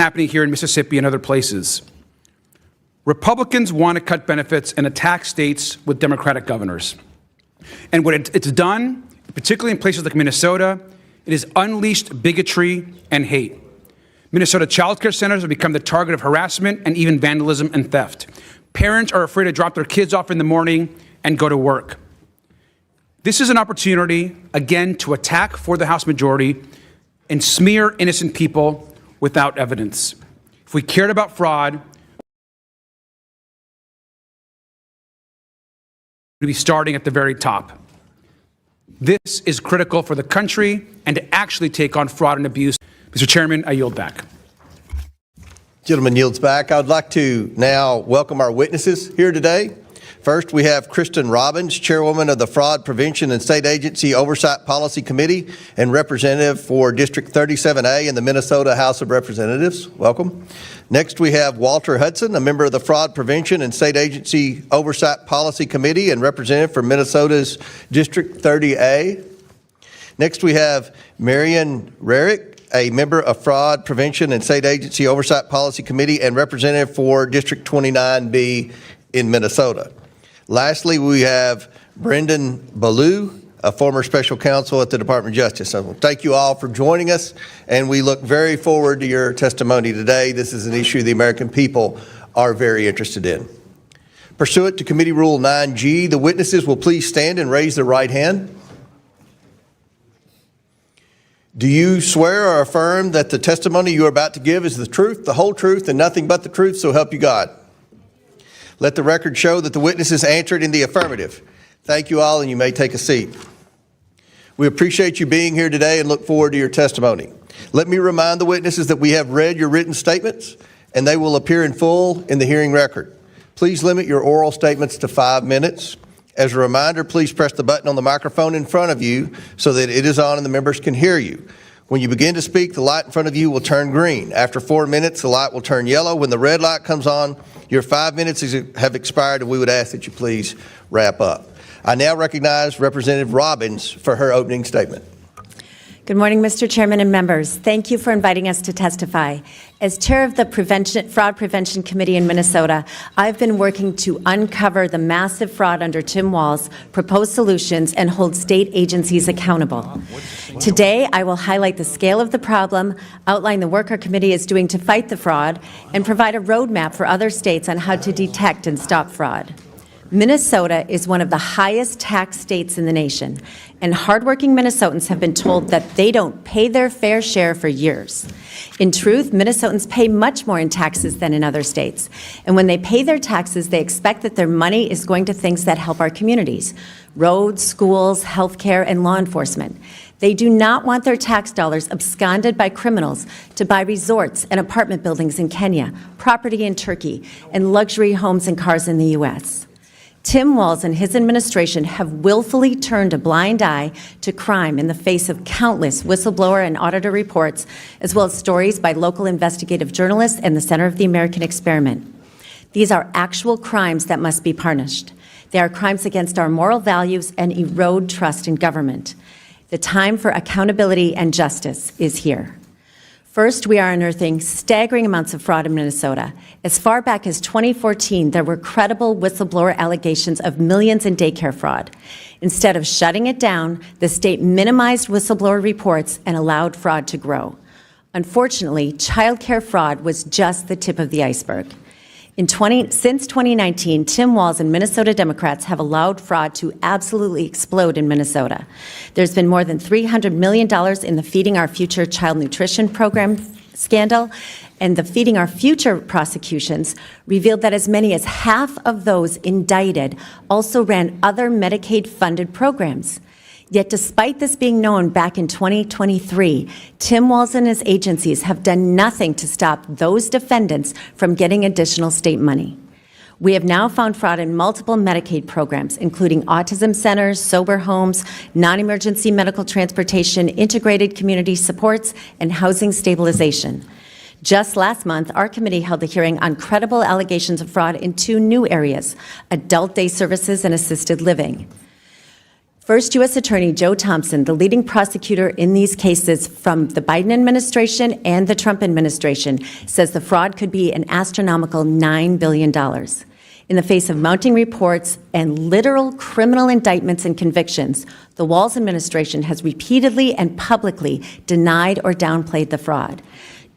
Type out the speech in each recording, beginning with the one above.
happening here in Mississippi and other places. Republicans want to cut benefits and attack states with Democratic governors. And what it's done, particularly in places like Minnesota, it has unleashed bigotry and hate. Minnesota child care centers have become the target of harassment and even vandalism and theft. Parents are afraid to drop their kids off in the morning and go to work. This is an opportunity, again, to attack for the House majority and smear innocent people without evidence. If we cared about fraud, we'd be starting at the very top. This is critical for the country and to actually take on fraud and abuse. Mr. Chairman, I yield back. Gentleman yields back. I would like to now welcome our witnesses here today. First, we have Kristen Robbins, Chairwoman of the Fraud Prevention and State Agency Oversight Policy Committee and Representative for District 37A in the Minnesota House of Representatives. Welcome. Next, we have Walter Hudson, a member of the Fraud Prevention and State Agency Oversight Policy Committee and Representative for Minnesota's District 30A. Next, we have Marion Rarick, a member of Fraud Prevention and State Agency Oversight Policy Committee and Representative for District 29B in Minnesota. Lastly, we have Brendan Ballou, a former special counsel at the Department of Justice. So thank you all for joining us, and we look very forward to your testimony today. This is an issue the American people are very interested in. Pursuant to Committee Rule 9G, the witnesses will please stand and raise their right hand. Do you swear or affirm that the testimony you are about to give is the truth, the whole truth, and nothing but the truth, so help you God? Let the record show that the witnesses answered in the affirmative. Thank you all, and you may take a seat. We appreciate you being here today and look forward to your testimony. Let me remind the witnesses that we have read your written statements, and they will appear in full in the hearing record. Please limit your oral statements to 5 minutes. As a reminder, please press the button on the microphone in front of you so that it is on and the members can hear you. When you begin to speak, the light in front of you will turn green. After 4 minutes, the light will turn yellow. When the red light comes on, your 5 minutes have expired, and we would ask that you please wrap up. I now recognize Representative Robbins for her opening statement. Good morning, Mr. Chairman and members. Thank you for inviting us to testify. As chair of the Fraud Prevention Committee in Minnesota, I've been working to uncover the massive fraud under Tim Walz, propose solutions, and hold state agencies accountable. Today, I will highlight the scale of the problem, outline the work our committee is doing to fight the fraud, and provide a roadmap for other states on how to detect and stop fraud. Minnesota is one of the highest tax states in the nation, and hardworking Minnesotans have been told that they don't pay their fair share for years. In truth, Minnesotans pay much more in taxes than in other states, and when they pay their taxes, they expect that their money is going to things that help our communities: roads, schools, healthcare, and law enforcement. They do not want their tax dollars absconded by criminals to buy resorts and apartment buildings in Kenya, property in Turkey, and luxury homes and cars in the U.S. Tim Walz and his administration have willfully turned a blind eye to crime in the face of countless whistleblower and auditor reports, as well as stories by local investigative journalists and the Center of the American Experiment. These are actual crimes that must be punished. They are crimes against our moral values and erode trust in government. The time for accountability and justice is here. First, we are unearthing staggering amounts of fraud in Minnesota. As far back as 2014, there were credible whistleblower allegations of millions in daycare fraud. Instead of shutting it down, the state minimized whistleblower reports and allowed fraud to grow. Unfortunately, child care fraud was just the tip of the iceberg. Since 2019, Tim Walz and Minnesota Democrats have allowed fraud to absolutely explode in Minnesota. There's been more than $300 million in the Feeding Our Future child nutrition program scandal, and the Feeding Our Future prosecutions revealed that as many as half of those indicted also ran other Medicaid-funded programs. Yet despite this being known back in 2023, Tim Walz and his agencies have done nothing to stop those defendants from getting additional state money. We have now found fraud in multiple Medicaid programs, including autism centers, sober homes, non-emergency medical transportation, integrated community supports, and housing stabilization. Just last month, our committee held a hearing on credible allegations of fraud in 2 new areas: adult day services and assisted living. First U.S. Attorney Joe Thompson, the leading prosecutor in these cases from the Biden administration and the Trump administration, says the fraud could be an astronomical $9 billion. In the face of mounting reports and literal criminal indictments and convictions, the Walz administration has repeatedly and publicly denied or downplayed the fraud.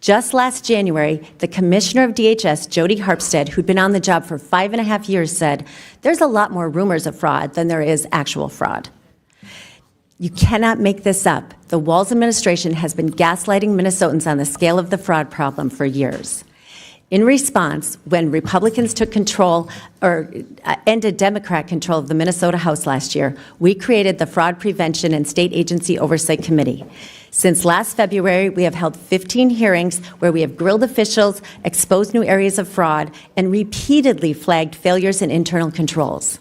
Just last January, the commissioner of DHS, Jody Harpstead, who'd been on the job for 5.5 years, said, "There's a lot more rumors of fraud than there is actual fraud." You cannot make this up. The Walz administration has been gaslighting Minnesotans on the scale of the fraud problem for years. In response, when Republicans took control or ended Democrat control of the Minnesota House last year, we created the Fraud Prevention and State Agency Oversight Committee. Since last February, we have held 15 hearings where we have grilled officials, exposed new areas of fraud, and repeatedly flagged failures in internal controls.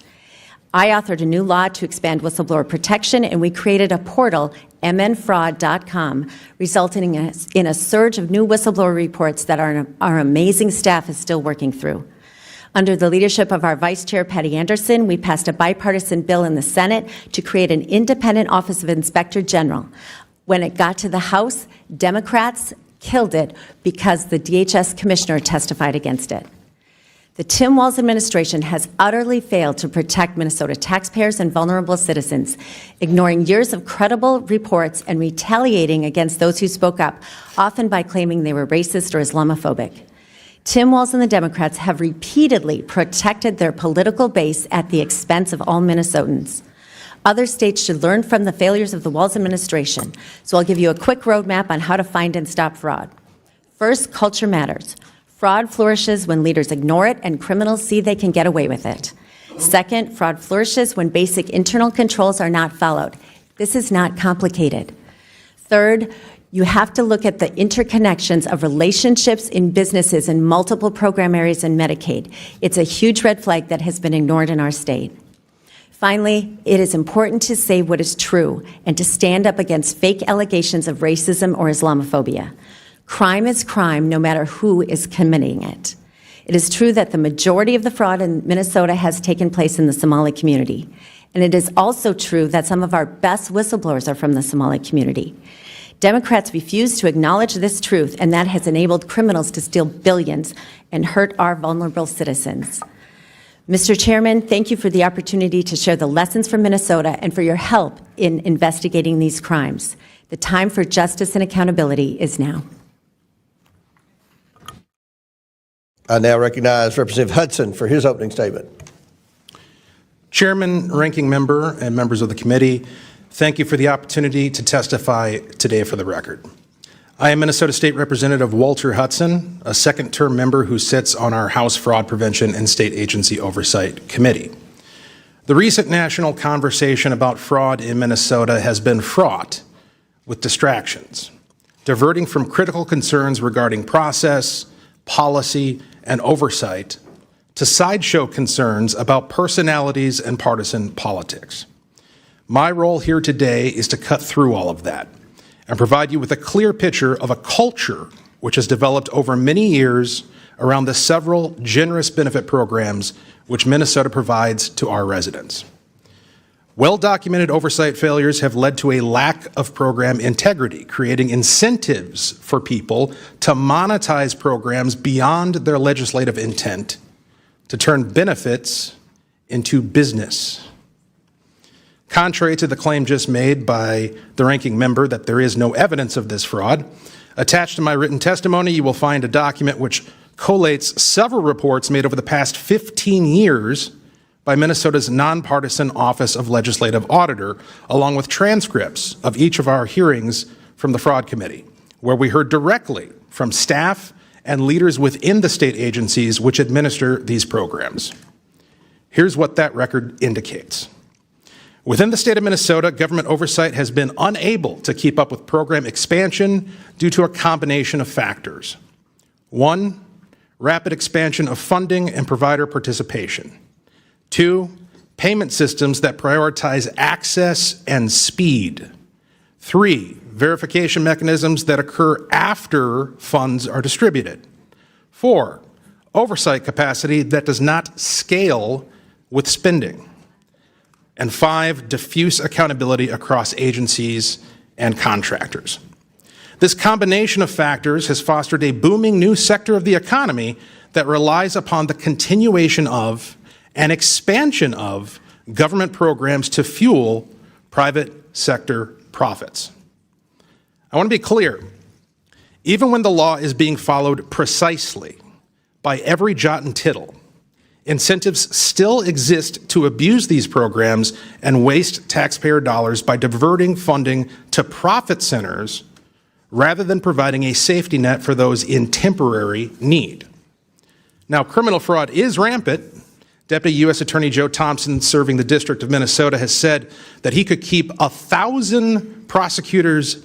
I authored a new law to expand whistleblower protection, and we created a portal, mnfraud.com, resulting in a surge of new whistleblower reports that our amazing staff is still working through. Under the leadership of our Vice Chair, Patty Anderson, we passed a bipartisan bill in the Senate to create an independent Office of Inspector General. When it got to the House, Democrats killed it because the DHS commissioner testified against it. The Tim Walz administration has utterly failed to protect Minnesota taxpayers and vulnerable citizens, ignoring years of credible reports and retaliating against those who spoke up, often by claiming they were racist or Islamophobic. Tim Walz and the Democrats have repeatedly protected their political base at the expense of all Minnesotans. Other states should learn from the failures of the Walz administration, so I'll give you a quick roadmap on how to find and stop fraud. First, culture matters. Fraud flourishes when leaders ignore it and criminals see they can get away with it. Second, fraud flourishes when basic internal controls are not followed. This is not complicated. Third, you have to look at the interconnections of relationships in businesses in multiple program areas in Medicaid. It's a huge red flag that has been ignored in our state. Finally, it is important to say what is true and to stand up against fake allegations of racism or Islamophobia. Crime is crime, no matter who is committing it. It is true that the majority of the fraud in Minnesota has taken place in the Somali community. And it is also true that some of our best whistleblowers are from the Somali community. Democrats refuse to acknowledge this truth, and that has enabled criminals to steal billions and hurt our vulnerable citizens. Mr. Chairman, thank you for the opportunity to share the lessons from Minnesota and for your help in investigating these crimes. The time for justice and accountability is now. I now recognize Representative Hudson for his opening statement. Chairman, ranking member, and members of the committee, thank you for the opportunity to testify today for the record. I am Minnesota State Representative Walter Hudson, a second-term member who sits on our House Fraud Prevention and State Agency Oversight Committee. The recent national conversation about fraud in Minnesota has been fraught with distractions, diverting from critical concerns regarding process, policy, and oversight to sideshow concerns about personalities and partisan politics. My role here today is to cut through all of that and provide you with a clear picture of a culture which has developed over many years around the several generous benefit programs which Minnesota provides to our residents. Well-documented oversight failures have led to a lack of program integrity, creating incentives for people to monetize programs beyond their legislative intent to turn benefits into business. Contrary to the claim just made by the ranking member that there is no evidence of this fraud, attached to my written testimony, you will find a document which collates several reports made over the past 15 years by Minnesota's nonpartisan Office of Legislative Auditor, along with transcripts of each of our hearings from the Fraud Committee, where we heard directly from staff and leaders within the state agencies which administer these programs. Here's what that record indicates. Within the state of Minnesota, government oversight has been unable to keep up with program expansion due to a combination of factors. One, rapid expansion of funding and provider participation. Two, payment systems that prioritize access and speed. Three, verification mechanisms that occur after funds are distributed. Four, oversight capacity that does not scale with spending. and 5, diffuse accountability across agencies and contractors. This combination of factors has fostered a booming new sector of the economy that relies upon the continuation of and expansion of government programs to fuel private sector profits. I want to be clear. Even when the law is being followed precisely by every jot and tittle, incentives still exist to abuse these programs and waste taxpayer dollars by diverting funding to profit centers rather than providing a safety net for those in temporary need. Now, criminal fraud is rampant. Deputy U.S. Attorney Joe Thompson, serving the District of Minnesota, has said that he could keep 1,000 prosecutors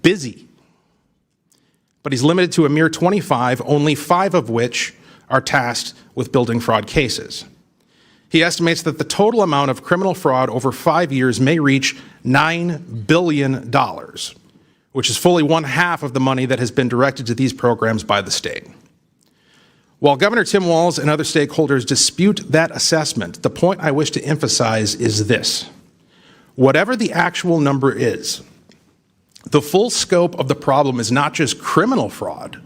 busy, but he's limited to a mere 25, only 5 of which are tasked with building fraud cases. He estimates that the total amount of criminal fraud over 5 years may reach $9 billion, which is fully 1/2 of the money that has been directed to these programs by the state. While Governor Tim Walz and other stakeholders dispute that assessment, the point I wish to emphasize is this. Whatever the actual number is, the full scope of the problem is not just criminal fraud,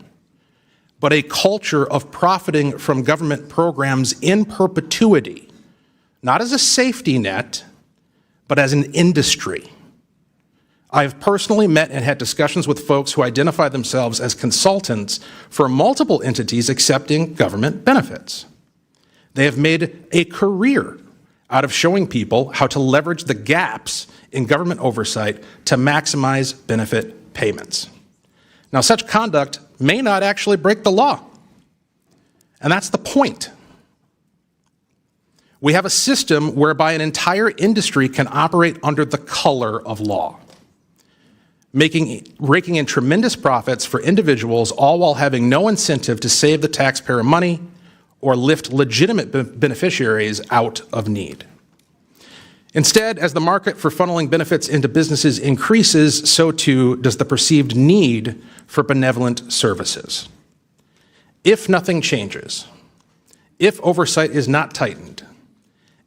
but a culture of profiting from government programs in perpetuity, not as a safety net, but as an industry. I have personally met and had discussions with folks who identify themselves as consultants for multiple entities accepting government benefits. They have made a career out of showing people how to leverage the gaps in government oversight to maximize benefit payments. Now, such conduct may not actually break the law, and that's the point. We have a system whereby an entire industry can operate under the color of law, raking in tremendous profits for individuals, all while having no incentive to save the taxpayer money or lift legitimate beneficiaries out of need. Instead, as the market for funneling benefits into businesses increases, so too does the perceived need for benevolent services. If nothing changes, if oversight is not tightened,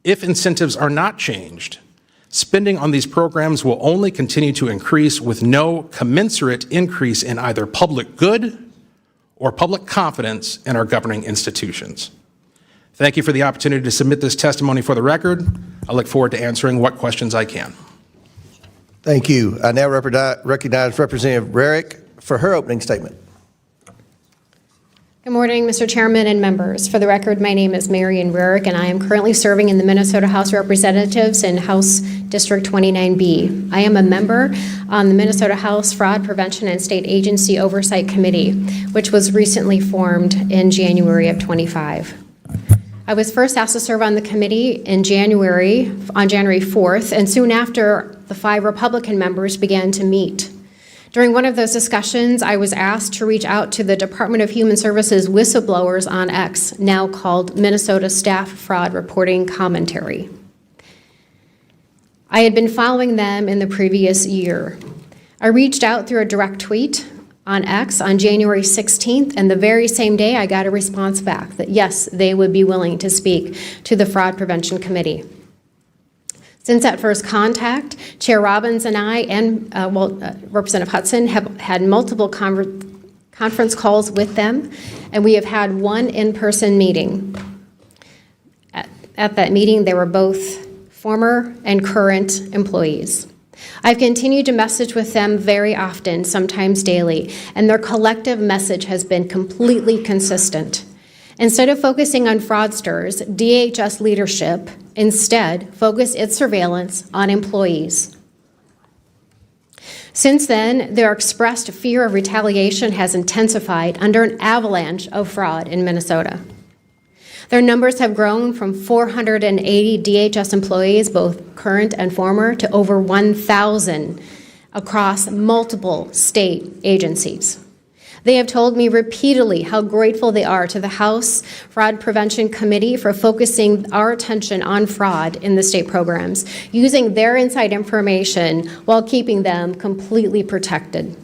if incentives are not changed, spending on these programs will only continue to increase with no commensurate increase in either public good or public confidence in our governing institutions. Thank you for the opportunity to submit this testimony for the record. I look forward to answering what questions I can. Thank you. I now recognize Representative Rarick for her opening statement. Good morning, Mr. Chairman and members. For the record, my name is Marion Rarick, and I am currently serving in the Minnesota House of Representatives in House District 29B. I am a member on the Minnesota House Fraud Prevention and State Agency Oversight Committee, which was recently formed in January of 25. I was first asked to serve on the committee on January 4th, and soon after, the 5 Republican members began to meet. During one of those discussions, I was asked to reach out to the Department of Human Services whistleblowers on X, now called Minnesota Staff Fraud Reporting Commentary. I had been following them in the previous year. I reached out through a direct tweet on X on January 16th, and the very same day I got a response back that yes, they would be willing to speak to the Fraud Prevention Committee. Since that first contact, Chair Robbins and I and Representative Hudson have had multiple conference calls with them, and we have had one in-person meeting. At that meeting, they were both former and current employees. I've continued to message with them very often, sometimes daily, and their collective message has been completely consistent. Instead of focusing on fraudsters, DHS leadership instead focused its surveillance on employees. Since then, their expressed fear of retaliation has intensified under an avalanche of fraud in Minnesota. Their numbers have grown from 480 DHS employees, both current and former, to over 1,000 across multiple state agencies. They have told me repeatedly how grateful they are to the House Fraud Prevention Committee for focusing our attention on fraud in the state programs, using their inside information while keeping them completely protected.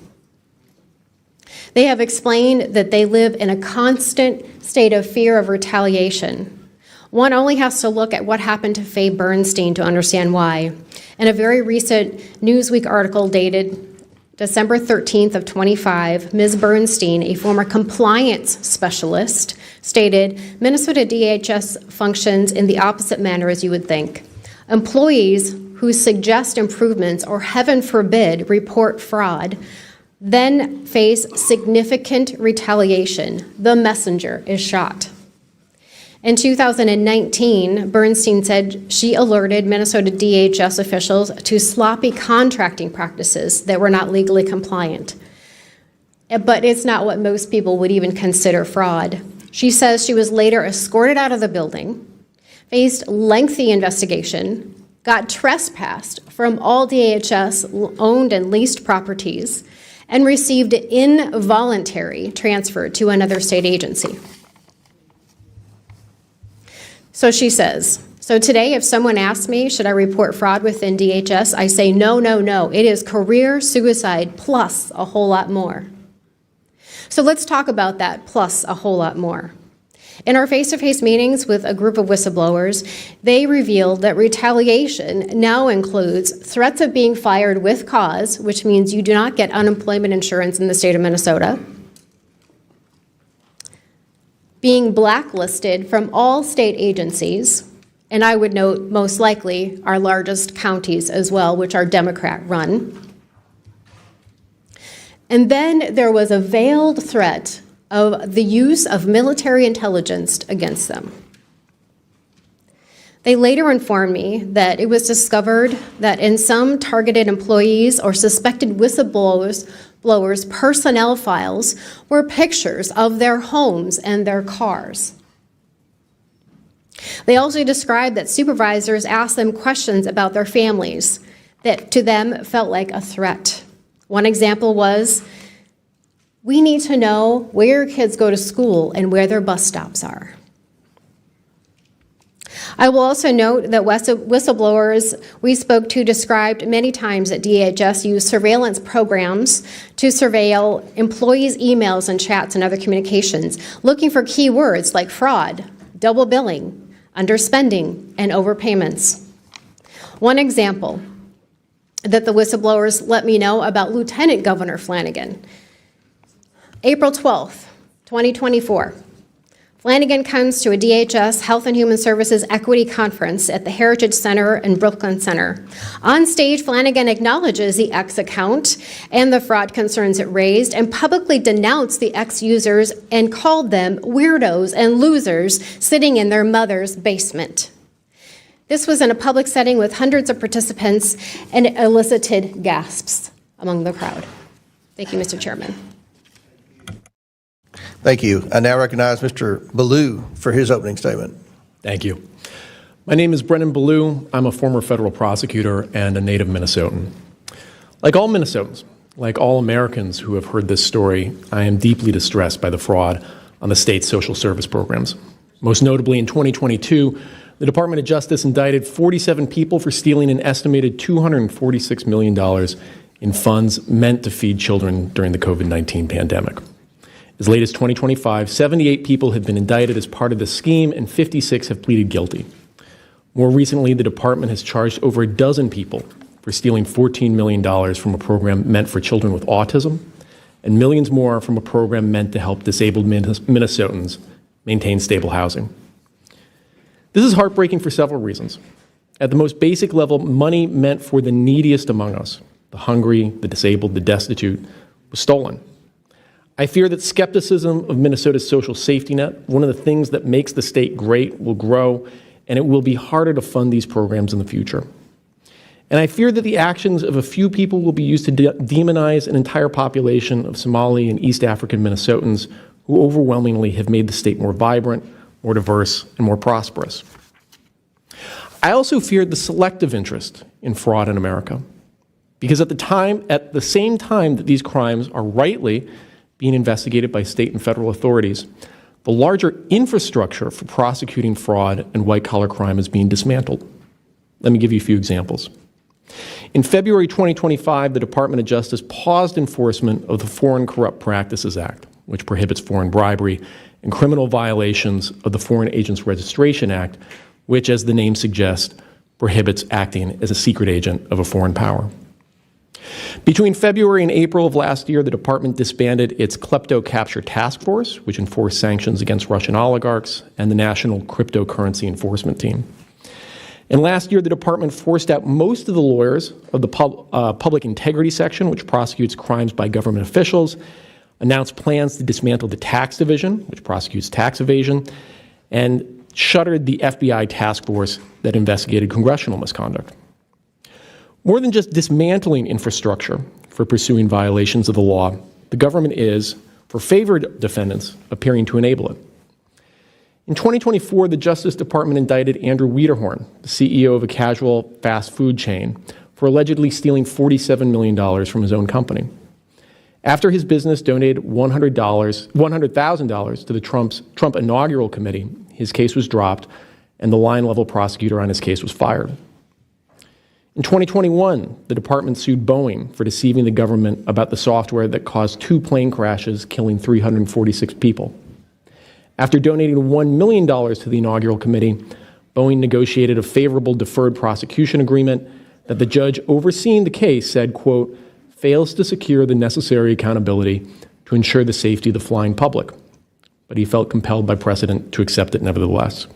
They have explained that they live in a constant state of fear of retaliation. One only has to look at what happened to Faye Bernstein to understand why. In a very recent Newsweek article dated December 13th of 25, Ms. Bernstein, a former compliance specialist, stated, Minnesota DHS functions in the opposite manner as you would think. Employees who suggest improvements or, heaven forbid, report fraud then face significant retaliation. The messenger is shot. In 2019, Bernstein said she alerted Minnesota DHS officials to sloppy contracting practices that were not legally compliant. But it's not what most people would even consider fraud. She says she was later escorted out of the building, faced lengthy investigation, got trespassed from all DHS-owned and leased properties, and received involuntary transfer to another state agency. So she says, so today if someone asks me, should I report fraud within DHS, I say no, no, no. It is career suicide plus a whole lot more. So let's talk about that plus a whole lot more. In our face-to-face meetings with a group of whistleblowers, they revealed that retaliation now includes threats of being fired with cause, which means you do not get unemployment insurance in the state of Minnesota, being blacklisted from all state agencies, and I would note most likely our largest counties as well, which are Democrat-run. And then there was a veiled threat of the use of military intelligence against them. They later informed me that it was discovered that in some targeted employees or suspected whistleblowers' personnel files were pictures of their homes and their cars. They also described that supervisors asked them questions about their families that to them felt like a threat. One example was, we need to know where your kids go to school and where their bus stops are. I will also note that whistleblowers we spoke to described many times that DHS used surveillance programs to surveil employees' emails and chats and other communications, looking for keywords like fraud, double billing, underspending, and overpayments. One example that the whistleblowers let me know about Lieutenant Governor Flanagan. April 12th, 2024. Flanagan comes to a DHS Health and Human Services Equity Conference at the Heritage Center and Brooklyn Center. On stage, Flanagan acknowledges the X account and the fraud concerns it raised and publicly denounced the X users and called them weirdos and losers sitting in their mother's basement. This was in a public setting with hundreds of participants and it elicited gasps among the crowd. Thank you, Mr. Chairman. Thank you. I now recognize Mr. Ballou for his opening statement. Thank you. My name is Brennan Ballou. I'm a former federal prosecutor and a native Minnesotan. Like all Minnesotans, like all Americans who have heard this story, I am deeply distressed by the fraud on the state's social service programs. Most notably, in 2022, the Department of Justice indicted 47 people for stealing an estimated $246 million in funds meant to feed children during the COVID-19 pandemic. As late as 2025, 78 people have been indicted as part of the scheme and 56 have pleaded guilty. More recently, the department has charged over a dozen people for stealing $14 million from a program meant for children with autism and millions more from a program meant to help disabled Minnesotans maintain stable housing. This is heartbreaking for several reasons. At the most basic level, money meant for the neediest among us, the hungry, the disabled, the destitute, was stolen. I fear that skepticism of Minnesota's social safety net, one of the things that makes the state great, will grow, and it will be harder to fund these programs in the future. And I fear that the actions of a few people will be used to demonize an entire population of Somali and East African Minnesotans who overwhelmingly have made the state more vibrant, more diverse, and more prosperous. I also fear the selective interest in fraud in America, because at the same time that these crimes are rightly being investigated by state and federal authorities, the larger infrastructure for prosecuting fraud and white-collar crime is being dismantled. Let me give you a few examples. In February 2025, the Department of Justice paused enforcement of the Foreign Corrupt Practices Act, which prohibits foreign bribery and criminal violations of the Foreign Agents Registration Act, which, as the name suggests, prohibits acting as a secret agent of a foreign power. Between February and April of last year, the department disbanded its Klepto Capture Task Force, which enforced sanctions against Russian oligarchs, and the National Cryptocurrency Enforcement Team. And last year, the department forced out most of the lawyers of the Public Integrity Section, which prosecutes crimes by government officials, announced plans to dismantle the Tax Division, which prosecutes tax evasion, and shuttered the FBI task force that investigated congressional misconduct. More than just dismantling infrastructure for pursuing violations of the law, the government is, for favored defendants, appearing to enable it. In 2024, the Justice Department indicted Andrew Wiederhorn, the CEO of a casual fast food chain, for allegedly stealing $47 million from his own company. After his business donated $100,000 to the Trump inaugural committee, his case was dropped, and the line-level prosecutor on his case was fired. In 2021, the department sued Boeing for deceiving the government about the software that caused 2 plane crashes, killing 346 people. After donating $1 million to the inaugural committee, Boeing negotiated a favorable deferred prosecution agreement that the judge overseeing the case said, quote, fails to secure the necessary accountability to ensure the safety of the flying public. But he felt compelled by precedent to accept it nevertheless.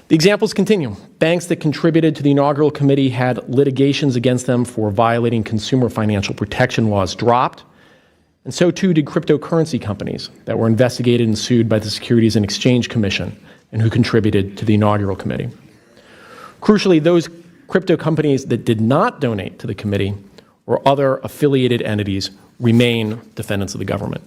The examples continue. Banks that contributed to the inaugural committee had litigations against them for violating consumer financial protection laws dropped, and so too did cryptocurrency companies that were investigated and sued by the Securities and Exchange Commission and who contributed to the inaugural committee. Crucially, those crypto companies that did not donate to the committee or other affiliated entities remain defendants of the government.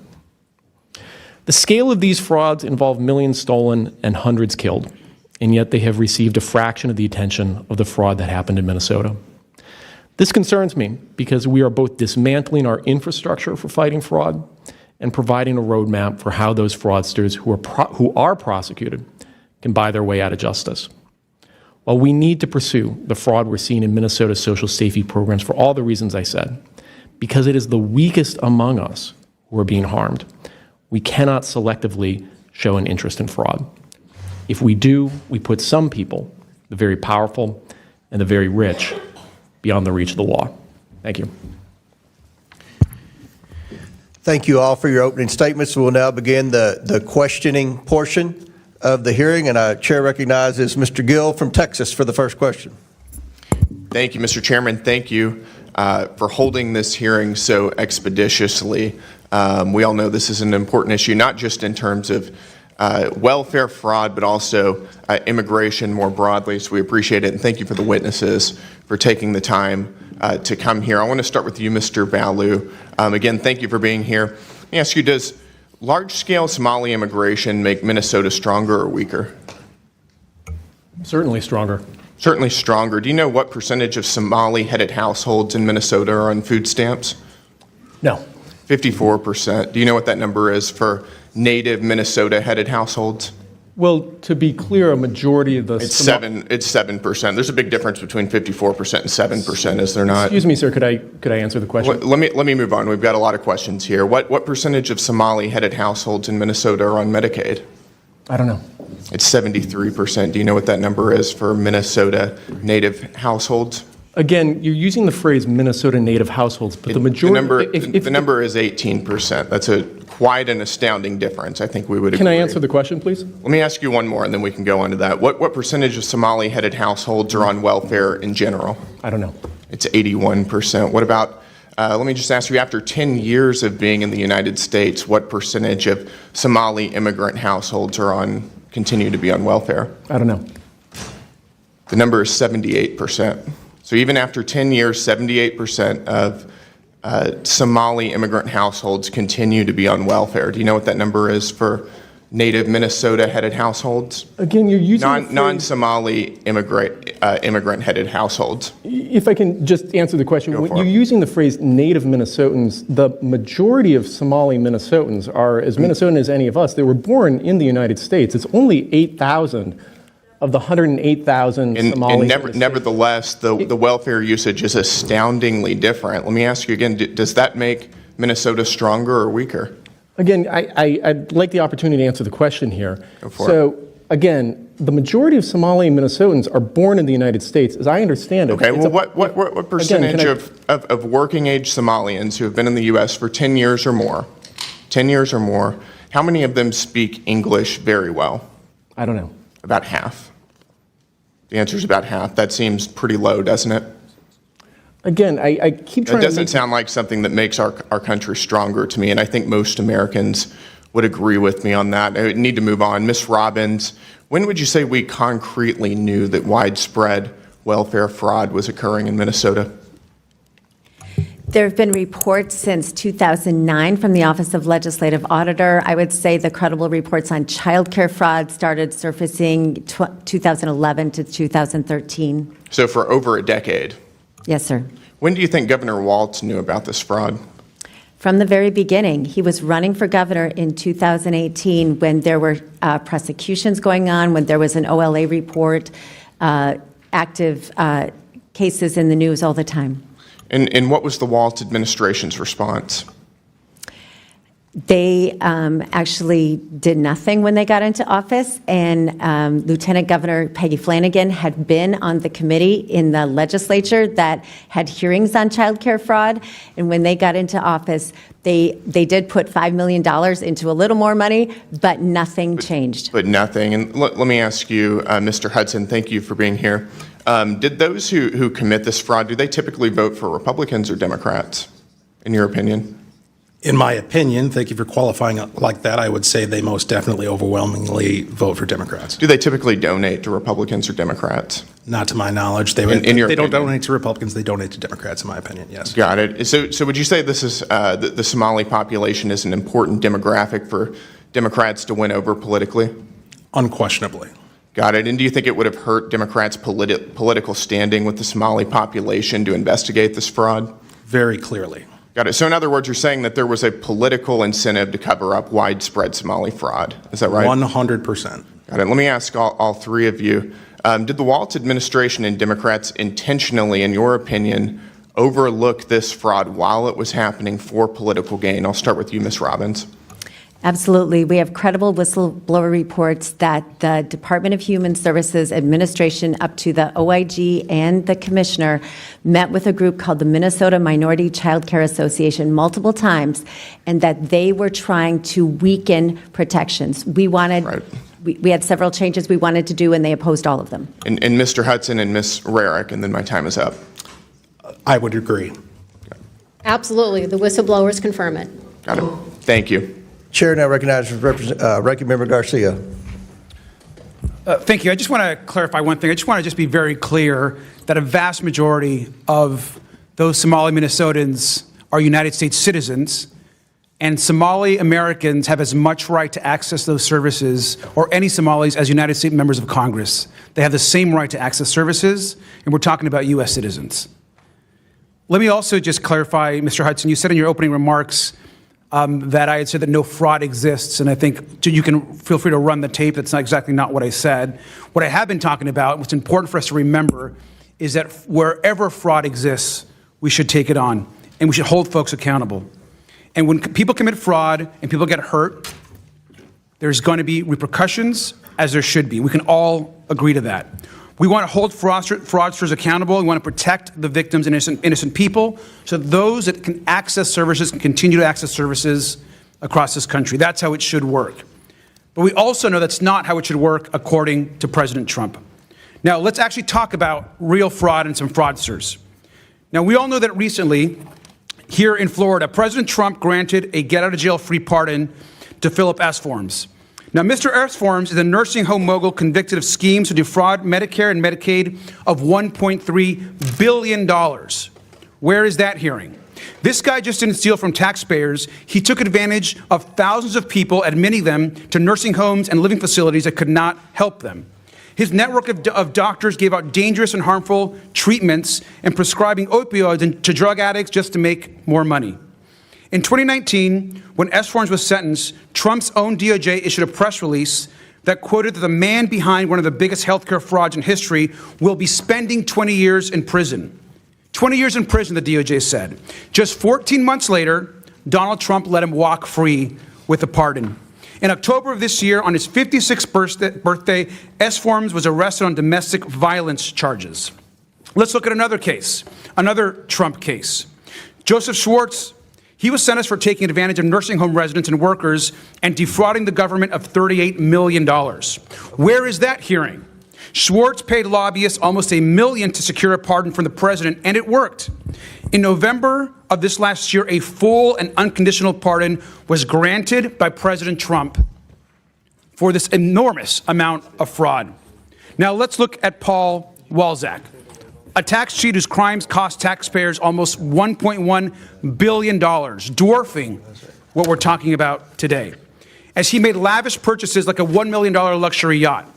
The scale of these frauds involve millions stolen and hundreds killed, and yet they have received a fraction of the attention of the fraud that happened in Minnesota. This concerns me because we are both dismantling our infrastructure for fighting fraud and providing a roadmap for how those fraudsters who are prosecuted can buy their way out of justice. While we need to pursue the fraud we're seeing in Minnesota's social safety programs for all the reasons I said, because it is the weakest among us who are being harmed, we cannot selectively show an interest in fraud. If we do, we put some people, the very powerful and the very rich, beyond the reach of the law. Thank you. Thank you all for your opening statements. We'll now begin the questioning portion of the hearing, and our chair recognizes Mr. Gill from Texas for the first question. Thank you, Mr. Chairman. Thank you for holding this hearing so expeditiously. We all know this is an important issue, not just in terms of welfare fraud, but also immigration more broadly. So we appreciate it, and thank you for the witnesses for taking the time to come here. I want to start with you, Mr. Balu. Again, thank you for being here. Let me ask you, does large-scale Somali immigration make Minnesota stronger or weaker? Certainly stronger. Certainly stronger. Do you know what percentage of Somali-headed households in Minnesota are on food stamps? No. 54%. Do you know what that number is for native Minnesota-headed households? Well, to be clear, a majority of the... It's 7%. There's a big difference between 54% and 7%, is there not? Excuse me, sir, could I answer the question? Let me move on. We've got a lot of questions here. What percentage of Somali-headed households in Minnesota are on Medicaid? I don't know. It's 73%. Do you know what that number is for Minnesota native households? Again, you're using the phrase Minnesota native households, but the majority... The number is 18%. That's quite an astounding difference. I think we would agree. Can I answer the question, please? Let me ask you one more, and then we can go on to that. What percentage of Somali-headed households are on welfare in general? I don't know. It's 81%. What about, let me just ask you, after 10 years of being in the United States, what percentage of Somali immigrant households continue to be on welfare? I don't know. The number is 78%. So even after 10 years, 78% of Somali immigrant households continue to be on welfare. Do you know what that number is for native Minnesota-headed households? Again, you're using non-Somali immigrant-headed households. If I can just answer the question, when for it. you're using the phrase native Minnesotans, the majority of Somali Minnesotans are as Minnesotan as any of us. They were born in the United States. It's only 8,000 of the 108,000 Somalis. And nevertheless, the welfare usage is astoundingly different. Let me ask you again, does that make Minnesota stronger or weaker? Again, I'd like the opportunity to answer the question here. Go for so, again, the majority of Somali Minnesotans are born in the United States, as I understand it. Okay, well, what percentage of working-age Somalians who have been in the U.S. for 10 years or more, how many of them speak English very well? I don't know. About half. The answer is about half. That seems pretty low, doesn't it? Again, I keep trying It to doesn't sound like something that makes our country stronger to me, and I think most Americans would agree with me on that. I need to move on. Ms. Robbins, when would you say we concretely knew that widespread welfare fraud was occurring in Minnesota? There have been reports since 2009 from the Office of Legislative Auditor. I would say the credible reports on childcare fraud started surfacing 2011 to 2013. So for over a decade. Yes, sir. When do you think Governor Walz knew about this fraud? From the very beginning. He was running for governor in 2018 when there were prosecutions going on, when there was an OLA report, active cases in the news all the time. And what was the Walz administration's response? They actually did nothing when they got into office, and Lieutenant Governor Peggy Flanagan had been on the committee in the legislature that had hearings on child care fraud, and when they got into office, they did put $5 million into a little more money, but nothing changed. But nothing. And let me ask you, Mr. Hudson, thank you for being here. Did those who commit this fraud, do they typically vote for Republicans or Democrats, in your opinion? In my opinion, thank you for qualifying it like that, I would say they most definitely overwhelmingly vote for Democrats. Do they typically donate to Republicans or Democrats? Not to my knowledge. They In your don't opinion? donate to Republicans, they donate to Democrats, in my opinion, yes. Got it. So would you say this is the Somali population is an important demographic for Democrats to win over politically? Unquestionably. Got it. And do you think it would have hurt Democrats' political standing with the Somali population to investigate this fraud? Very clearly. Got it. So in other words, you're saying that there was a political incentive to cover up widespread Somali fraud. Is that right? 100%. Got it. Let me ask all three of you. Did the Walz administration and Democrats intentionally, in your opinion, overlook this fraud while it was happening for political gain? I'll start with you, Ms. Robbins. Absolutely. We have credible whistleblower reports that the Department of Human Services administration up to the OIG and the commissioner met with a group called the Minnesota Minority Child Care Association multiple times, and that they were trying to weaken protections. We wanted, Right. we had several changes we wanted to do, and they opposed all of them. And Mr. Hudson and Ms. Rarick, and then my time is up. I would agree. Absolutely. The whistleblowers confirm it. Got it. Thank you. Chair now recognizes Ranking Member Garcia. Thank you. I just want to clarify one thing. I just want to just be very clear that a vast majority of those Somali Minnesotans are United States citizens, and Somali Americans have as much right to access those services, or any Somalis, as United States members of Congress. They have the same right to access services, and we're talking about U.S. citizens. Let me also just clarify, Mr. Hudson, you said in your opening remarks that I had said that no fraud exists, and I think you can feel free to run the tape. That's not exactly not what I said. What I have been talking about, what's important for us to remember, is that wherever fraud exists, we should take it on, and we should hold folks accountable. And when people commit fraud and people get hurt, there's going to be repercussions, as there should be. We can all agree to that. We want to hold fraudsters accountable. We want to protect the victims and innocent people, so that those that can access services can continue to access services across this country. That's how it should work. But we also know that's not how it should work according to President Trump. Now, let's actually talk about real fraud and some fraudsters. Now, we all know that recently, here in Florida, President Trump granted a get-out-of-jail-free pardon to Philip S. Forms. Now, Mr. S. Forms is a nursing home mogul convicted of schemes to defraud Medicare and Medicaid of $1.3 billion. Where is that hearing? This guy just didn't steal from taxpayers. He took advantage of thousands of people, admitting them to nursing homes and living facilities that could not help them. His network of doctors gave out dangerous and harmful treatments and prescribing opioids to drug addicts just to make more money. In 2019, when S. Forms was sentenced, Trump's own DOJ issued a press release that quoted that the man behind one of the biggest healthcare frauds in history will be spending 20 years in prison. 20 years in prison, the DOJ said. Just 14 months later, Donald Trump let him walk free with a pardon. In October of this year, on his 56th birthday, S. Forms was arrested on domestic violence charges. Let's look at another case, another Trump case. Joseph Schwartz, he was sentenced for taking advantage of nursing home residents and workers and defrauding the government of $38 million. Where is that hearing? Schwartz paid lobbyists almost $1 million to secure a pardon from the president, and it worked. In November of this last year, a full and unconditional pardon was granted by President Trump for this enormous amount of fraud. Now let's look at Paul Walzak, a tax cheat whose crimes cost taxpayers almost $1.1 billion, dwarfing what we're talking about today, as he made lavish purchases like a $1 million luxury yacht.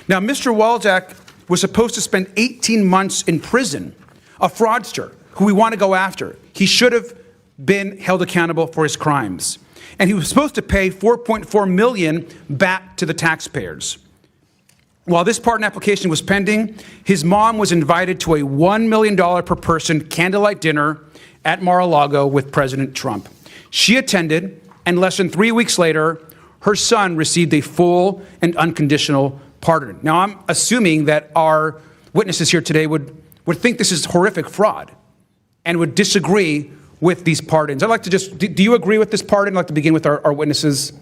Now, Mr. Walzak was supposed to spend 18 months in prison, a fraudster who we want to go after. He should have been held accountable for his crimes. And he was supposed to pay $4.4 million back to the taxpayers. While this pardon application was pending, his mom was invited to a $1 million per person candlelight dinner at Mar-a-Lago with President Trump. She attended, and less than 3 weeks later, her son received a full and unconditional pardon. Now, I'm assuming that our witnesses here today would think this is horrific fraud and would disagree with these pardons. I'd like to just, do you agree with this pardon? I'd like to begin with our witnesses.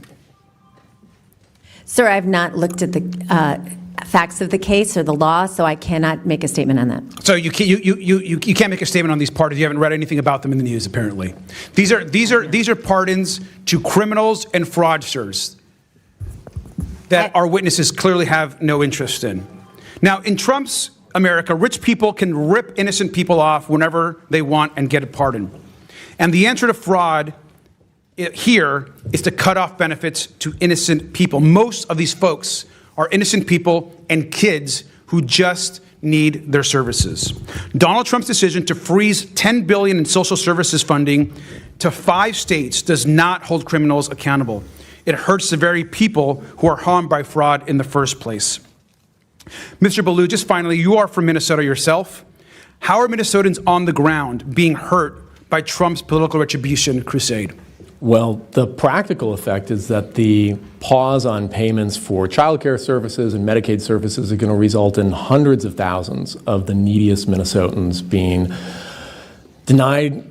Sir, I've not looked at the facts of the case or the law, so I cannot make a statement on that. So you can't make a statement on these pardons. You haven't read anything about them in the news, apparently. These are pardons to criminals and fraudsters that our witnesses clearly have no interest in. Now, in Trump's America, rich people can rip innocent people off whenever they want and get a pardon. And the answer to fraud here is to cut off benefits to innocent people. Most of these folks are innocent people and kids who just need their services. Donald Trump's decision to freeze $10 billion in social services funding to 5 states does not hold criminals accountable. It hurts the very people who are harmed by fraud in the first place. Mr. Ballou, just finally, you are from Minnesota yourself. How are Minnesotans on the ground being hurt by Trump's political retribution crusade? Well, the practical effect is that the pause on payments for child care services and Medicaid services are going to result in hundreds of thousands of the neediest Minnesotans being denied,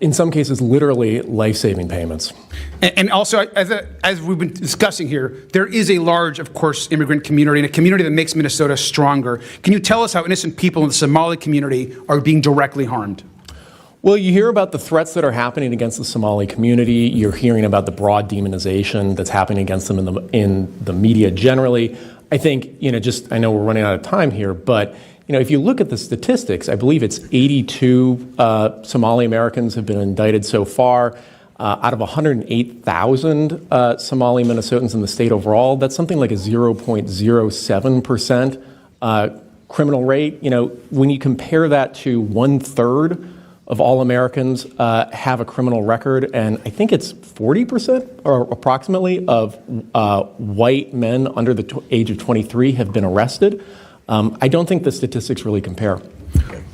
in some cases, literally life-saving payments. And also, as we've been discussing here, there is a large, of course, immigrant community and a community that makes Minnesota stronger. Can you tell us how innocent people in the Somali community are being directly harmed? Well, you hear about the threats that are happening against the Somali community. You're hearing about the broad demonization that's happening against them in the media generally. I think, I know we're running out of time here, but if you look at the statistics, I believe it's 82 Somali Americans have been indicted so far. Out of 108,000 Somali Minnesotans in the state overall, that's something like a 0.07% criminal rate. When you compare that to 1/3 of all Americans have a criminal record, and I think it's 40% or approximately of white men under the age of 23 have been arrested. I don't think the statistics really compare.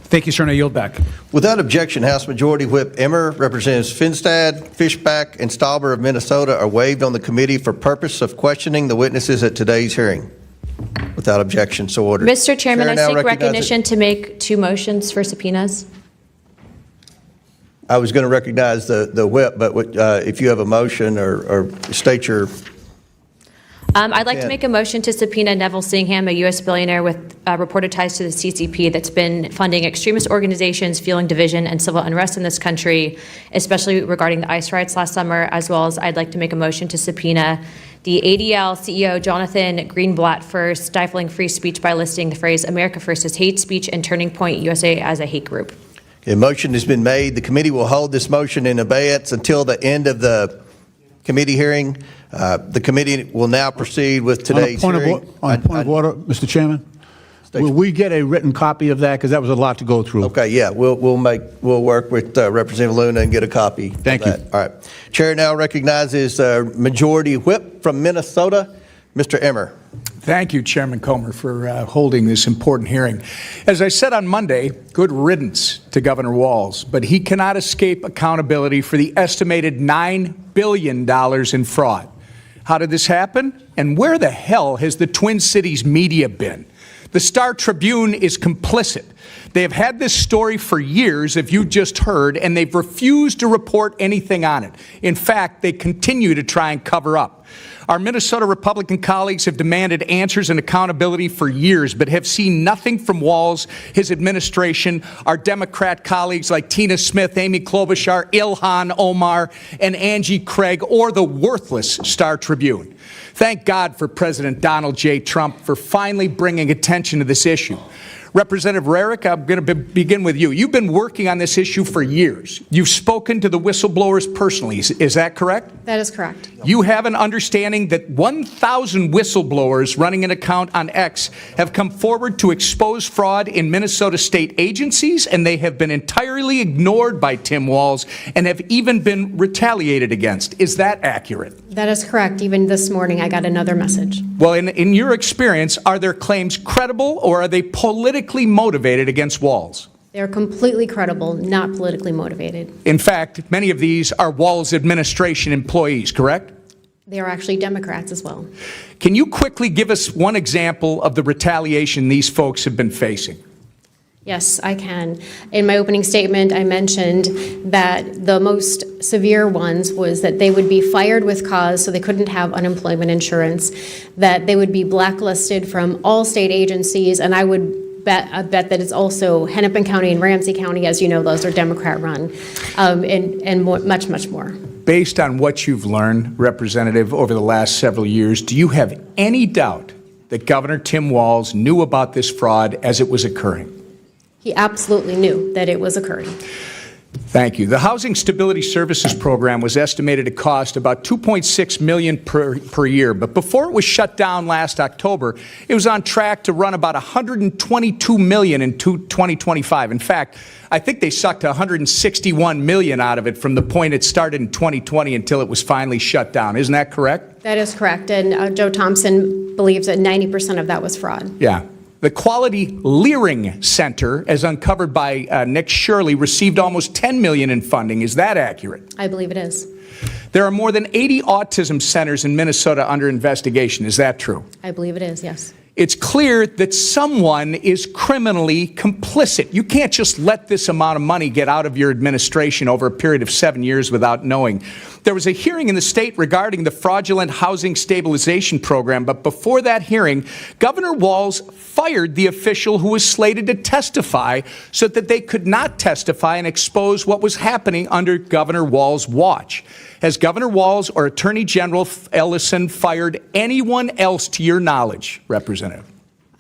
Thank you, sir, and I yield back. Without objection, House Majority Whip Emmer, Representatives Finstad, Fishback, and Stauber of Minnesota are waived on the committee for purpose of questioning the witnesses at today's hearing. Without objection, so ordered. Mr. Chairman, Chair I now seek recognizes- recognition to make 2 motions for subpoenas. I was going to recognize the whip, but if you have a motion or state your... I'd like to make a motion to subpoena Neville Singham, a U.S. billionaire with reported ties to the CCP that's been funding extremist organizations, fueling division and civil unrest in this country, especially regarding the ICE riots last summer, as well as I'd like to make a motion to subpoena the ADL CEO Jonathan Greenblatt for stifling free speech by listing the phrase America First as hate speech and Turning Point USA as a hate group. A motion has been made. The committee will hold this motion in abeyance until the end of the committee hearing. The committee will now proceed with today's hearing. On point of order, Mr. Chairman, will we get a written copy of that? Because that was a lot to go through. Okay, yeah, we'll work with Representative Luna and get a copy. Thank you. All right. Chair now recognizes Majority Whip from Minnesota, Mr. Emmer. Thank you, Chairman Comer, for holding this important hearing. As I said on Monday, good riddance to Governor Walz, but he cannot escape accountability for the estimated $9 billion in fraud. How did this happen? And where the hell has the Twin Cities media been? The Star Tribune is complicit. They have had this story for years, if you just heard, and they've refused to report anything on it. In fact, they continue to try and cover up. Our Minnesota Republican colleagues have demanded answers and accountability for years, but have seen nothing from Walz, his administration, our Democrat colleagues like Tina Smith, Amy Klobuchar, Ilhan Omar, and Angie Craig, or the worthless Star Tribune. Thank God for President Donald J. Trump for finally bringing attention to this issue. Representative Rarick, I'm going to begin with you. You've been working on this issue for years. You've spoken to the whistleblowers personally. Is that correct? That is correct. You have an understanding that 1,000 whistleblowers running an account on X have come forward to expose fraud in Minnesota state agencies, and they have been entirely ignored by Tim Walz and have even been retaliated against. Is that accurate? That is correct. Even this morning, I got another message. Well, in your experience, are their claims credible, or are they politically motivated against Walz? They are completely credible, not politically motivated. In fact, many of these are Walz administration employees, correct? They are actually Democrats as well. Can you quickly give us one example of the retaliation these folks have been facing? Yes, I can. In my opening statement, I mentioned that the most severe ones was that they would be fired with cause, so they couldn't have unemployment insurance, that they would be blacklisted from all state agencies, and I bet that it's also Hennepin County and Ramsey County, as you know, those are Democrat-run, and much, much more. Based on what you've learned, Representative, over the last several years, do you have any doubt that Governor Tim Walz knew about this fraud as it was occurring? He absolutely knew that it was occurring. Thank you. The Housing Stability Services Program was estimated to cost about $2.6 million per year, but before it was shut down last October, it was on track to run about $122 million in 2025. In fact, I think they sucked $161 million out of it from the point it started in 2020 until it was finally shut down. Isn't that correct? That is correct, and Joe Thompson believes that 90% of that was fraud. Yeah. The Quality Leering Center, as uncovered by Nick Shirley, received almost $10 million in funding. Is that accurate? I believe it is. There are more than 80 autism centers in Minnesota under investigation. Is that true? I believe it is, yes. It's clear that someone is criminally complicit. You can't just let this amount of money get out of your administration over a period of 7 years without knowing. There was a hearing in the state regarding the fraudulent housing stabilization program, but before that hearing, Governor Walz fired the official who was slated to testify so that they could not testify and expose what was happening under Governor Walz's watch. Has Governor Walz or Attorney General Ellison fired anyone else to your knowledge, Representative?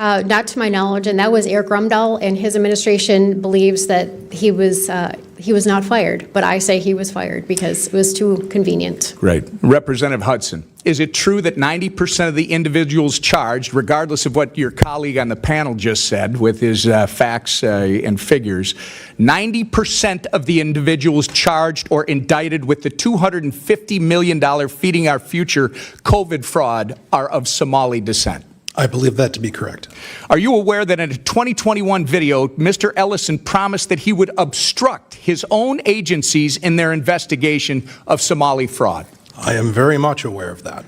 Not to my knowledge, and that was Eric Rumdahl, and his administration believes that he was not fired, but I say he was fired because it was too convenient. Great. Representative Hudson, is it true that 90% of the individuals charged, regardless of what your colleague on the panel just said with his facts and figures, 90% of the individuals charged or indicted with the $250 million Feeding Our Future COVID fraud are of Somali descent? I believe that to be correct. Are you aware that in a 2021 video, Mr. Ellison promised that he would obstruct his own agencies in their investigation of Somali fraud? I am very much aware of that.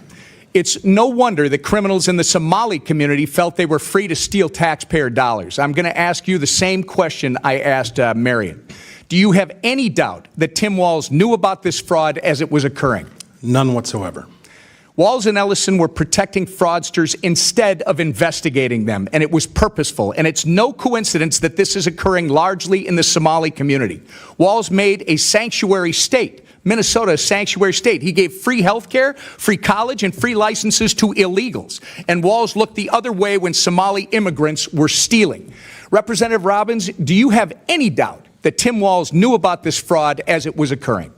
It's no wonder that criminals in the Somali community felt they were free to steal taxpayer dollars. I'm going to ask you the same question I asked Marion. Do you have any doubt that Tim Walz knew about this fraud as it was occurring? None whatsoever. Walz and Ellison were protecting fraudsters instead of investigating them, and it was purposeful. And it's no coincidence that this is occurring largely in the Somali community. Walz made a sanctuary state, Minnesota, a sanctuary state. He gave free health care, free college, and free licenses to illegals. And Walz looked the other way when Somali immigrants were stealing. Representative Robbins, do you have any doubt that Tim Walz knew about this fraud as it was occurring?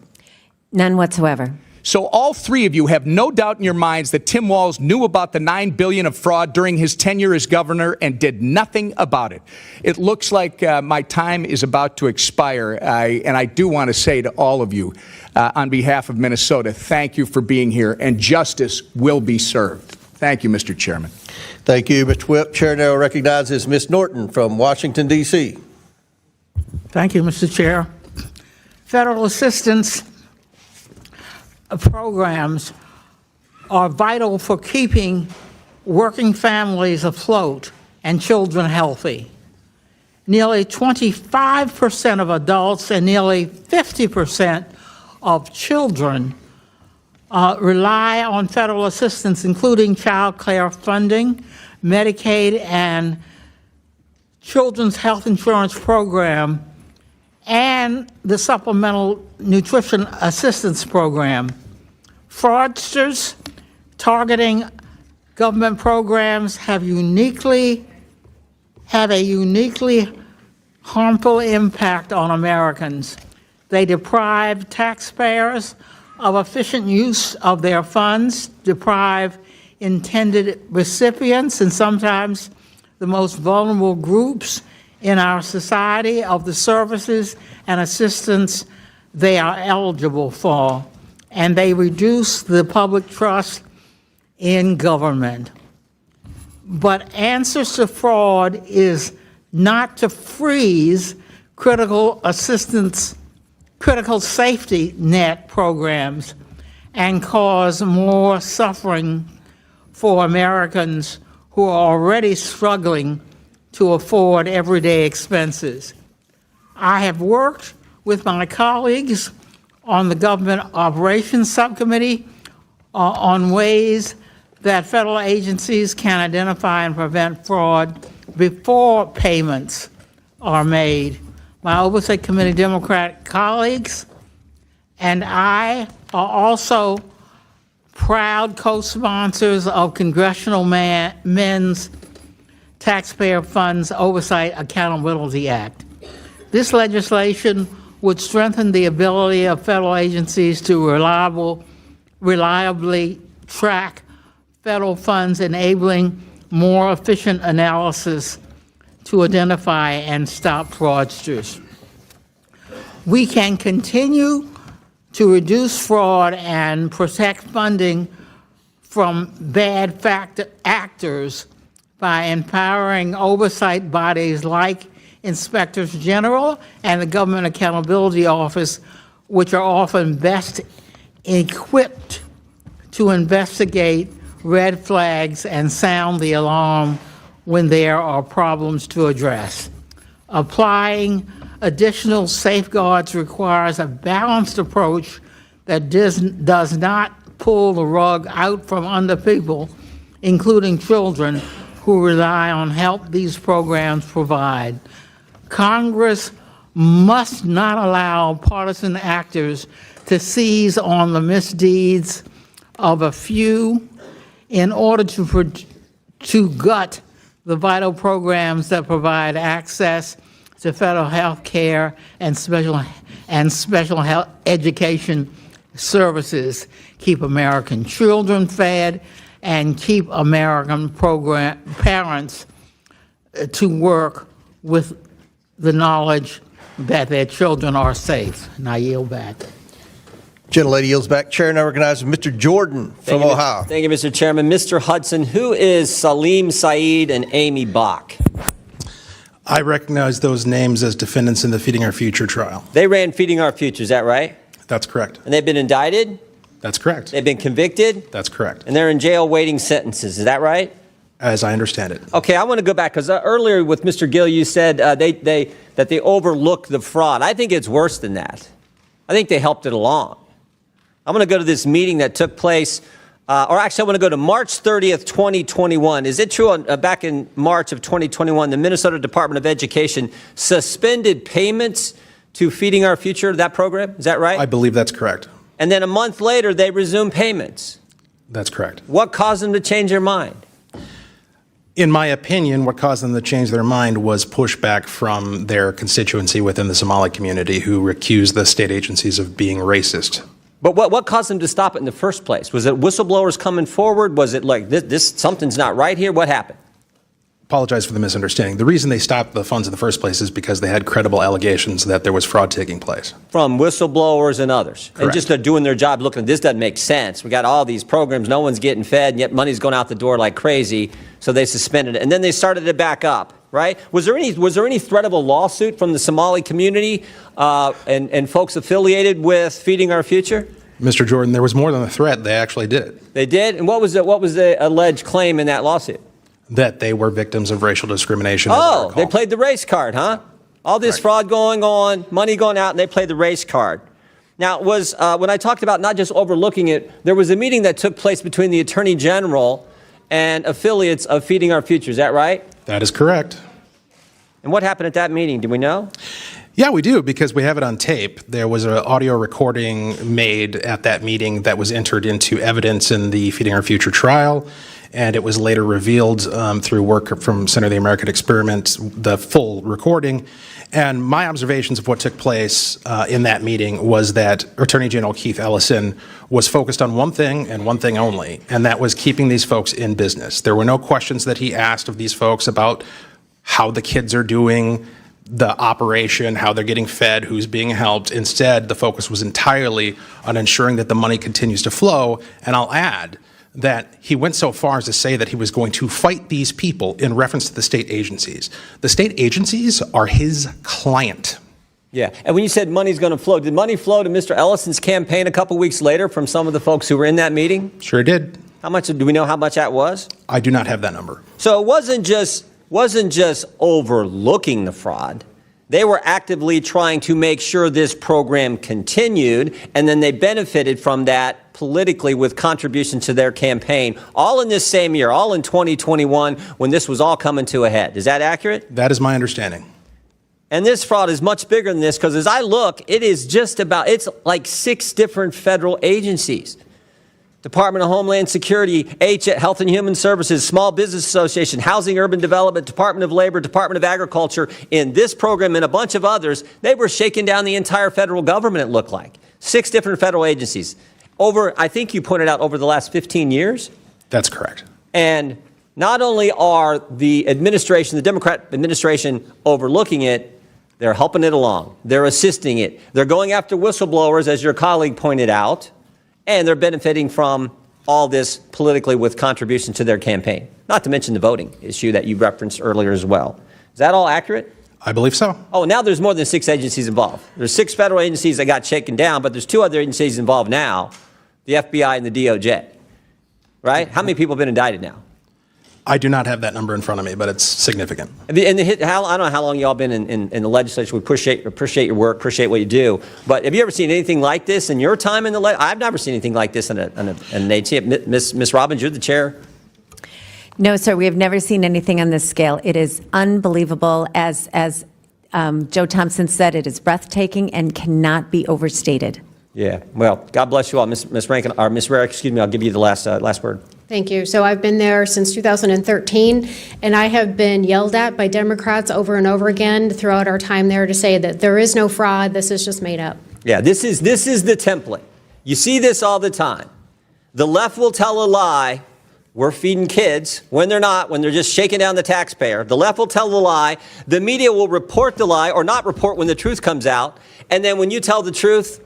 None whatsoever. So all three of you have no doubt in your minds that Tim Walz knew about the $9 billion of fraud during his tenure as governor and did nothing about it. It looks like my time is about to expire, and I do want to say to all of you, on behalf of Minnesota, thank you for being here, and justice will be served. Thank you, Mr. Chairman. Thank you, Mr. Whip. Chair now recognizes Ms. Norton from Washington, D.C. Thank you, Mr. Chair. Federal assistance programs are vital for keeping working families afloat and children healthy. Nearly 25% of adults and nearly 50% of children rely on federal assistance, including child care funding, Medicaid, and Children's Health Insurance Program, and the Supplemental Nutrition Assistance Program. Fraudsters targeting government programs have a uniquely harmful impact on Americans. They deprive taxpayers of efficient use of their funds, deprive intended recipients and sometimes the most vulnerable groups in our society of the services and assistance they are eligible for, and they reduce the public trust in government. But answers to fraud is not to freeze critical safety net programs and cause more suffering for Americans who are already struggling to afford everyday expenses. I have worked with my colleagues on the Government Operations Subcommittee on ways that federal agencies can identify and prevent fraud before payments are made. My Oversight Committee Democrat colleagues and I are also proud co-sponsors of Congressional Men's Taxpayer Funds Oversight Accountability Act. This legislation would strengthen the ability of federal agencies to reliably track federal funds, enabling more efficient analysis to identify and stop fraudsters. We can continue to reduce fraud and protect funding from bad actors by empowering oversight bodies like inspectors general and the Government Accountability Office, which are often best equipped to investigate red flags and sound the alarm when there are problems to address. Applying additional safeguards requires a balanced approach that does not pull the rug out from under people, including children, who rely on help these programs provide. Congress must not allow partisan actors to seize on the misdeeds of a few in order to gut the vital programs that provide access to federal health care and special health education services, keep American children fed, and keep American parents to work with the knowledge that their children are safe. And I yield back. Gentlelady yields back. Chair now recognizes Mr. Jordan from Ohio. Thank you, Mr. Chairman. Mr. Hudson, who is Salim Saeed and Amy Bach? I recognize those names as defendants in the Feeding Our Future trial. They ran Feeding Our Future, is that right? That's correct. And they've been indicted? That's correct. They've been convicted? That's correct. And they're in jail waiting sentences, is that right? As I understand it. Okay, I want to go back, because earlier with Mr. Gill, you said that they overlooked the fraud. I think it's worse than that. I think they helped it along. I'm going to go to this meeting that took place, or actually I want to go to March 30th, 2021. Is it true back in March of 2021, the Minnesota Department of Education suspended payments to Feeding Our Future, that program? Is that right? I believe that's correct. And then a month later, they resumed payments. That's correct. What caused them to change their mind? In my opinion, what caused them to change their mind was pushback from their constituency within the Somali community who accused the state agencies of being racist. But what caused them to stop it in the first place? Was it whistleblowers coming forward? Was it like this something's not right here? What happened? Apologize for the misunderstanding. The reason they stopped the funds in the first place is because they had credible allegations that there was fraud taking place. From whistleblowers and others. Correct. And just they're doing their job looking, this doesn't make sense. We got all these programs, no one's getting fed, and yet money's going out the door like crazy, so they suspended it. And then they started it back up, right? Was there any threat of a lawsuit from the Somali community and folks affiliated with Feeding Our Future? Mr. Jordan, there was more than a threat. They actually did it. They did? And what was the alleged claim in that lawsuit? That they were victims of racial discrimination. as I Oh, recall. they played the race card, huh? All this Right. fraud going on, money going out, and they played the race card. Now, when I talked about not just overlooking it, there was a meeting that took place between the Attorney General and affiliates of Feeding Our Future. Is that right? That is correct. And what happened at that meeting? Do we know? Yeah, we do, because we have it on tape. There was an audio recording made at that meeting that was entered into evidence in the Feeding Our Future trial, and it was later revealed through work from Center of the American Experiment, the full recording. And my observations of what took place in that meeting was that Attorney General Keith Ellison was focused on one thing and one thing only, and that was keeping these folks in business. There were no questions that he asked of these folks about how the kids are doing, the operation, how they're getting fed, who's being helped. Instead, the focus was entirely on ensuring that the money continues to flow. And I'll add that he went so far as to say that he was going to fight these people in reference to the state agencies. The state agencies are his client. Yeah. And when you said money's going to flow, did money flow to Mr. Ellison's campaign a couple weeks later from some of the folks who were in that meeting? Sure did. How much, do we know how much that was? I do not have that number. So it wasn't just overlooking the fraud. They were actively trying to make sure this program continued, and then they benefited from that politically with contributions to their campaign, all in this same year, all in 2021, when this was all coming to a head. Is that accurate? That is my understanding. And this fraud is much bigger than this, because as I look, it's like 6 different federal agencies. Department of Homeland Security, Health and Human Services, Small Business Association, Housing Urban Development, Department of Labor, Department of Agriculture. In this program and a bunch of others, they were shaking down the entire federal government, it looked like. 6 different federal agencies. I think you pointed out, over the last 15 years. That's correct. And not only are the Democrat administration overlooking it, they're helping it along. They're assisting it. They're going after whistleblowers, as your colleague pointed out. And they're benefiting from all this politically with contribution to their campaign. Not to mention the voting issue that you referenced earlier as well. Is that all accurate? I believe so. Oh, now there's more than 6 agencies involved. There's 6 federal agencies that got shaken down, but there's 2 other agencies involved now, the FBI and the DOJ. Right? How many people have been indicted now? I do not have that number in front of me, but it's significant. And I don't know how long y'all been in the legislature. We appreciate your work, appreciate what you do. But have you ever seen anything like this in your time in the legislature? I've never seen anything like this in an agency. Ms. Robbins, you're the chair. No, sir, we have never seen anything on this scale. It is unbelievable. As Joe Thompson said, it is breathtaking and cannot be overstated. Yeah. Well, God bless you all. Ms. Rankin, or Ms. Rarick, excuse me, I'll give you the last word. Thank you. So I've been there since 2013, and I have been yelled at by Democrats over and over again throughout our time there to say that there is no fraud, this is just made up. Yeah, this is the template. You see this all the time. The left will tell a lie, we're feeding kids, when they're not, when they're just shaking down the taxpayer. The left will tell the lie, the media will report the lie or not report when the truth comes out, and then when you tell the truth,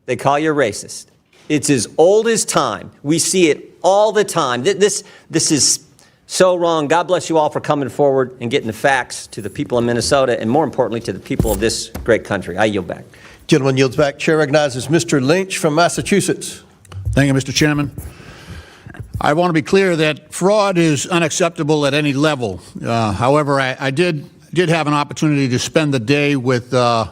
they call you a racist. It's as old as time. We see it all the time. This is so wrong. God bless you all for coming forward and getting the facts to the people of Minnesota, and more importantly, to the people of this great country. I yield back. Gentleman yields back. Chair recognizes Mr. Lynch from Massachusetts. Thank you, Mr. Chairman. I want to be clear that fraud is unacceptable at any level. However, I did have an opportunity to spend the day with a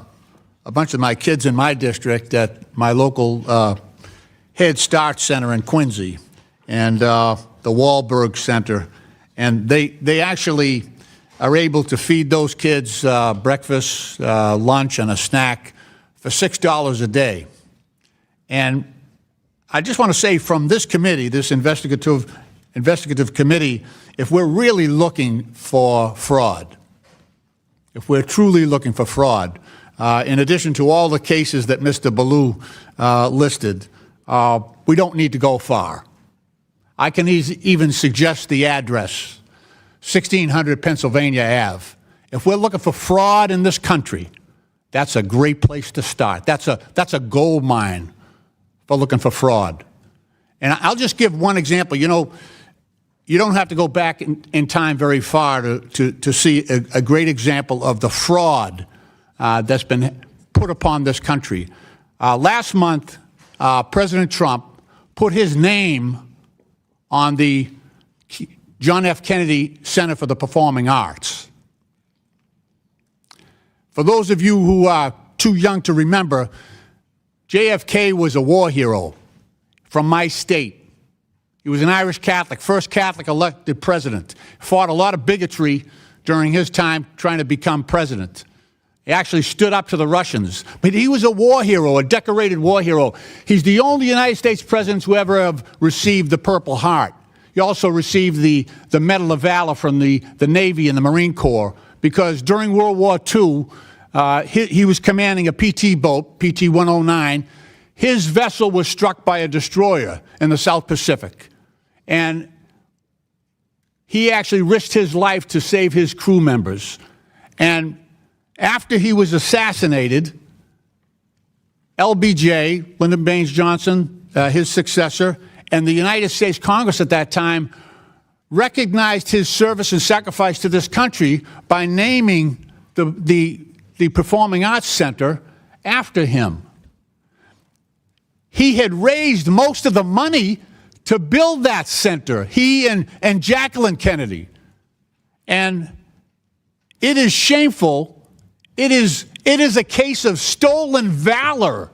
bunch of my kids in my district at my local Head Start Center in Quincy and the Wahlberg Center. And they actually are able to feed those kids breakfast, lunch, and a snack for $6 a day. And I just want to say, from this committee, this investigative committee, if we're really looking for fraud, if we're truly looking for fraud, in addition to all the cases that Mr. Ballou listed, we don't need to go far. I can even suggest the address, 1600 Pennsylvania Ave. If we're looking for fraud in this country, that's a great place to start. That's a gold mine for looking for fraud. And I'll just give one example. You know, you don't have to go back in time very far to see a great example of the fraud that's been put upon this country. Last month, President Trump put his name on the John F. Kennedy Center for the Performing Arts. For those of you who are too young to remember, JFK was a war hero from my state. He was an Irish Catholic, first Catholic elected president. Fought a lot of bigotry during his time trying to become president. He actually stood up to the Russians. But he was a war hero, a decorated war hero. He's the only United States president who ever have received the Purple Heart. He also received the Medal of Valor from the Navy and the Marine Corps because during World War II, he was commanding a PT boat, PT 109. His vessel was struck by a destroyer in the South Pacific. And he actually risked his life to save his crew members. And after he was assassinated, LBJ, Lyndon Baines Johnson, his successor, and the United States Congress at that time recognized his service and sacrifice to this country by naming the Performing Arts Center after him. He had raised most of the money to build that center, he and Jacqueline Kennedy. And it is shameful. It is a case of stolen valor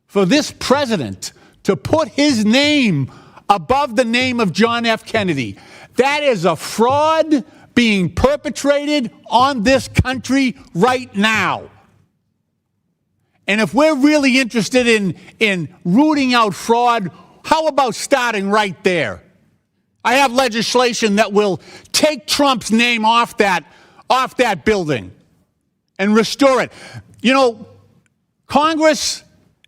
for this president to put his name above the name of John F. Kennedy. That is a fraud being perpetrated on this country right now. And if we're really interested in rooting out fraud, how about starting right there? I have legislation that will take Trump's name off that building and restore it. You know, Congress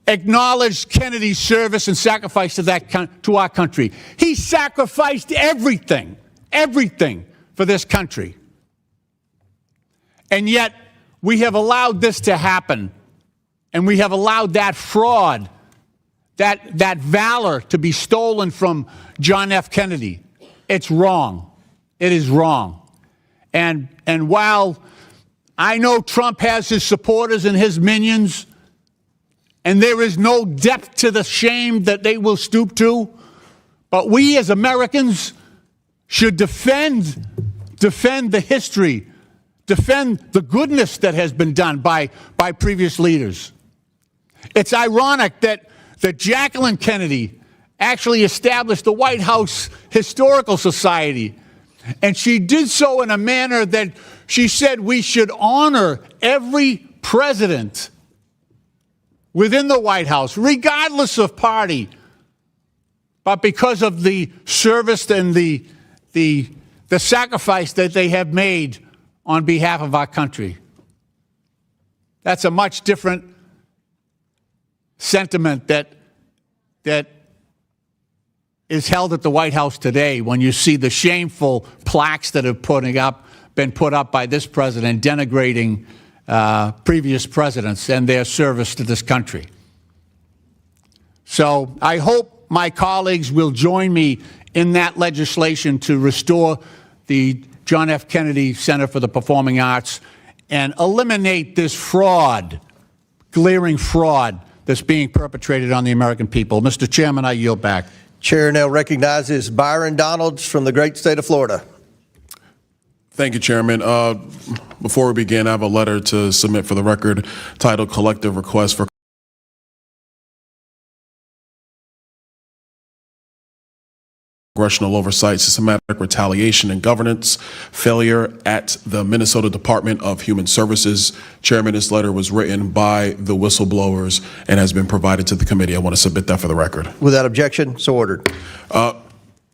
acknowledged Kennedy's service and sacrifice to our country. He sacrificed everything for this country. And yet, we have allowed this to happen. And we have allowed that fraud, that valor to be stolen from John F. Kennedy. It's wrong. It is wrong. And while I know Trump has his supporters and his minions, and there is no depth to the shame that they will stoop to, but we as Americans should defend the history, defend the goodness that has been done by previous leaders. It's ironic that Jacqueline Kennedy actually established the White House Historical Society, and she did so in a manner that she said we should honor every president within the White House, regardless of party, but because of the service and the sacrifice that they have made on behalf of our country. That's a much different sentiment that is held at the White House today when you see the shameful plaques that have been put up by this president denigrating previous presidents and their service to this country. So I hope my colleagues will join me in that legislation to restore the John F. Kennedy Center for the Performing Arts and eliminate this fraud, glaring fraud that's being perpetrated on the American people. Mr. Chairman, I yield back. Chair now recognizes Byron Donalds from the great state of Florida. Thank you, Chairman. Before we begin, I have a letter to submit for the record titled Collective Request for Congressional Oversight, Systematic Retaliation and Governance Failure at the Minnesota Department of Human Services. Chairman, this letter was written by the whistleblowers and has been provided to the committee. I want to submit that for the record. Without objection, so ordered.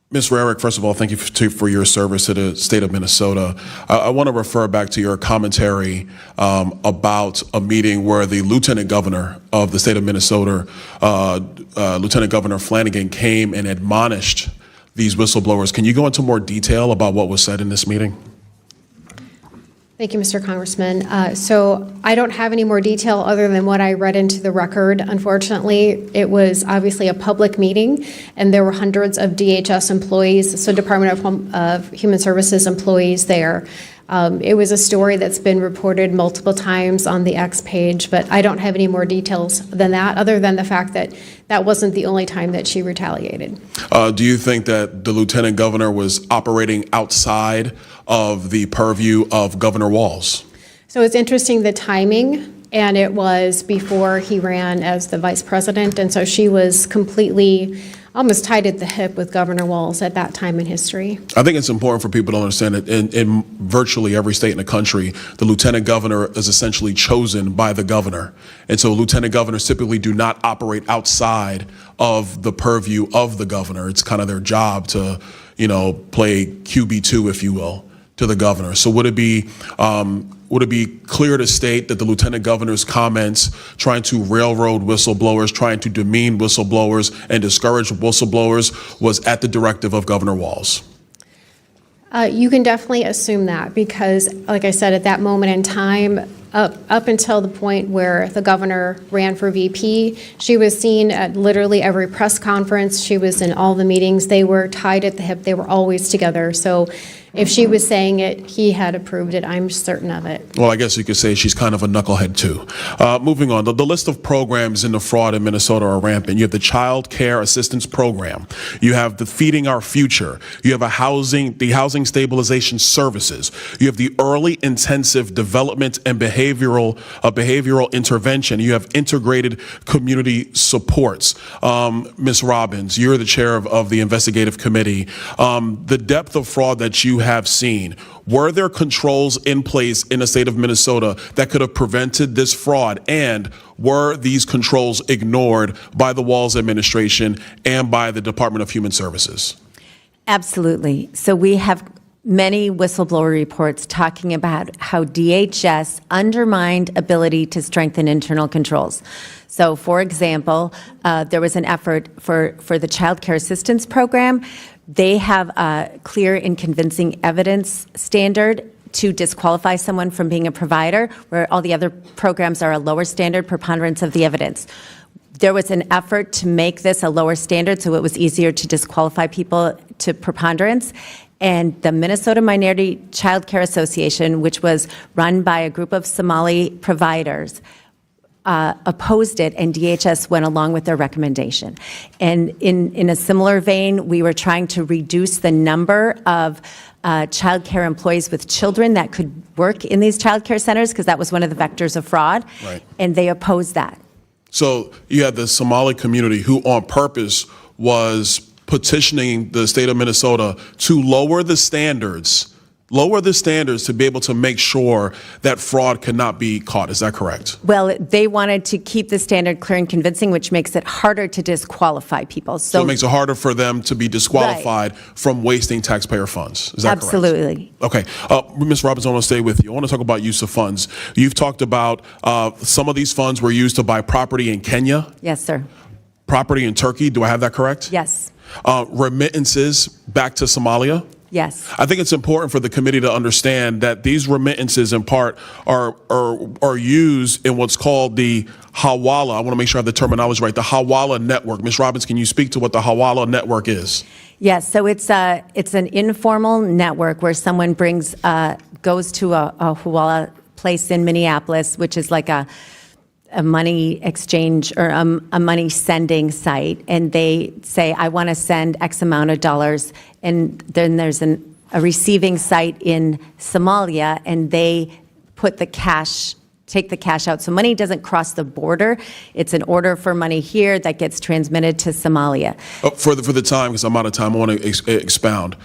Ms. Rarick, first of all, thank you for your service to the state of Minnesota. I want to refer back to your commentary about a meeting where the Lieutenant Governor of the state of Minnesota, Lieutenant Governor Flanagan, came and admonished these whistleblowers. Can you go into more detail about what was said in this meeting? Thank you, Mr. Congressman. So I don't have any more detail other than what I read into the record. Unfortunately, it was obviously a public meeting, and there were hundreds of DHS employees, so Department of Human Services employees there. It was a story that's been reported multiple times on the X page, but I don't have any more details than that, other than the fact that that wasn't the only time that she retaliated. Do you think that the lieutenant governor was operating outside of the purview of Governor Walz? So it's interesting, the timing, and it was before he ran as the vice president, and so she was completely almost tied at the hip with Governor Walz at that time in history. I think it's important for people to understand that in virtually every state in the country, the lieutenant governor is essentially chosen by the governor. And so lieutenant governors typically do not operate outside of the purview of the governor. It's kind of their job to, play QB2, if you will, to the governor. So would it be clear to state that the lieutenant governor's comments trying to railroad whistleblowers, trying to demean whistleblowers and discourage whistleblowers was at the directive of Governor Walz? You can definitely assume that because, like I said, at that moment in time, up until the point where the governor ran for VP, she was seen at literally every press conference. She was in all the meetings. They were tied at the hip. They were always together. So if she was saying it, he had approved it. I'm certain of it. Well, I guess you could say she's kind of a knucklehead, too. Moving on, the list of programs in the fraud in Minnesota are rampant. You have the Child Care Assistance Program. You have the Feeding Our Future. You have the Housing Stabilization Services. You have the Early Intensive Development and Behavioral Intervention. You have Integrated Community Supports. Ms. Robbins, you're the chair of the investigative committee. The depth of fraud that you have seen, were there controls in place in the state of Minnesota that could have prevented this fraud? And were these controls ignored by the Walz administration and by the Department of Human Services? Absolutely. So we have many whistleblower reports talking about how DHS undermined ability to strengthen internal controls. So, for example, there was an effort for the Child Care Assistance Program. They have a clear and convincing evidence standard to disqualify someone from being a provider, where all the other programs are a lower standard, preponderance of the evidence. There was an effort to make this a lower standard so it was easier to disqualify people to preponderance. And the Minnesota Minority Child Care Association, which was run by a group of Somali providers, opposed it, and DHS went along with their recommendation. And in a similar vein, we were trying to reduce the number of child care employees with children that could work in these child care centers, because that was one of the vectors of fraud, right. And they opposed that. So you had the Somali community who on purpose was petitioning the state of Minnesota to lower the standards to be able to make sure that fraud cannot be caught. Is that correct? Well, they wanted to keep the standard clear and convincing, which makes it harder to disqualify people. So it makes it harder for them to be disqualified right. from wasting taxpayer funds. Is that Absolutely. correct? Okay. Ms. Robbins, I want to stay with you. I want to talk about use of funds. You've talked about some of these funds were used to buy property in Kenya. Yes, sir. Property in Turkey. Do I have that correct? Yes. Remittances back to Somalia. Yes. I think it's important for the committee to understand that these remittances, in part, are used in what's called the Hawala. I want to make sure I have the terminology right. The Hawala network. Ms. Robbins, can you speak to what the Hawala network is? Yes. So it's an informal network where someone goes to a Hawala place in Minneapolis, which is like a money exchange or a money sending site, and they say, I want to send X amount of dollars, and then there's a receiving site in Somalia, and they put take the cash out. So money doesn't cross the border. It's an order for money here that gets transmitted to Somalia. For the time, because I'm out of time, I want to expound.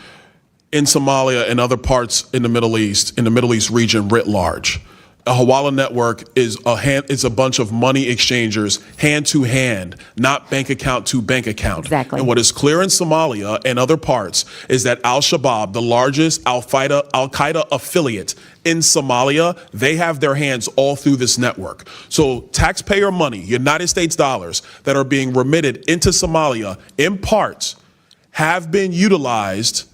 In Somalia and other parts in the Middle East region writ large, a Hawala network is a bunch of money exchangers, hand to hand, not bank account to bank account. Exactly. And what is clear in Somalia and other parts is that Al-Shabaab, the largest Al-Qaeda affiliate in Somalia, they have their hands all through this network. So taxpayer money, United States dollars, that are being remitted into Somalia, in parts, have been utilized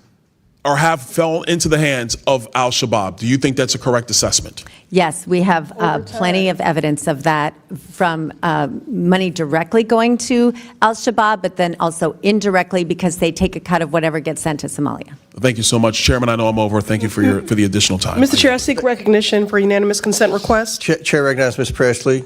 or have fell into the hands of al-Shabaab. Do you think that's a correct assessment? Yes, we have plenty of evidence of that, from money directly going to al-Shabaab, but then also indirectly because they take a cut of whatever gets sent to Somalia. Thank you so much, Chairman. I know I'm over. Thank you for the additional time. Mr. Chair, I seek recognition for unanimous consent request. Chair recognizes Ms. Presley.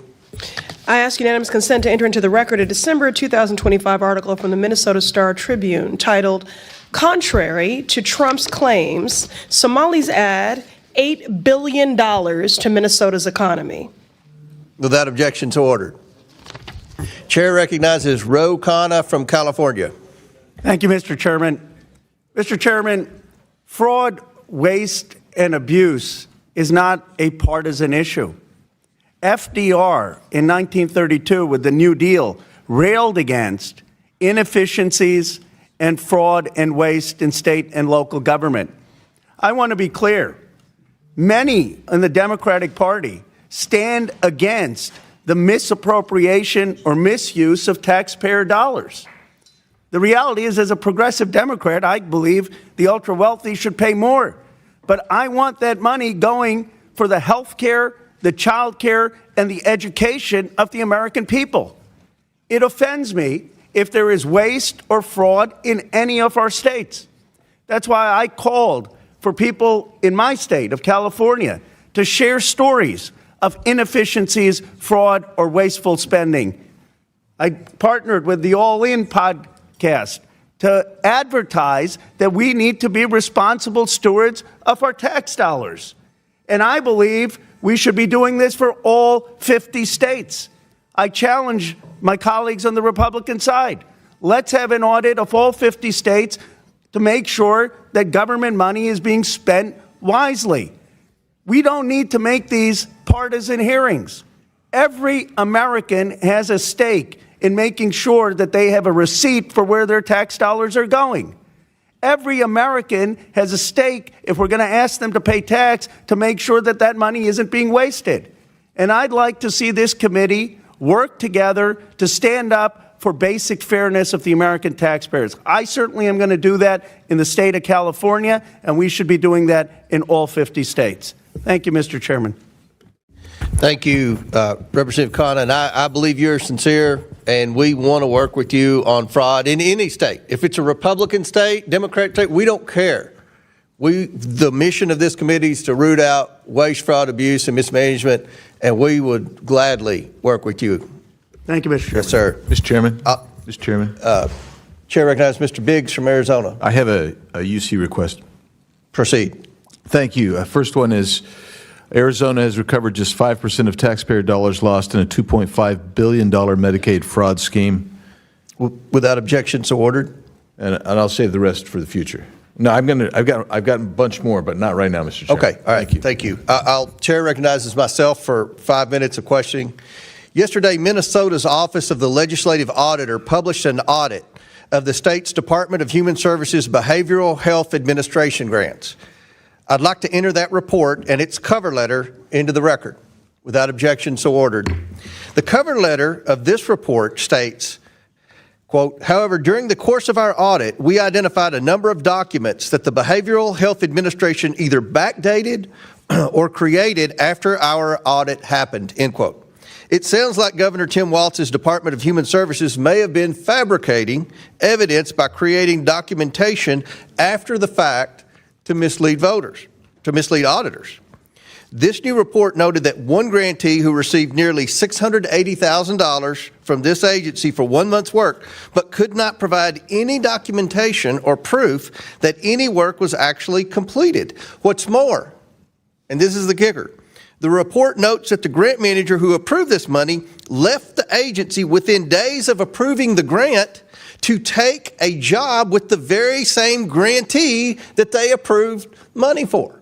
I ask unanimous consent to enter into the record a December 2025 article from the Minnesota Star Tribune titled, "Contrary to Trump's claims, Somalis add $8 billion to Minnesota's economy." Without objection, so ordered. Chair recognizes Ro Khanna from California. Thank you, Mr. Chairman. Mr. Chairman, fraud, waste, and abuse is not a partisan issue. FDR in 1932 with the New Deal railed against inefficiencies and fraud and waste in state and local government. I want to be clear. Many in the Democratic Party stand against the misappropriation or misuse of taxpayer dollars. The reality is, as a progressive Democrat, I believe the ultra-wealthy should pay more. But I want that money going for the health care, the child care, and the education of the American people. It offends me if there is waste or fraud in any of our states. That's why I called for people in my state of California to share stories of inefficiencies, fraud, or wasteful spending. I partnered with the All In podcast to advertise that we need to be responsible stewards of our tax dollars. And I believe we should be doing this for all 50 states. I challenge my colleagues on the Republican side. Let's have an audit of all 50 states to make sure that government money is being spent wisely. We don't need to make these partisan hearings. Every American has a stake in making sure that they have a receipt for where their tax dollars are going. Every American has a stake, if we're going to ask them to pay tax, to make sure that that money isn't being wasted. And I'd like to see this committee work together to stand up for basic fairness of the American taxpayers. I certainly am going to do that in the state of California, and we should be doing that in all 50 states. Thank you, Mr. Chairman. Thank you, Representative Khanna. And I believe you're sincere, and we want to work with you on fraud in any state. If it's a Republican state, Democratic state, we don't care. The mission of this committee is to root out waste, fraud, abuse, and mismanagement, and we would gladly work with you. Thank you, Mr. Chairman. Yes, sir. Mr. Chairman. Mr. Chairman. Chair recognizes Mr. Biggs from Arizona. I have a UC request. Proceed. Thank you. First one is, Arizona has recovered just 5% of taxpayer dollars lost in a $2.5 billion Medicaid fraud scheme. Without objection, so ordered. And I'll save the rest for the future. No, I've got a bunch more, but not right now, Mr. Chairman. Okay, all right. Thank you. Chair recognizes myself for 5 minutes of questioning. Yesterday, Minnesota's Office of the Legislative Auditor published an audit of the state's Department of Human Services Behavioral Health Administration grants. I'd like to enter that report and its cover letter into the record. Without objection, so ordered. The cover letter of this report states, quote, "However, during the course of our audit, we identified a number of documents that the Behavioral Health Administration either backdated or created after our audit happened," end quote. It sounds like Governor Tim Walz's Department of Human Services may have been fabricating evidence by creating documentation after the fact to mislead voters, to mislead auditors. This new report noted that one grantee who received nearly $680,000 from this agency for 1 month's work, but could not provide any documentation or proof that any work was actually completed. What's more, and this is the kicker, the report notes that the grant manager who approved this money left the agency within days of approving the grant to take a job with the very same grantee that they approved money for.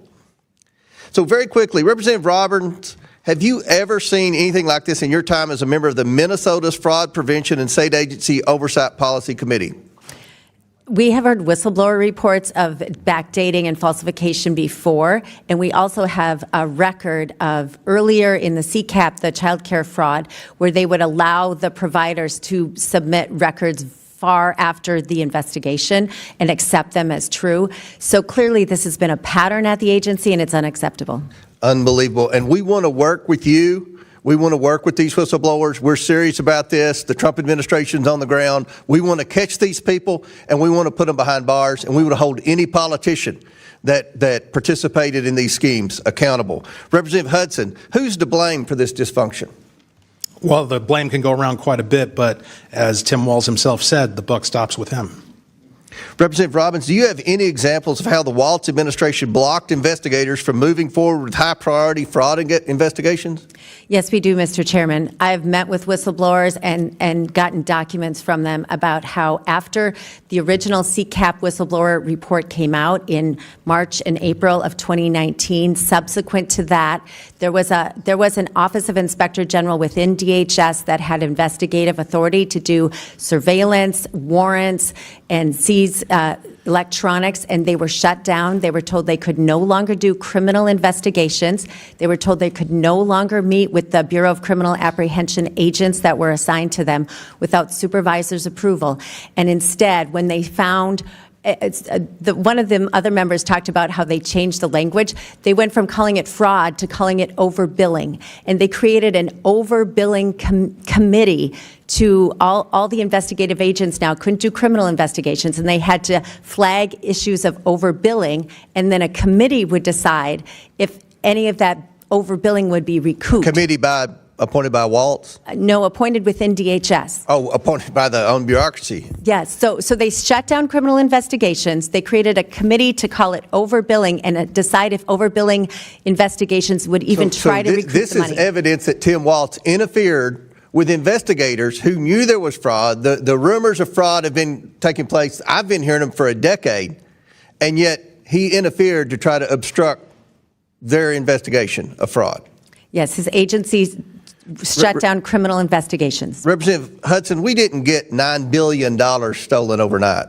So very quickly, Representative Roberts, have you ever seen anything like this in your time as a member of the Minnesota's Fraud Prevention and State Agency Oversight Policy Committee? We have heard whistleblower reports of backdating and falsification before, and we also have a record of earlier in the CCAP, the child care fraud, where they would allow the providers to submit records far after the investigation and accept them as true. So clearly, this has been a pattern at the agency, and it's unacceptable. Unbelievable. And we want to work with you. We want to work with these whistleblowers. We're serious about this. The Trump administration's on the ground. We want to catch these people, and we want to put them behind bars, and we want to hold any politician that participated in these schemes accountable. Representative Hudson, who's to blame for this dysfunction? Well, the blame can go around quite a bit, but as Tim Walz himself said, the buck stops with him. Representative Robbins, do you have any examples of how the Walz administration blocked investigators from moving forward with high-priority fraud investigations? Yes, we do, Mr. Chairman. I've met with whistleblowers and gotten documents from them about how after the original CCAP whistleblower report came out in March and April of 2019, subsequent to that, there was an Office of Inspector General within DHS that had investigative authority to do surveillance, warrants, and seize electronics, and they were shut down. They were told they could no longer do criminal investigations. They were told they could no longer meet with the Bureau of Criminal Apprehension agents that were assigned to them without supervisor's approval. And instead, when they found one of the other members talked about how they changed the language. They went from calling it fraud to calling it overbilling. And they created an overbilling committee to all the investigative agents now couldn't do criminal investigations, and they had to flag issues of overbilling, and then a committee would decide if any of that overbilling would be recouped. Committee appointed by Walz? No, appointed within DHS. Oh, appointed by the own bureaucracy. Yes, so they shut down criminal investigations. They created a committee to call it overbilling and decide if overbilling investigations would even try to recoup the money. This is evidence that Tim Walz interfered with investigators who knew there was fraud. The rumors of fraud have been taking place. I've been hearing them for a decade, and yet he interfered to try to obstruct their investigation of fraud. Yes, his agencies shut down criminal investigations. Representative Hudson, we didn't get $9 billion stolen overnight.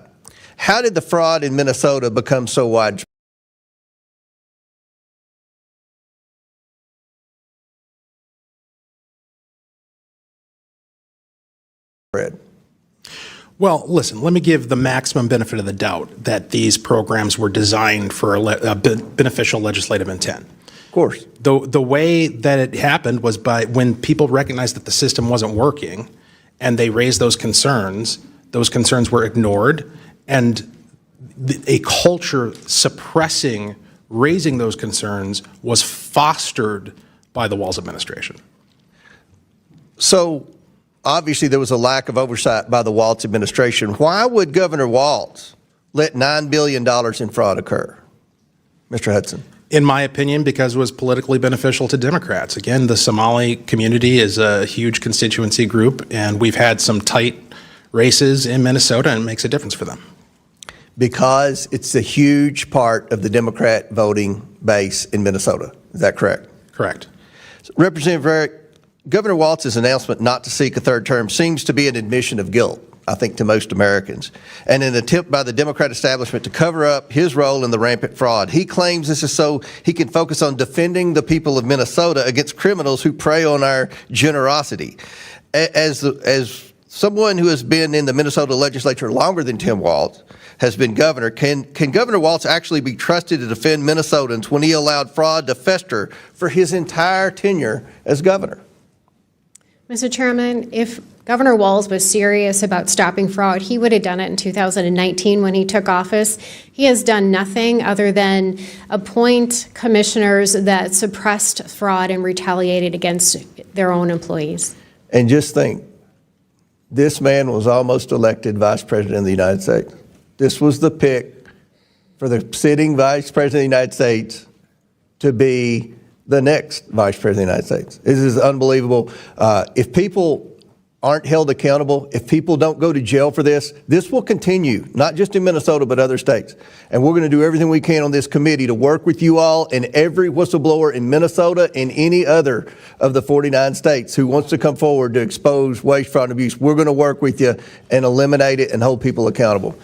How did the fraud in Minnesota become so widespread? Well, listen, let me give the maximum benefit of the doubt that these programs were designed for a beneficial legislative intent. Of course. The way that it happened was by when people recognized that the system wasn't working and they raised those concerns were ignored, and a culture suppressing raising those concerns was fostered by the Walz administration. So obviously there was a lack of oversight by the Walz administration. Why would Governor Walz let $9 billion in fraud occur? Mr. Hudson. In my opinion, because it was politically beneficial to Democrats. Again, the Somali community is a huge constituency group, and we've had some tight races in Minnesota, and it makes a difference for them. Because it's a huge part of the Democrat voting base in Minnesota. Is that correct? Correct. Representative Varick, Governor Walz's announcement not to seek a third term seems to be an admission of guilt, I think, to most Americans, and an attempt by the Democrat establishment to cover up his role in the rampant fraud. He claims this is so he can focus on defending the people of Minnesota against criminals who prey on our generosity. As someone who has been in the Minnesota legislature longer than Tim Walz has been governor, can Governor Walz actually be trusted to defend Minnesotans when he allowed fraud to fester for his entire tenure as governor? Mr. Chairman, if Governor Walz was serious about stopping fraud, he would have done it in 2019 when he took office. He has done nothing other than appoint commissioners that suppressed fraud and retaliated against their own employees. And just think, this man was almost elected Vice President of the United States. This was the pick for the sitting Vice President of the United States to be the next Vice President of the United States. This is unbelievable. If people aren't held accountable, if people don't go to jail for this, this will continue, not just in Minnesota, but other states. And we're going to do everything we can on this committee to work with you all and every whistleblower in Minnesota and any other of the 49 states who wants to come forward to expose waste, fraud, and abuse. We're going to work with you and eliminate it and hold people accountable.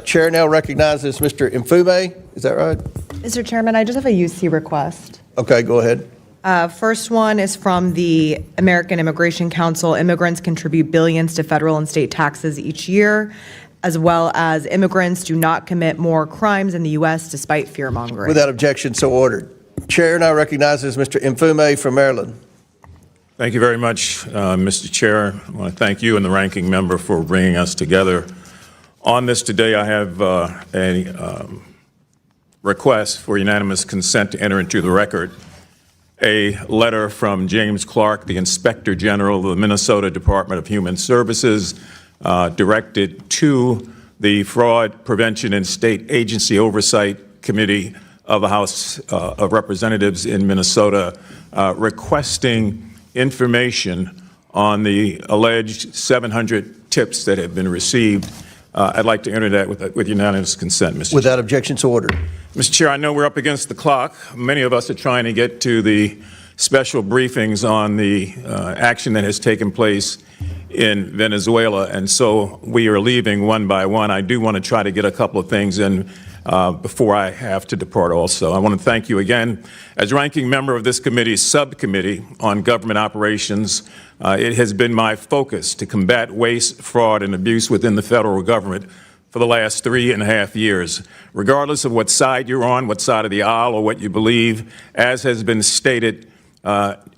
Chair now recognizes Mr. Mfume. Is that right? Mr. Chairman, I just have a UC request. Okay, go ahead. First one is from the American Immigration Council. Immigrants contribute billions to federal and state taxes each year, as well as immigrants do not commit more crimes in the U.S. despite fear-mongering. Without objection, so ordered. Chair now recognizes Mr. Mfume from Maryland. Thank you very much, Mr. Chair. I want to thank you and the ranking member for bringing us together on this today. I have a request for unanimous consent to enter into the record a letter from James Clark, the Inspector General of the Minnesota Department of Human Services, directed to the Fraud Prevention and State Agency Oversight Committee of the House of Representatives in Minnesota, requesting information on the alleged 700 tips that have been received. I'd like to enter that with unanimous consent, Mr. Without objection, so ordered. Mr. Chair, I know we're up against the clock. Many of us are trying to get to the special briefings on the action that has taken place in Venezuela, and so we are leaving one by one. I do want to try to get a couple of things in before I have to depart also. I want to thank you again. As ranking member of this committee's subcommittee on government operations, it has been my focus to combat waste, fraud, and abuse within the federal government for the last 3.5 years. Regardless of what side you're on, what side of the aisle, or what you believe, as has been stated,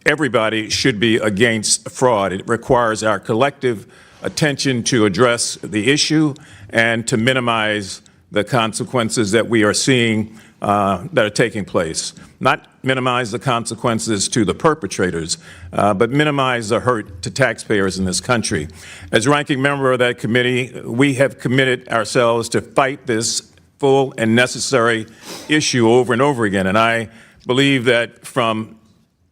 everybody should be against fraud. It requires our collective attention to address the issue and to minimize the consequences that we are seeing that are taking place. Not minimize the consequences to the perpetrators, but minimize the hurt to taxpayers in this country. As ranking member of that committee, we have committed ourselves to fight this full and necessary issue over and over again. And I believe that from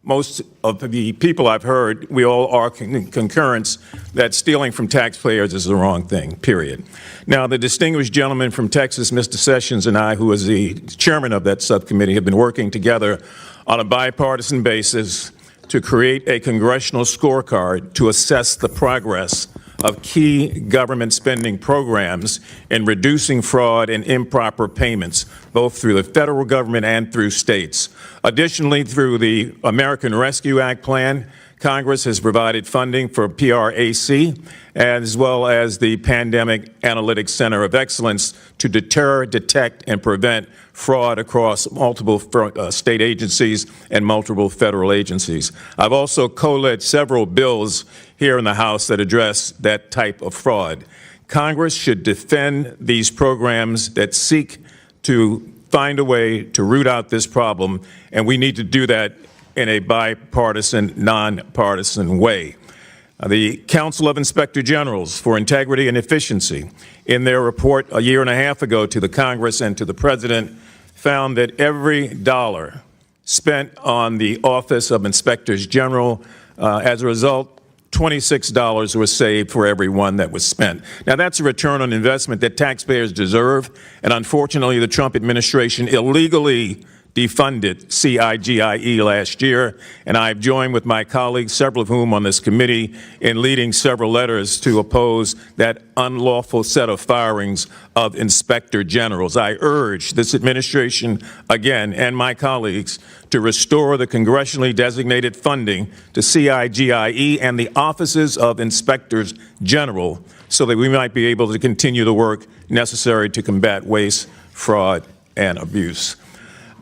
most of the people I've heard, we all are concurrence that stealing from taxpayers is the wrong thing, period. Now, the distinguished gentleman from Texas, Mr. Sessions, and I, who is the chairman of that subcommittee, have been working together on a bipartisan basis to create a congressional scorecard to assess the progress of key government spending programs in reducing fraud and improper payments, both through the federal government and through states. Additionally, through the American Rescue Act plan, Congress has provided funding for PRAC, as well as the Pandemic Analytics Center of Excellence to deter, detect, and prevent fraud across multiple state agencies and multiple federal agencies. I've also co-led several bills here in the House that address that type of fraud. Congress should defend these programs that seek to find a way to root out this problem, and we need to do that in a bipartisan, nonpartisan way. The Council of Inspector Generals for Integrity and Efficiency, in their report a year and a half ago to the Congress and to the President, found that every dollar spent on the Office of Inspectors General, as a result, $26 was saved for every one that was spent. Now, that's a return on investment that taxpayers deserve, and unfortunately, the Trump administration illegally defunded CIGIE last year, and I've joined with my colleagues, several of whom on this committee, in leading several letters to oppose that unlawful set of firings of inspector generals. I urge this administration again and my colleagues to restore the congressionally designated funding to CIGIE and the offices of inspectors general so that we might be able to continue the work necessary to combat waste, fraud, and abuse.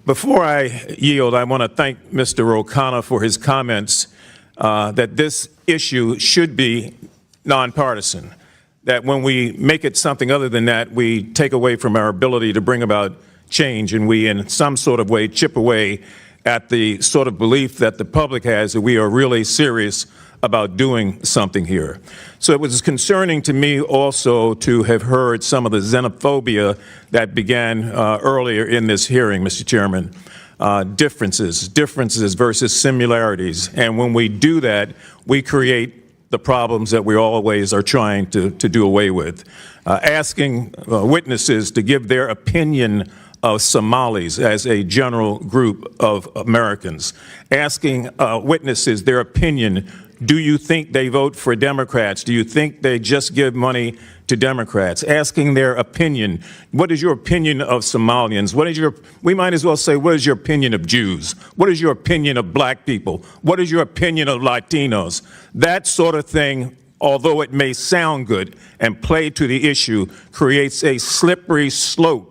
Before I yield, I want to thank Mr. O'Connor for his comments that this issue should be nonpartisan, that when we make it something other than that, we take away from our ability to bring about change, and we in some sort of way chip away at the sort of belief that the public has that we are really serious about doing something here. So it was concerning to me also to have heard some of the xenophobia that began earlier in this hearing, Mr. Chairman. Differences versus similarities. And when we do that, we create the problems that we always are trying to do away with. Asking witnesses to give their opinion of Somalis as a general group of Americans. Asking witnesses their opinion Do you think they vote for Democrats? Do you think they just give money to Democrats? Asking their opinion. What is your opinion of Somalians? We might as well say, what is your opinion of Jews? What is your opinion of black people? What is your opinion of Latinos? That sort of thing, although it may sound good and play to the issue, creates a slippery slope.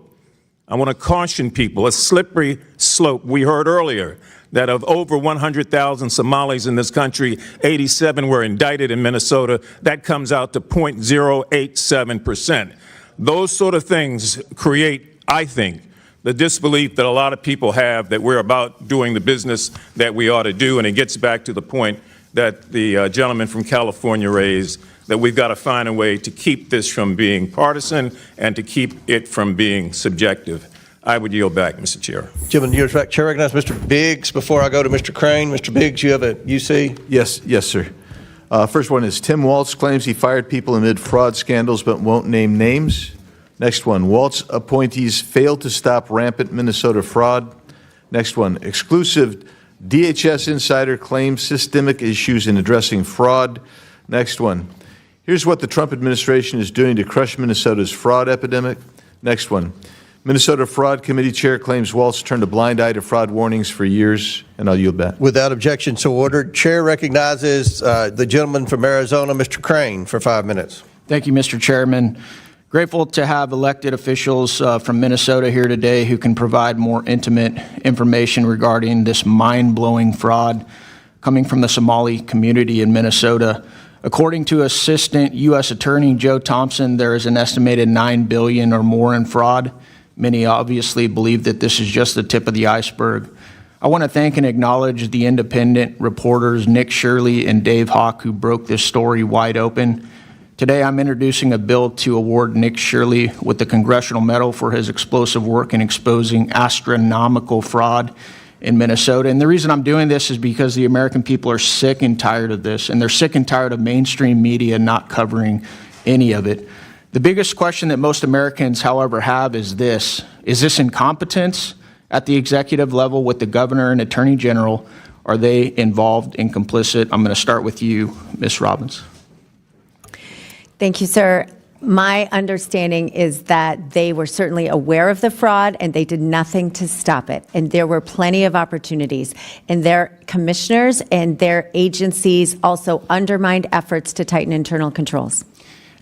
I want to caution people, a slippery slope. We heard earlier that of over 100,000 Somalis in this country, 87 were indicted in Minnesota. That comes out to 0.087%. Those sort of things create, I think, the disbelief that a lot of people have that we're about doing the business that we ought to do. And it gets back to the point that the gentleman from California raised, that we've got to find a way to keep this from being partisan and to keep it from being subjective. I would yield back, Mr. Chair. Gentleman, yields back. Chair recognizes Mr. Biggs before I go to Mr. Crane. Mr. Biggs, you have a UC? Yes, sir. First one is Tim Walz claims he fired people amid fraud scandals but won't name names. Next one, Walz appointees failed to stop rampant Minnesota fraud. Next one, exclusive DHS insider claims systemic issues in addressing fraud. Next one, here's what the Trump administration is doing to crush Minnesota's fraud epidemic. Next one, Minnesota Fraud Committee Chair claims Walz turned a blind eye to fraud warnings for years, and I'll yield back. Without objection, so ordered. Chair recognizes the gentleman from Arizona, Mr. Crane, for 5 minutes. Thank you, Mr. Chairman. Grateful to have elected officials from Minnesota here today who can provide more intimate information regarding this mind-blowing fraud coming from the Somali community in Minnesota. According to Assistant U.S. Attorney Joe Thompson, there is an estimated $9 billion or more in fraud. Many obviously believe that this is just the tip of the iceberg. I want to thank and acknowledge the independent reporters Nick Shirley and Dave Hawk who broke this story wide open. Today I'm introducing a bill to award Nick Shirley with the Congressional Medal for his explosive work in exposing astronomical fraud in Minnesota. And the reason I'm doing this is because the American people are sick and tired of this, and they're sick and tired of mainstream media not covering any of it. The biggest question that most Americans, however, have is this: is this incompetence at the executive level with the governor and attorney general? Are they involved and complicit? I'm going to start with you, Ms. Robbins. Thank you, sir. My understanding is that they were certainly aware of the fraud and they did nothing to stop it. And there were plenty of opportunities. And their commissioners and their agencies also undermined efforts to tighten internal controls.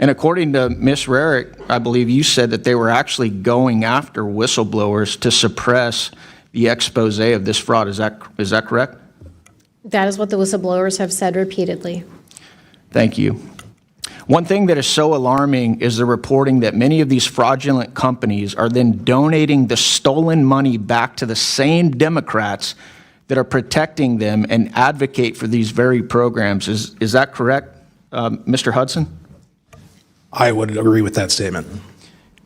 And according to Ms. Rarick, I believe you said that they were actually going after whistleblowers to suppress the expose of this fraud. Is that correct? That is what the whistleblowers have said repeatedly. Thank you. One thing that is so alarming is the reporting that many of these fraudulent companies are then donating the stolen money back to the same Democrats that are protecting them and advocate for these very programs. Is that correct, Mr. Hudson? I would agree with that statement.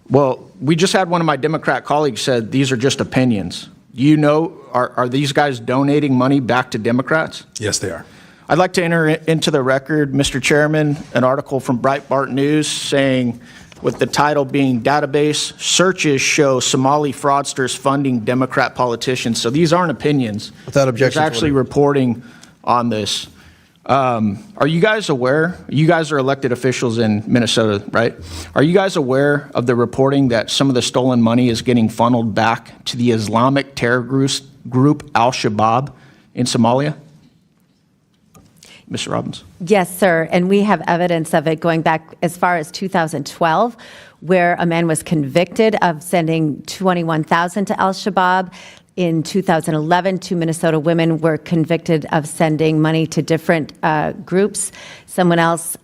Well, we just had one of my Democrat colleagues said these are just opinions. You know, are these guys donating money back to Democrats? Yes, they are. I'd like to enter into the record, Mr. Chairman, an article from Breitbart News saying, with the title being Database Searches Show Somali Fraudsters Funding Democrat Politicians. So these aren't opinions. Without objection. There's actually reporting on this. Are you guys aware? You guys are elected officials in Minnesota, right? Are you guys aware of the reporting that some of the stolen money is getting funneled back to the Islamic terror group Al-Shabaab in Somalia? Ms. Robbins? Yes, sir. And we have evidence of it going back as far as 2012, where a man was convicted of sending $21,000 to Al-Shabaab. In 2011, 2 Minnesota women were convicted of sending money to different groups. Someone else,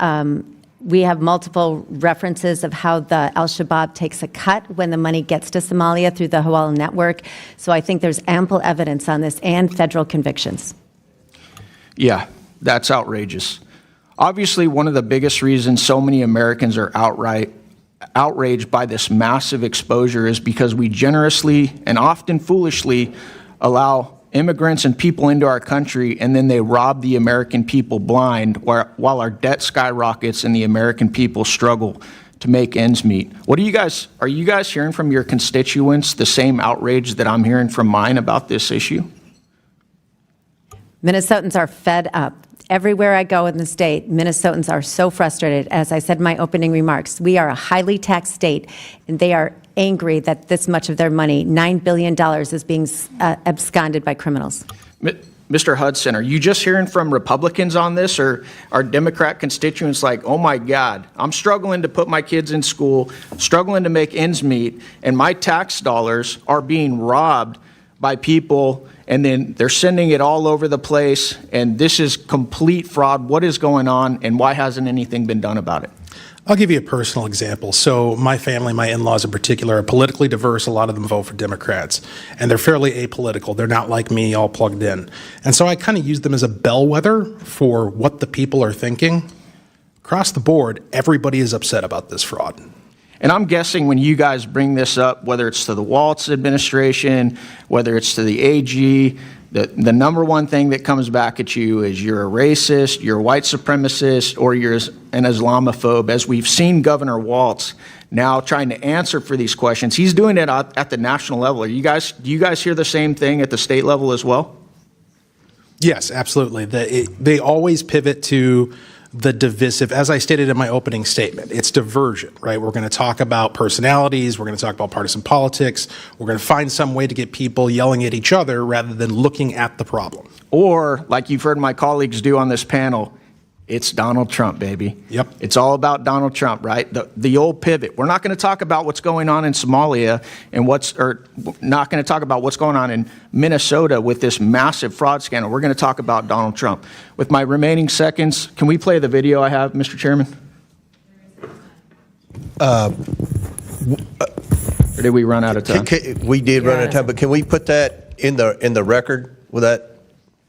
we have multiple references of how the Al-Shabaab takes a cut when the money gets to Somalia through the Hawala network. So I think there's ample evidence on this and federal convictions. Yeah, that's outrageous. Obviously, one of the biggest reasons so many Americans are outraged by this massive exposure is because we generously and often foolishly allow immigrants and people into our country, and then they rob the American people blind while our debt skyrockets and the American people struggle to make ends meet. Are you guys hearing from your constituents the same outrage that I'm hearing from mine about this issue? Minnesotans are fed up. Everywhere I go in the state, Minnesotans are so frustrated. As I said in my opening remarks, we are a highly taxed state, and they are angry that this much of their money, $9 billion, is being absconded by criminals. Mr. Hudson, are you just hearing from Republicans on this, or are Democrat constituents like, oh my God, I'm struggling to put my kids in school, struggling to make ends meet, and my tax dollars are being robbed by people, and then they're sending it all over the place, and this is complete fraud. What is going on, and why hasn't anything been done about it? I'll give you a personal example. So my family, my in-laws in particular, are politically diverse. A lot of them vote for Democrats, and they're fairly apolitical. They're not like me, all plugged in. And so I kind of use them as a bellwether for what the people are thinking. Across the board, everybody is upset about this fraud. And I'm guessing when you guys bring this up, whether it's to the Walz administration, whether it's to the AG, the number one thing that comes back at you is you're a racist, you're a white supremacist, or you're an Islamophobe. As we've seen Governor Walz now trying to answer for these questions, he's doing it at the national level. Do you guys hear the same thing at the state level as well? Yes, absolutely. They always pivot to the divisive. As I stated in my opening statement, it's diversion, right? We're going to talk about personalities. We're going to talk about partisan politics. We're going to find some way to get people yelling at each other rather than looking at the problem. Or, like you've heard my colleagues do on this panel, it's Donald Trump, baby. Yep. It's all about Donald Trump, right? The old pivot. We're not going to talk about what's going on in Somalia and not going to talk about what's going on in Minnesota with this massive fraud scandal. We're going to talk about Donald Trump. With my remaining seconds, can we play the video I have, Mr. Chairman? Or did we run out of time? We did run out of time, but can we put that in the record with that?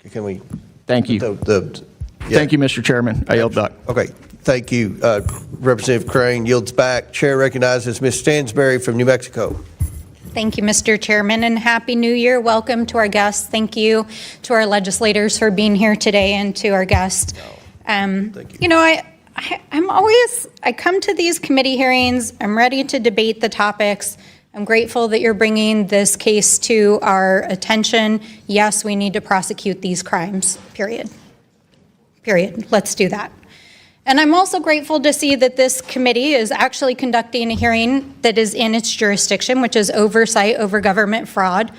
Can we? Thank you. Thank you, Mr. Chairman. I yield back. Okay. Thank you. Representative Crane yields back. Chair recognizes Ms. Stansberry from New Mexico. Thank you, Mr. Chairman, and Happy New Year. Welcome to our guests. Thank you to our legislators for being here today and to our guests. Thank you. I come to these committee hearings. I'm ready to debate the topics. I'm grateful that you're bringing this case to our attention. Yes, we need to prosecute these crimes, period. Let's do that. And I'm also grateful to see that this committee is actually conducting a hearing that is in its jurisdiction, which is oversight over government fraud.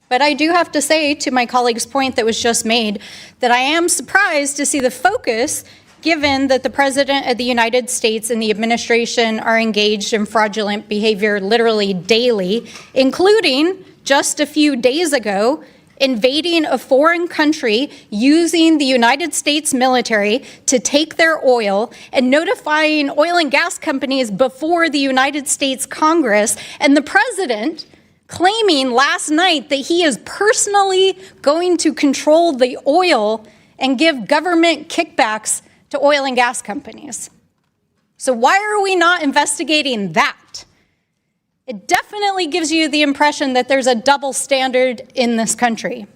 But I do have to say, to my colleague's point that was just made, that I am surprised to see the focus, given that the President of the United States and the administration are engaged in fraudulent behavior literally daily, including just a few days ago, invading a foreign country, using the United States military to take their oil, and notifying oil and gas companies before the United States Congress, and the president claiming last night that he is personally going to control the oil and give government kickbacks to oil and gas companies. So why are we not investigating that? It definitely gives you the impression that there's a double standard in this country.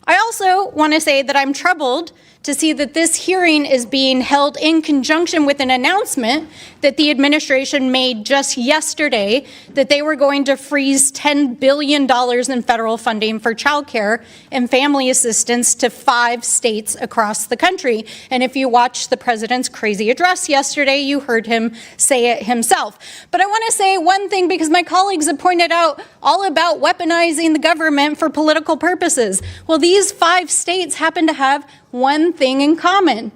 I also want to say that I'm troubled to see that this hearing is being held in conjunction with an announcement that the administration made just yesterday that they were going to freeze $10 billion in federal funding for childcare and family assistance to 5 states across the country. And if you watched the president's crazy address yesterday, you heard him say it himself. But I want to say one thing, because my colleagues have pointed out all about weaponizing the government for political purposes. Well, these 5 states happen to have one thing in common.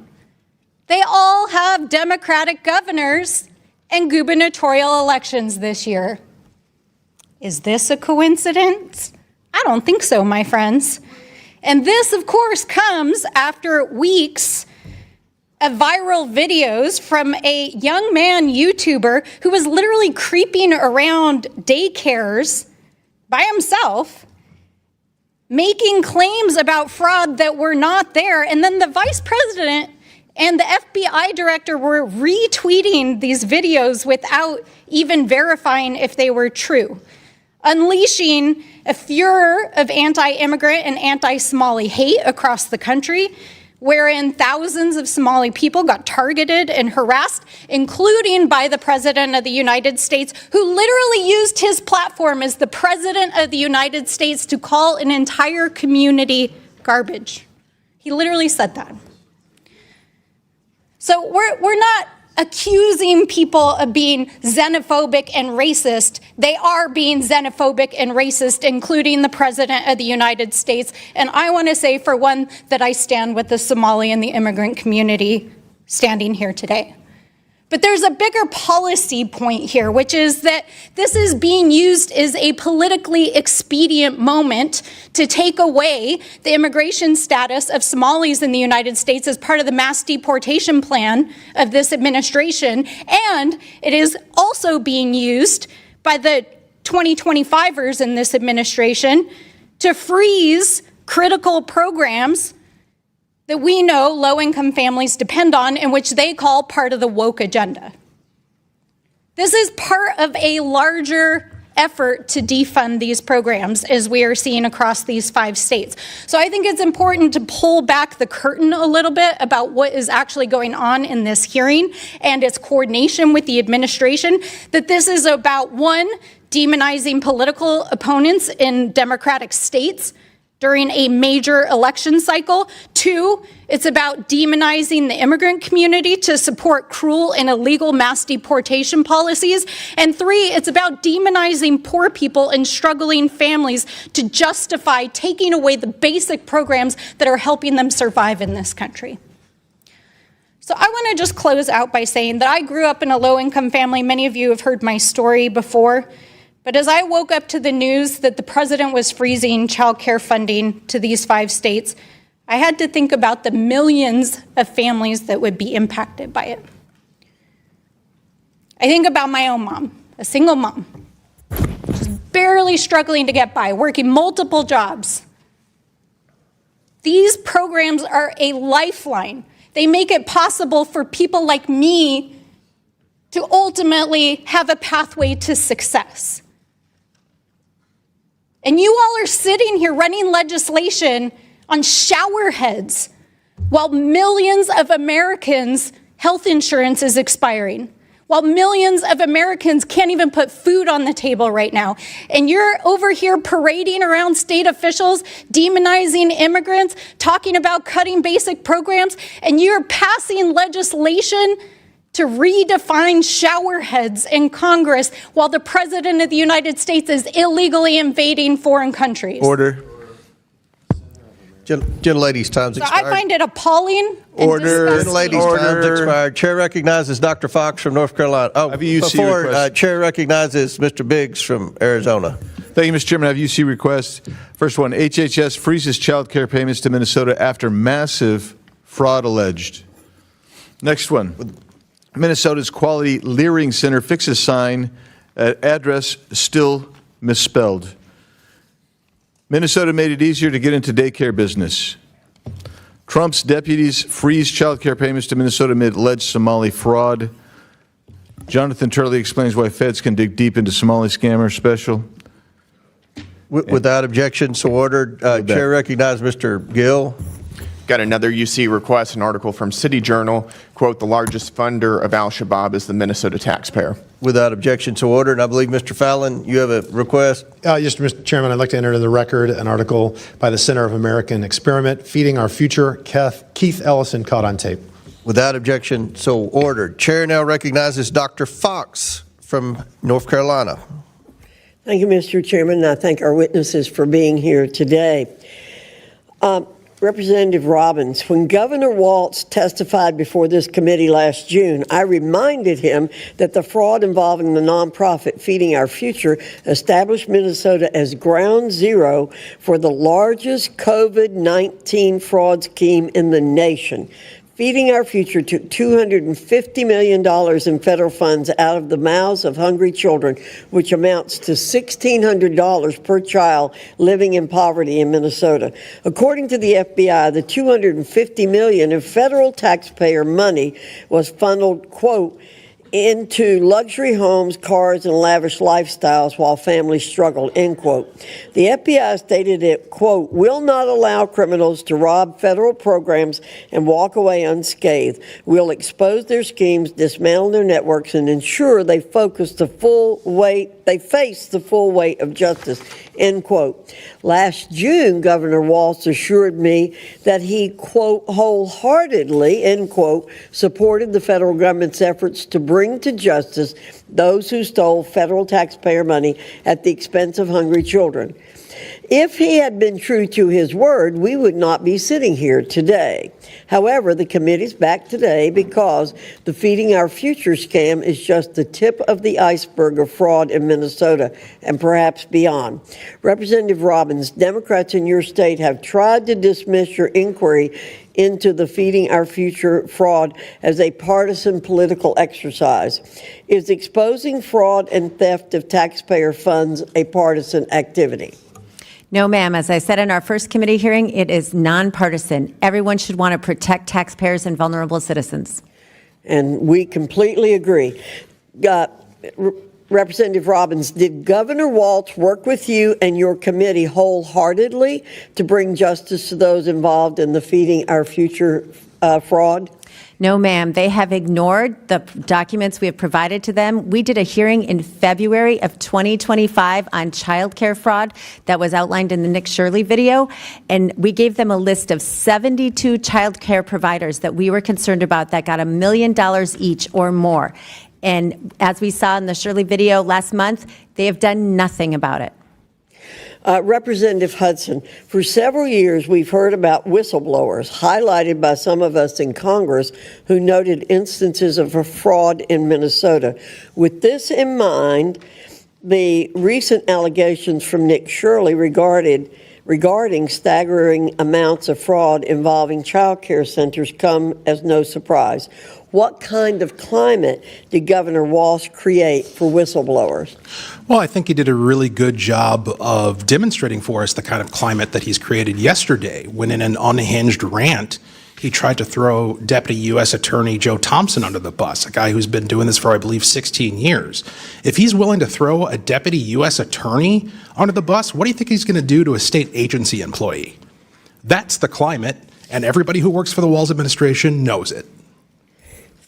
They all have Democratic governors and gubernatorial elections this year. Is this a coincidence? I don't think so, my friends. And this, of course, comes after weeks of viral videos from a young man YouTuber who was literally creeping around daycares by himself, making claims about fraud that were not there. And then the vice president and the FBI director were retweeting these videos without even verifying if they were true, unleashing a furor of anti-immigrant and anti-Somali hate across the country, wherein thousands of Somali people got targeted and harassed, including by the President of the United States, who literally used his platform as the President of the United States to call an entire community garbage. He literally said that. So we're not accusing people of being xenophobic and racist. They are being xenophobic and racist, including the President of the United States. And I want to say, for one, that I stand with the Somali and the immigrant community standing here today. But there's a bigger policy point here, which is that this is being used as a politically expedient moment to take away the immigration status of Somalis in the United States as part of the mass deportation plan of this administration. And it is also being used by the 2025ers in this administration to freeze critical programs that we know low-income families depend on, and which they call part of the woke agenda. This is part of a larger effort to defund these programs, as we are seeing across these 5 states. So I think it's important to pull back the curtain a little bit about what is actually going on in this hearing and its coordination with the administration, that this is about, one, demonizing political opponents in Democratic states during a major election cycle. 2, it's about demonizing the immigrant community to support cruel and illegal mass deportation policies. And 3, it's about demonizing poor people and struggling families to justify taking away the basic programs that are helping them survive in this country. So I want to just close out by saying that I grew up in a low-income family. Many of you have heard my story before. But as I woke up to the news that the president was freezing child care funding to these 5 states, I had to think about the millions of families that would be impacted by it. I think about my own mom, a single mom, just barely struggling to get by, working multiple jobs. These programs are a lifeline. They make it possible for people like me to ultimately have a pathway to success. And you all are sitting here running legislation on shower heads while millions of Americans' health insurance is expiring, while millions of Americans can't even put food on the table right now. And you're over here parading around state officials, demonizing immigrants, talking about cutting basic programs, and you're passing legislation to redefine shower heads in Congress while the President of the United States is illegally invading foreign countries. Order. Gentlelady's time's expired. I find it appalling. Order. Gentlelady's time's expired. Chair recognizes Dr. Fox from North Carolina. Oh, before Chair recognizes Mr. Biggs from Arizona. Thank you, Mr. Chairman. I have UC requests. First one, HHS freezes child care payments to Minnesota after massive fraud alleged. Next one. Minnesota's Quality Leering Center fixes sign at address still misspelled. Minnesota made it easier to get into daycare business. Trump's deputies freeze child care payments to Minnesota amid alleged Somali fraud. Jonathan Turley explains why feds can dig deep into Somali scammer special. Without objection, so ordered. Chair recognizes Mr. Gill. Got another UC request, an article from City Journal, quote, the largest funder of al-Shabaab is the Minnesota taxpayer. Without objection, so ordered. And I believe, Mr. Fallon, you have a request? Yes, Mr. Chairman, I'd like to enter into the record an article by the Center of American Experiment, Feeding Our Future, Keith Ellison, caught on tape. Without objection, so ordered. Chair now recognizes Dr. Fox from North Carolina. Thank you, Mr. Chairman, and I thank our witnesses for being here today. Representative Robbins, when Governor Walz testified before this committee last June, I reminded him that the fraud involving the nonprofit Feeding Our Future established Minnesota as ground zero for the largest COVID-19 fraud scheme in the nation. Feeding Our Future took $250 million in federal funds out of the mouths of hungry children, which amounts to $1,600 per child living in poverty in Minnesota. According to the FBI, the $250 million in federal taxpayer money was funneled, quote, into luxury homes, cars, and lavish lifestyles while families struggled, end quote. The FBI stated it, quote, will not allow criminals to rob federal programs and walk away unscathed. We'll expose their schemes, dismantle their networks, and ensure they face the full weight of justice, end quote. Last June, Governor Walz assured me that he, quote, wholeheartedly, end quote, supported the federal government's efforts to bring to justice those who stole federal taxpayer money at the expense of hungry children. If he had been true to his word, we would not be sitting here today. However, the committee's back today because the Feeding Our Future scam is just the tip of the iceberg of fraud in Minnesota and perhaps beyond. Representative Robbins, Democrats in your state have tried to dismiss your inquiry into the Feeding Our Future fraud as a partisan political exercise. Is exposing fraud and theft of taxpayer funds a partisan activity? No, ma'am. As I said in our first committee hearing, it is nonpartisan. Everyone should want to protect taxpayers and vulnerable citizens. And we completely agree. Representative Robbins, did Governor Walz work with you and your committee wholeheartedly to bring justice to those involved in the Feeding Our Future fraud? No, ma'am. They have ignored the documents we have provided to them. We did a hearing in February of 2025 on child care fraud that was outlined in the Nick Shirley video, and we gave them a list of 72 child care providers that we were concerned about that got $1 million each or more. And as we saw in the Shirley video last month, they have done nothing about it. Representative Hudson, for several years we've heard about whistleblowers, highlighted by some of us in Congress who noted instances of fraud in Minnesota. With this in mind, the recent allegations from Nick Shirley regarding staggering amounts of fraud involving child care centers come as no surprise. What kind of climate did Governor Walz create for whistleblowers? Well, I think he did a really good job of demonstrating for us the kind of climate that he's created yesterday when in an unhinged rant, he tried to throw Deputy U.S. Attorney Joe Thompson under the bus, a guy who's been doing this for, I believe, 16 years. If he's willing to throw a Deputy U.S. Attorney under the bus, what do you think he's going to do to a state agency employee? That's the climate, and everybody who works for the Walz administration knows it.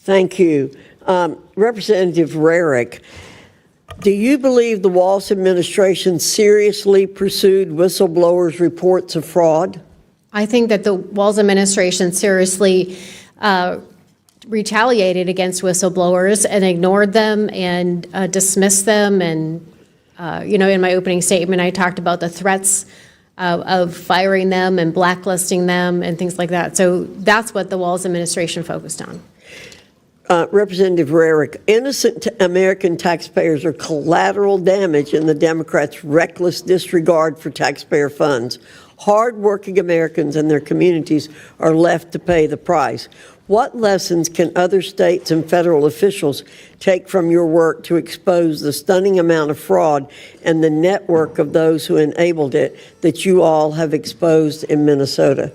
Thank you. Representative Rarick, do you believe the Walz administration seriously pursued whistleblowers' reports of fraud? I think that the Walz administration seriously retaliated against whistleblowers and ignored them and dismissed them. And, in my opening statement, I talked about the threats of firing them and blacklisting them and things like that. So that's what the Walz administration focused on. Representative Rarick, innocent American taxpayers are collateral damage in the Democrats' reckless disregard for taxpayer funds. Hard-working Americans and their communities are left to pay the price. What lessons can other states and federal officials take from your work to expose the stunning amount of fraud and the network of those who enabled it that you all have exposed in Minnesota?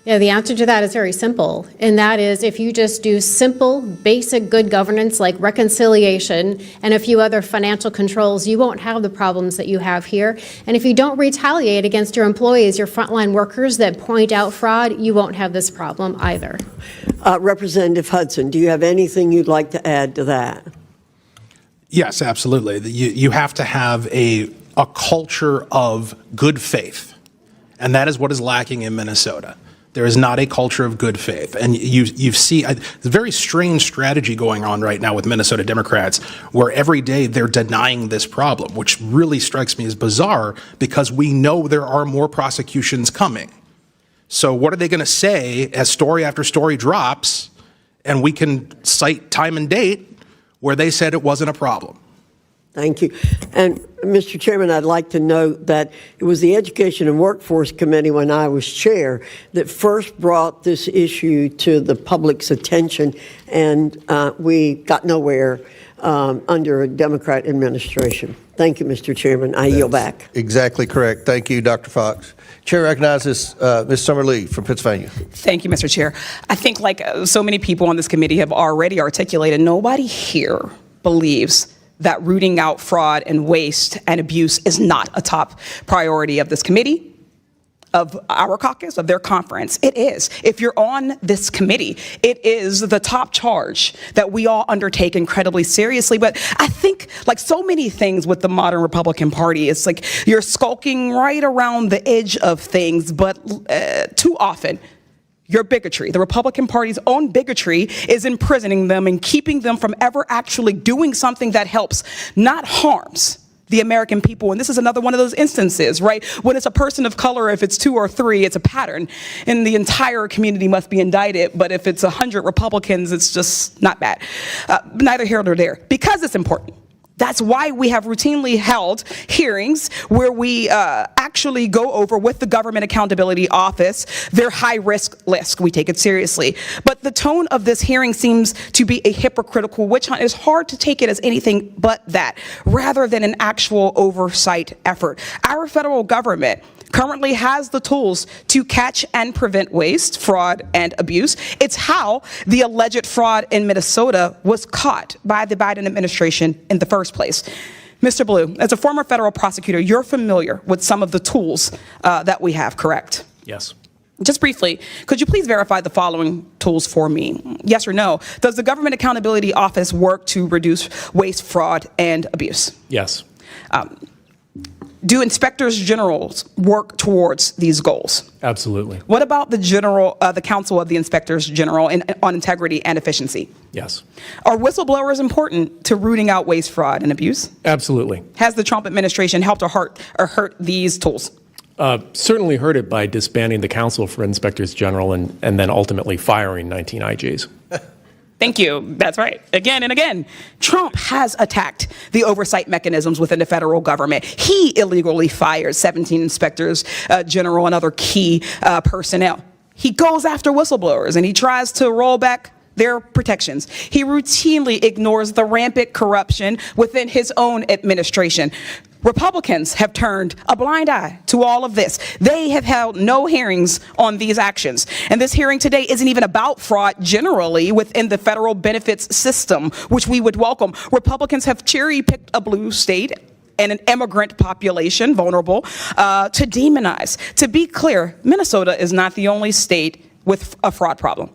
Yeah, the answer to that is very simple, and that is if you just do simple, basic good governance like reconciliation and a few other financial controls, you won't have the problems that you have here. And if you don't retaliate against your employees, your frontline workers that point out fraud, you won't have this problem either. Representative Hudson, do you have anything you'd like to add to that? Yes, absolutely. You have to have a culture of good faith, and that is what is lacking in Minnesota. There is not a culture of good faith. And you see a very strange strategy going on right now with Minnesota Democrats, where every day they're denying this problem, which really strikes me as bizarre because we know there are more prosecutions coming. So what are they going to say as story after story drops, and we can cite time and date where they said it wasn't a problem? Thank you. And, Mr. Chairman, I'd like to note that it was the Education and Workforce Committee, when I was chair, that first brought this issue to the public's attention, and we got nowhere under a Democrat administration. Thank you, Mr. Chairman. I yield back. Exactly correct. Thank you, Dr. Fox. Chair recognizes Ms. Summer-Lee from Pennsylvania. Thank you, Mr. Chair. I think, like so many people on this committee have already articulated, nobody here believes that rooting out fraud and waste and abuse is not a top priority of this committee, of our caucus, of their conference. It is. If you're on this committee, it is the top charge that we all undertake incredibly seriously. But I think, like so many things with the modern Republican Party, it's like you're skulking right around the edge of things, but too often, your bigotry, the Republican Party's own bigotry, is imprisoning them and keeping them from ever actually doing something that helps, not harms, the American people. And this is another one of those instances, right? When it's a person of color, if it's 2 or 3, it's a pattern, and the entire community must be indicted. But if it's 100 Republicans, it's just not bad. Neither here nor there, because it's important. That's why we have routinely held hearings where we actually go over with the Government Accountability Office their high-risk list. We take it seriously. But the tone of this hearing seems to be a hypocritical witch hunt. It's hard to take it as anything but that, rather than an actual oversight effort. Our federal government currently has the tools to catch and prevent waste, fraud, and abuse. It's how the alleged fraud in Minnesota was caught by the Biden administration in the first place. Mr. Blue, as a former federal prosecutor, you're familiar with some of the tools that we have, correct? Yes. Just briefly, could you please verify the following tools for me? Yes or no? Does the Government Accountability Office work to reduce waste, fraud, and abuse? Yes. Do inspectors generals work towards these goals? Absolutely. What about the Council of the Inspectors General on Integrity and Efficiency? Yes. Are whistleblowers important to rooting out waste, fraud, and abuse? Absolutely. Has the Trump administration helped or hurt these tools? Certainly hurt it by disbanding the Council for Inspectors General and then ultimately firing 19 IGs. Thank you. That's right. Again and again, Trump has attacked the oversight mechanisms within the federal government. He illegally fired 17 inspectors general and other key personnel. He goes after whistleblowers and he tries to roll back their protections. He routinely ignores the rampant corruption within his own administration. Republicans have turned a blind eye to all of this. They have held no hearings on these actions. And this hearing today isn't even about fraud generally within the federal benefits system, which we would welcome. Republicans have cherry-picked a blue state and an immigrant population, vulnerable, to demonize. To be clear, Minnesota is not the only state with a fraud problem.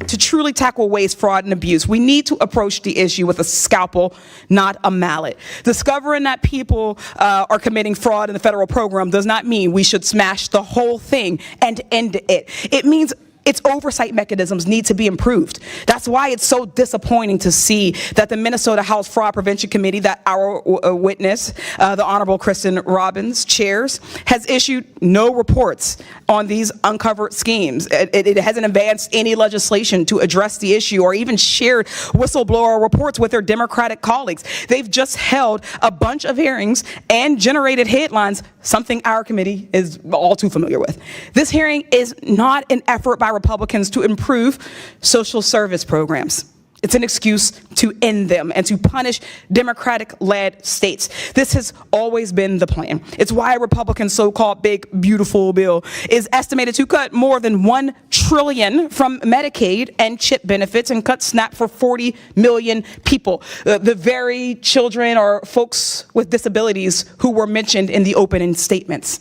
To truly tackle waste, fraud, and abuse, we need to approach the issue with a scalpel, not a mallet. Discovering that people are committing fraud in the federal program does not mean we should smash the whole thing and end it. It means its oversight mechanisms need to be improved. That's why it's so disappointing to see that the Minnesota House Fraud Prevention Committee that our witness, the Honorable Kristen Robbins, chairs, has issued no reports on these uncovered schemes. It hasn't advanced any legislation to address the issue or even shared whistleblower reports with their Democratic colleagues. They've just held a bunch of hearings and generated headlines, something our committee is all too familiar with. This hearing is not an effort by Republicans to improve social service programs. It's an excuse to end them and to punish Democratic-led states. This has always been the plan. It's why Republicans' so-called big, beautiful bill is estimated to cut more than $1 trillion from Medicaid and CHIP benefits and cut SNAP for 40 million people, the very children or folks with disabilities who were mentioned in the opening statements.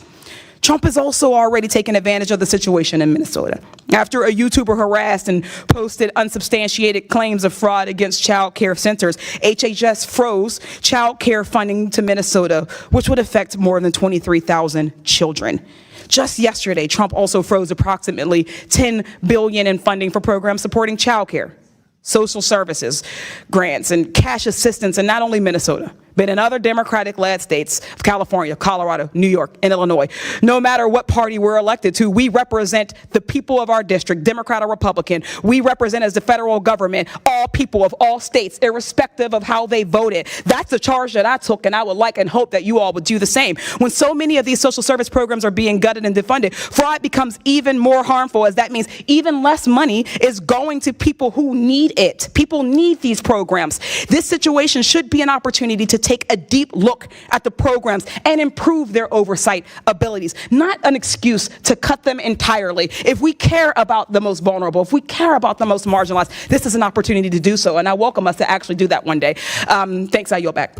Trump has also already taken advantage of the situation in Minnesota. After a YouTuber harassed and posted unsubstantiated claims of fraud against child care centers, HHS froze child care funding to Minnesota, which would affect more than 23,000 children. Just yesterday, Trump also froze approximately $10 billion in funding for programs supporting child care, social services, grants, and cash assistance in not only Minnesota, but in other Democratic-led states of California, Colorado, New York, and Illinois, no matter what party we're elected to, we represent the people of our district, Democrat or Republican. We represent as the federal government all people of all states, irrespective of how they voted. That's the charge that I took, and I would like and hope that you all would do the same. When so many of these social service programs are being gutted and defunded, fraud becomes even more harmful, as that means even less money is going to people who need it. People need these programs. This situation should be an opportunity to take a deep look at the programs and improve their oversight abilities, not an excuse to cut them entirely. If we care about the most vulnerable, if we care about the most marginalized, this is an opportunity to do so, and I welcome us to actually do that one day. Thanks, I yield back.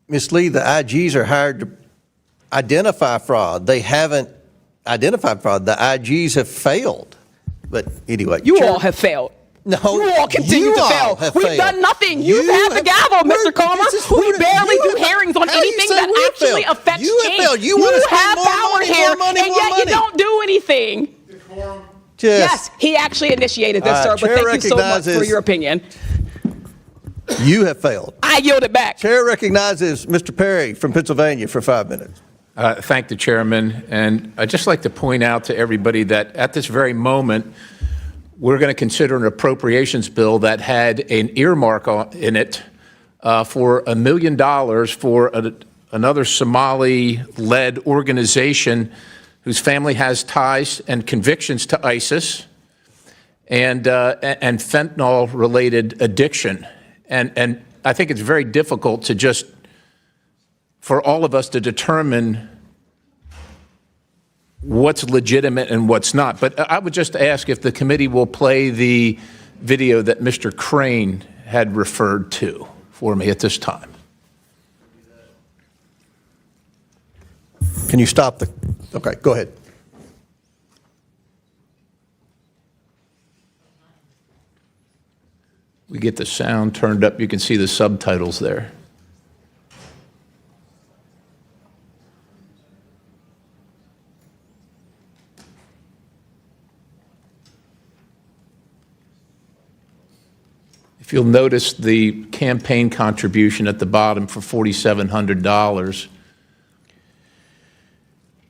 Ms. Lee, the IGs are hired to identify fraud. They haven't identified fraud. The IGs have failed. But anyway. You all have failed. No, you all continue to fail. We've done nothing. You've had the gavel, Mr. Comer. We barely do hearings on anything that actually affects change. You want to have spend more power money, here, more money, and more yet money. you don't do anything. Yes, he actually initiated this, sir, but thank you so much for your opinion. You have failed. I yield it back. Chair recognizes Mr. Perry from Pennsylvania for 5 minutes. Thank the chairman. And I'd just like to point out to everybody that at this very moment, we're going to consider an appropriations bill that had an earmark in it for $1 million for another Somali-led organization whose family has ties and convictions to ISIS and fentanyl-related addiction. And I think it's very difficult to just, for all of us to determine what's legitimate and what's not. But I would just ask if the committee will play the video that Mr. Crane had referred to for me at this time. Can you stop the, okay, go ahead. We get the sound turned up. You can see the subtitles there. If you'll notice the campaign contribution at the bottom for $4,700,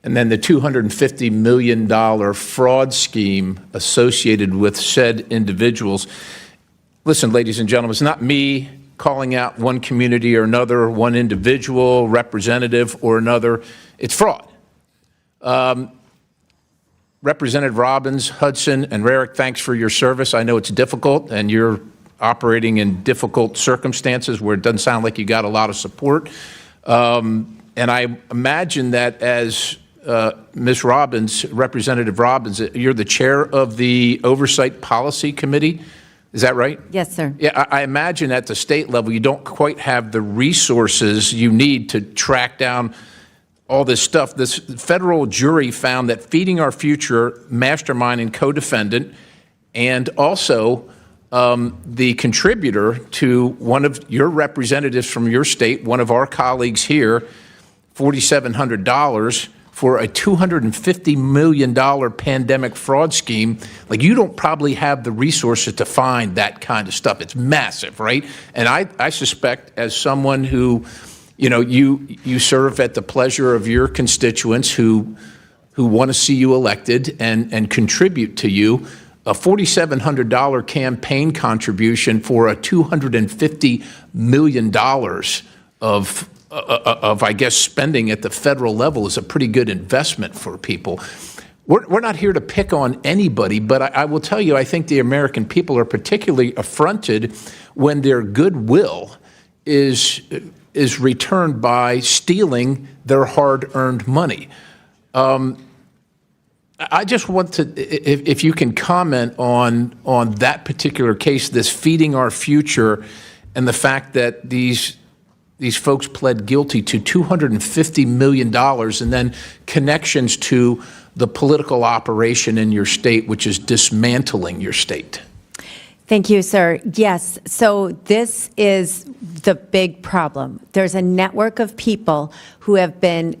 and then the $250 million fraud scheme associated with said individuals. Listen, ladies and gentlemen, it's not me calling out one community or another, one individual, representative or another. It's fraud. Representative Robbins, Hudson, and Rarick, thanks for your service. I know it's difficult, and you're operating in difficult circumstances where it doesn't sound like you got a lot of support. And I imagine that as Ms. Robbins, Representative Robbins, you're the chair of the Oversight Policy Committee. Is that right? Yes, sir. Yeah, I imagine at the state level you don't quite have the resources you need to track down all this stuff. This federal jury found that Feeding Our Future mastermind and co-defendant, and also the contributor to one of your representatives from your state, one of our colleagues here, $4,700 for a $250 million pandemic fraud scheme. Like, you don't probably have the resources to find that kind of stuff. It's massive, right? And I suspect, as someone who, you serve at the pleasure of your constituents who want to see you elected and contribute to you, a $4,700 campaign contribution for a $250 million of, I guess, spending at the federal level is a pretty good investment for people. We're not here to pick on anybody, but I will tell you, I think the American people are particularly affronted when their goodwill is returned by stealing their hard-earned money. I just want to, if you can comment on that particular case, this Feeding Our Future, and the fact that these folks pled guilty to $250 million, and then connections to the political operation in your state, which is dismantling your state. Thank you, sir. Yes, so this is the big problem. There's a network of people who have been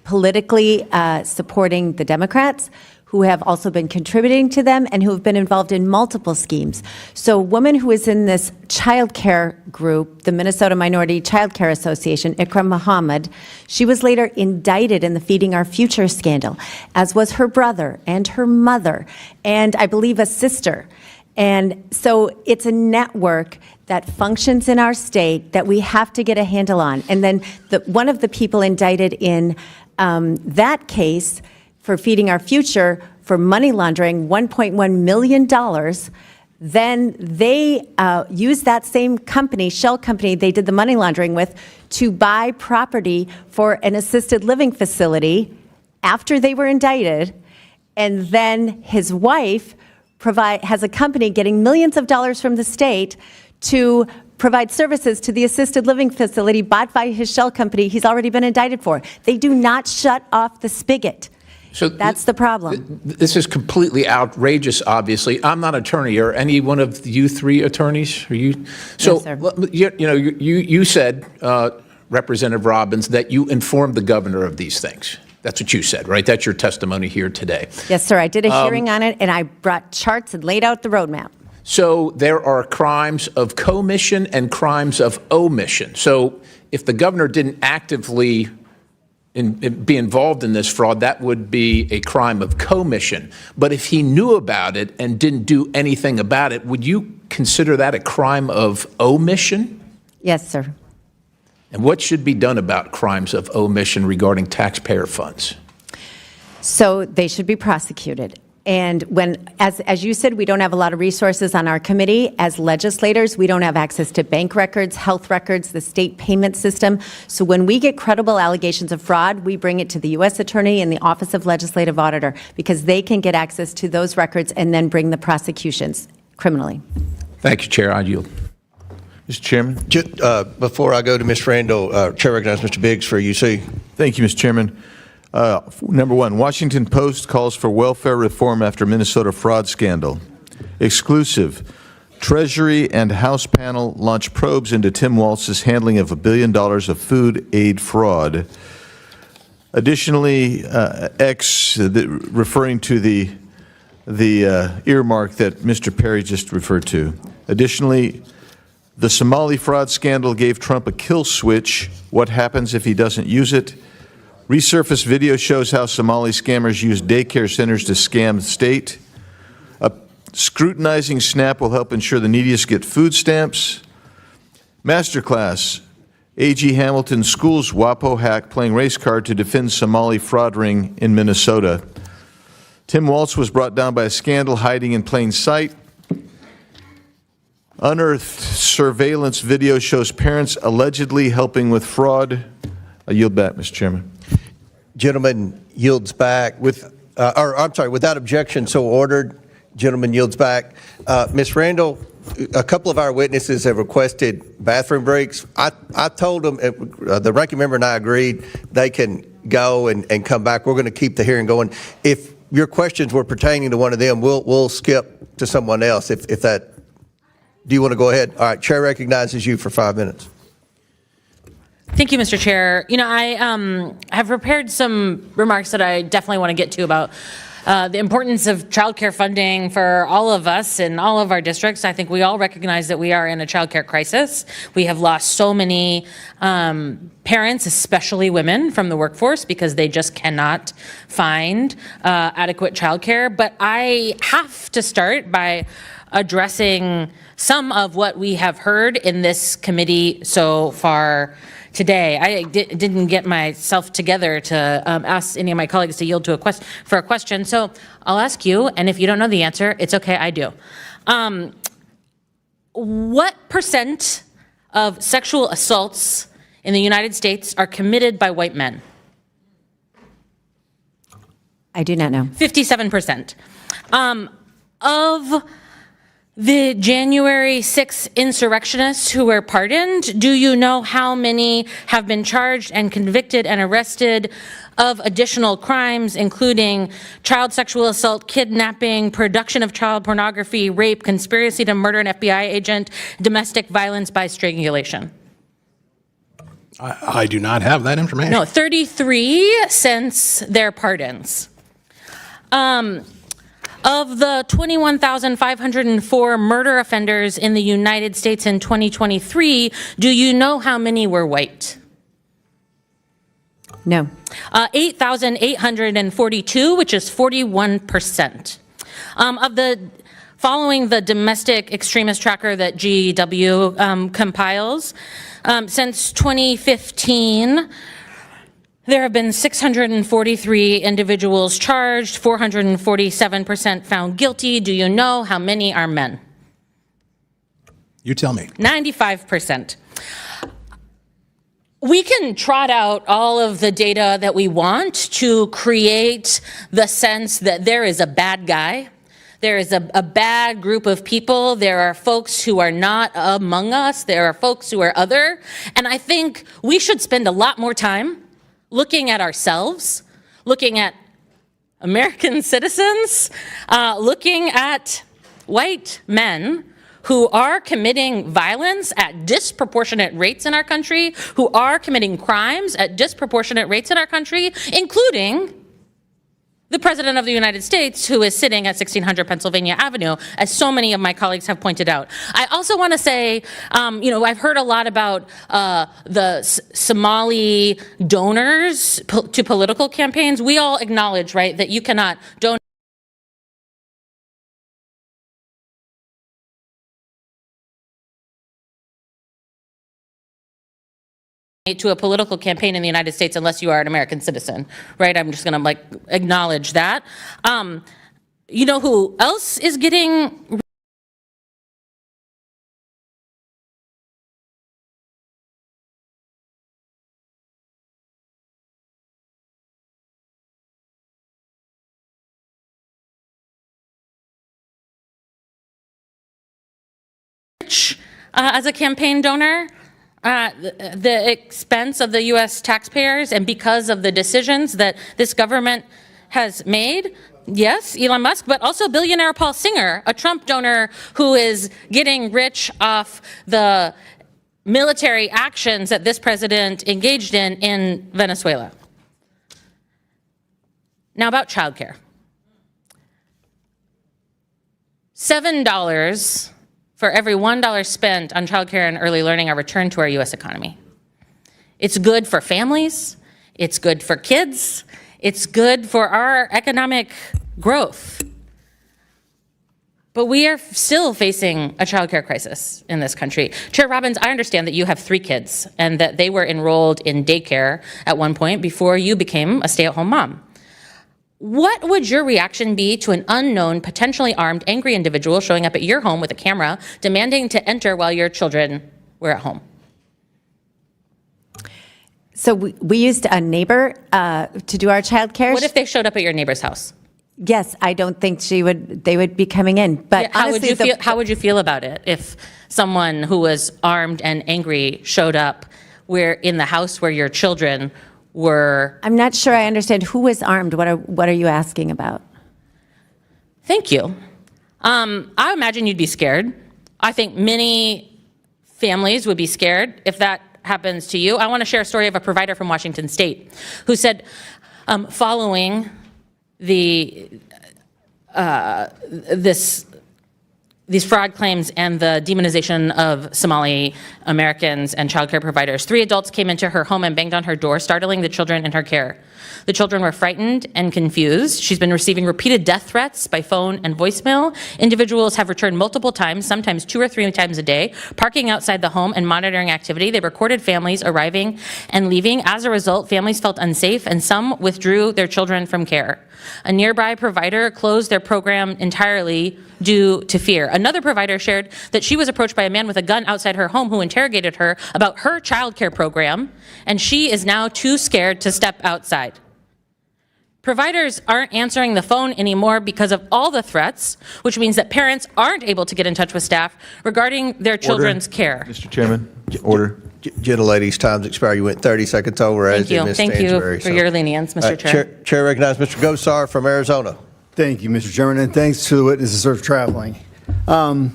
politically supporting the Democrats, who have also been contributing to them and who have been involved in multiple schemes. So a woman who is in this child care group, the Minnesota Minority Child Care Association, Ikram Muhammad, she was later indicted in the Feeding Our Future scandal, as was her brother and her mother, and I believe a sister. And so it's a network that functions in our state that we have to get a handle on. And then one of the people indicted in that case for Feeding Our Future for money laundering $1.1 million, then they used that same company, shell company they did the money laundering with, to buy property for an assisted living facility after they were indicted. And then his wife has a company getting millions of dollars from the state to provide services to the assisted living facility bought by his shell company he's already been indicted for. They do not shut off the spigot. So that's the problem. This is completely outrageous, obviously. I'm not an attorney. Are any one of you three attorneys? Are you? So, yes, sir. You said, Representative Robbins, that you informed the governor of these things. That's what you said, right? That's your testimony here today. Yes, sir. I did a hearing on it, and I brought charts and laid out the roadmap. So there are crimes of commission and crimes of omission. So if the governor didn't actively be involved in this fraud, that would be a crime of commission. But if he knew about it and didn't do anything about it, would you consider that a crime of omission? Yes, sir. And what should be done about crimes of omission regarding taxpayer funds? So they should be prosecuted. And as you said, we don't have a lot of resources on our committee. As legislators, we don't have access to bank records, health records, the state payment system. So when we get credible allegations of fraud, we bring it to the U.S. Attorney and the Office of Legislative Auditor, because they can get access to those records and then bring the prosecutions criminally. Thank you, Chair. I yield. Mr. Chairman. Before I go to Ms. Randall, Chair recognizes Mr. Biggs for UC. Thank you, Mr. Chairman. Number one, Washington Post calls for welfare reform after Minnesota fraud scandal. Exclusive. Treasury and House panel launch probes into Tim Walz's handling of $1 billion of food aid fraud. Additionally, referring to the earmark that Mr. Perry just referred to. Additionally, the Somali fraud scandal gave Trump a kill switch. What happens if he doesn't use it? Resurfaced video shows how Somali scammers use daycare centers to scam the state. Scrutinizing SNAP will help ensure the neediest get food stamps. Masterclass. A.G. Hamilton schools WAPO hack playing race card to defend Somali fraud ring in Minnesota. Tim Walz was brought down by a scandal hiding in plain sight. Unearthed surveillance video shows parents allegedly helping with fraud. I yield back, Mr. Chairman. Gentleman yields back without objection, so ordered. Gentleman yields back. Ms. Randall, a couple of our witnesses have requested bathroom breaks. I told them, the ranking member and I agreed, they can go and come back. We're going to keep the hearing going. If your questions were pertaining to one of them, we'll skip to someone else. If that, do you want to go ahead? All right, Chair recognizes you for 5 minutes. Thank you, Mr. Chair. I have prepared some remarks that I definitely want to get to about the importance of child care funding for all of us in all of our districts. I think we all recognize that we are in a child care crisis. We have lost so many parents, especially women, from the workforce because they just cannot find adequate child care. But I have to start by addressing some of what we have heard in this committee so far today. I didn't get myself together to ask any of my colleagues to yield to for a question, so I'll ask you, and if you don't know the answer, it's okay, I do. What % of sexual assaults in the United States are committed by white men? I do not know. 57%. Of the January 6th insurrectionists who were pardoned, do you know how many have been charged and convicted and arrested of additional crimes, including child sexual assault, kidnapping, production of child pornography, rape, conspiracy to murder an FBI agent, domestic violence by strangulation? I do not have that information. No, 33 since their pardons. Of the 21,504 murder offenders in the United States in 2023, do you know how many were white? No. 8,842, which is 41%. Following the domestic extremist tracker that GEW compiles, since 2015, there have been 643 individuals charged, 447% found guilty. Do you know how many are men? You tell me. 95%. We can trot out all of the data that we want to create the sense that there is a bad guy. There is a bad group of people. There are folks who are not among us. There are folks who are other. And I think we should spend a lot more time looking at ourselves, looking at American citizens, looking at white men who are committing violence at disproportionate rates in our country, who are committing crimes at disproportionate rates in our country, including the President of the United States, who is sitting at 1600 Pennsylvania Avenue, as so many of my colleagues have pointed out. I also want to say, I've heard a lot about the Somali donors to political campaigns. We all acknowledge, right, that you cannot donate to a political campaign in the United States unless you are an American citizen, right? I'm just gonna acknowledge that. You know who else is getting rich as a campaign donor? The expense of the U.S. taxpayers, and because of the decisions that this government has made. Yes, Elon Musk, but also billionaire Paul Singer, a Trump donor who is getting rich off the military actions that this president engaged in Venezuela. Now about childcare. $7 for every $1 spent on childcare and early learning are returned to our U.S. economy. It's good for families. It's good for kids. It's good for our economic growth. But we are still facing a childcare crisis in this country. Chair Robbins, I understand that you have 3 kids and that they were enrolled in daycare at one point before you became a stay-at-home mom. What would your reaction be to an unknown, potentially armed, angry individual showing up at your home with a camera, demanding to enter while your children were at home? So we used a neighbor to do our childcare. What if they showed up at your neighbor's house? Yes, I don't think they would be coming in. But how honestly, would you feel about it if someone who was armed and angry showed up in the house where your children were? I'm not sure I understand who was armed. What are you asking about? Thank you. I imagine you'd be scared. I think many families would be scared if that happens to you. I want to share a story of a provider from Washington State who said, following these fraud claims and the demonization of Somali Americans and childcare providers, 3 adults came into her home and banged on her door, startling the children in her care. The children were frightened and confused. She's been receiving repeated death threats by phone and voicemail. Individuals have returned multiple times, sometimes 2 or 3 times a day, parking outside the home and monitoring activity. They recorded families arriving and leaving. As a result, families felt unsafe and some withdrew their children from care. A nearby provider closed their program entirely due to fear. Another provider shared that she was approached by a man with a gun outside her home who interrogated her about her childcare program, and she is now too scared to step outside. Providers aren't answering the phone anymore because of all the threats, which means that parents aren't able to get in touch with staff regarding their children's care. Mr. Chairman, order. Gentlelady's time's expired. You went 30 seconds over. Thank you. Thank you for your lenience, Mr. Chair. Chair recognizes Mr. Gosar from Arizona. Thank you, Mr. Chairman, and thanks to the witnesses for traveling. Now,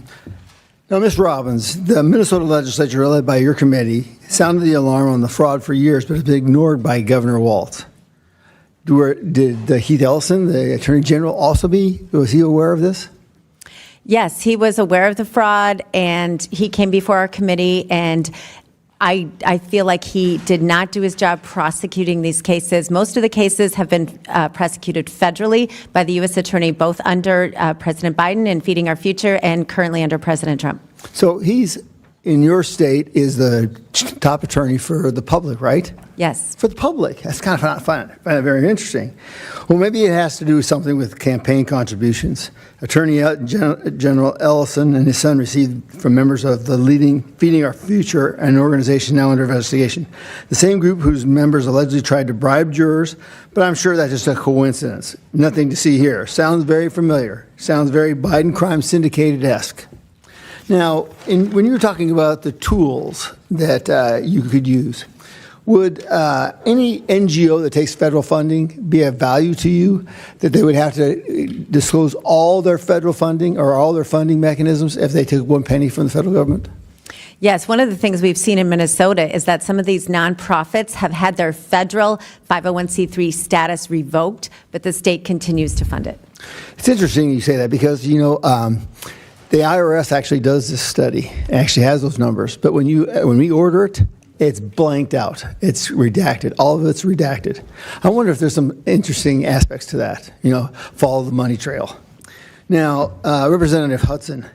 Ms. Robbins, the Minnesota legislature, led by your committee, sounded the alarm on the fraud for years, but has been ignored by Governor Walz. Did Keith Ellison, the Attorney General, was he aware of this? Yes, he was aware of the fraud, and he came before our committee, and I feel like he did not do his job prosecuting these cases. Most of the cases have been prosecuted federally by the U.S. Attorney, both under President Biden in Feeding Our Future and currently under President Trump. So he's, in your state, is the top attorney for the public, right? Yes. For the public. That's kind of find it very interesting. Well, maybe it has to do with something with campaign contributions. Attorney General Ellison and his son received from members of the leading Feeding Our Future, an organization now under investigation. The same group whose members allegedly tried to bribe jurors, but I'm sure that's just a coincidence. Nothing to see here. Sounds very familiar. Sounds very Biden crime syndicated-esque. Now, when you were talking about the tools that you could use, would any NGO that takes federal funding be of value to you, that they would have to disclose all their federal funding or all their funding mechanisms if they took 1 penny from the federal government? Yes, one of the things we've seen in Minnesota is that some of these nonprofits have had their federal 501c3 status revoked, but the state continues to fund it. It's interesting you say that because, the IRS actually does this study, actually has those numbers, but when we order it, it's blanked out. It's redacted. All of it's redacted. I wonder if there's some interesting aspects to that, follow the money trail. Now, Representative Hudson,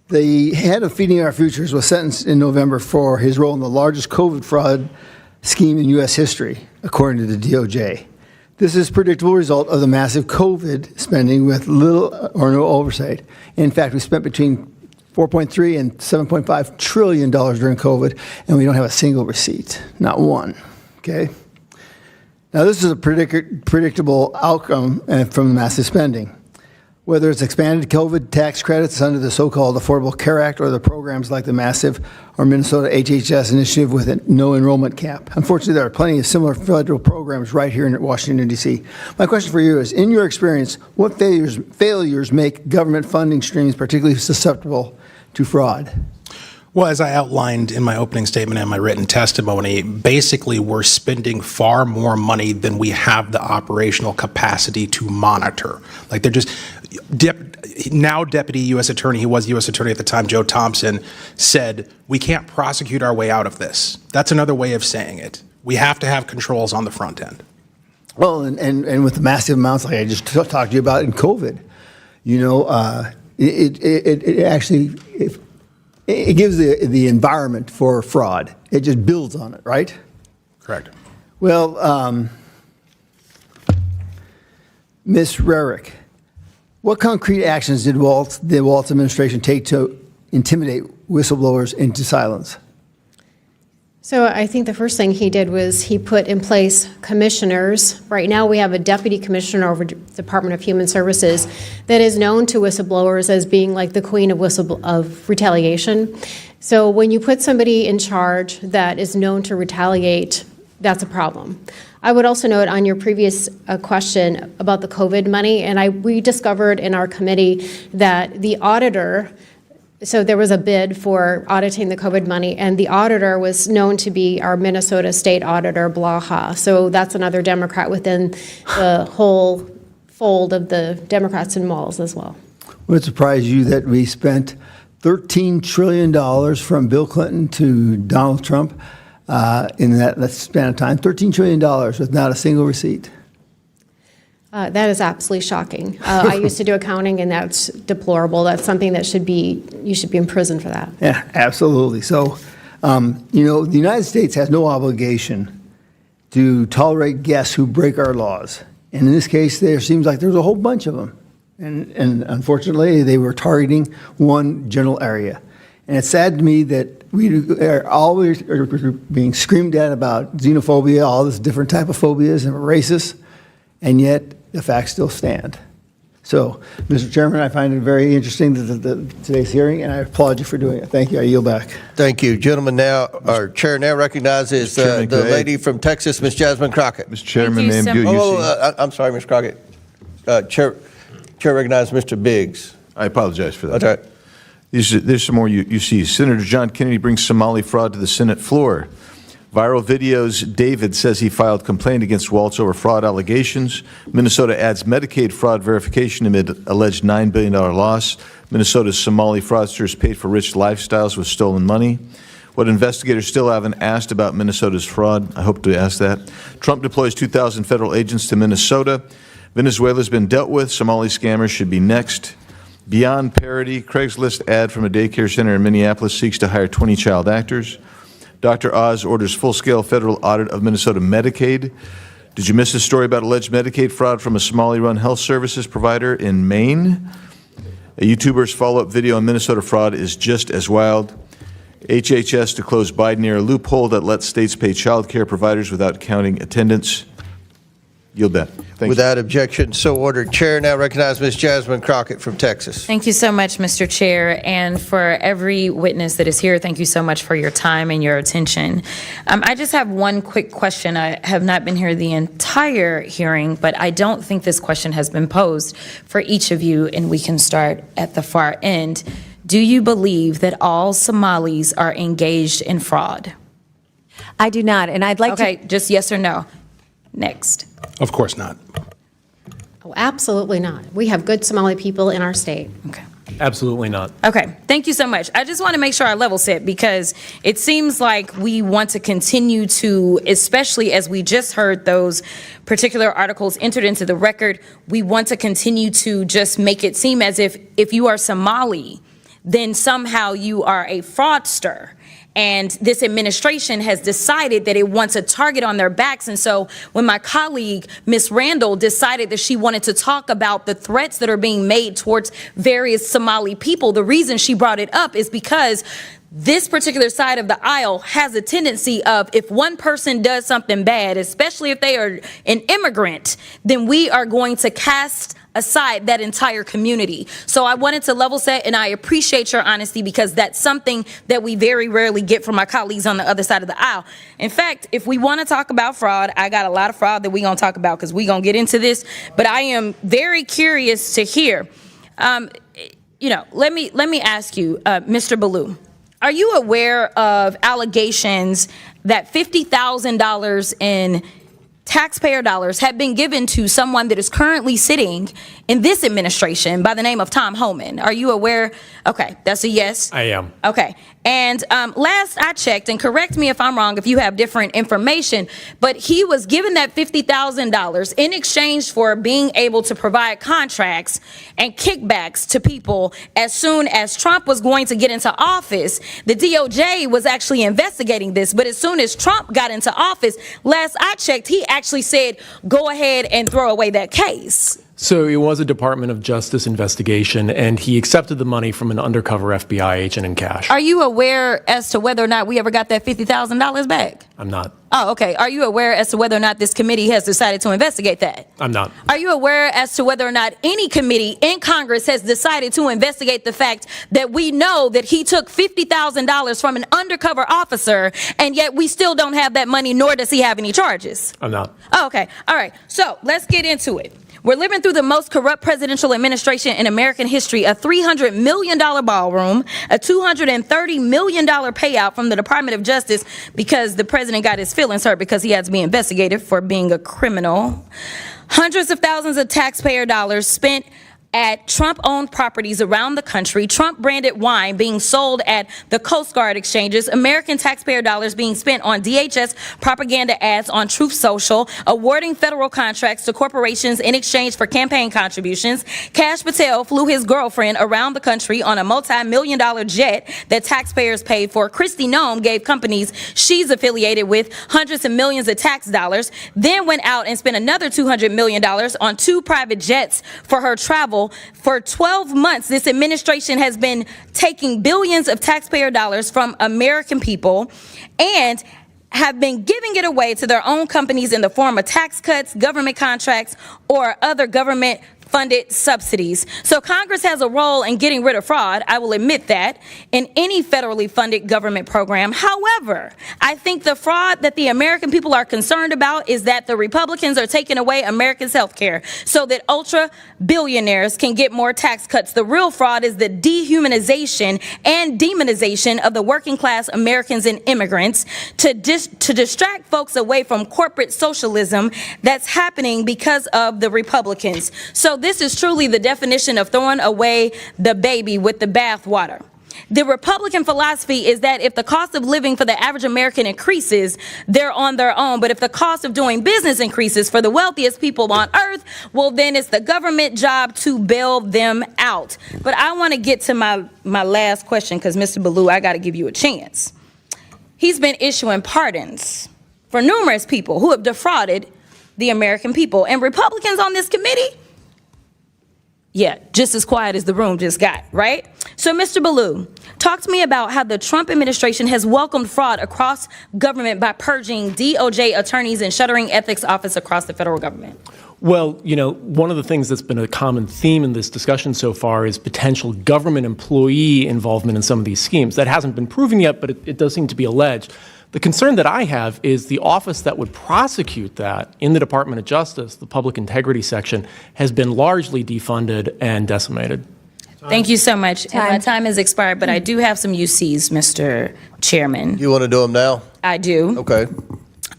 the head of Feeding Our Futures was sentenced in November for his role in the largest COVID fraud scheme in U.S. history, according to the DOJ. This is a predictable result of the massive COVID spending with little or no oversight. In fact, we spent between $4.3 and $7.5 trillion during COVID, and we don't have a single receipt, not one. Okay. Now, this is a predictable outcome from the massive spending. Whether it's expanded COVID tax credits under the so-called Affordable Care Act or the programs like the massive or Minnesota HHS initiative with a no enrollment cap. Unfortunately, there are plenty of similar federal programs right here in Washington, D.C. My question for you is, in your experience, what failures make government funding streams particularly susceptible to fraud? Well, as I outlined in my opening statement and my written testimony, basically we're spending far more money than we have the operational capacity to monitor. Like they're just, now Deputy U.S. Attorney, he was U.S. Attorney at the time, Joe Thompson, said, we can't prosecute our way out of this. That's another way of saying it. We have to have controls on the front end. Well, and with the massive amounts like I just talked to you about in COVID, it actually, it gives the environment for fraud. It just builds on it, right? Correct. Well, Ms. Rarick, what concrete actions did the Walz administration take to intimidate whistleblowers into silence? So I think the first thing he did was he put in place commissioners. Right now we have a deputy commissioner over the Department of Human Services that is known to whistleblowers as being like the queen of retaliation. So when you put somebody in charge that is known to retaliate, that's a problem. I would also note on your previous question about the COVID money, and we discovered in our committee that the auditor, so there was a bid for auditing the COVID money, and the auditor was known to be our Minnesota State Auditor, Blaha. So that's another Democrat within the whole fold of the Democrats in Walz as well. Would it surprise you that we spent $13 trillion from Bill Clinton to Donald Trump in that span of time? $13 trillion with not a single receipt. That is absolutely shocking. I used to do accounting, and that's deplorable. That's something that you should be in prison for that. Yeah, absolutely. So, the United States has no obligation to tolerate guests who break our laws. And in this case, there seems like there's a whole bunch of them. And unfortunately, they were targeting one general area. And it's sad to me that we are always being screamed at about xenophobia, all this different type of phobias, and racist, and yet the facts still stand. So, Mr. Chairman, I find it very interesting today's hearing, and I applaud you for doing it. Thank you. I yield back. Thank you. Gentlemen, our chair now recognizes the lady from Texas, Ms. Jasmine Crockett. Mr. Chairman, ma'am, I'm sorry, Ms. Crockett. Chair recognizes Mr. Biggs. I apologize for that. That's right. There's some more you see. Senator John Kennedy brings Somali fraud to the Senate floor. Viral videos, David says he filed complaint against Walz over fraud allegations. Minnesota adds Medicaid fraud verification amid alleged $9 billion loss. Minnesota's Somali fraudsters paid for rich lifestyles with stolen money. What investigators still haven't asked about Minnesota's fraud, I hope to ask that. Trump deploys 2,000 federal agents to Minnesota. Venezuela's been dealt with. Somali scammers should be next. Beyond parody, Craigslist ad from a daycare center in Minneapolis seeks to hire 20 child actors. Dr. Oz orders full-scale federal audit of Minnesota Medicaid. Did you miss the story about alleged Medicaid fraud from a Somali-run health services provider in Maine? A YouTuber's follow-up video on Minnesota fraud is just as wild. HHS to close Biden-era loophole that lets states pay child care providers without counting attendance. Yield that. Thank Without objection, so ordered. Chair now recognize Ms. Jasmine Crockett from Texas. Thank you so much, Mr. Chair, and for every witness that is here, thank you so much for your time and your attention. I just have one quick question. I have not been here the entire hearing, but I don't think this question has been posed for each of you, and we can start at the far end. Do you believe that all Somalis are engaged in fraud? I do not, and I'd like to... Okay, just yes or no. Next. Of course not. Oh, absolutely not. We have good Somali people in our state. Okay. Absolutely not. Okay, thank you so much. I just want to make sure I level set because it seems like we want to continue to, especially as we just heard those particular articles entered into the record, we want to continue to just make it seem as if you are Somali, then somehow you are a fraudster. And this administration has decided that it wants a target on their backs. And so when my colleague, Ms. Randall, decided that she wanted to talk about the threats that are being made towards various Somali people, the reason she brought it up is because this particular side of the aisle has a tendency of if one person does something bad, especially if they are an immigrant, then we are going to cast aside that entire community. So I wanted to level set, and I appreciate your honesty because that's something that we very rarely get from my colleagues on the other side of the aisle. In fact, if we want to talk about fraud, I got a lot of fraud that we're going to talk about because we're going to get into this, but I am very curious to hear. Let me ask you, Mr. Ballou, are you aware of allegations that $50,000 in taxpayer dollars have been given to someone that is currently sitting in this administration by the name of Tom Homan? Are you aware? Okay, that's a yes. I am. Okay. And last I checked, and correct me if I'm wrong if you have different information, but he was given that $50,000 in exchange for being able to provide contracts and kickbacks to people as soon as Trump was going to get into office. The DOJ was actually investigating this, but as soon as Trump got into office, last I checked, he actually said, go ahead and throw away that case. So it was a Department of Justice investigation, and he accepted the money from an undercover FBI agent in cash. Are you aware as to whether or not we ever got that $50,000 back? I'm not. Oh, okay. Are you aware as to whether or not this committee has decided to investigate that? I'm not. Are you aware as to whether or not any committee in Congress has decided to investigate the fact that we know that he took $50,000 from an undercover officer, and yet we still don't have that money, nor does he have any charges? I'm not. Oh, okay. All right. So let's get into it. We're living through the most corrupt presidential administration in American history, a $300 million ballroom, a $230 million payout from the Department of Justice because the president got his feelings hurt because he had to be investigated for being a criminal. Hundreds of thousands of taxpayer dollars spent at Trump-owned properties around the country, Trump-branded wine being sold at the Coast Guard exchanges, American taxpayer dollars being spent on DHS propaganda ads on Truth Social, awarding federal contracts to corporations in exchange for campaign contributions. Kash Patel flew his girlfriend around the country on a multi-million-dollar jet that taxpayers paid for. Kristi Noem gave companies she's affiliated with hundreds of millions of tax dollars, then went out and spent another $200 million on 2 private jets for her travel. For 12 months, this administration has been taking billions of taxpayer dollars from American people and have been giving it away to their own companies in the form of tax cuts, government contracts, or other government funded subsidies. So Congress has a role in getting rid of fraud, I will admit that, in any federally funded government program. However, I think the fraud that the American people are concerned about is that the Republicans are taking away Americans' health care so that ultra billionaires can get more tax cuts. The real fraud is the dehumanization and demonization of the working class Americans and immigrants to distract folks away from corporate socialism that's happening because of the Republicans. So this is truly the definition of throwing away the baby with the bathwater. The Republican philosophy is that if the cost of living for the average American increases, they're on their own. But if the cost of doing business increases for the wealthiest people on earth, well, then it's the government job to bail them out. But I want to get to my last question because, Mr. Ballou, I got to give you a chance. He's been issuing pardons for numerous people who have defrauded the American people. And Republicans on this committee, yeah, just as quiet as the room just got, right? So, Mr. Ballou, talk to me about how the Trump administration has welcomed fraud across government by purging DOJ attorneys and shuttering ethics office across the federal government. Well, you know, one of the things that's been a common theme in this discussion so far is potential government employee involvement in some of these schemes. That hasn't been proven yet, but it does seem to be alleged. The concern that I have is the office that would prosecute that in the Department of Justice, the Public Integrity Section, has been largely defunded and decimated. Thank you so much. And my time has expired, but I do have some UCs, Mr. Chairman. You want to do them now? I do. Okay.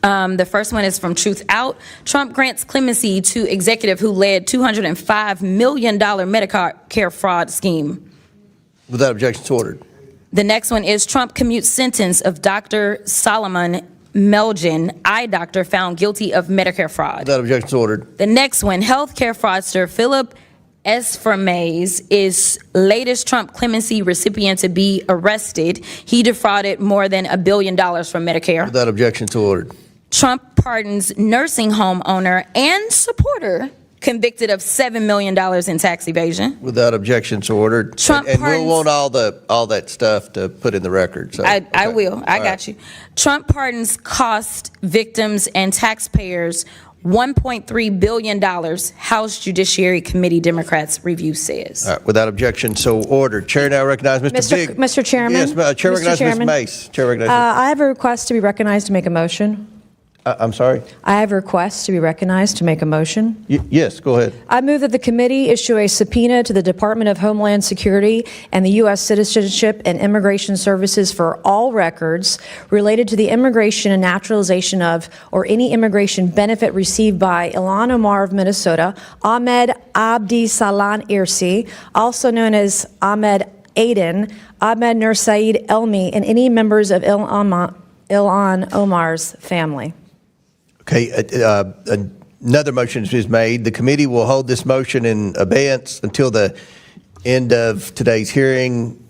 The first one is from Truth Out. Trump grants clemency to executive who led $205 million Medicare fraud scheme. Without objection, it's ordered. The next one is Trump commutes sentence of Dr. Solomon Melgen, eye doctor, found guilty of Medicare fraud. Without objection, it's ordered. The next one, healthcare fraudster Philip Esfermaze is latest Trump clemency recipient to be arrested. He defrauded more than $1 billion from Medicare. Without objection, it's ordered. Trump pardons nursing home owner and supporter convicted of $7 million in tax evasion. Without objection, it's ordered. Trump and pardons, we'll want all that stuff to put in the record. So, I will. I got you. Trump pardons cost victims and taxpayers $1.3 billion, House Judiciary Committee Democrats review says. All right, without objection, so ordered. Chair now recognizes Mr. Biggs. Mr. Chairman. Yes, Chair recognizes Ms. Mace. Chair recognizes I have a request to be recognized to make a motion. I'm sorry? I have a request to be recognized to make a motion. Yes, go ahead. I move that the committee issue a subpoena to the Department of Homeland Security and the U.S. Citizenship and Immigration Services for all records related to the immigration and naturalization of or any immigration benefit received by Ilhan Omar of Minnesota, Ahmed Abdi Salan Irsi, also known as Ahmed Aden, Ahmed Nur Saeed Elmi, and any members of Ilhan Omar's family. Okay, another motion is made. The committee will hold this motion in abeyance until the end of today's hearing.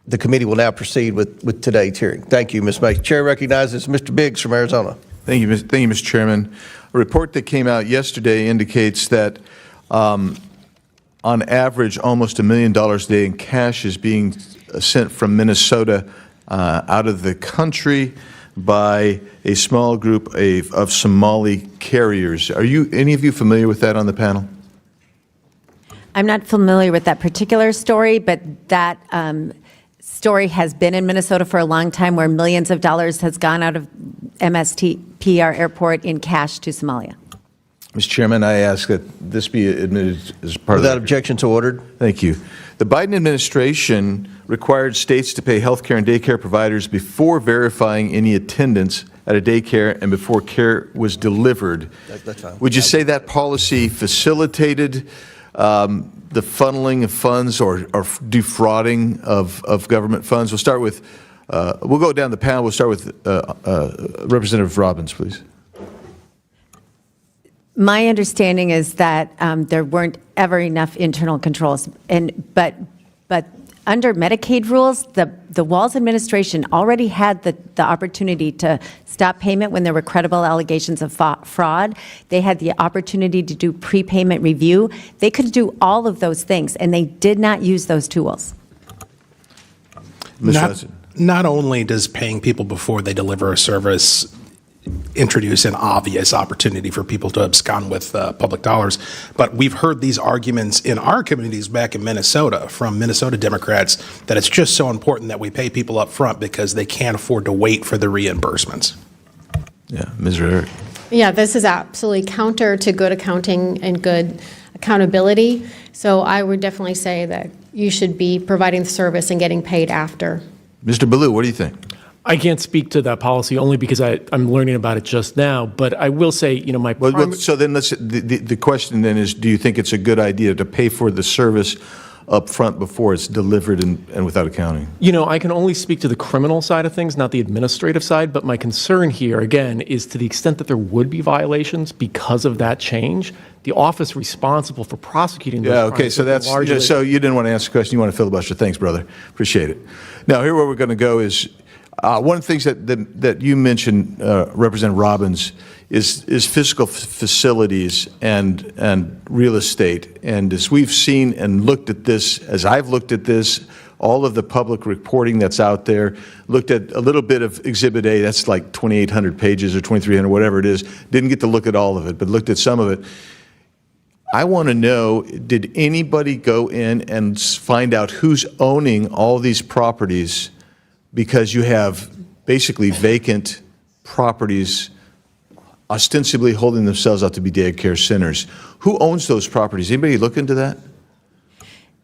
The committee will now proceed with today's hearing. Thank you, Ms. Mace. Chair recognizes Mr. Biggs from Arizona. Thank you, Mr. Chairman. A report that came out yesterday indicates that on average, almost $1 million a day in cash is being sent from Minnesota out of the country by a small group of Somali carriers. Are any of you familiar with that on the panel? I'm not familiar with that particular story, but that story has been in Minnesota for a long time, where millions of dollars has gone out of MSTP, our airport, in cash to Somalia. Mr. Chairman, I ask that this be admitted as part of Without objection, to ordered. Thank you. The Biden administration required states to pay health care and daycare providers before verifying any attendance at a daycare and before care was delivered. That's fine. Would you say that policy facilitated the funneling of funds or defrauding of government funds? We'll start with, we'll go down the panel. We'll start with Representative Robbins, please. My understanding is that there weren't ever enough internal controls, but under Medicaid rules, the Walz administration already had the opportunity to stop payment when there were credible allegations of fraud. They had the opportunity to do prepayment review. They could do all of those things, and they did not use those tools. Not only does paying people before they deliver a service introduce an obvious opportunity for people to abscond with public dollars. But we've heard these arguments in our communities back in Minnesota from Minnesota Democrats that it's just so important that we pay people up front because they can't afford to wait for the reimbursements. Yeah, Ms. Rarick. Yeah, this is absolutely counter to good accounting and good accountability. So I would definitely say that you should be providing the service and getting paid after. Mr. Ballou, what do you think? I can't speak to that policy only because I'm learning about it just now. But I will say, my So then the question then is, do you think it's a good idea to pay for the service up front before it's delivered and without accounting? I can only speak to the criminal side of things, not the administrative side. But my concern here, again, is to the extent that there would be violations because of that change, the office responsible for prosecuting those crimes. Okay, so that's so you didn't want to answer the question. You want to filibuster. Thanks, brother. Appreciate it. Now, here where we're going to go is one of the things that you mentioned, Representative Robbins, is physical facilities and real estate. And as we've seen and looked at this, as I've looked at this, all of the public reporting that's out there, looked at a little bit of Exhibit A, that's like 2,800 pages or 2,300, whatever it is. Didn't get to look at all of it, but looked at some of it. I want to know, did anybody go in and find out who's owning all these properties? Because you have basically vacant properties ostensibly holding themselves out to be daycare centers. Who owns those properties? Anybody look into that?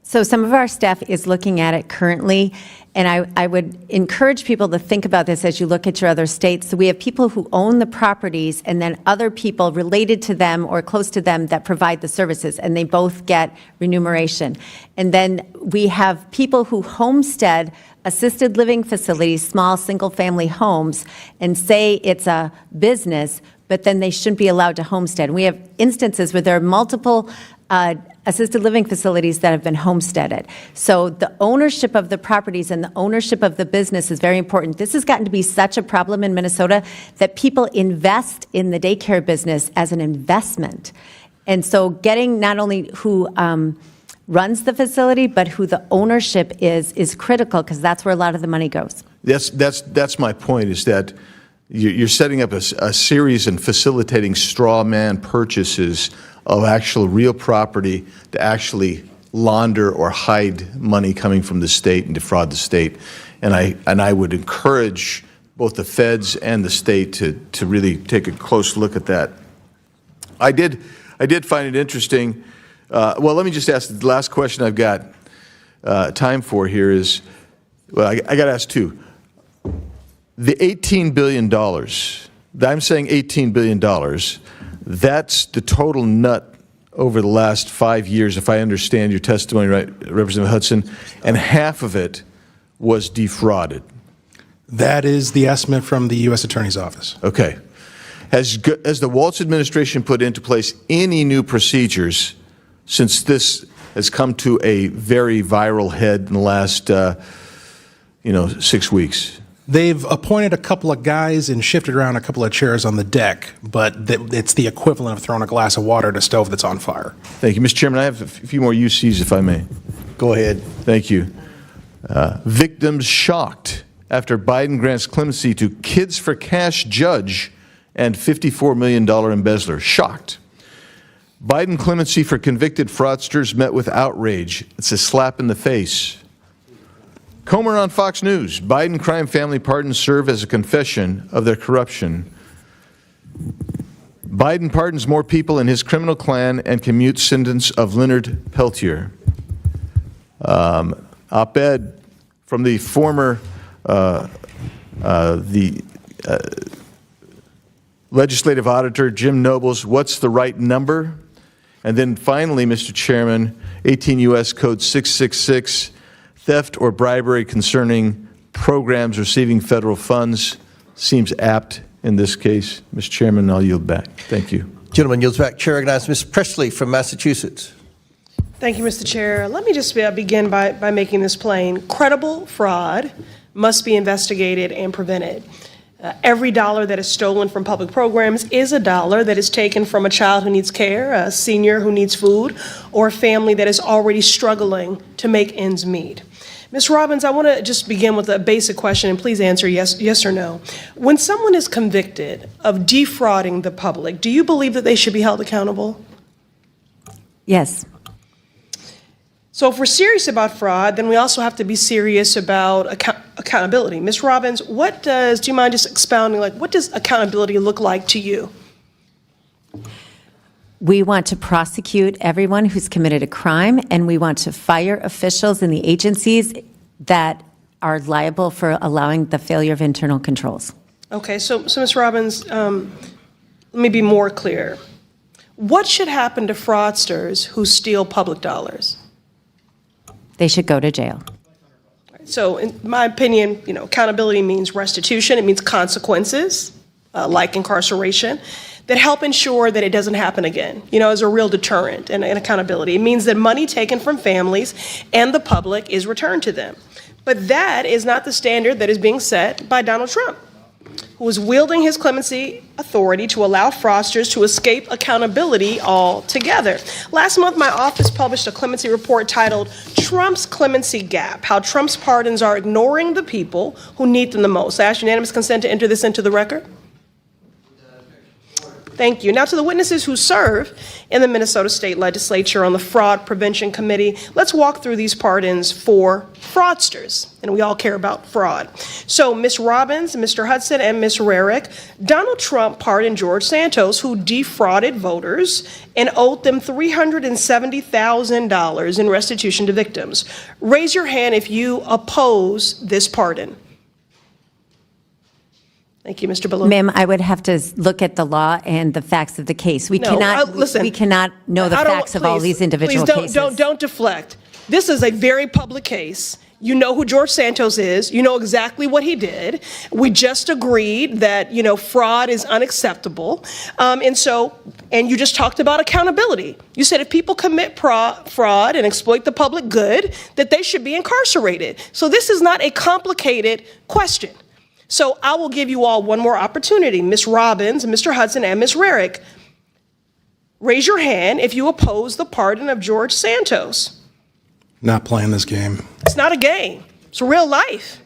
So some of our staff is looking at it currently, and I would encourage people to think about this as you look at your other states. So we have people who own the properties and then other people related to them or close to them that provide the services, and they both get remuneration. And then we have people who homestead assisted living facilities, small single-family homes, and say it's a business, but then they shouldn't be allowed to homestead. We have instances where there are multiple assisted living facilities that have been homesteaded. So the ownership of the properties and the ownership of the business is very important. This has gotten to be such a problem in Minnesota that people invest in the daycare business as an investment. And so getting not only who runs the facility, but who the ownership is critical, because that's where a lot of the money goes. That's my point, is that you're setting up a series and facilitating straw man purchases of actual real property to actually launder or hide money coming from the state and defraud the state. And I would encourage both the feds and the state to really take a close look at that. I did find it interesting. Well, let me just ask the last question I've got time for here is, well, I got to ask two. The $18 billion, I'm saying $18 billion, that's the total nut over the last 5 years, if I understand your testimony right, Representative Hudson, and half of it was defrauded. That is the estimate from the U.S. Attorney's Office. Okay. Has the Walz administration put into place any new procedures since this has come to a very viral head in the last, 6 weeks? They've appointed a couple of guys and shifted around a couple of chairs on the deck, but it's the equivalent of throwing a glass of water at a stove that's on fire. Thank you. Mr. Chairman, I have a few more UCs, if I may. Go ahead. Thank you. Victims shocked after Biden grants clemency to Kids for Cash judge and $54 million embezzler. Shocked. Biden clemency for convicted fraudsters met with outrage. It's a slap in the face. Comer on Fox News. Biden crime family pardons serve as a confession of their corruption. Biden pardons more people in his criminal clan and commutes sentence of Leonard Peltier. Op-ed from the former legislative auditor, Jim Nobles, what's the right number? And then finally, Mr. Chairman, 18 U.S. Code 666, theft or bribery concerning programs receiving federal funds, seems apt in this case. Mr. Chairman, I'll yield back. Thank you. Gentleman yields back. Chair recognizes Ms. Presley from Massachusetts. Thank you, Mr. Chair. Let me just begin by making this plain. Credible fraud must be investigated and prevented. Every dollar that is stolen from public programs is a dollar that is taken from a child who needs care, a senior who needs food, or a family that is already struggling to make ends meet. Ms. Robbins, I want to just begin with a basic question, and please answer yes or no. When someone is convicted of defrauding the public, do you believe that they should be held accountable? Yes. So if we're serious about fraud, then we also have to be serious about accountability. Ms. Robbins, do you mind just expounding, what does accountability look like to you? We want to prosecute everyone who's committed a crime, and we want to fire officials in the agencies that are liable for allowing the failure of internal controls. Okay, so Ms. Robbins, let me be more clear. What should happen to fraudsters who steal public dollars? They should go to jail. So in my opinion, accountability means restitution. It means consequences, like incarceration, that help ensure that it doesn't happen again, as a real deterrent and accountability. It means that money taken from families and the public is returned to them. But that is not the standard that is being set by Donald Trump, who is wielding his clemency authority to allow fraudsters to escape accountability altogether. Last month, my office published a clemency report titled Trump's Clemency Gap, How Trump's Pardons Are Ignoring the People Who Need Them the Most. I ask unanimous consent to enter this into the record. Thank you. Now to the witnesses who serve in the Minnesota State Legislature on the Fraud Prevention Committee, let's walk through these pardons for fraudsters, and we all care about fraud. So Ms. Robbins, Mr. Hudson, and Ms. Rarick, Donald Trump pardoned George Santos, who defrauded voters and owed them $370,000 in restitution to victims. Raise your hand if you oppose this pardon. Thank you, Mr. Ballou. Ma'am, I would have to look at the law and the facts of the case. We cannot know the facts of all these individual cases. Don't deflect. This is a very public case. You know who George Santos is. You know exactly what he did. We just agreed that, fraud is unacceptable. And you just talked about accountability. You said if people commit fraud and exploit the public good, that they should be incarcerated. So this is not a complicated question. So I will give you all one more opportunity. Ms. Robbins, Mr. Hudson, and Ms. Rarick, raise your hand if you oppose the pardon of George Santos. Not playing this game. It's not a game. It's real life.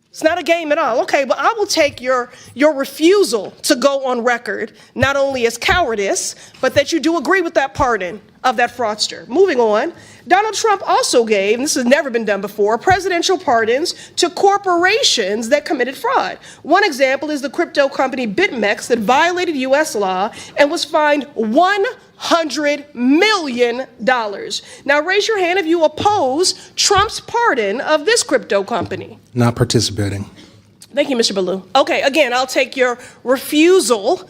It's not a game at all. Okay, but I will take your refusal to go on record, not only as cowardice, but that you do agree with that pardon of that fraudster. Moving on, Donald Trump also gave, and this has never been done before, presidential pardons to corporations that committed fraud. One example is the crypto company BitMEX that violated U.S. law and was fined $100 million. Now raise your hand if you oppose Trump's pardon of this crypto company. Not participating. Thank you, Mr. Ballou. Okay, again, I'll take your refusal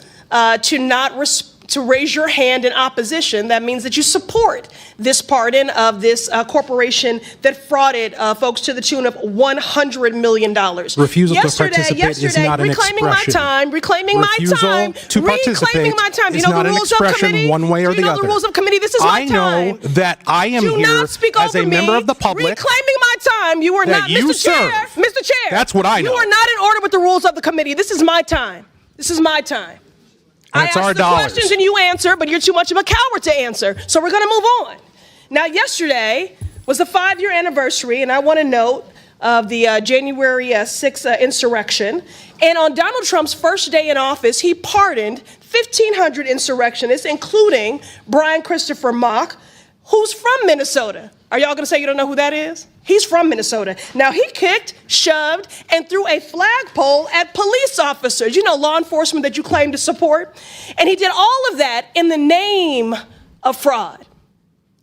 to raise your hand in opposition. That means that you support this pardon of this corporation that frauded folks to the tune of $100 million. Refusal to participate is not an expression. Reclaiming my time. To participate is not an expression one way or the other. You know the rules of committee. This is my time. I know that I am here as a member of the public. Reclaiming my time. You are not, Mr. Chair. Mr. Chair. That's what I know. You are not in order with the rules of the committee. This is my time. This is my time. I ask the questions and you answer, but you're too much of a coward to answer. So we're going to move on. Now, yesterday was the 5-year anniversary, and I want to note of the January 6th insurrection. And on Donald Trump's first day in office, he pardoned 1,500 insurrectionists, including Brian Christopher Mock, who's from Minnesota. Are y'all going to say you don't know who that is? He's from Minnesota. Now, he kicked, shoved, and threw a flagpole at police officers, law enforcement that you claim to support. And he did all of that in the name of fraud.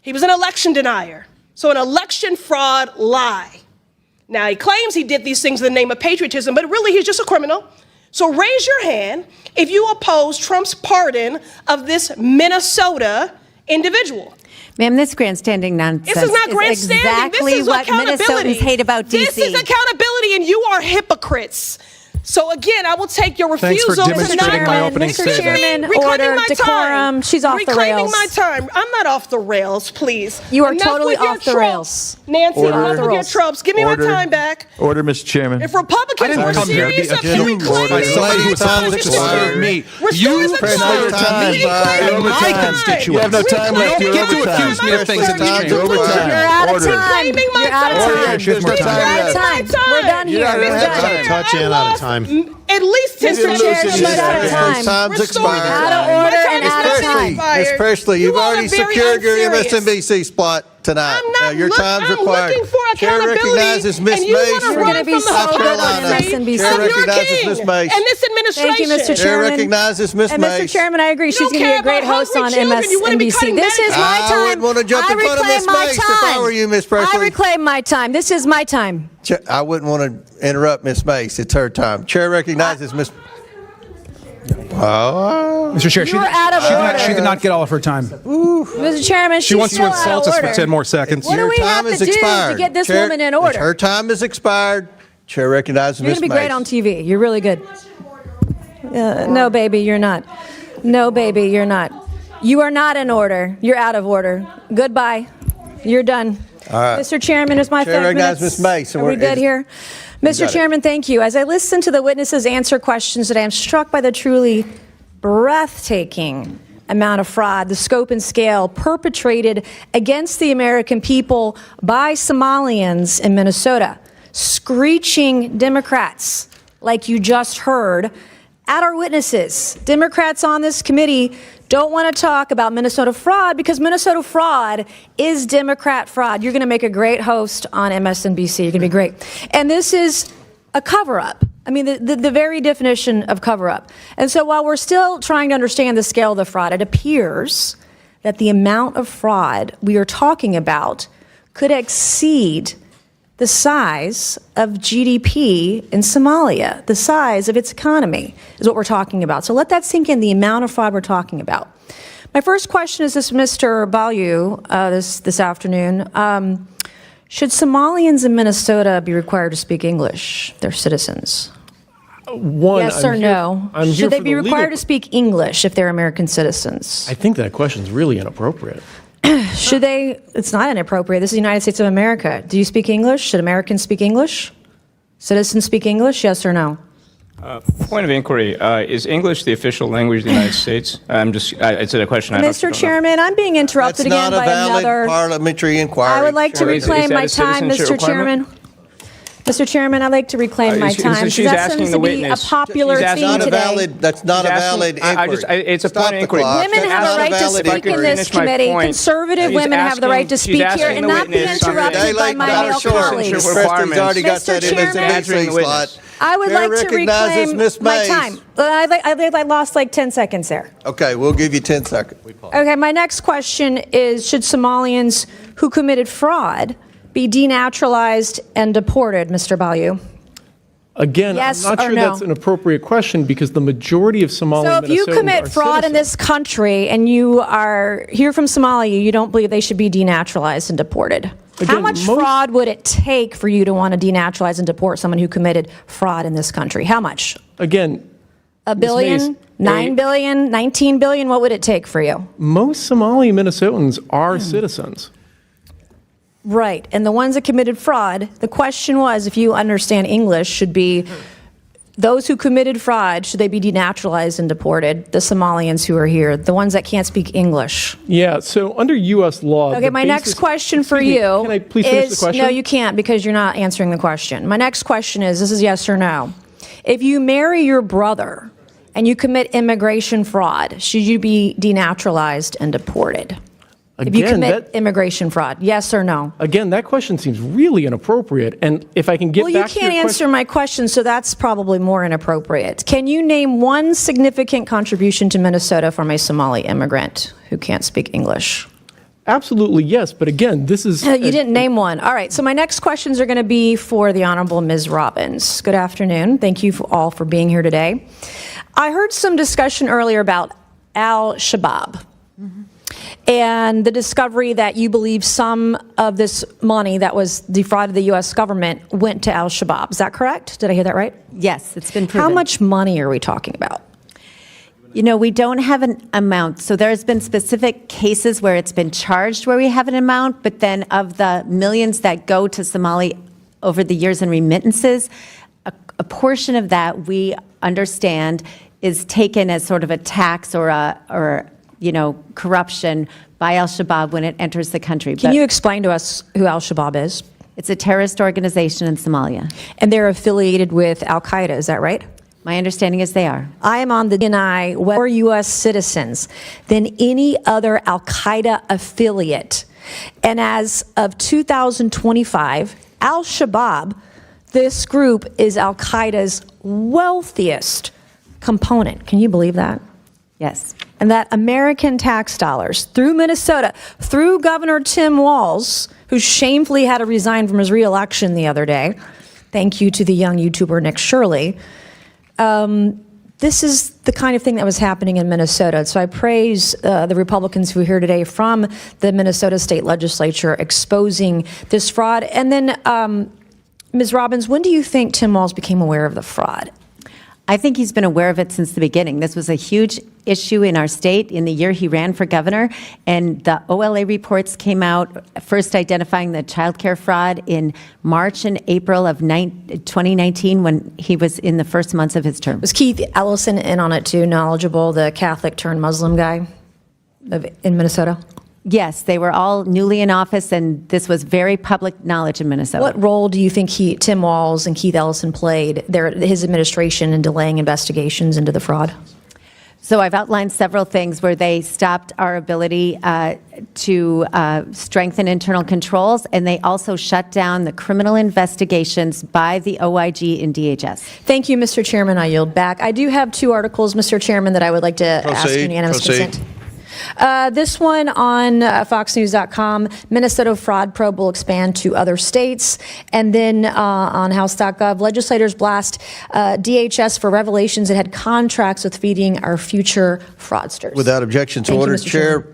He was an election denier. So an election fraud lie. Now, he claims he did these things in the name of patriotism, but really he's just a criminal. So raise your hand if you oppose Trump's pardon of this Minnesota individual. Ma'am, this grandstanding nonsense this is not grandstanding. Exactly this is what Minnesotans hate about D.C. This is accountability, and you are hypocrites. So again, I will take your Thanks refusal for to demonstrating my not opening Mr. statement. Chairman, reclaiming order, my decorum. time. She's off the Reclaiming rails. my time. I'm not off the rails, please. You are Enough totally with your off the tropes. rails. Nancy, Order. enough with your Rails. tropes. Give me Order. my time back. Order, Mr. Chairman. If Republicans were come here to be serious about accused reclaiming by somebody who was Time supposed to expired. serve me. Restore You the press time. your time Reclaim expired. my You're over my time. constituents. You have no time left. You You're don't get to over accuse time. me of things that Time you to can't do. overtime. You're out of Order. time. Reclaiming my You're out of time. time. There's You're no out time of left. time. We're done here. You're not We're gonna have done. time. Touch in out of time. At least 10 You didn't lose seconds. any Chairman, out of seconds. time. Time's Restore the expired. Out of time. order My time and is out of not time. expired. Ms. Presley, You you've all already are very secured your unserious. MSNBC spot tonight. I'm not Now, your time's I'm required. looking for Chair accountability, recognizes Ms. and you Mace want to from You're run gonna be from the so good on hypocrisy MSNBC. Chair of your recognizes king Ms. Mace. and this administration. Thank you, Mr. Chair Chairman. recognizes Ms. And Mace. Mr. Chairman, I agree. You She's don't going to be care a great about host on hungry children. You wanna be MSNBC. cutting This is back. my I time. wouldn't want to jump in front of reclaim Ms. my Mace if I time. were you, Ms. Presley. I reclaim my time. This is my time. I wouldn't want to interrupt Ms. Mace. It's her time. Chair recognizes Ms. Oh. Mr. Chair, You're out of order. she did not get all of her time. Mr. Chairman, She wants to still out of insult us for order. 10 more seconds. What do Your we time have to is do to expired. get this Chair- woman in order? Her time is expired. Chair recognizes You're Ms. going to Mace. be great on TV. You're really good. No, baby, you're not. No, baby, you're not. You are not in order. You're out of order. Goodbye. You're done. All right. Mr. Chairman, it's my Chair 5 minutes. recognizes Ms. Mace, and Are we we're- good here? Mr. got it. Chairman, thank you. As I listen to the witnesses answer questions today, I'm struck by the truly breathtaking amount of fraud, the scope and scale perpetrated against the American people by Somalians in Minnesota, screeching Democrats, like you just heard, at our witnesses. Democrats on this committee don't want to talk about Minnesota fraud because Minnesota fraud is Democrat fraud. You're going to make a great host on MSNBC. You're going to be great. And this is a cover-up. I mean, the very definition of cover-up. And so while we're still trying to understand the scale of the fraud, it appears that the amount of fraud we are talking about could exceed the size of GDP in Somalia, the size of its economy is what we're talking about. So let that sink in, the amount of fraud we're talking about. My first question is this, Mr. Balyu, this afternoon. Should Somalians in Minnesota be required to speak English, their citizens? Yes or no? Should they be required to speak English if they're American citizens? I think that question's really inappropriate. Should they? It's not inappropriate. This is the United States of America. Do you speak English? Should Americans speak English? Citizens speak English? Yes or no? Point of inquiry: is English the official language of the United States? It's a question. Mr. Chairman, I'm being interrupted That's again not a by valid another parliamentary inquiry. I would like to reclaim my time, Mr. Chairman. Mr. Chairman, I'd like to reclaim my time. She's that asking seems the to be witness. a popular theme today. That's not a valid inquiry. It's a point of inquiry. Women have a right to speak in this committee. Conservative women have the right to speak here and not be interrupted by my male colleagues. Mr. Chairman, I would like to reclaim my time. I lost like 10 seconds there. Okay, we'll give you 10 seconds. Okay, my next question is, should Somalians who committed fraud be denaturalized and deported, Mr. Balyu? Again, Yes I'm not or sure no? that's an appropriate question because the majority of Somali So if you Minnesotans commit are fraud in citizens. this country and you are here from Somalia, you don't believe they should be denaturalized and deported. How Again, much most- fraud would it take for you to want to denaturalize and deport someone who committed fraud in this country? How much? Again, A Ms. billion? Mace, 9 billion? 19 billion? What would it take for you? most Somali Minnesotans are citizens. Right. And the ones that committed fraud, the question was, if you understand English, should be those who committed fraud, should they be denaturalized and deported? The Somalians who are here, the ones that can't speak English. Yeah, so under U.S. law. Okay, the my next basis- question for Excuse me, you Can I please finish the is, question? no, you can't because you're not answering the question. My next question is, this is yes or no. If you marry your brother and you commit immigration fraud, should you be denaturalized and deported? If you Again, commit immigration fraud, yes or no? Again, that question seems really inappropriate. And if I can get Well, you back to your can't answer my question, so that's probably more inappropriate. Can you name one significant contribution to Minnesota from a Somali immigrant who can't speak English? Absolutely, yes. But again, this is... You didn't name one. All right, so my next questions are going to be for the Honorable Ms. Robbins. Good afternoon. Thank you all for being here today. I heard some discussion earlier about al-Shabaab. and the discovery that you believe some of this money that was defrauded the U.S. government went to al-Shabaab. Is that correct? Did I hear that right? Yes, it's been proven. How much money are we talking about? You know, we don't have an amount. So there's been specific cases where it's been charged where we have an amount, but then of the millions that go to Somalia over the years in remittances, a portion of that we understand is taken as sort of a tax or corruption by al-Shabaab when it enters the country. Can you explain to us who al-Shabaab is? It's a terrorist organization in Somalia. And they're affiliated with al-Qaeda, is that right? My understanding is they are. I am on the DNI more U.S. citizens than any other al-Qaeda affiliate. And as of 2025, al-Shabaab, this group is al-Qaeda's wealthiest component. Can you believe that? Yes. And that American tax dollars through Minnesota, through Governor Tim Walz, who shamefully had to resign from his re-election the other day, thank you to the young YouTuber Nick Shirley, this is the kind of thing that was happening in Minnesota. So I praise the Republicans who are here today from the Minnesota State Legislature exposing this fraud. And then, Ms. Robbins, when do you think Tim Walz became aware of the fraud? I think he's been aware of it since the beginning. This was a huge issue in our state in the year he ran for governor, and the OLA reports came out, first identifying the child care fraud in March and April of 2019 when he was in the first months of his term. Was Keith Ellison in on it too, knowledgeable, the Catholic turned Muslim guy in Minnesota? Yes, they were all newly in office, and this was very public knowledge in Minnesota. What role do you think Tim Walz and Keith Ellison played, his administration, in delaying investigations into the fraud? So I've outlined several things where they stopped our ability to strengthen internal controls, and they also shut down the criminal investigations by the OIG and DHS. Thank you, Mr. Chairman. I yield back. I do have two articles, Mr. Chairman, that I would like to ask unanimous consent. This one on foxnews.com, Minnesota fraud probe will expand to other states. And then on house.gov, legislators blast DHS for revelations it had contracts with feeding our future fraudsters. Without objection to order, Chair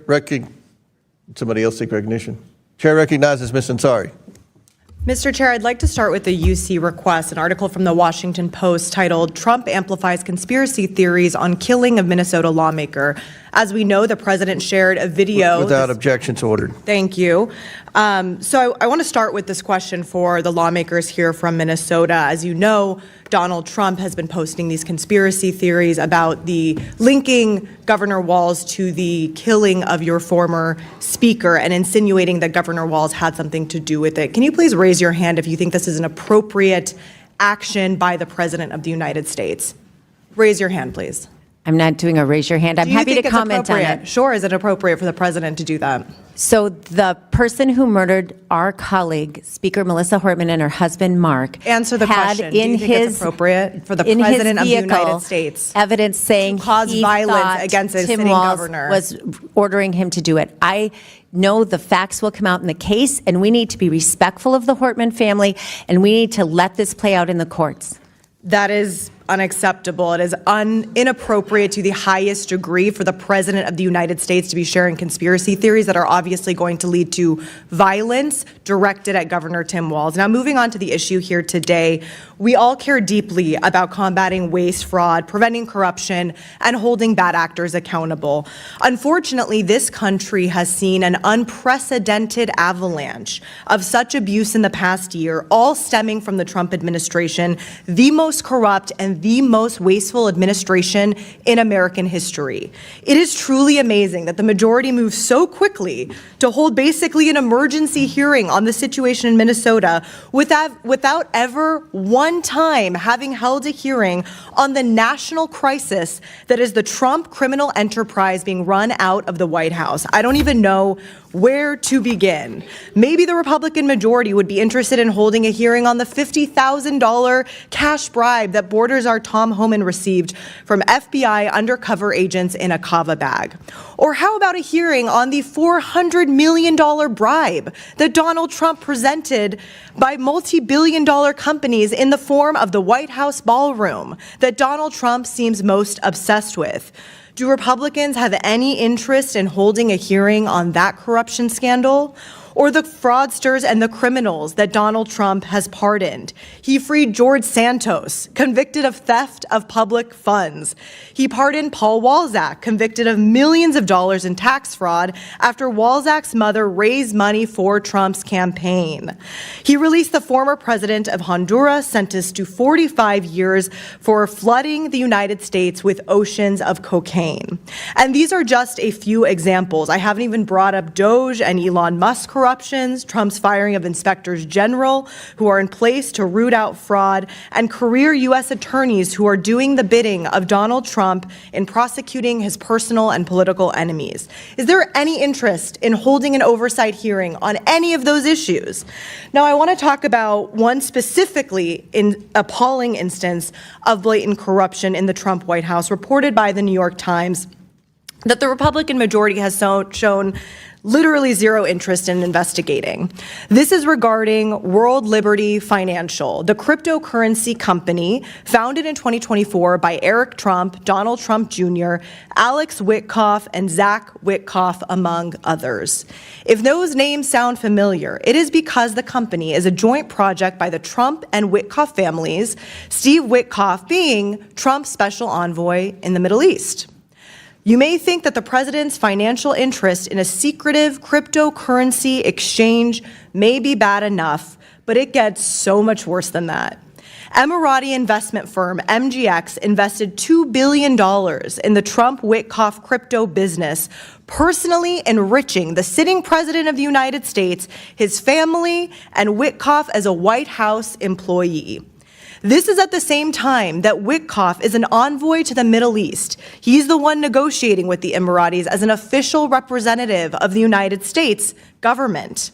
somebody else seek recognition. Chair recognizes Ms. Ansari. Mr. Chair, I'd like to start with the UC request, an article from the Washington Post titled, "Trump Amplifies Conspiracy Theories on Killing of Minnesota Lawmaker." As we know, the president shared a video. Without objection to order. Thank you. So I want to start with this question for the lawmakers here from Minnesota. As you know, Donald Trump has been posting these conspiracy theories about the linking Governor Walz to the killing of your former speaker and insinuating that Governor Walz had something to do with it. Can you please raise your hand if you think this is an appropriate action by the President of the United States? Raise your hand, please. I'm not doing a raise your hand. I'm happy to comment on it. Sure, is it appropriate for the president to do that? So the person who murdered our colleague, Speaker Melissa Hortman, and her husband, Mark, answer the question. Do you think it's appropriate for the president of the United States evidence saying to cause violence against a sitting governor was ordering him to do it? I know the facts will come out in the case, and we need to be respectful of the Hortman family, and we need to let this play out in the courts. That is unacceptable. It is inappropriate to the highest degree for the President of the United States to be sharing conspiracy theories that are obviously going to lead to violence directed at Governor Tim Walz. Now, moving on to the issue here today, we all care deeply about combating waste, fraud, preventing corruption, and holding bad actors accountable. Unfortunately, this country has seen an unprecedented avalanche of such abuse in the past year, all stemming from the Trump administration, the most corrupt and the most wasteful administration in American history. It is truly amazing that the majority moved so quickly to hold basically an emergency hearing on the situation in Minnesota without ever one time having held a hearing on the national crisis that is the Trump criminal enterprise being run out of the White House. I don't even know where to begin. Maybe the Republican majority would be interested in holding a hearing on the $50,000 cash bribe that Borders our Tom Homan received from FBI undercover agents in a kava bag. Or how about a hearing on the $400 million bribe that Donald Trump presented by multi-billion-dollar companies in the form of the White House ballroom that Donald Trump seems most obsessed with? Do Republicans have any interest in holding a hearing on that corruption scandal? Or the fraudsters and the criminals that Donald Trump has pardoned? He freed George Santos, convicted of theft of public funds. He pardoned Paul Walzak, convicted of millions of dollars in tax fraud after Walzak's mother raised money for Trump's campaign. He released the former president of Honduras, sentenced to 45 years for flooding the United States with oceans of cocaine. And these are just a few examples. I haven't even brought up Doge and Elon Musk corruptions, Trump's firing of inspectors general who are in place to root out fraud, and career U.S. attorneys who are doing the bidding of Donald Trump in prosecuting his personal and political enemies. Is there any interest in holding an oversight hearing on any of those issues? Now, I want to talk about one specifically appalling instance of blatant corruption in the Trump White House, reported by the New York Times, that the Republican majority has shown literally zero interest in investigating. This is regarding World Liberty Financial, the cryptocurrency company founded in 2024 by Eric Trump, Donald Trump Jr., Alex Witkoff, and Zach Witkoff, among others. If those names sound familiar, it is because the company is a joint project by the Trump and Witkoff families, Steve Witkoff being Trump's special envoy in the Middle East. You may think that the president's financial interest in a secretive cryptocurrency exchange may be bad enough, but it gets so much worse than that. Emirati investment firm MGX invested $2 billion in the Trump-Witkoff crypto business, personally enriching the sitting president of the United States, his family, and Witkoff as a White House employee. This is at the same time that Witkoff is an envoy to the Middle East. He's the one negotiating with the Emiratis as an official representative of the United States government.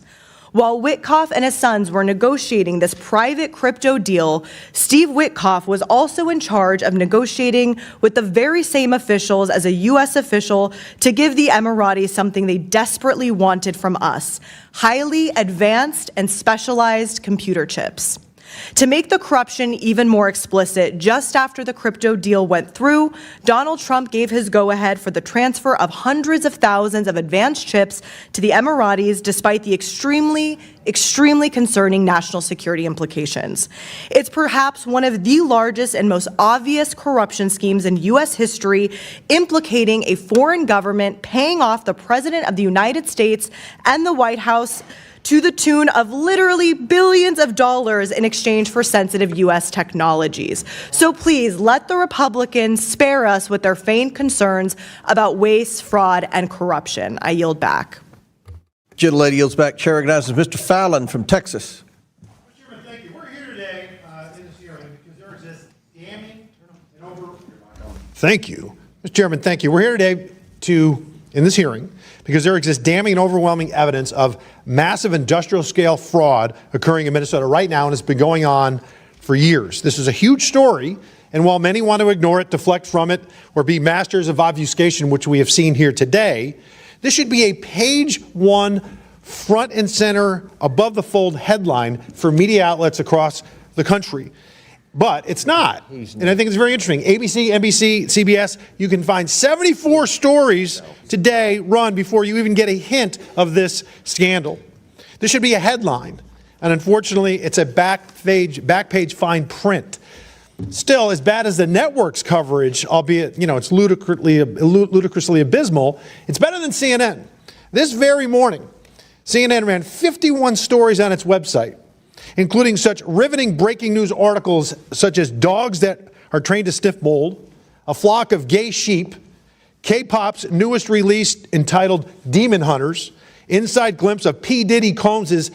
While Witkoff and his sons were negotiating this private crypto deal, Steve Witkoff was also in charge of negotiating with the very same officials as a U.S. official to give the Emiratis something they desperately wanted from us: highly advanced and specialized computer chips. To make the corruption even more explicit, just after the crypto deal went through, Donald Trump gave his go-ahead for the transfer of hundreds of thousands of advanced chips to the Emiratis, despite the extremely concerning national security implications. It's perhaps one of the largest and most obvious corruption schemes in U.S. history, implicating a foreign government paying off the President of the United States and the White House to the tune of literally billions of dollars in exchange for sensitive U.S. technologies. So please let the Republicans spare us with their feigned concerns about waste, fraud, and corruption. I yield back. Gentlelady yields back. Chair recognizes Mr. Fallon from Texas. Mr. Chairman, thank you. We're here today in this hearing because there exists damning and Thank you. Mr. Chairman, thank you. We're here today in this hearing because there exists damning and overwhelming evidence of massive industrial-scale fraud occurring in Minnesota right now, and it's been going on for years. This is a huge story, and while many want to ignore it, deflect from it, or be masters of obfuscation, which we have seen here today, this should be a page one, front and center, above-the-fold headline for media outlets across the country. But it's not. And I think it's very interesting. ABC, NBC, CBS, you can find 74 stories today run before you even get a hint of this scandal. This should be a headline. And unfortunately, it's a back page fine print. Still, as bad as the network's coverage, albeit, it's ludicrously abysmal, it's better than CNN. This very morning, CNN ran 51 stories on its website, including such riveting breaking news articles such as dogs that are trained to sniff mold, a flock of gay sheep, K-pop's newest release entitled Demon Hunters, inside glimpse of P. Diddy Combs'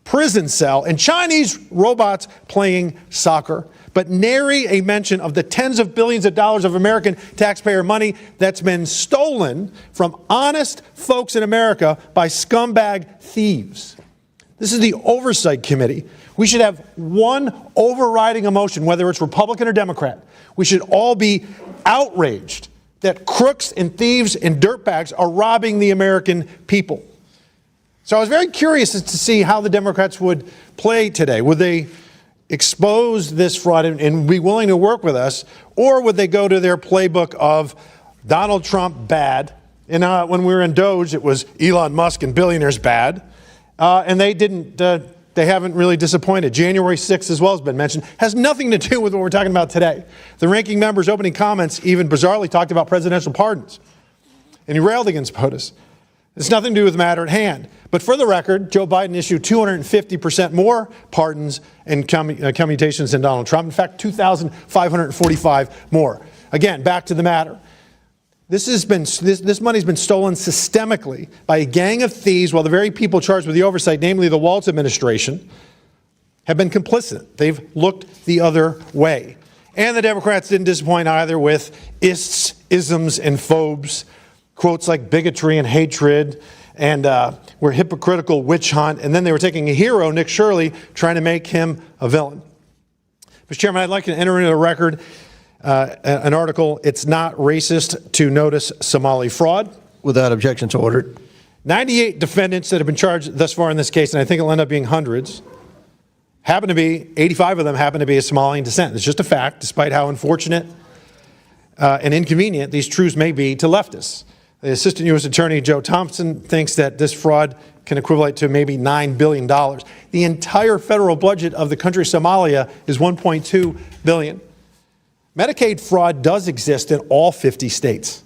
prison cell, and Chinese robots playing soccer, but nary a mention of the tens of billions of dollars of American taxpayer money that's been stolen from honest folks in America by scumbag thieves. This is the Oversight Committee. We should have one overriding emotion, whether it's Republican or Democrat. We should all be outraged that crooks and thieves and dirtbags are robbing the American people. So I was very curious as to see how the Democrats would play today. Would they expose this fraud and be willing to work with us, or would they go to their playbook of Donald Trump, bad. And when we were in Doge, it was Elon Musk and billionaires, bad. And they haven't really disappointed. January 6th as well has been mentioned. Has nothing to do with what we're talking about today. The ranking member's opening comments even bizarrely talked about presidential pardons. And he railed against POTUS. It's nothing to do with the matter at hand. But for the record, Joe Biden issued 250% more pardons and commutations than Donald Trump. In fact, 2,545 more. Again, back to the matter. This money's been stolen systemically by a gang of thieves while the very people charged with the oversight, namely the Walz administration, have been complicit. They've looked the other way. And the Democrats didn't disappoint either with ists, isms, and phobes, quotes like bigotry and hatred, and we're hypocritical witch hunt. And then they were taking a hero, Nick Shirley, trying to make him a villain. Mr. Chairman, I'd like to enter into the record an article, "It's Not Racist to Notice Somali Fraud." Without objection, so ordered. 98 defendants that have been charged thus far in this case, and I think it'll end up being hundreds, 85 of them happen to be of Somalian descent. It's just a fact, despite how unfortunate and inconvenient these truths may be to leftists. The Assistant U.S. Attorney Joe Thompson thinks that this fraud can equivalent to maybe $9 billion. The entire federal budget of the country Somalia is $1.2 billion. Medicaid fraud does exist in all 50 states,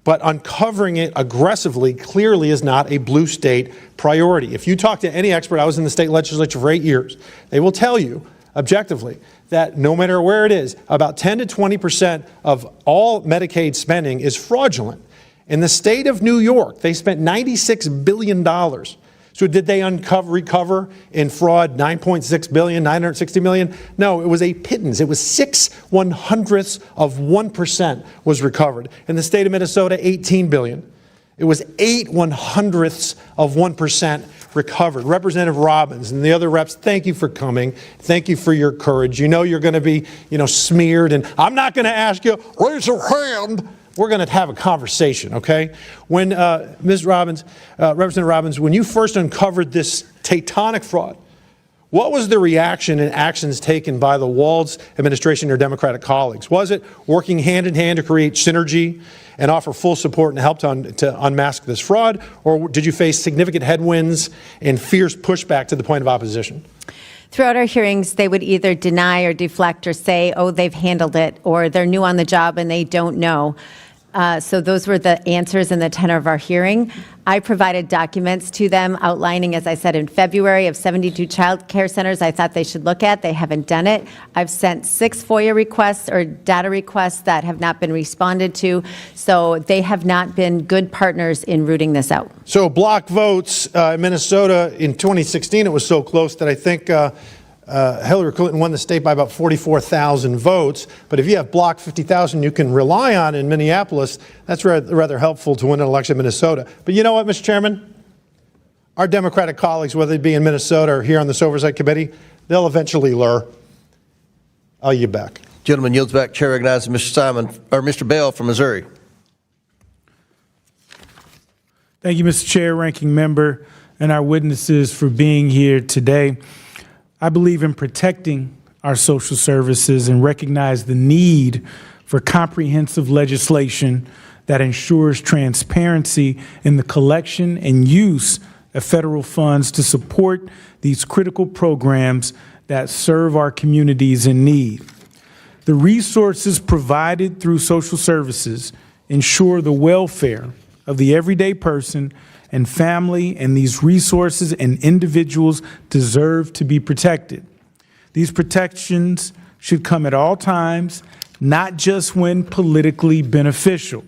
but uncovering it aggressively clearly is not a blue state priority. If you talk to any expert, I was in the state legislature for 8 years, they will tell you objectively that no matter where it is, about 10 to 20% of all Medicaid spending is fraudulent. In the state of New York, they spent $96 billion. So did they recover in fraud $9.6 billion, $960 million? No, it was a pittance. It was 0.06% was recovered. In the state of Minnesota, $18 billion. It was 0.08% recovered. Representative Robbins and the other reps, thank you for coming. Thank you for your courage. You know you're going to be, smeared, and I'm not going to ask you, raise your hand. We're going to have a conversation, okay? When Ms. Robbins, Representative Robbins, when you first uncovered this tectonic fraud, what was the reaction and actions taken by the Walz administration and your Democratic colleagues? Was it working hand in hand to create synergy and offer full support and help to unmask this fraud? Or did you face significant headwinds and fierce pushback to the point of opposition? Throughout our hearings, they would either deny or deflect or say, oh, they've handled it, or they're new on the job and they don't know. So those were the answers in the tenor of our hearing. I provided documents to them outlining, as I said, in February of 72 child care centers I thought they should look at. They haven't done it. I've sent 6 FOIA requests or data requests that have not been responded to. So they have not been good partners in rooting this out. So block votes in Minnesota in 2016, it was so close that I think Hillary Clinton won the state by about 44,000 votes. But if you have block 50,000 you can rely on in Minneapolis, that's rather helpful to win an election in Minnesota. But you know what, Mr. Chairman? Our Democratic colleagues, whether they be in Minnesota or here on this Oversight Committee, they'll eventually learn. I'll yield back. Gentleman yields back. Chair recognizes Mr. Bell from Missouri. Thank you, Mr. Chair, Ranking Member, and our witnesses for being here today. I believe in protecting our social services and recognize the need for comprehensive legislation that ensures transparency in the collection and use of federal funds to support these critical programs that serve our communities in need. The resources provided through social services ensure the welfare of the everyday person and family, and these resources and individuals deserve to be protected. These protections should come at all times, not just when politically beneficial.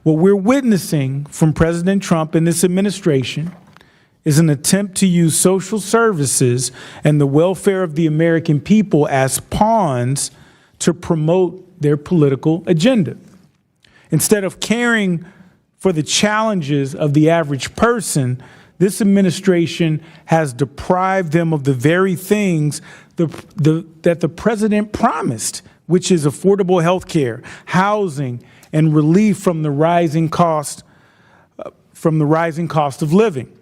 What we're witnessing from President Trump and this administration is an attempt to use social services and the welfare of the American people as pawns to promote their political agenda. Instead of caring for the challenges of the average person, this administration has deprived them of the very things that the president promised, which is affordable health care, housing, and relief from the rising cost of living.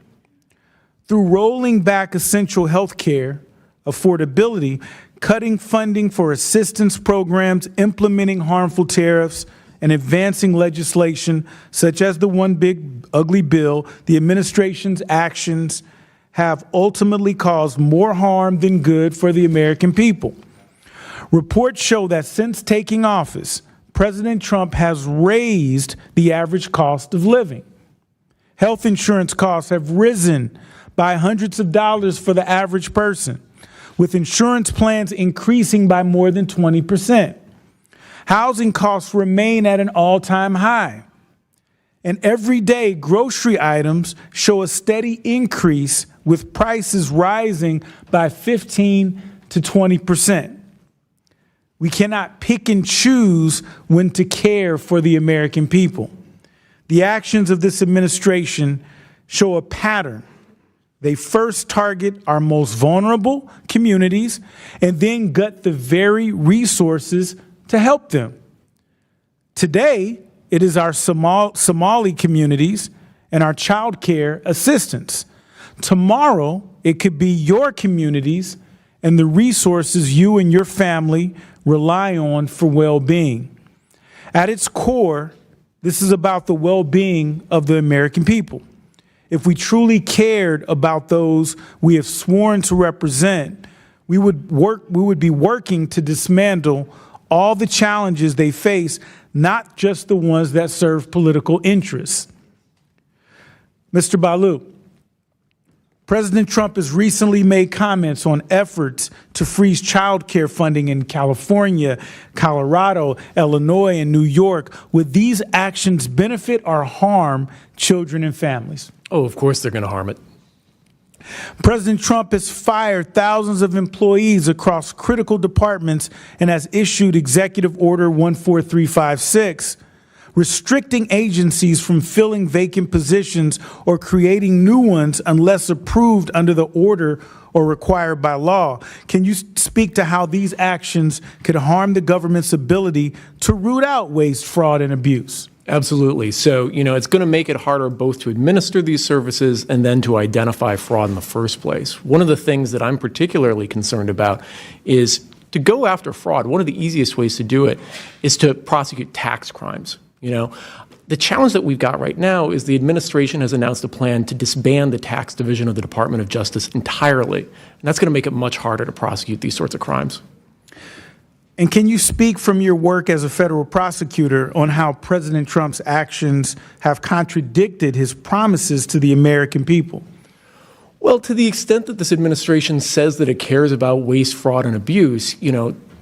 Through rolling back essential health care affordability, cutting funding for assistance programs, implementing harmful tariffs, and advancing legislation such as the One Big Ugly Bill, the administration's actions have ultimately caused more harm than good for the American people. Reports show that since taking office, President Trump has raised the average cost of living. Health insurance costs have risen by hundreds of dollars for the average person, with insurance plans increasing by more than 20%. Housing costs remain at an all-time high. And everyday grocery items show a steady increase, with prices rising by 15 to 20%. We cannot pick and choose when to care for the American people. The actions of this administration show a pattern. They first target our most vulnerable communities and then gut the very resources to help them. Today, it is our Somali communities and our child care assistance. Tomorrow, it could be your communities and the resources you and your family rely on for well-being. At its core, this is about the well-being of the American people. If we truly cared about those we have sworn to represent, we would be working to dismantle all the challenges they face, not just the ones that serve political interests. Mr. Balu, President Trump has recently made comments on efforts to freeze child care funding in California, Colorado, Illinois, and New York. Would these actions benefit or harm children and families? Oh, of course they're going to harm it. President Trump has fired thousands of employees across critical departments and has issued Executive Order 14356, restricting agencies from filling vacant positions or creating new ones unless approved under the order or required by law. Can you speak to how these actions could harm the government's ability to root out waste, fraud, and abuse? Absolutely. So, it's going to make it harder both to administer these services and then to identify fraud in the first place. One of the things that I'm particularly concerned about is to go after fraud. One of the easiest ways to do it is to prosecute tax crimes. The challenge that we've got right now is the administration has announced a plan to disband the tax division of the Department of Justice entirely. And that's going to make it much harder to prosecute these sorts of crimes. And can you speak from your work as a federal prosecutor on how President Trump's actions have contradicted his promises to the American people? Well, to the extent that this administration says that it cares about waste, fraud, and abuse,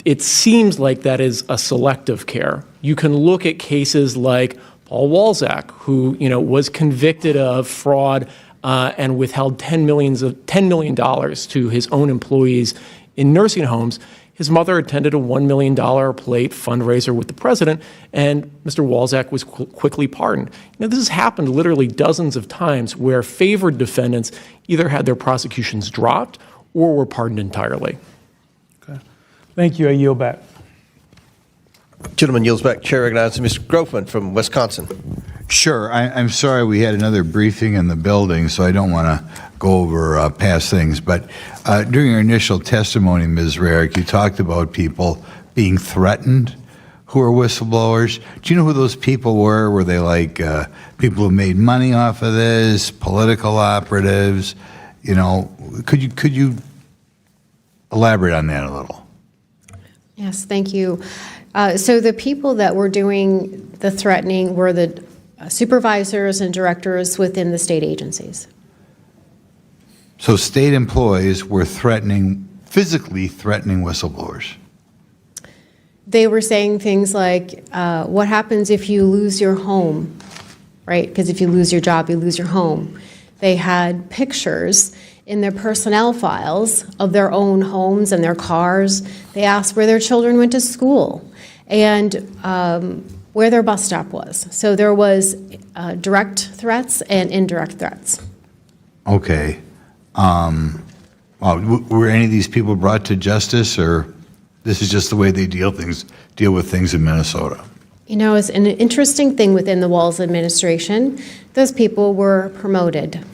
it seems like that is a selective care. You can look at cases like Paul Walzak, who was convicted of fraud and withheld $10 million to his own employees in nursing homes. His mother attended a $1 million plate fundraiser with the president, and Mr. Walzak was quickly pardoned. This has happened literally dozens of times where favored defendants either had their prosecutions dropped or were pardoned entirely. Okay. Thank you. I yield back. Gentleman yields back. Chair recognizes Mr. Grofman from Wisconsin. Sure. I'm sorry we had another briefing in the building, so I don't want to go over past things. But during your initial testimony, Ms. Rarick, you talked about people being threatened who are whistleblowers. Do you know who those people were? Were they like people who made money off of this, political operatives? Could you elaborate on that a little? Yes, thank you. So the people that were doing the threatening were the supervisors and directors within the state agencies. So state employees were physically threatening whistleblowers. They were saying things like, what happens if you lose your home, right? Because if you lose your job, you lose your home. They had pictures in their personnel files of their own homes and their cars. They asked where their children went to school and where their bus stop was. So there was direct threats and indirect threats. Okay. Were any of these people brought to justice, or this is just the way they deal with things in Minnesota? It's an interesting thing within the Walz administration. Those people were promoted.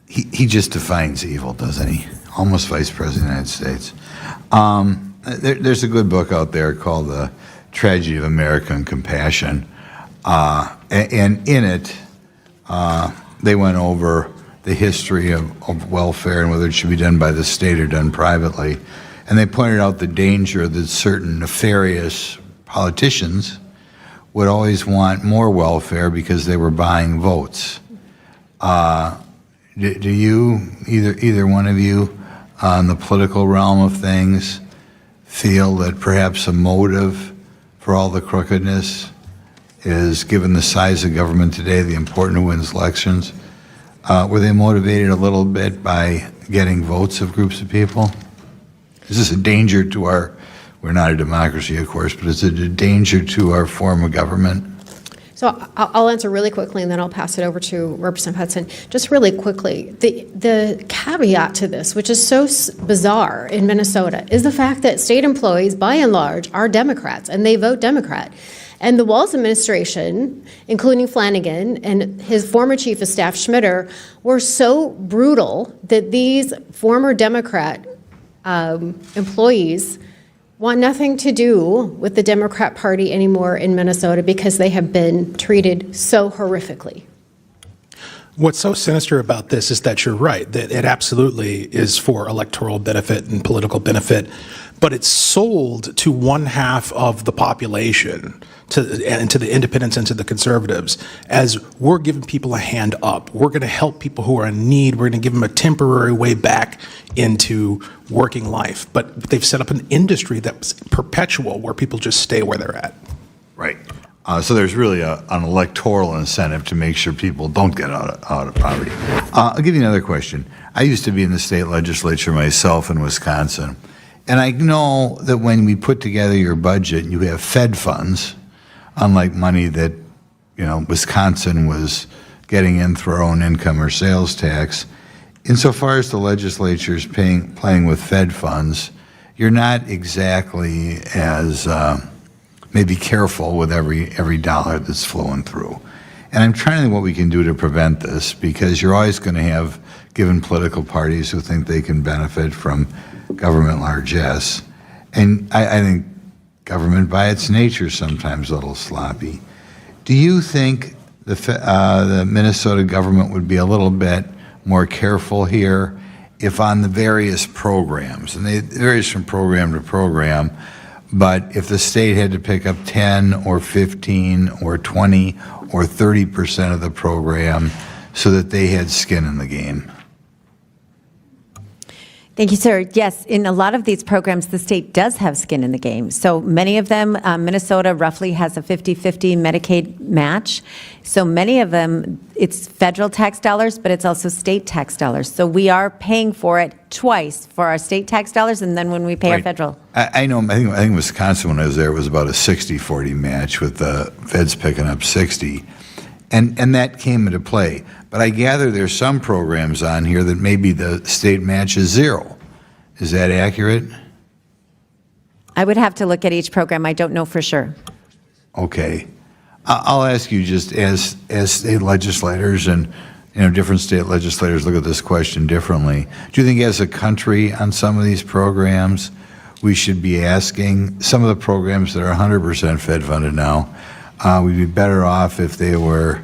He just defines evil, doesn't he? Almost Vice President of the United States. There's a good book out there called The Tragedy of American Compassion. And in it, they went over the history of welfare and whether it should be done by the state or done privately. And they pointed out the danger that certain nefarious politicians would always want more welfare because they were buying votes. Do you, either one of you, on the political realm of things, feel that perhaps a motive for all the crookedness is, given the size of government today, the important who wins elections? Were they motivated a little bit by getting votes of groups of people? Is this a danger to our, we're not a democracy, of course, but is it a danger to our form of government? So I'll answer really quickly, and then I'll pass it over to Representative Hudson. Just really quickly, the caveat to this, which is so bizarre in Minnesota, is the fact that state employees, by and large, are Democrats, and they vote Democrat. And the Walz administration, including Flanagan and his former chief of staff, Schmitter, were so brutal that these former Democrat employees want nothing to do with the Democrat Party anymore in Minnesota because they have been treated so horrifically. What's so sinister about this is that you're right, that it absolutely is for electoral benefit and political benefit, but it's sold to one half of the population, and to the independents and to the conservatives, as we're giving people a hand up. We're going to help people who are in need. We're going to give them a temporary way back into working life. But they've set up an industry that's perpetual, where people just stay where they're at. Right. So there's really an electoral incentive to make sure people don't get out of poverty. I'll give you another question. I used to be in the state legislature myself in Wisconsin, and I know that when we put together your budget, you have Fed funds, unlike money that, Wisconsin was getting in through our own income or sales tax. Insofar as the legislature is playing with Fed funds, you're not exactly as maybe careful with every dollar that's flowing through. And I'm trying to think what we can do to prevent this, because you're always going to have given political parties who think they can benefit from government largesse. And I think government by its nature is sometimes a little sloppy. Do you think the Minnesota government would be a little bit more careful here if on the various programs, and they varies from program to program, but if the state had to pick up 10 or 15 or 20 or 30% of the program so that they had skin in the game? Thank you, sir. Yes, in a lot of these programs, the state does have skin in the game. So many of them, Minnesota roughly has a 50-50 Medicaid match. So many of them, it's federal tax dollars, but it's also state tax dollars. So we are paying for it twice, for our state tax dollars and then when we pay our federal. I know, I think Wisconsin, when I was there, was about a 60-40 match, with the feds picking up 60. And that came into play. But I gather there's some programs on here that maybe the state match is zero. Is that accurate? I would have to look at each program. I don't know for sure. Okay. I'll ask you, just as state legislators, and different state legislators look at this question differently. Do you think as a country on some of these programs, we should be asking, some of the programs that are 100% Fed funded now, we'd be better off if they were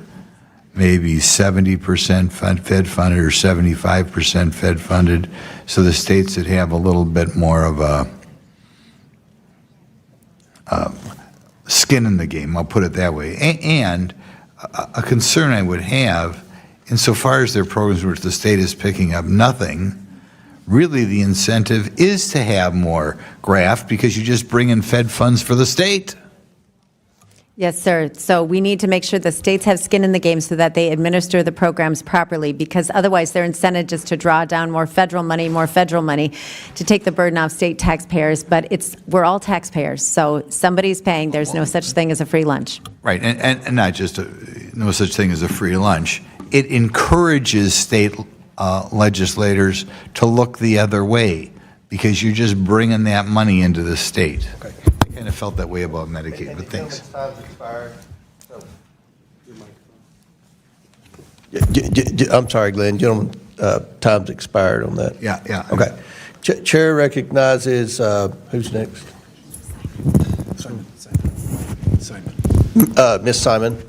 maybe 70% Fed funded or 75% Fed funded, so the states that have a little bit more of a skin in the game, I'll put it that way. And a concern I would have, insofar as there are programs which the state is picking up nothing, really the incentive is to have more graft, because you just bring in Fed funds for the state. Yes, sir. So we need to make sure the states have skin in the game so that they administer the programs properly, because otherwise their incentive is to draw down more federal money to take the burden off state taxpayers. But we're all taxpayers, so somebody's paying. There's no such thing as a free lunch. Right, and not just no such thing as a free lunch. It encourages state legislators to look the other way, because you're just bringing that money into the state. Okay. I kind of felt that way about Medicaid, but thanks. I'm sorry, Glenn. Gentlemen, time's expired on that. Yeah. Okay. Chair recognizes, who's next? Ms. Simon.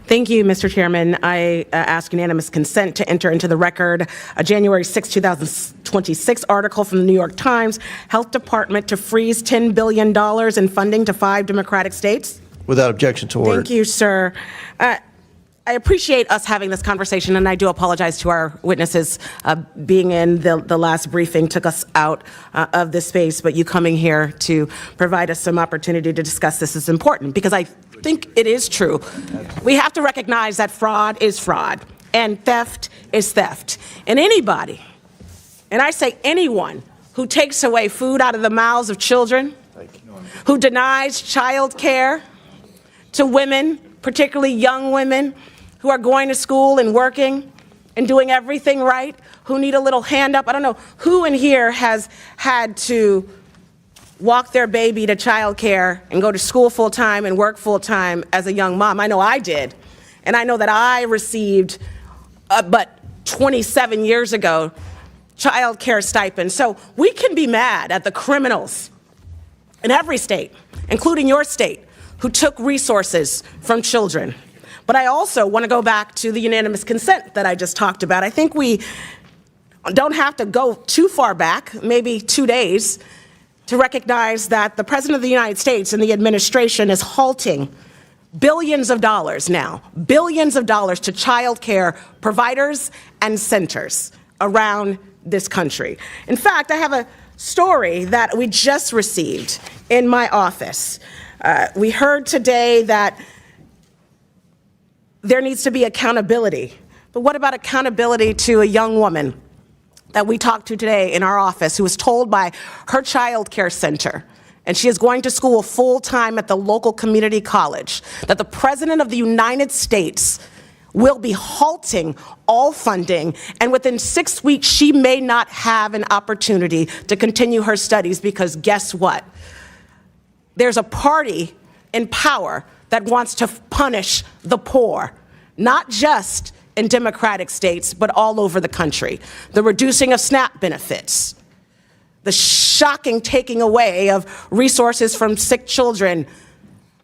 Thank you, Mr. Chairman. I ask unanimous consent to enter into the record a January 6, 2026 article from the New York Times, Health Department to freeze $10 billion in funding to 5 Democratic states. Without objection to order. Thank you, sir. I appreciate us having this conversation, and I do apologize to our witnesses. Being in the last briefing took us out of this space, but you coming here to provide us some opportunity to discuss this is important, because I think it is true. We have to recognize that fraud is fraud, and theft is theft. And anybody, and I say anyone, who takes away food out of the mouths of children, who denies child care to women, particularly young women, who are going to school and working and doing everything right, who need a little hand up. I don't know who in here has had to walk their baby to childcare and go to school full time and work full time as a young mom. I know I did. And I know that I received, but 27 years ago, child care stipends. So we can be mad at the criminals in every state, including your state, who took resources from children. But I also want to go back to the unanimous consent that I just talked about. I think we don't have to go too far back, maybe 2 days, to recognize that the President of the United States and the administration is halting billions of dollars now, billions of dollars to child care providers and centers around this country. In fact, I have a story that we just received in my office. We heard today that there needs to be accountability. But what about accountability to a young woman that we talked to today in our office who was told by her child care center, and she is going to school full time at the local community college, that the President of the United States will be halting all funding, and within 6 weeks she may not have an opportunity to continue her studies because guess what? There's a party in power that wants to punish the poor, not just in Democratic states, but all over the country. The reducing of SNAP benefits, the shocking taking away of resources from sick children,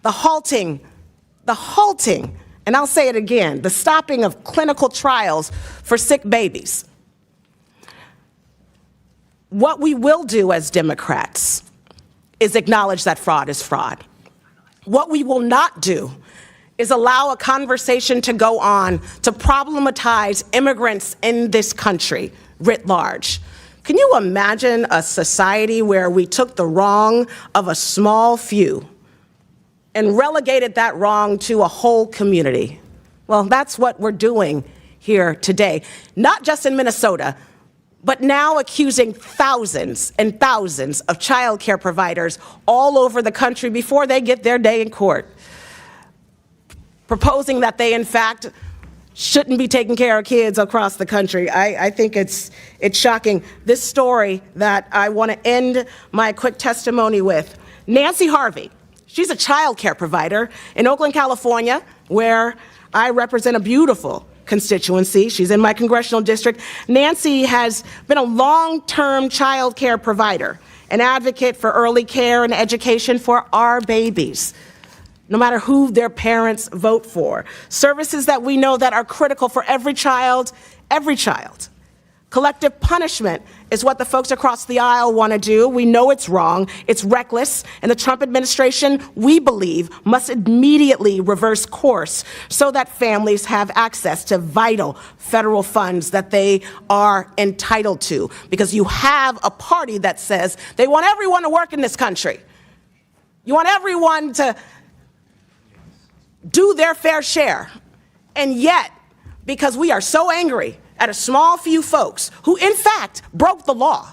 the halting, and I'll say it again, the stopping of clinical trials for sick babies. What we will do as Democrats is acknowledge that fraud is fraud. What we will not do is allow a conversation to go on to problematize immigrants in this country writ large. Can you imagine a society where we took the wrong of a small few and relegated that wrong to a whole community? Well, that's what we're doing here today, not just in Minnesota, but now accusing thousands and thousands of child care providers all over the country before they get their day in court, proposing that they, in fact, shouldn't be taking care of kids across the country. I think it's shocking. This story that I want to end my quick testimony with, Nancy Harvey, she's a child care provider in Oakland, California, where I represent a beautiful constituency. She's in my congressional district. Nancy has been a long-term child care provider, an advocate for early care and education for our babies, no matter who their parents vote for. Services that we know that are critical for every child, every child. Collective punishment is what the folks across the aisle want to do. We know it's wrong, it's reckless, and the Trump administration, we believe, must immediately reverse course so that families have access to vital federal funds that they are entitled to. Because you have a party that says they want everyone to work in this country. You want everyone to do their fair share. And yet, because we are so angry at a small few folks who, in fact, broke the law,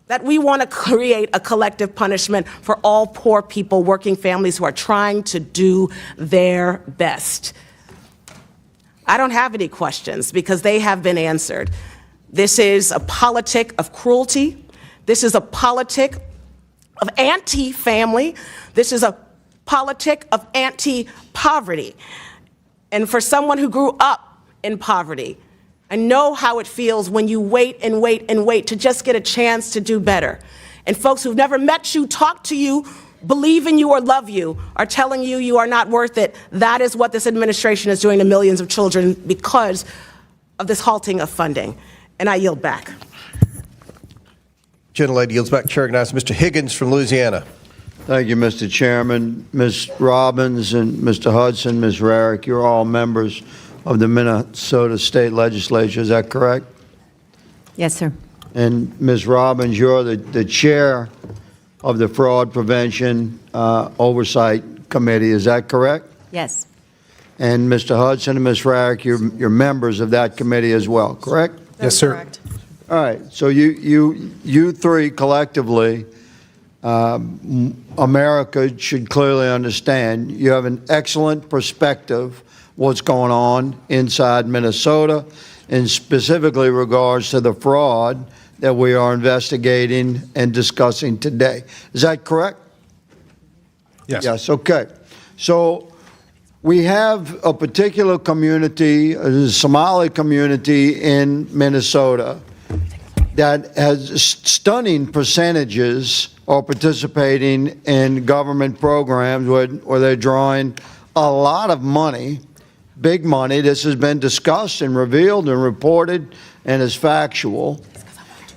that we want to create a collective punishment for all poor people, working families who are trying to do their best. I don't have any questions because they have been answered. This is a politic of cruelty. This is a politic of anti-family. This is a politic of anti-poverty. And for someone who grew up in poverty, I know how it feels when you wait and wait and wait to just get a chance to do better. And folks who've never met you, talk to you, believe in you or love you, are telling you you are not worth it. That is what this administration is doing to millions of children because of this halting of funding. And I yield back. Gentlelady yields back. Chair recognizes Mr. Higgins from Louisiana. Thank you, Mr. Chairman. Ms. Robbins and Mr. Hudson, Ms. Rarick, you're all members of the Minnesota State Legislature. Is that correct? Yes, sir. And Ms. Robbins, you're the chair of the Fraud Prevention Oversight Committee. Is that correct? Yes. And Mr. Hudson and Ms. Rarick, you're members of that committee as well, correct? Yes, sir. All right. So you three collectively, America should clearly understand you have an excellent perspective what's going on inside Minnesota, in specifically regards to the fraud that we are investigating and discussing today. Is that correct? Yes. Yes, okay. So we have a particular community, a Somali community in Minnesota that has stunning percentages are participating in government programs where they're drawing a lot of money, big money. This has been discussed and revealed and reported and is factual.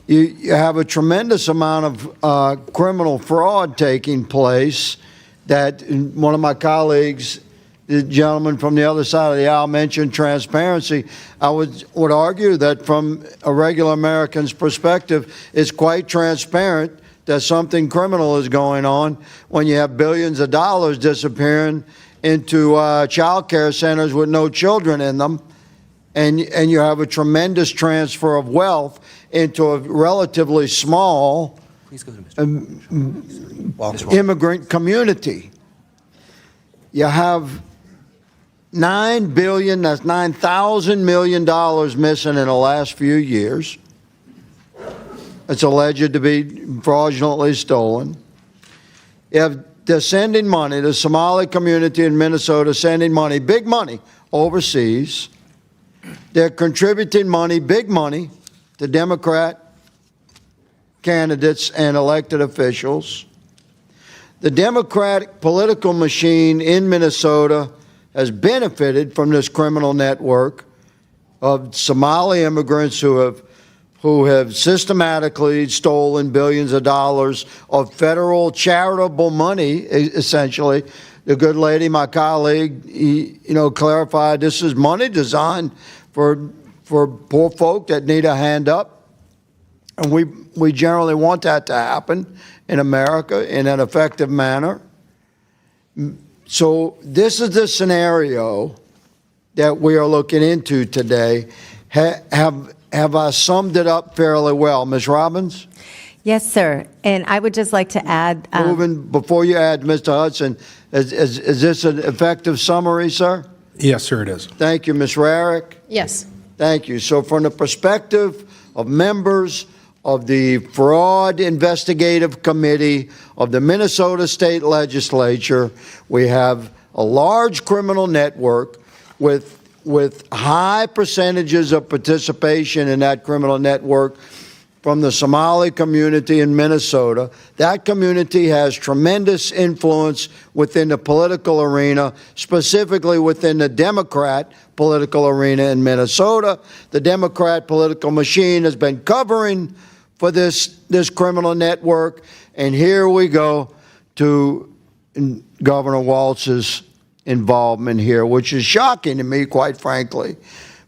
You have a tremendous amount of criminal fraud taking place that one of my colleagues, the gentleman from the other side of the aisle, mentioned transparency. I would argue that from a regular American's perspective, it's quite transparent that something criminal is going on when you have billions of dollars disappearing into child care centers with no children in them, and you have a tremendous transfer of wealth into a relatively small immigrant community. You have $9 billion, that's $9,000 million missing in the last few years. It's alleged to be fraudulently stolen. They're sending money, the Somali community in Minnesota sending money, big money, overseas. They're contributing money, big money, to Democrat candidates and elected officials. The Democratic political machine in Minnesota has benefited from this criminal network of Somali immigrants who have systematically stolen billions of dollars of federal charitable money, essentially. The good lady, my colleague, clarified this is money designed for poor folk that need a hand up. And we generally want that to happen in America in an effective manner. So this is the scenario that we are looking into today. Have I summed it up fairly well? Ms. Robbins? Yes, sir. And I would just like to add... Before you add, Mr. Hudson, is this an effective summary, sir? Yes, sir, it is. Thank you. Ms. Rarick? Yes. Thank you. So from the perspective of members of the Fraud Investigative Committee of the Minnesota State Legislature, we have a large criminal network with high percentages of participation in that criminal network from the Somali community in Minnesota. That community has tremendous influence within the political arena, specifically within the Democrat political arena in Minnesota. The Democrat political machine has been covering for this criminal network, and here we go to Governor Walz's involvement here, which is shocking to me, quite frankly,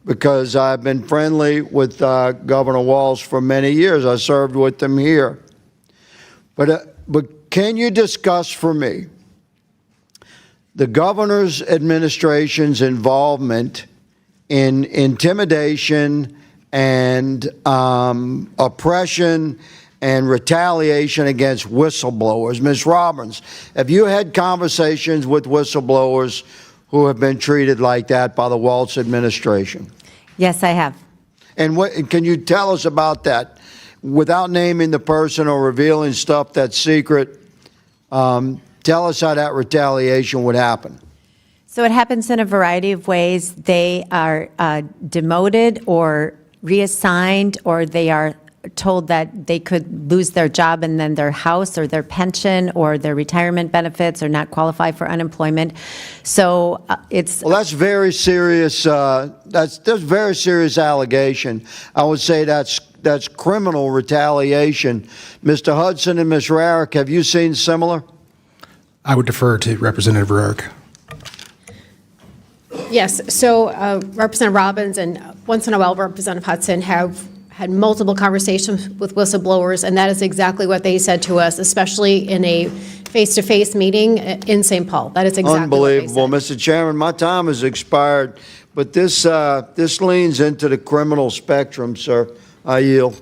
because I've been friendly with Governor Walz for many years. I served with him here. But can you discuss for me the governor's administration's involvement in intimidation and oppression and retaliation against whistleblowers? Ms. Robbins, have you had conversations with whistleblowers who have been treated like that by the Walz administration? Yes, I have. And can you tell us about that? Without naming the person or revealing stuff that's secret, tell us how that retaliation would happen. So it happens in a variety of ways. They are demoted or reassigned, or they are told that they could lose their job and then their house or their pension or their retirement benefits or not qualify for unemployment. So it's... Well, that's very serious. That's very serious allegation. I would say that's criminal retaliation. Mr. Hudson and Ms. Rarick, have you seen similar? I would defer to Representative Rarick. Yes, so Representative Robbins and once in a while Representative Hudson have had multiple conversations with whistleblowers, and that is exactly what they said to us, especially in a face-to-face meeting in St. Paul. That is exactly Unbelievable. what they said. Mr. Chairman, my time has expired, but this leans into the criminal spectrum, sir. I yield.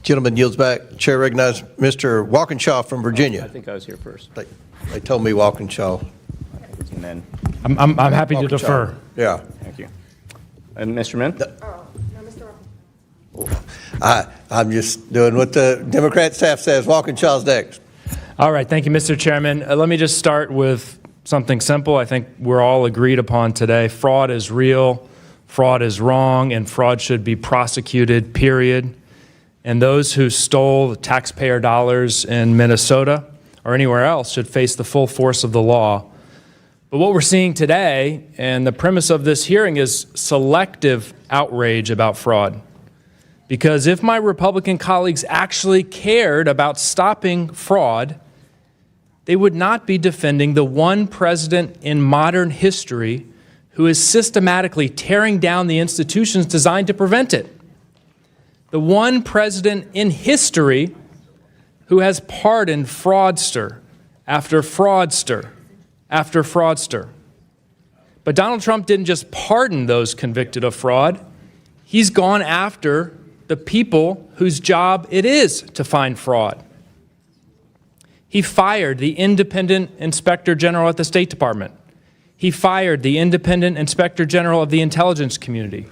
Gentleman yields back. Chair recognizes Mr. Walkinshaw from Virginia. I think I was here first. They told me Walkinshaw. And then, I'm happy to defer. Yeah. thank you. And Mr. Min? I'm just doing what the Democrat staff says. Walkinshaw's next. All right, thank you, Mr. Chairman. Let me just start with something simple. I think we're all agreed upon today. Fraud is real, fraud is wrong, and fraud should be prosecuted, period. And those who stole the taxpayer dollars in Minnesota or anywhere else should face the full force of the law. But what we're seeing today, and the premise of this hearing, is selective outrage about fraud. Because if my Republican colleagues actually cared about stopping fraud, they would not be defending the one president in modern history who is systematically tearing down the institutions designed to prevent it. The one president in history who has pardoned fraudster after fraudster after fraudster. But Donald Trump didn't just pardon those convicted of fraud. He's gone after the people whose job it is to find fraud. He fired the independent inspector general at the State Department. He fired the independent inspector general of the intelligence community.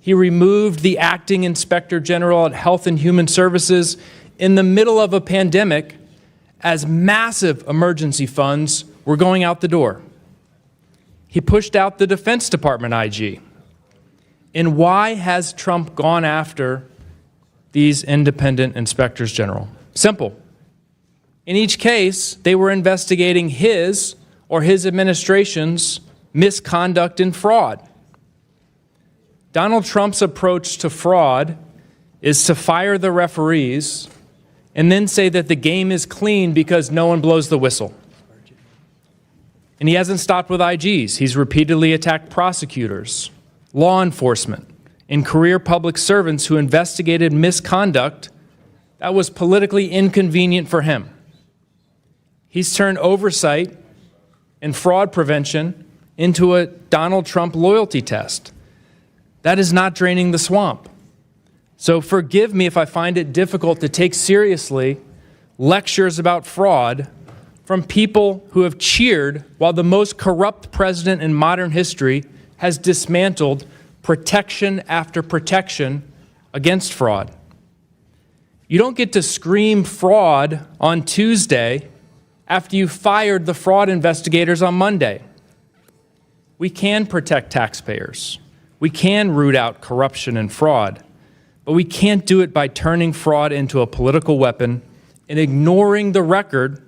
He removed the acting inspector general at Health and Human Services in the middle of a pandemic as massive emergency funds were going out the door. He pushed out the Defense Department IG. And why has Trump gone after these independent inspectors general? Simple. In each case, they were investigating his or his administration's misconduct and fraud. Donald Trump's approach to fraud is to fire the referees and then say that the game is clean because no one blows the whistle. And he hasn't stopped with IGs. He's repeatedly attacked prosecutors, law enforcement, and career public servants who investigated misconduct that was politically inconvenient for him. He's turned oversight and fraud prevention into a Donald Trump loyalty test. That is not draining the swamp. So forgive me if I find it difficult to take seriously lectures about fraud from people who have cheered while the most corrupt president in modern history has dismantled protection after protection against fraud. You don't get to scream fraud on Tuesday after you fired the fraud investigators on Monday. We can protect taxpayers. We can root out corruption and fraud, but we can't do it by turning fraud into a political weapon and ignoring the record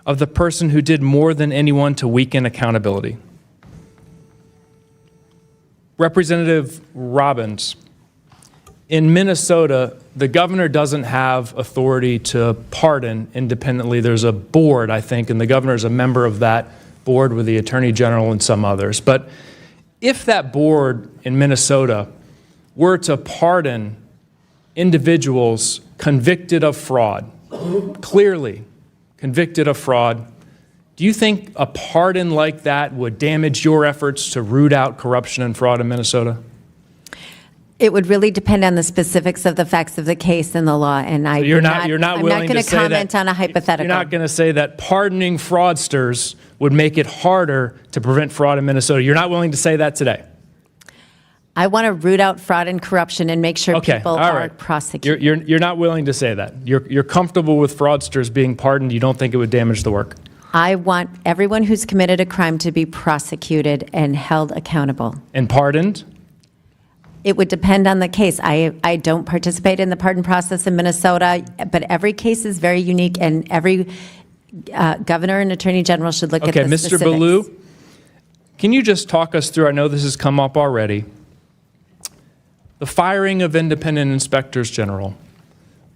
of the person who did more than anyone to weaken accountability. Representative Robbins, in Minnesota, the governor doesn't have authority to pardon independently. There's a board, I think, and the governor is a member of that board with the attorney general and some others. But if that board in Minnesota were to pardon individuals convicted of fraud, clearly convicted of fraud, do you think a pardon like that would damage your efforts to root out corruption and fraud in Minnesota? It would really depend on the specifics of the facts of the case and the law, and I'm not going to comment on a hypothetical. You're not going to say that pardoning fraudsters would make it harder to prevent fraud in Minnesota. You're not willing to say that today. I want to root out fraud and corruption and make sure people are prosecuted. You're not willing to say that. You're comfortable with fraudsters being pardoned. You don't think it would damage the work. I want everyone who's committed a crime to be prosecuted and held accountable. And pardoned? It would depend on the case. I don't participate in the pardon process in Minnesota, but every case is very unique, and every governor and attorney general should look at the Mr. specifics. Ballou, can you just talk us through, I know this has come up already, the firing of independent inspectors general,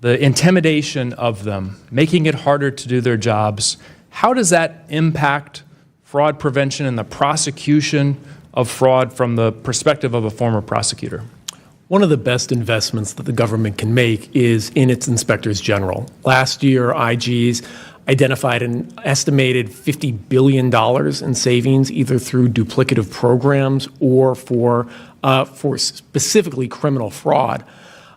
the intimidation of them, making it harder to do their jobs. How does that impact fraud prevention and the prosecution of fraud from the perspective of a former prosecutor? One of the best investments that the government can make is in its inspectors general. Last year, IGs identified an estimated $50 billion in savings, either through duplicative programs or for specifically criminal fraud.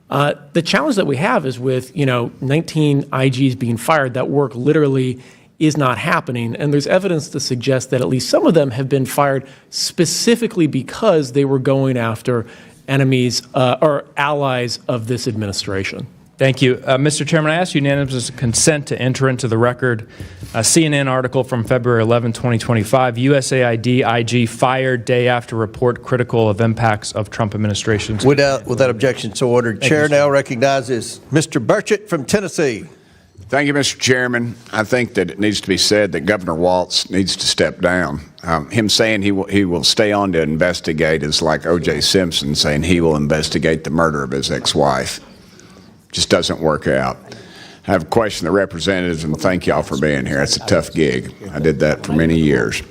The challenge that we have is with 19 IGs being fired, that work literally is not happening, and there's evidence to suggest that at least some of them have been fired specifically because they were going after enemies or allies of this administration. Thank you. Mr. Chairman, I ask unanimous consent to enter into the record a CNN article from February 11, 2025, USAID IG fired day after report critical of impacts of Trump administration's. Without objection, so ordered. Chair now recognizes Mr. Burchett from Tennessee. Thank you, Mr. Chairman. I think that it needs to be said that Governor Walz needs to step down. Him saying he will stay on to investigate is like O.J. Simpson saying he will investigate the murder of his ex-wife. Just doesn't work out. I have a question to the representatives, and thank y'all for being here. It's a tough gig. I did that for many years.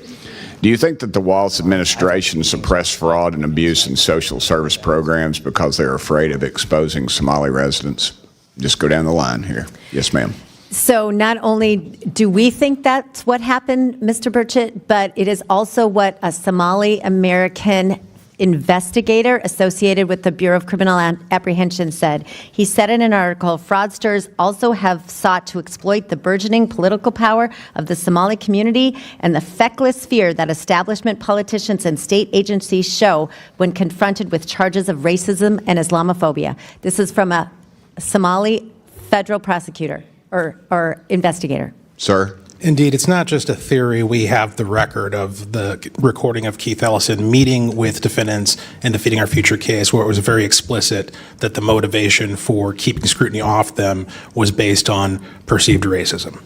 Do you think that the Walz administration suppressed fraud and abuse in social service programs because they're afraid of exposing Somali residents? Just go down the line here. Yes, ma'am. So not only do we think that's what happened, Mr. Burchett, but it is also what a Somali American investigator associated with the Bureau of Criminal Apprehension said. He said in an article, fraudsters also have sought to exploit the burgeoning political power of the Somali community and the feckless fear that establishment politicians and state agencies show when confronted with charges of racism and Islamophobia. This is from a Somali federal prosecutor or investigator. Sir? Indeed, it's not just a theory. We have the record of the recording of Keith Ellison meeting with defendants and defeating our future case, where it was very explicit that the motivation for keeping scrutiny off them was based on perceived racism.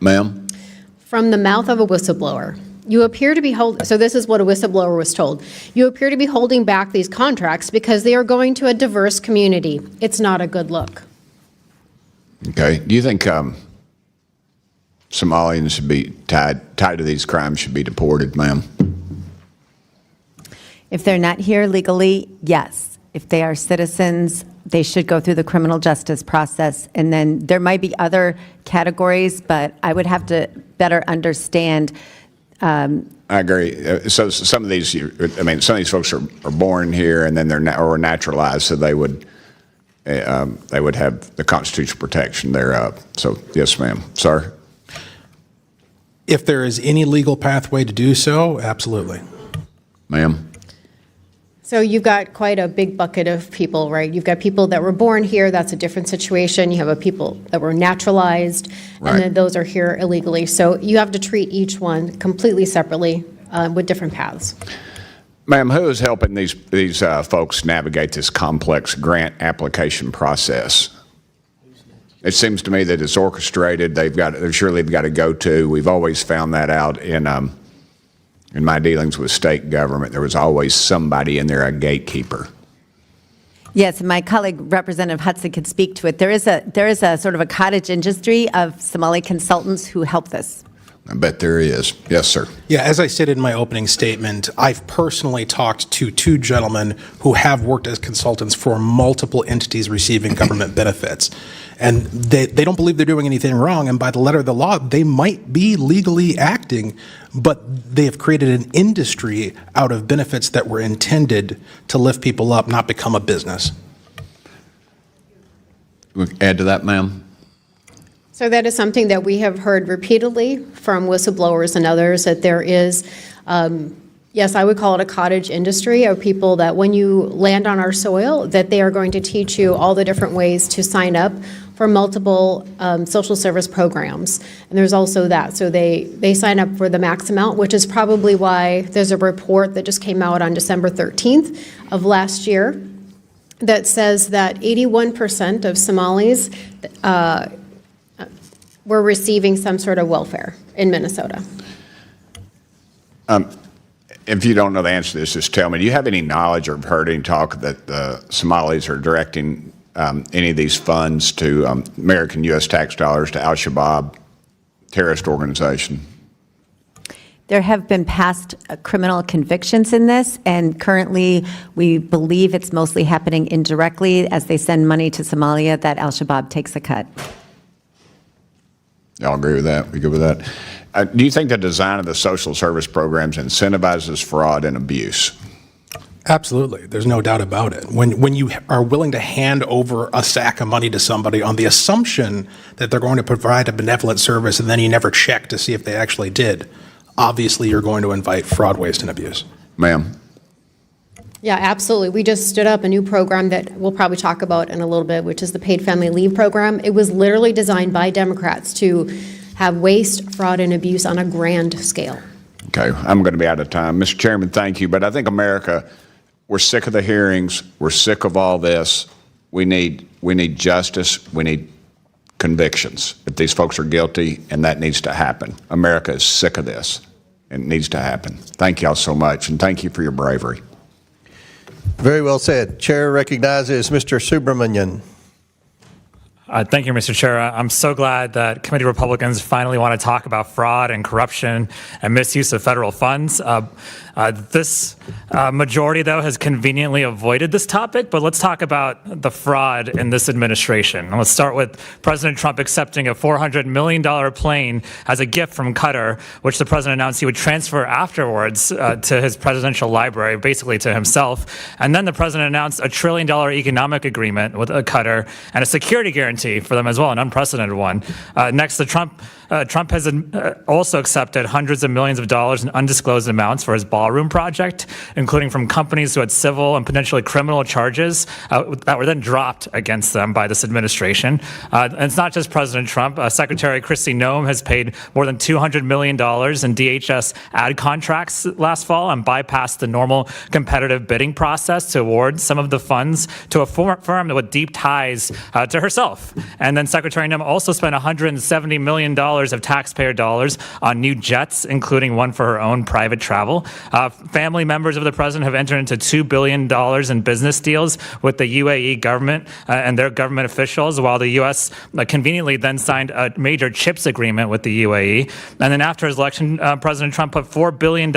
Ma'am? From the mouth of a whistleblower. You appear to be so this is what a whistleblower was told. You appear to be holding back these contracts because they are going to a diverse community. It's not a good look. Okay. Do you think Somalians should be tied to these crimes should be deported, ma'am? If they're not here legally, yes. If they are citizens, they should go through the criminal justice process. And then there might be other categories, but I would have to better understand. I agree. So some of these, some of these folks are born here and then they're or naturalized, so they would have the constitutional protection thereof. So yes, ma'am. Sir? If there is any legal pathway to do so, absolutely. Ma'am? So you've got quite a big bucket of people, right? You've got people that were born here, that's a different situation. You have people that were naturalized, right. And then those are here illegally. So you have to treat each one completely separately with different paths. Ma'am, who is helping these folks navigate this complex grant application process? It seems to me that it's orchestrated. They've got a go-to. We've always found that out in my dealings with state government. There was always somebody in there, a gatekeeper. Yes, my colleague Representative Hudson could speak to it. There is a sort of a cottage industry of Somali consultants who help this. I bet there is. Yes, sir. Yeah, as I stated in my opening statement, I've personally talked to two gentlemen who have worked as consultants for multiple entities receiving government benefits. And they don't believe they're doing anything wrong. And by the letter of the law, they might be legally acting, but they have created an industry out of benefits that were intended to lift people up, not become a business. Add to that, ma'am? So that is something that we have heard repeatedly from whistleblowers and others, that there is, yes, I would call it a cottage industry of people that when you land on our soil, that they are going to teach you all the different ways to sign up for multiple social service programs. And there's also that. So they sign up for the max amount, which is probably why there's a report that just came out on December 13th of last year that says that 81% of Somalis were receiving some sort of welfare in Minnesota. If you don't know the answer to this, just tell me. Do you have any knowledge or heard any talk that the Somalis are directing any of these funds to American U.S. tax dollars to Al-Shabaab, terrorist organization? There have been past criminal convictions in this, and currently we believe it's mostly happening indirectly as they send money to Somalia that Al-Shabaab takes a cut. Y'all agree with that? We good with that? Do you think the design of the social service programs incentivizes fraud and abuse? Absolutely. There's no doubt about it. When you are willing to hand over a sack of money to somebody on the assumption that they're going to provide a benevolent service and then you never check to see if they actually did, obviously you're going to invite fraud, waste, and abuse. Ma'am. Yeah, absolutely. We just stood up a new program that we'll probably talk about in a little bit, which is the Paid Family Leave Program. It was literally designed by Democrats to have waste, fraud, and abuse on a grand scale. Okay, I'm going to be out of time. Mr. Chairman, thank you. But I think America, we're sick of the hearings. We're sick of all this. We need justice. We need convictions. If these folks are guilty, and that needs to happen. America is sick of this. It needs to happen. Thank y'all so much, and thank you for your bravery. Very well said. Chair recognizes Mr. Subramanian. Thank you, Mr. Chair. I'm so glad that committee Republicans finally want to talk about fraud and corruption and misuse of federal funds. This majority, though, has conveniently avoided this topic, but let's talk about the fraud in this administration. And let's start with President Trump accepting a $400 million plane as a gift from Qatar, which the president announced he would transfer afterwards to his presidential library, basically to himself. And then the president announced a $1 trillion economic agreement with Qatar and a security guarantee for them as well, an unprecedented one. Next, Trump has also accepted hundreds of millions of dollars in undisclosed amounts for his ballroom project, including from companies who had civil and potentially criminal charges that were then dropped against them by this administration. And it's not just President Trump. Secretary Kristi Noem has paid more than $200 million in DHS ad contracts last fall and bypassed the normal competitive bidding process to award some of the funds to a firm with deep ties to herself. And then Secretary Noem also spent $170 million of taxpayer dollars on new jets, including one for her own private travel. Family members of the president have entered into $2 billion in business deals with the UAE government and their government officials, while the U.S. Conveniently then signed a major CHIPS agreement with the UAE. And then after his election, President Trump put $4 billion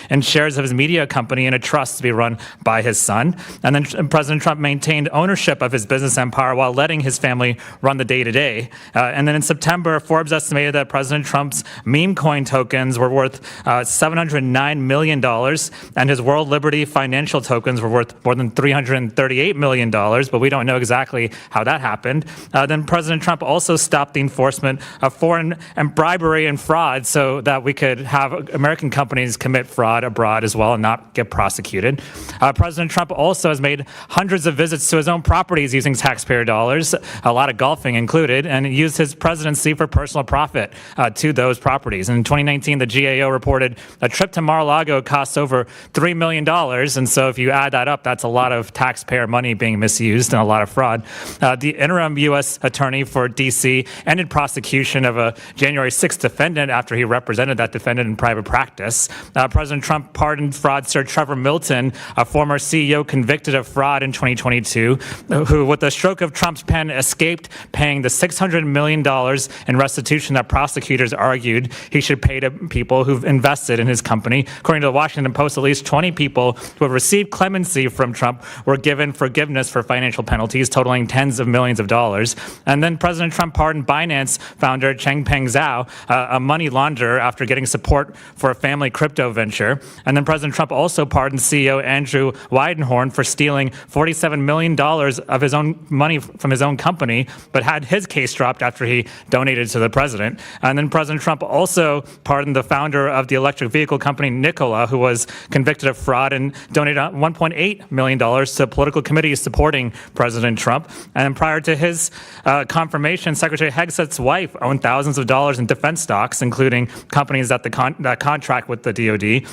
in shares of his media company in a trust to be run by his son. And then President Trump maintained ownership of his business empire while letting his family run the day-to-day. And then in September, Forbes estimated that President Trump's meme coin tokens were worth $709 million, and his World Liberty financial tokens were worth more than $338 million, but we don't know exactly how that happened. Then President Trump also stopped the enforcement of foreign and bribery and fraud so that we could have American companies commit fraud abroad as well and not get prosecuted. President Trump also has made hundreds of visits to his own properties using taxpayer dollars, a lot of golfing included, and used his presidency for personal profit to those properties. In 2019, the GAO reported a trip to Mar-a-Lago costs over $3 million, and so if you add that up, that's a lot of taxpayer money being misused and a lot of fraud. The interim U.S. attorney for D.C. ended prosecution of a January 6th defendant after he represented that defendant in private practice. President Trump pardoned fraudster Trevor Milton, a former CEO convicted of fraud in 2022, who, with the stroke of Trump's pen, escaped paying the $600 million in restitution that prosecutors argued he should pay to people who've invested in his company. According to the Washington Post, at least 20 people who have received clemency from Trump were given forgiveness for financial penalties totaling tens of millions of dollars. And then President Trump pardoned Binance founder Changpeng Zhao, a money launderer, after getting support for a family crypto venture. And then President Trump also pardoned CEO Andrew Weidenhorn for stealing $47 million of his own money from his own company company, but had his case dropped after he donated to the president. And then President Trump also pardoned the founder of the electric vehicle company, Nikola, who was convicted of fraud and donated $1.8 million to political committees supporting President Trump. And prior to his confirmation, Secretary Hegset's wife owned thousands of dollars in defense stocks, including companies that contract with the DoD.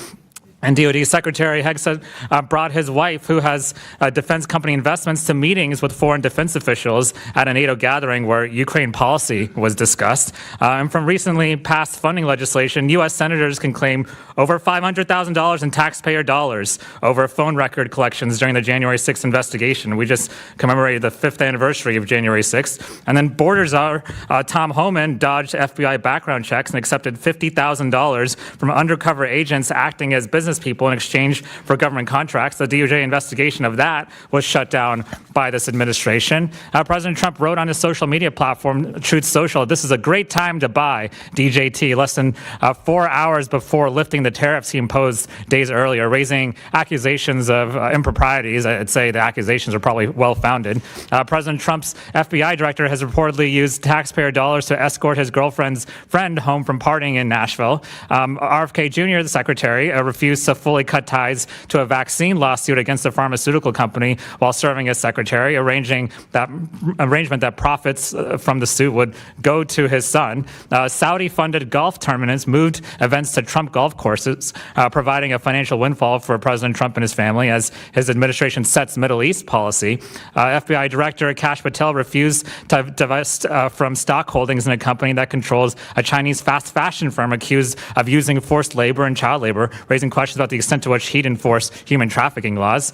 And DoD Secretary Hegseth brought his wife, who has defense company investments, to meetings with foreign defense officials at a NATO gathering where Ukraine policy was discussed. And from recently passed funding legislation, U.S. senators can claim over $500,000 in taxpayer dollars over phone record collections during the January 6th investigation. We just commemorated the 5th anniversary of January 6th. And then border czar Tom Homan dodged FBI background checks and accepted $50,000 from undercover agents acting as business people in exchange for government contracts. The DOJ investigation of that was shut down by this administration. President Trump wrote on his social media platform, Truth Social, "This is a great time to buy DJT," less than 4 hours before lifting the tariffs he imposed days earlier, raising accusations of improprieties. I'd say the accusations are probably well-founded. President Trump's FBI director has reportedly used taxpayer dollars to escort his girlfriend's friend home from partying in Nashville. RFK Jr., the secretary, refused to fully cut ties to a vaccine lawsuit against a pharmaceutical company while serving as secretary, arrangement that profits from the suit would go to his son. Saudi-funded golf tournaments moved events to Trump golf courses, providing a financial windfall for President Trump and his family as his administration sets Middle East policy. FBI Director Kash Patel refused to divest from stock holdings in a company that controls a Chinese fast fashion firm accused of using forced labor and child labor, raising questions about the extent to which he'd enforce human trafficking laws.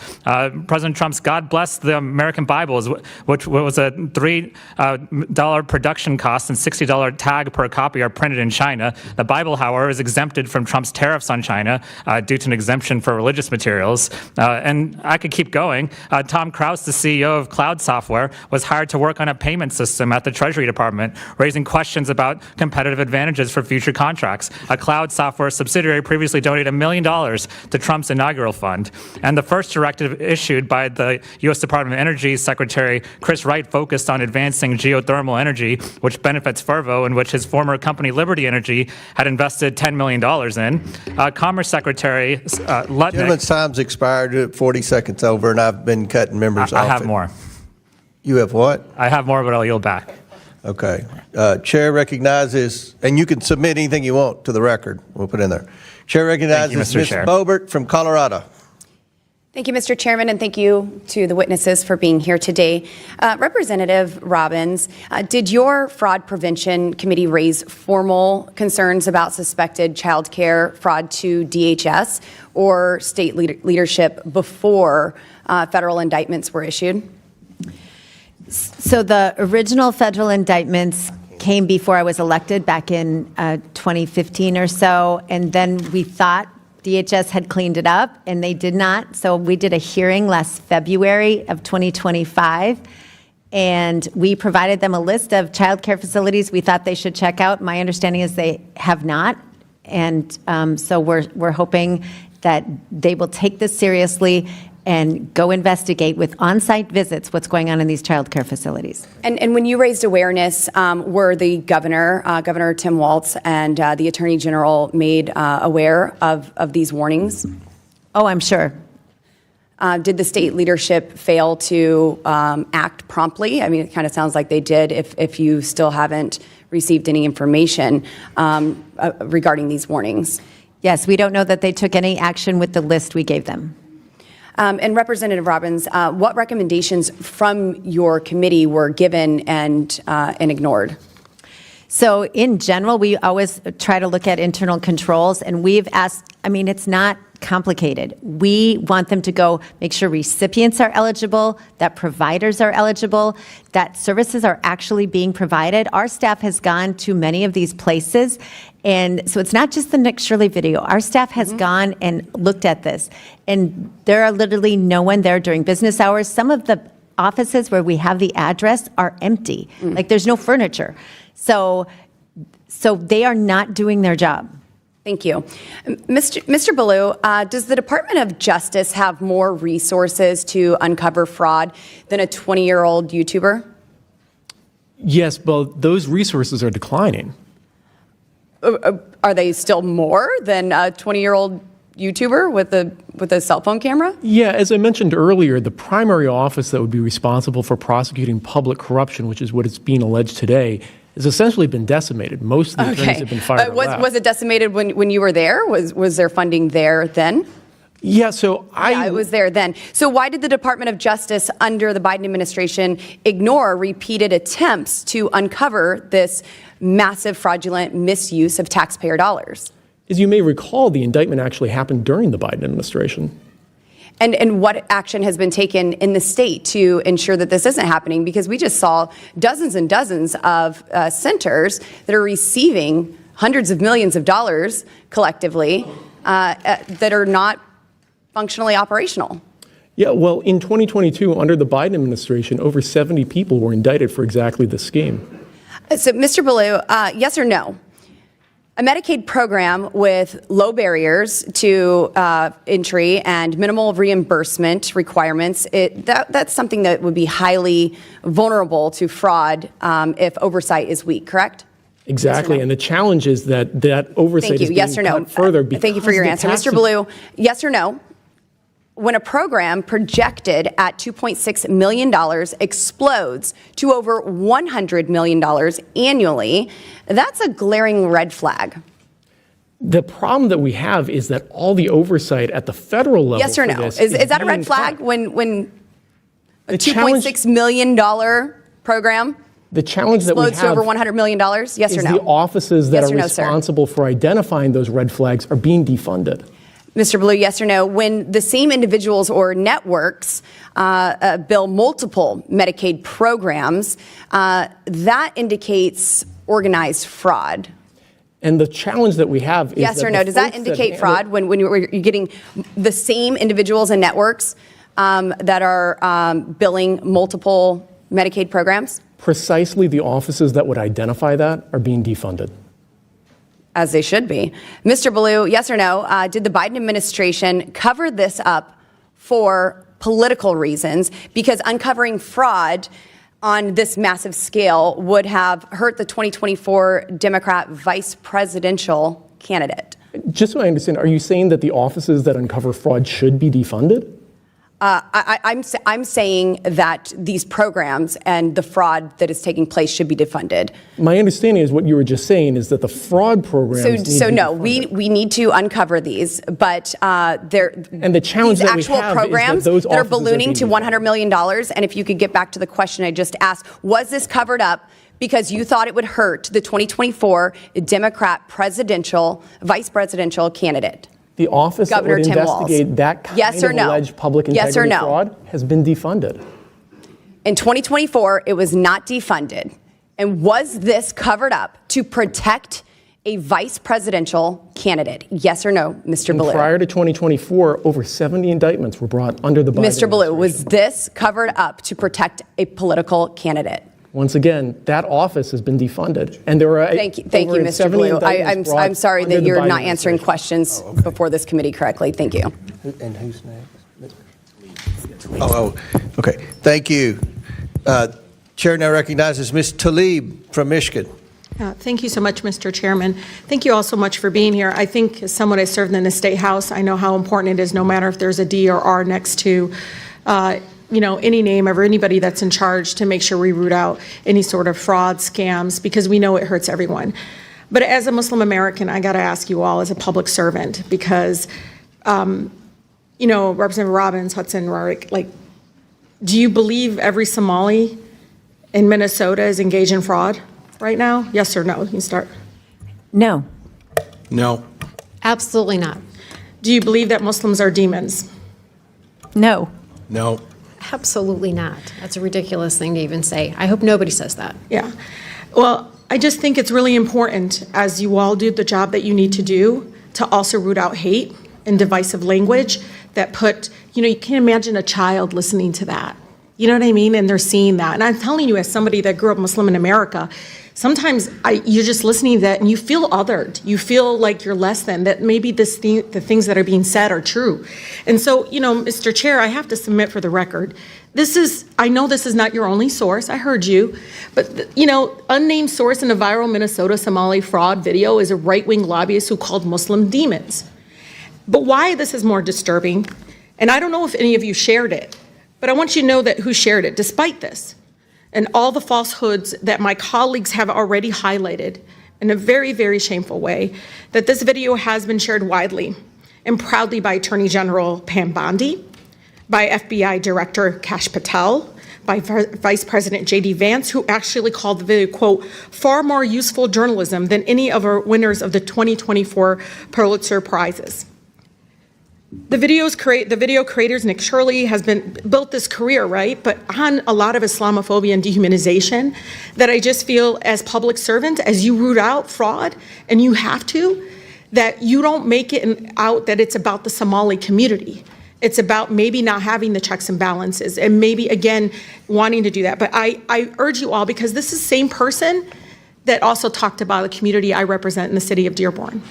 President Trump's God Bless the American Bibles, which was a $3 production cost and $60 tag per copy, are printed in China. The Bible, however, is exempted from Trump's tariffs on China due to an exemption for religious materials. And I could keep going. Tom Krause, the CEO of Cloud Software, was hired to work on a payment system at the Treasury Department, raising questions about competitive advantages for future contracts. A Cloud Software subsidiary previously donated $1 million to Trump's inaugural fund. And the first directive issued by the U.S. Department of Energy Secretary Chris Wright focused on advancing geothermal energy, which benefits Fervo, in which his former company Liberty Energy had invested $10 million in. Commerce Secretary Lutnick... Gentleman's time's expired, 40 seconds over, and I've been cutting members off. I have more. You have what? I have more, but I'll yield back. Okay. Chair recognizes, and you can submit anything you want to the record. We'll put it in there. Chair recognizes Ms. Boebert from Colorado. Thank you, Mr. Chairman, and thank you to the witnesses for being here today. Representative Robbins, did your Fraud Prevention Committee raise formal concerns about suspected child care fraud to DHS or state leadership before federal indictments were issued? So the original federal indictments came before I was elected back in 2015 or so, and then we thought DHS had cleaned it up, and they did not. So we did a hearing last February of 2025, and we provided them a list of child care facilities we thought they should check out. My understanding is they have not, and so we're hoping that they will take this seriously and go investigate with on-site visits what's going on in these child care facilities. And when you raised awareness, were the Governor Tim Walz and the Attorney General made aware of these warnings? Oh, I'm sure. Did the state leadership fail to act promptly? I mean, it kind of sounds like they did if you still haven't received any information regarding these warnings. Yes, we don't know that they took any action with the list we gave them. And Representative Robbins, what recommendations from your committee were given and ignored? So in general, we always try to look at internal controls, and we've asked, I mean, it's not complicated. We want them to go make sure recipients are eligible, that providers are eligible, that services are actually being provided. Our staff has gone to many of these places, and so it's not just the Nick Shirley video. Our staff has gone and looked at this, and there are literally no one there during business hours. Some of the offices where we have the address are empty. Like there's no furniture. So they are not doing their job. Thank you. Mr. Ballou, does the Department of Justice have more resources to uncover fraud than a 20-year-old YouTuber? Yes, but those resources are declining. Are they still more than a 20-year-old YouTuber with a cell phone camera? Yeah, as I mentioned earlier, the primary office that would be responsible for prosecuting public corruption, which is what is being alleged today, has essentially been decimated. Most of the attorneys have been fired. Was it decimated when you were there? Was there funding there then? Yeah, so it was there then. So why did the Department of Justice under the Biden administration ignore repeated attempts to uncover this massive fraudulent misuse of taxpayer dollars? As you may recall, the indictment actually happened during the Biden administration. And what action has been taken in the state to ensure that this isn't happening? Because we just saw dozens and dozens of centers that are receiving hundreds of millions of dollars collectively that are not functionally operational. Yeah, well, in 2022, under the Biden administration, over 70 people were indicted for exactly this scheme. So, Mr. Ballou, yes or no? A Medicaid program with low barriers to entry and minimal reimbursement requirements, that's something that would be highly vulnerable to fraud if oversight is weak, correct? Exactly, and the challenge is that oversight is being cut further because Thank you for your answer. Mr. Ballou, yes or no? When a program projected at $2.6 million explodes to over $100 million annually, that's a glaring red flag. The problem that we have is that all the oversight at the federal level. Yes or no? Is that a red flag when a $2.6 million program the challenge that we have explodes to over $100 million? Yes or no? The offices that yes are responsible for identifying those red flags are being defunded. Mr. Ballou, yes or no? When the same individuals or networks bill multiple Medicaid programs, that indicates organized fraud. And the challenge that we have is yes or no? Does that indicate fraud when you're getting the same individuals and networks that are billing multiple Medicaid programs? Precisely the offices that would identify that are being defunded. As they should be. Mr. Ballou, yes or no, did the Biden administration cover this up for political reasons? Because uncovering fraud on this massive scale would have hurt the 2024 Democrat vice presidential candidate. Just so I understand, are you saying that the offices that uncover fraud should be defunded? I'm saying that these programs and the fraud that is taking place should be defunded. My understanding is what you were just saying is that the fraud programs. So no, we need to uncover these, but they're and the challenge these that actual we have programs is that, those that are ballooning are to $100 million. And if you could get back to the question I just asked, was this covered up because you thought it would hurt the 2024 Democrat vice presidential candidate? The office Governor that would Tim investigate Walz. that kind yes or of no? alleged public integrity yes or no? fraud has been defunded. In 2024, it was not defunded. And was this covered up to protect a vice presidential candidate? Yes or no, Mr. Ballou? Prior to 2024, over 70 indictments were brought under the Biden Mr. Ballou, was this covered up to protect a political candidate? Once again, that office has been defunded, and there are thank you, Mr. Ballou. I'm sorry that you're not answering questions before this committee correctly. Thank you. And who's next? Okay. Thank you. Chair now recognizes Ms. Tlaib from Michigan. Thank you so much, Mr. Chairman. Thank you all so much for being here. I think as someone I served in the State House, I know how important it is, no matter if there's a D or R next to any name of anybody that's in charge, to make sure we root out any sort of fraud, scams, because we know it hurts everyone. But as a Muslim American, I got to ask you all as a public servant, because, Representative Robbins, Hudson, Rarick, do you believe every Somali in Minnesota is engaged in fraud right now? Yes or no? You can start. No. No. Absolutely not. Do you believe that Muslims are demons? No. No. Absolutely not. That's a ridiculous thing to even say. I hope nobody says that. Yeah. Well, I just think it's really important, as you all do the job that you need to do, to also root out hate and divisive language that you can't imagine a child listening to that. You know what I mean? And they're seeing that. And I'm telling you, as somebody that grew up Muslim in America, sometimes you're just listening to that and you feel othered. You feel like you're less than, that maybe the things that are being said are true. And so, Mr. Chair, I have to submit for the record, I know this is not your only source, I heard you, but, unnamed source in a viral Minnesota Somali fraud video is a right-wing lobbyist who called Muslim demons. But why this is more disturbing, and I don't know if any of you shared it, but I want you to know that who shared it, despite this, and all the falsehoods that my colleagues have already highlighted in a very, very shameful way, that this video has been shared widely and proudly by Attorney General Pam Bondi, by FBI Director Kash Patel, by Vice President J.D. Vance, who actually called the video, quote, far more useful journalism than any of our winners of the 2024 Pulitzer Prizes. The video creators, Nick Shirley, has built this career, right? But on a lot of Islamophobia and dehumanization that I just feel as public servants, as you root out fraud, and you have to, that you don't make it out that it's about the Somali community. It's about maybe not having the checks and balances and maybe, again, wanting to do that. But I urge you all, because this is the same person that also talked about the community I represent in the city of Dearborn.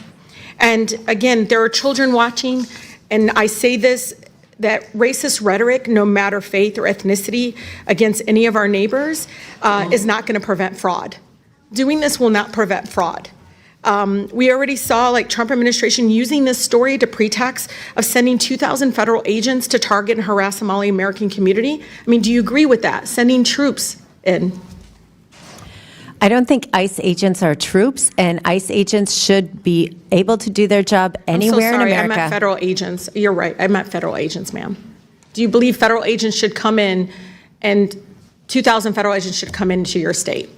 And again, there are children watching. And I say this, that racist rhetoric, no matter faith or ethnicity, against any of our neighbors is not going to prevent fraud. Doing this will not prevent fraud. We already saw Trump administration using this story to pretext of sending 2,000 federal agents to target and harass Somali American community. I mean, do you agree with that? Sending troops in? I don't think ICE agents are troops, and ICE agents should be able to do their job anywhere in America. I meant federal agents. You're right. I meant federal agents, ma'am. Do you believe federal agents should come in and 2,000 federal agents should come into your state?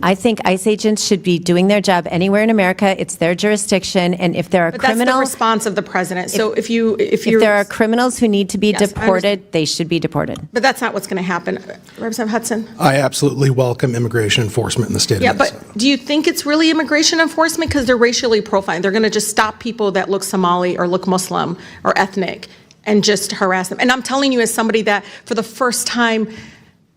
I think ICE agents should be doing their job anywhere in America. It's their jurisdiction, and if there are criminals, that's the response of the president. So if there are criminals who need to be deported, they should be deported. But that's not what's going to happen. Representative Hudson. I absolutely welcome immigration enforcement in the state of Minnesota. But do you think it's really immigration enforcement because they're racially profiling? They're going to just stop people that look Somali or look Muslim or ethnic and just harass them. And I'm telling you, as somebody that for the first time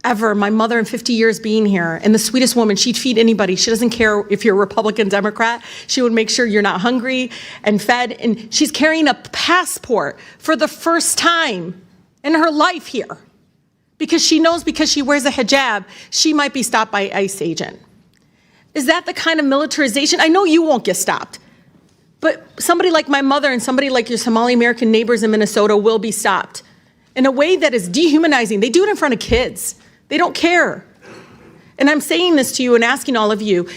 ever, my mother in 50 years being here, and the sweetest woman, she'd feed anybody. She doesn't care if you're Republican, Democrat. She would make sure you're not hungry and fed. And she's carrying a passport for the first time in her life here because she knows because she wears a hijab, she might be stopped by an ICE agent. Is that the kind of militarization? I know you won't get stopped, but somebody like my mother and somebody like your Somali American neighbors in Minnesota will be stopped in a way that is dehumanizing. They do it in front of kids. They don't care. And I'm saying this to you and asking all of you,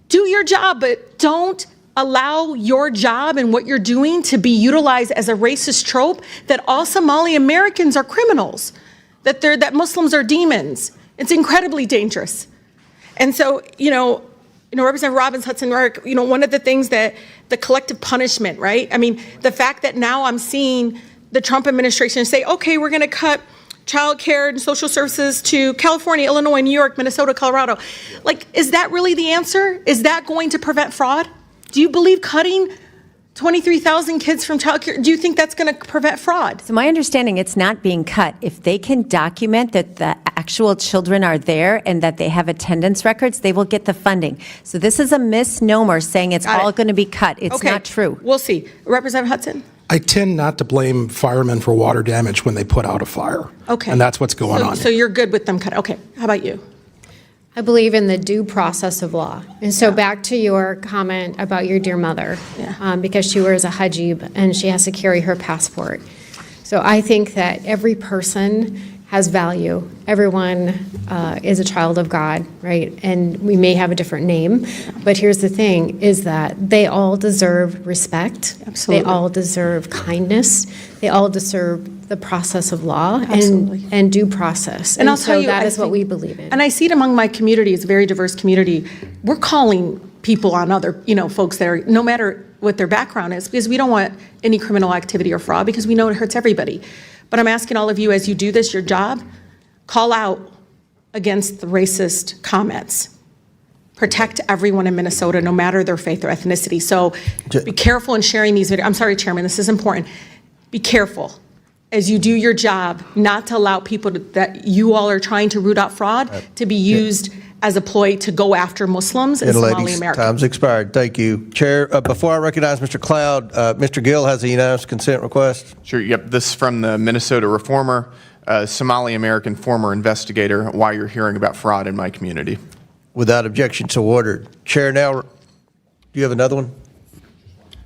do your job, but don't allow your job and what you're doing to be utilized as a racist trope that all Somali Americans are criminals, that Muslims are demons. It's incredibly dangerous. And so, Representative Robbins, Hudson, one of the things that the collective punishment, right? I mean, the fact that now I'm seeing the Trump administration say, okay, we're going to cut child care and social services to California, Illinois, New York, Minnesota, Colorado. Is that really the answer? Is that going to prevent fraud? Do you believe cutting 23,000 kids from child care, do you think that's going to prevent fraud? So my understanding, it's not being cut. If they can document that the actual children are there and that they have attendance records, they will get the funding. So this is a misnomer saying it's all going to be cut. It's not true. We'll see. Representative Hudson? I tend not to blame firemen for water damage when they put out a fire. Okay. And that's what's going on. So you're good with them cutting. Okay. How about you? I believe in the due process of law. And so back to your comment about your dear mother, because she wears a hijab and she has to carry her passport. So I think that every person has value. Everyone is a child of God, right? And we may have a different name, but here's the thing, is that they all deserve respect. Absolutely. They all deserve kindness. They all deserve the process of law and due process. And I'll tell you, that is what we believe in. And I see it among my community. It's a very diverse community. We're calling people on other, folks that are, no matter what their background is, because we don't want any criminal activity or fraud because we know it hurts everybody. But I'm asking all of you, as you do this, your job, call out against the racist comments. Protect everyone in Minnesota, no matter their faith or ethnicity. So be careful in sharing these videos. I'm sorry, Chairman, this is important. Be careful. as you do your job, not to allow people that you all are trying to root out fraud to be used as a ploy to go after Muslims and Somali ladies, Americans. time's expired. Thank you. Chair, before I recognize Mr. Cloud, Mr. Gill has a unanimous consent request. Sure, yep. This is from the Minnesota Reformer, Somali American former investigator, why you're hearing about fraud in my community. Without objection, so ordered. Chair, now, do you have another one?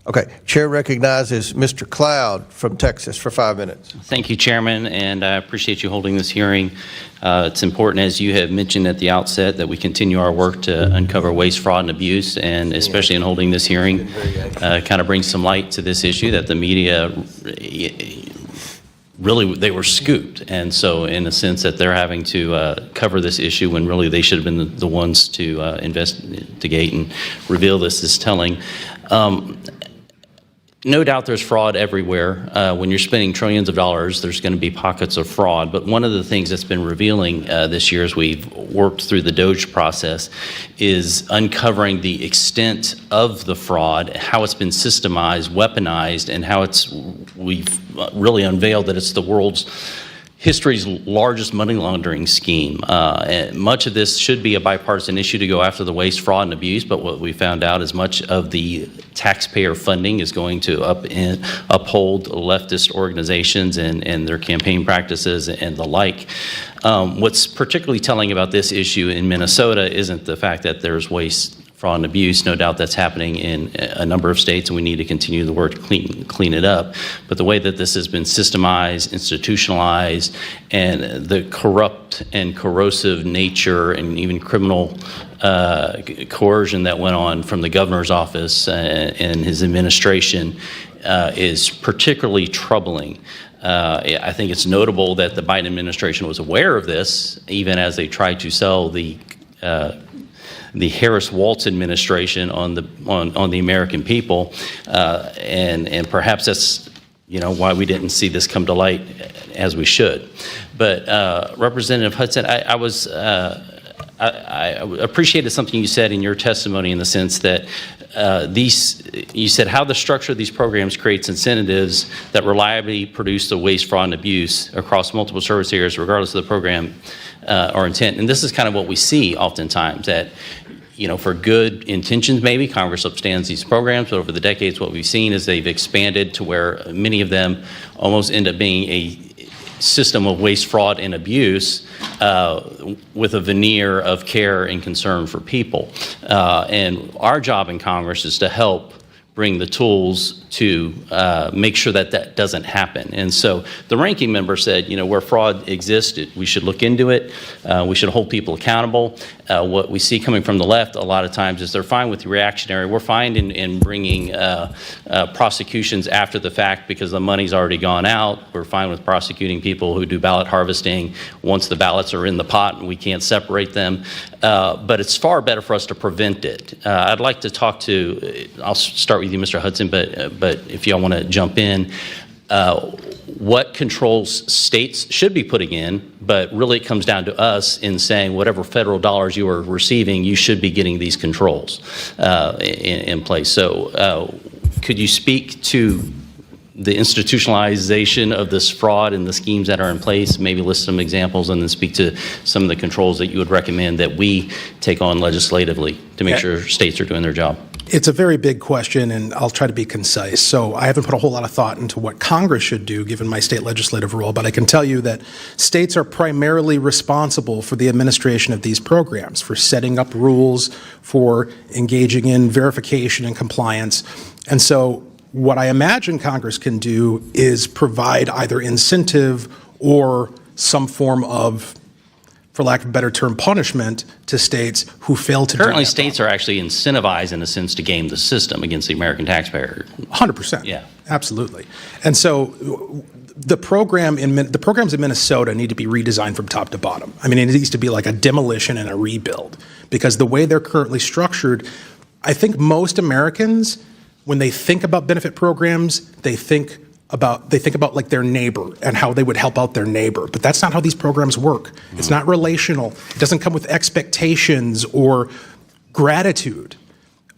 Okay. Chair recognizes Mr. Cloud from Texas for 5 minutes. Thank you, Chairman, and I appreciate you holding this hearing. It's important, as you have mentioned at the outset, that we continue our work to uncover waste, fraud, and abuse, and especially in holding this hearing, kind of brings some light to this issue that the media really, they were scooped. And so in a sense that they're having to cover this issue when really they should have been the ones to investigate and reveal this is telling. No doubt there's fraud everywhere. When you're spending trillions of dollars, there's going to be pockets of fraud. But one of the things that's been revealing this year as we've worked through the DOGE process is uncovering the extent of the fraud, how it's been systemized, weaponized, and how we've really unveiled that it's the world's history's largest money laundering scheme. And much of this should be a bipartisan issue to go after the waste, fraud, and abuse, but what we found out is much of the taxpayer funding is going to uphold leftist organizations and their campaign practices and the like. What's particularly telling about this issue in Minnesota isn't the fact that there's waste, fraud, and abuse. No doubt that's happening in a number of states, and we need to continue the work to clean it up. But the way that this has been systemized, institutionalized, and the corrupt and corrosive nature and even criminal coercion that went on from the governor's office and his administration is particularly troubling. I think it's notable that the Biden administration was aware of this, even as they tried to sell the Harris-Walz administration on the American people, and perhaps that's why we didn't see this come to light as we should. But Representative Hudson, I appreciated something you said in your testimony in the sense that you said how the structure of these programs creates incentives that reliably produce the waste, fraud, and abuse across multiple service areas, regardless of the program or intent. And this is kind of what we see oftentimes, that for good intentions maybe, Congress upstands these programs, but over the decades what we've seen is they've expanded to where many of them almost end up being a system of waste, fraud, and abuse with a veneer of care and concern for people. And our job in Congress is to help bring the tools to make sure that that doesn't happen. And so the ranking member said, where fraud exists, we should look into it. We should hold people accountable. What we see coming from the left a lot of times is they're fine with the reactionary. We're fine in bringing prosecutions after the fact because the money's already gone out. We're fine with prosecuting people who do ballot harvesting once the ballots are in the pot and we can't separate them. But it's far better for us to prevent it. I'd like to talk to, I'll start with you, Mr. Hudson, but if y'all want to jump in, what controls states should be putting in, but really it comes down to us in saying whatever federal dollars you are receiving, you should be getting these controls in place. So could you speak to the institutionalization of this fraud and the schemes that are in place, maybe list some examples and then speak to some of the controls that you would recommend that we take on legislatively to make sure states are doing their job? It's a very big question, and I'll try to be concise. So I haven't put a whole lot of thought into what Congress should do, given my state legislative role, but I can tell you that states are primarily responsible for the administration of these programs, for setting up rules, for engaging in verification and compliance. And so what I imagine Congress can do is provide either incentive or some form of, for lack of a better term, punishment to states who fail to do that. Currently, states are actually incentivized, in a sense, to game the system against the American taxpayer. 100%. Yeah. Absolutely. And so the programs in Minnesota need to be redesigned from top to bottom. I mean, it needs to be like a demolition and a rebuild, because the way they're currently structured, I think most Americans, when they think about benefit programs, they think about like their neighbor and how they would help out their neighbor. But that's not how these programs work. It's not relational. It doesn't come with expectations or gratitude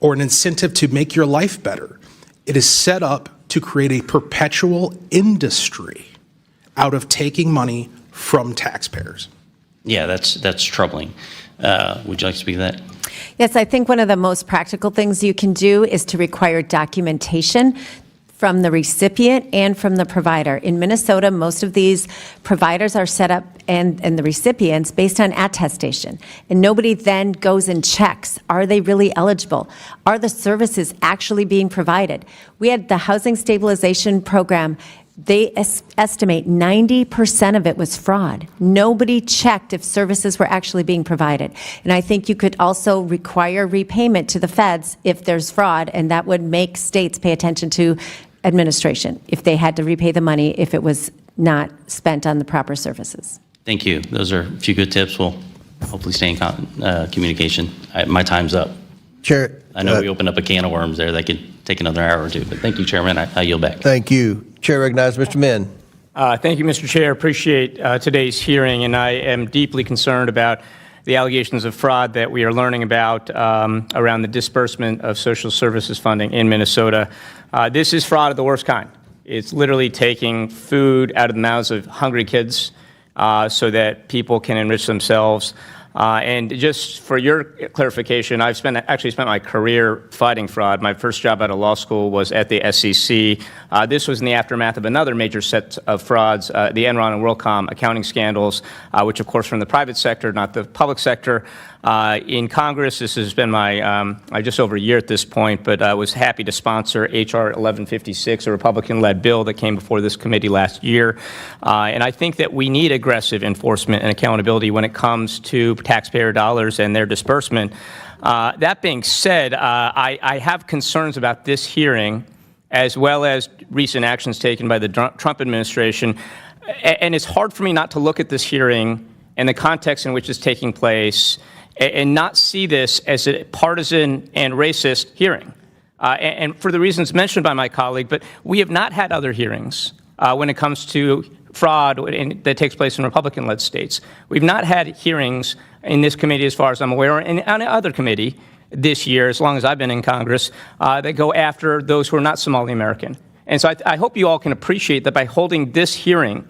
or an incentive to make your life better. It is set up to create a perpetual industry out of taking money from taxpayers. Yeah, that's troubling. Would you like to speak to that? Yes, I think one of the most practical things you can do is to require documentation from the recipient and from the provider. In Minnesota, most of these providers are set up and the recipients based on attestation. And nobody then goes and checks, are they really eligible? Are the services actually being provided? We had the Housing Stabilization Program. They estimate 90% of it was fraud. Nobody checked if services were actually being provided. And I think you could also require repayment to the feds if there's fraud, and that would make states pay attention to administration if they had to repay the money if it was not spent on the proper services. Thank you. Those are a few good tips. We'll hopefully stay in communication. My time's up. Chair, I know we opened up a can of worms there that could take another hour or two, but thank you, Chairman. I yield back. Thank you. Chair recognizes Mr. Min. Thank you, Mr. Chair. Appreciate today's hearing, and I am deeply concerned about the allegations of fraud that we are learning about around the disbursement of social services funding in Minnesota. This is fraud of the worst kind. It's literally taking food out of the mouths of hungry kids so that people can enrich themselves. And just for your clarification, I've actually spent my career fighting fraud. My first job out of law school was at the SEC. This was in the aftermath of another major set of frauds, the Enron and WorldCom accounting scandals, which of course from the private sector, not the public sector. In Congress, this has been my just over a year at this point, but I was happy to sponsor H.R. 1156, a Republican-led bill that came before this committee last year. And I think that we need aggressive enforcement and accountability when it comes to taxpayer dollars and their disbursement. That being said, I have concerns about this hearing as well as recent actions taken by the Trump administration. And it's hard for me not to look at this hearing and the context in which it's taking place and not see this as a partisan and racist hearing. And for the reasons mentioned by my colleague, but we have not had other hearings when it comes to fraud that takes place in Republican-led states. We've not had hearings in this committee, as far as I'm aware, and on another committee this year, as long as I've been in Congress, that go after those who are not Somali American. And so I hope you all can appreciate that by holding this hearing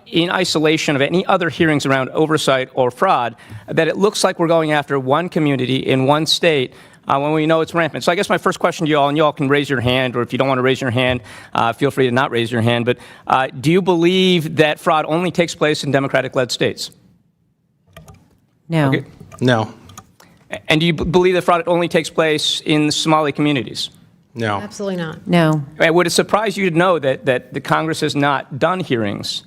in isolation of any other hearings around oversight or fraud, that it looks like we're going after one community in one state when we know it's rampant. So I guess my first question to you all, and you all can raise your hand, or if you don't want to raise your hand, feel free to not raise your hand, but do you believe that fraud only takes place in Democratic-led states? No. Okay. No. And do you believe that fraud only takes place in Somali communities? No. Absolutely not. No. Would it surprise you to know that the Congress has not done hearings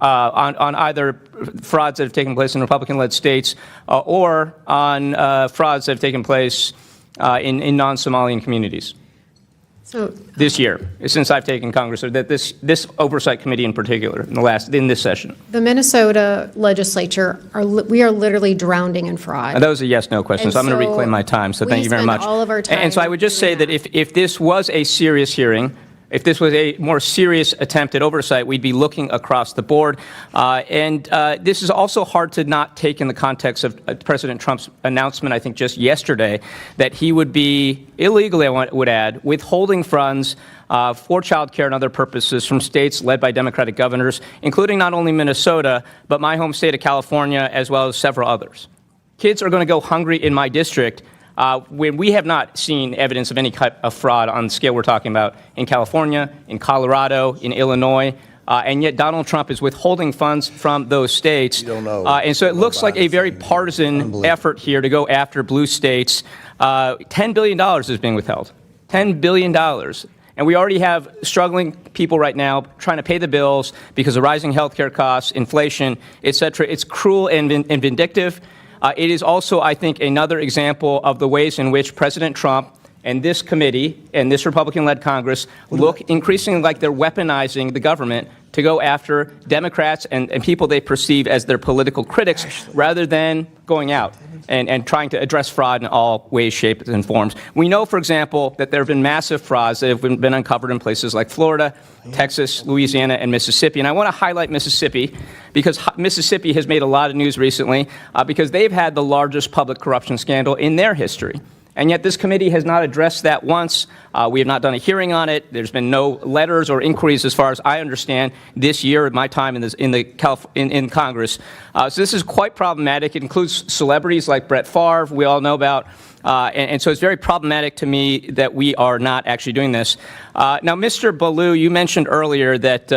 on either frauds that have taken place in Republican-led states or on frauds that have taken place in non-Somalian communities? So This year, since I've taken Congress, or that this oversight committee in particular, in this session. the Minnesota legislature, we are literally drowning in fraud. That was a yes/no question, And so I'm going to so reclaim my time. So thank you very much. We spend all of our time And so I would just say that if this was a serious hearing, if this was a more serious attempt at oversight, we'd be looking across the board. And this is also hard to not take in the context of President Trump's announcement, I think just yesterday, that he would be illegally, I would add, withholding funds for child care and other purposes from states led by Democratic governors, including not only Minnesota, but my home state of California, as well as several others. Kids are going to go hungry in my district when we have not seen evidence of any type of fraud on the scale we're talking about in California, in Colorado, in Illinois, and yet Donald Trump is withholding funds from those states. And so it looks like a very partisan effort here to go after blue states. $10 billion is being withheld. $10 billion. And we already have struggling people right now trying to pay the bills because of rising health care costs, inflation, et cetera. It's cruel and vindictive. It is also, I think, another example of the ways in which President Trump and this committee and this Republican-led Congress look increasingly like they're weaponizing the government to go after Democrats and people they perceive as their political critics rather than going out and trying to address fraud in all ways, shapes, and forms. We know, for example, that there have been massive frauds that have been uncovered in places like Florida, Texas, Louisiana, and Mississippi. And I want to highlight Mississippi because Mississippi has made a lot of news recently because they've had the largest public corruption scandal in their history. And yet this committee has not addressed that once. We have not done a hearing on it. There's been no letters or inquiries, as far as I understand, this year at my time in Congress. So this is quite problematic. It includes celebrities like Brett Favre, we all know about. And so it's very problematic to me that we are not actually doing this. Now, Mr. Ballou, you mentioned earlier that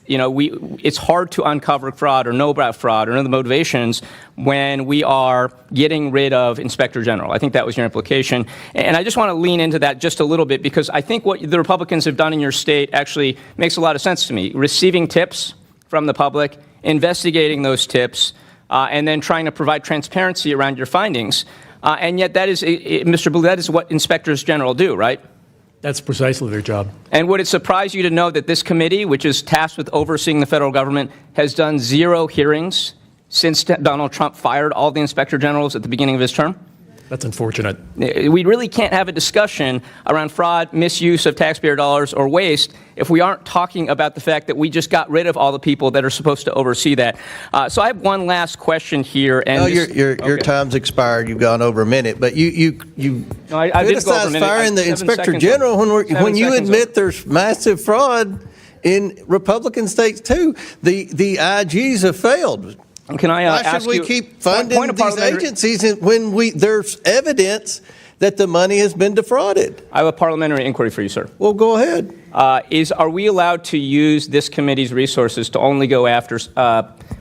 it's hard to uncover fraud or know about fraud or know the motivations when we are getting rid of Inspector General. I think that was your implication. And I just want to lean into that just a little bit, because I think what the Republicans have done in your state actually makes a lot of sense to me. Receiving tips from the public, investigating those tips, and then trying to provide transparency around your findings. And yet that is, Mr. Ballou, that is what Inspectors General do, right? That's precisely their job. And would it surprise you to know that this committee, which is tasked with overseeing the federal government, has done 0 hearings since Donald Trump fired all the Inspector Generals at the beginning of his term? That's unfortunate. We really can't have a discussion around fraud, misuse of taxpayer dollars, or waste if we aren't talking about the fact that we just got rid of all the people that are supposed to oversee that. So I have one last question here. And your time's expired. You've gone over a minute, but you No, I did go over a minute. firing the 7 Inspector seconds. General when 7 you seconds. admit there's massive fraud in Republican states too. The IGs have failed. Can I Why ask should we you keep funding point of these parliamentary- agencies when there's evidence that the money has been defrauded? I have a parliamentary inquiry for you, sir. Well, go ahead. Are we allowed to use this committee's resources to only go after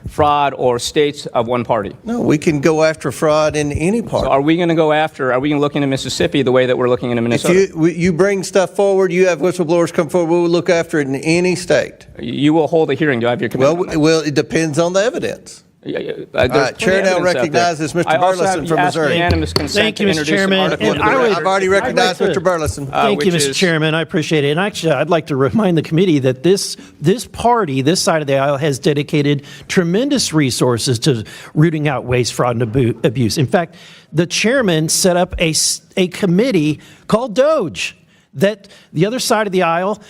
fraud or states of one party? No, we can go after fraud in any party. So are we going to look into Mississippi the way that we're looking into Minnesota? If you bring stuff forward, you have whistleblowers come forward, we'll look after it in any state. You will hold a hearing. Do I have your commitment? Well, it depends on the evidence. All right, Chair now recognizes Mr. Burleson from Missouri. Thank you, Mr. Chairman. I've already recognized Mr. Burleson. Thank you, Mr. Chairman. I appreciate it. And actually, I'd like to remind the committee that this party, this side of the aisle, has dedicated tremendous resources to rooting out waste, fraud, and abuse. In fact, the chairman set up a committee called DOGE that the other side of the aisle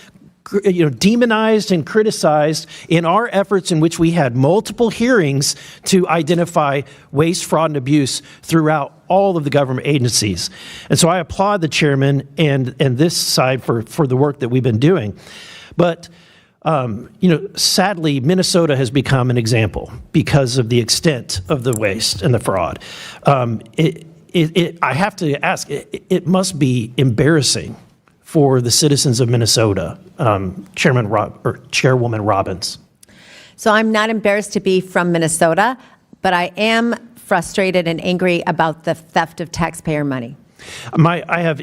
demonized and criticized in our efforts, in which we had multiple hearings to identify waste, fraud, and abuse throughout all of the government agencies. And so I applaud the chairman and this side for the work that we've been doing. But sadly, Minnesota has become an example because of the extent of the waste and the fraud. I have to ask, it must be embarrassing for the citizens of Minnesota, Chairwoman Robbins. So I'm not embarrassed to be from Minnesota, but I am frustrated and angry about the theft of taxpayer money. I have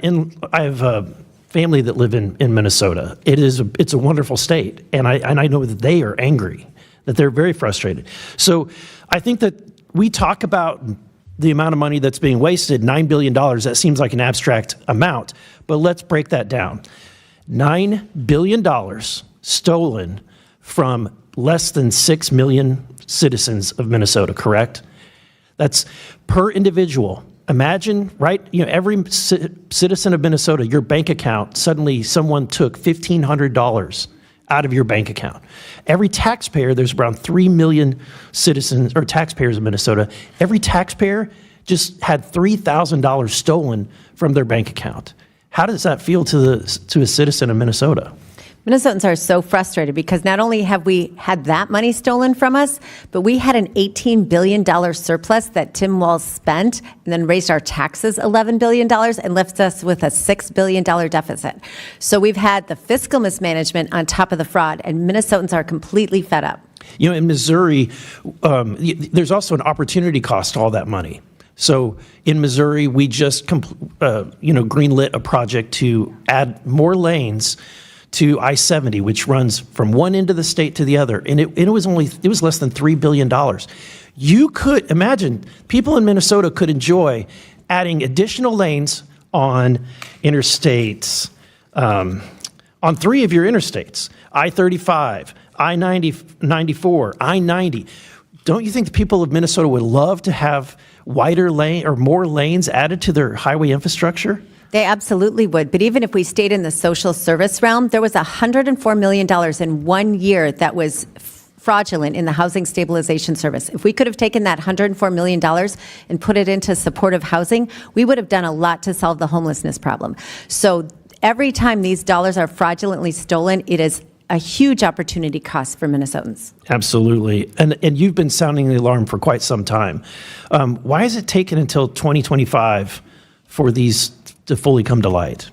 family that live in Minnesota. It's a wonderful state, and I know that they are angry, that they're very frustrated. So I think that we talk about the amount of money that's being wasted, $9 billion. That seems like an abstract amount, but let's break that down. $9 billion stolen from less than 6 million citizens of Minnesota, correct? That's per individual. Imagine, right? Every citizen of Minnesota, your bank account, suddenly someone took $1,500 out of your bank account. Every taxpayer, there's around 3 million citizens or taxpayers in Minnesota. Every taxpayer just had $3,000 stolen from their bank account. How does that feel to a citizen of Minnesota? Minnesotans are so frustrated because not only have we had that money stolen from us, but we had an $18 billion surplus that Tim Walz spent and then raised our taxes $11 billion and left us with a $6 billion deficit. So we've had the fiscal mismanagement on top of the fraud, and Minnesotans are completely fed up. In Missouri, there's also an opportunity cost to all that money. So in Missouri, we just greenlit a project to add more lanes to I-70, which runs from one end of the state to the other, and it was less than $3 billion. You could imagine people in Minnesota could enjoy adding additional lanes on interstates, on 3 of your interstates, I-35, I-94, I-90. Don't you think the people of Minnesota would love to have wider lane or more lanes added to their highway infrastructure? They absolutely would. But even if we stayed in the social service realm, there was $104 million in 1 year that was fraudulent in the Housing Stabilization Service. If we could have taken that $104 million and put it into supportive housing, we would have done a lot to solve the homelessness problem. So every time these dollars are fraudulently stolen, it is a huge opportunity cost for Minnesotans. Absolutely. And you've been sounding the alarm for quite some time. Why has it taken until 2025 for these to fully come to light?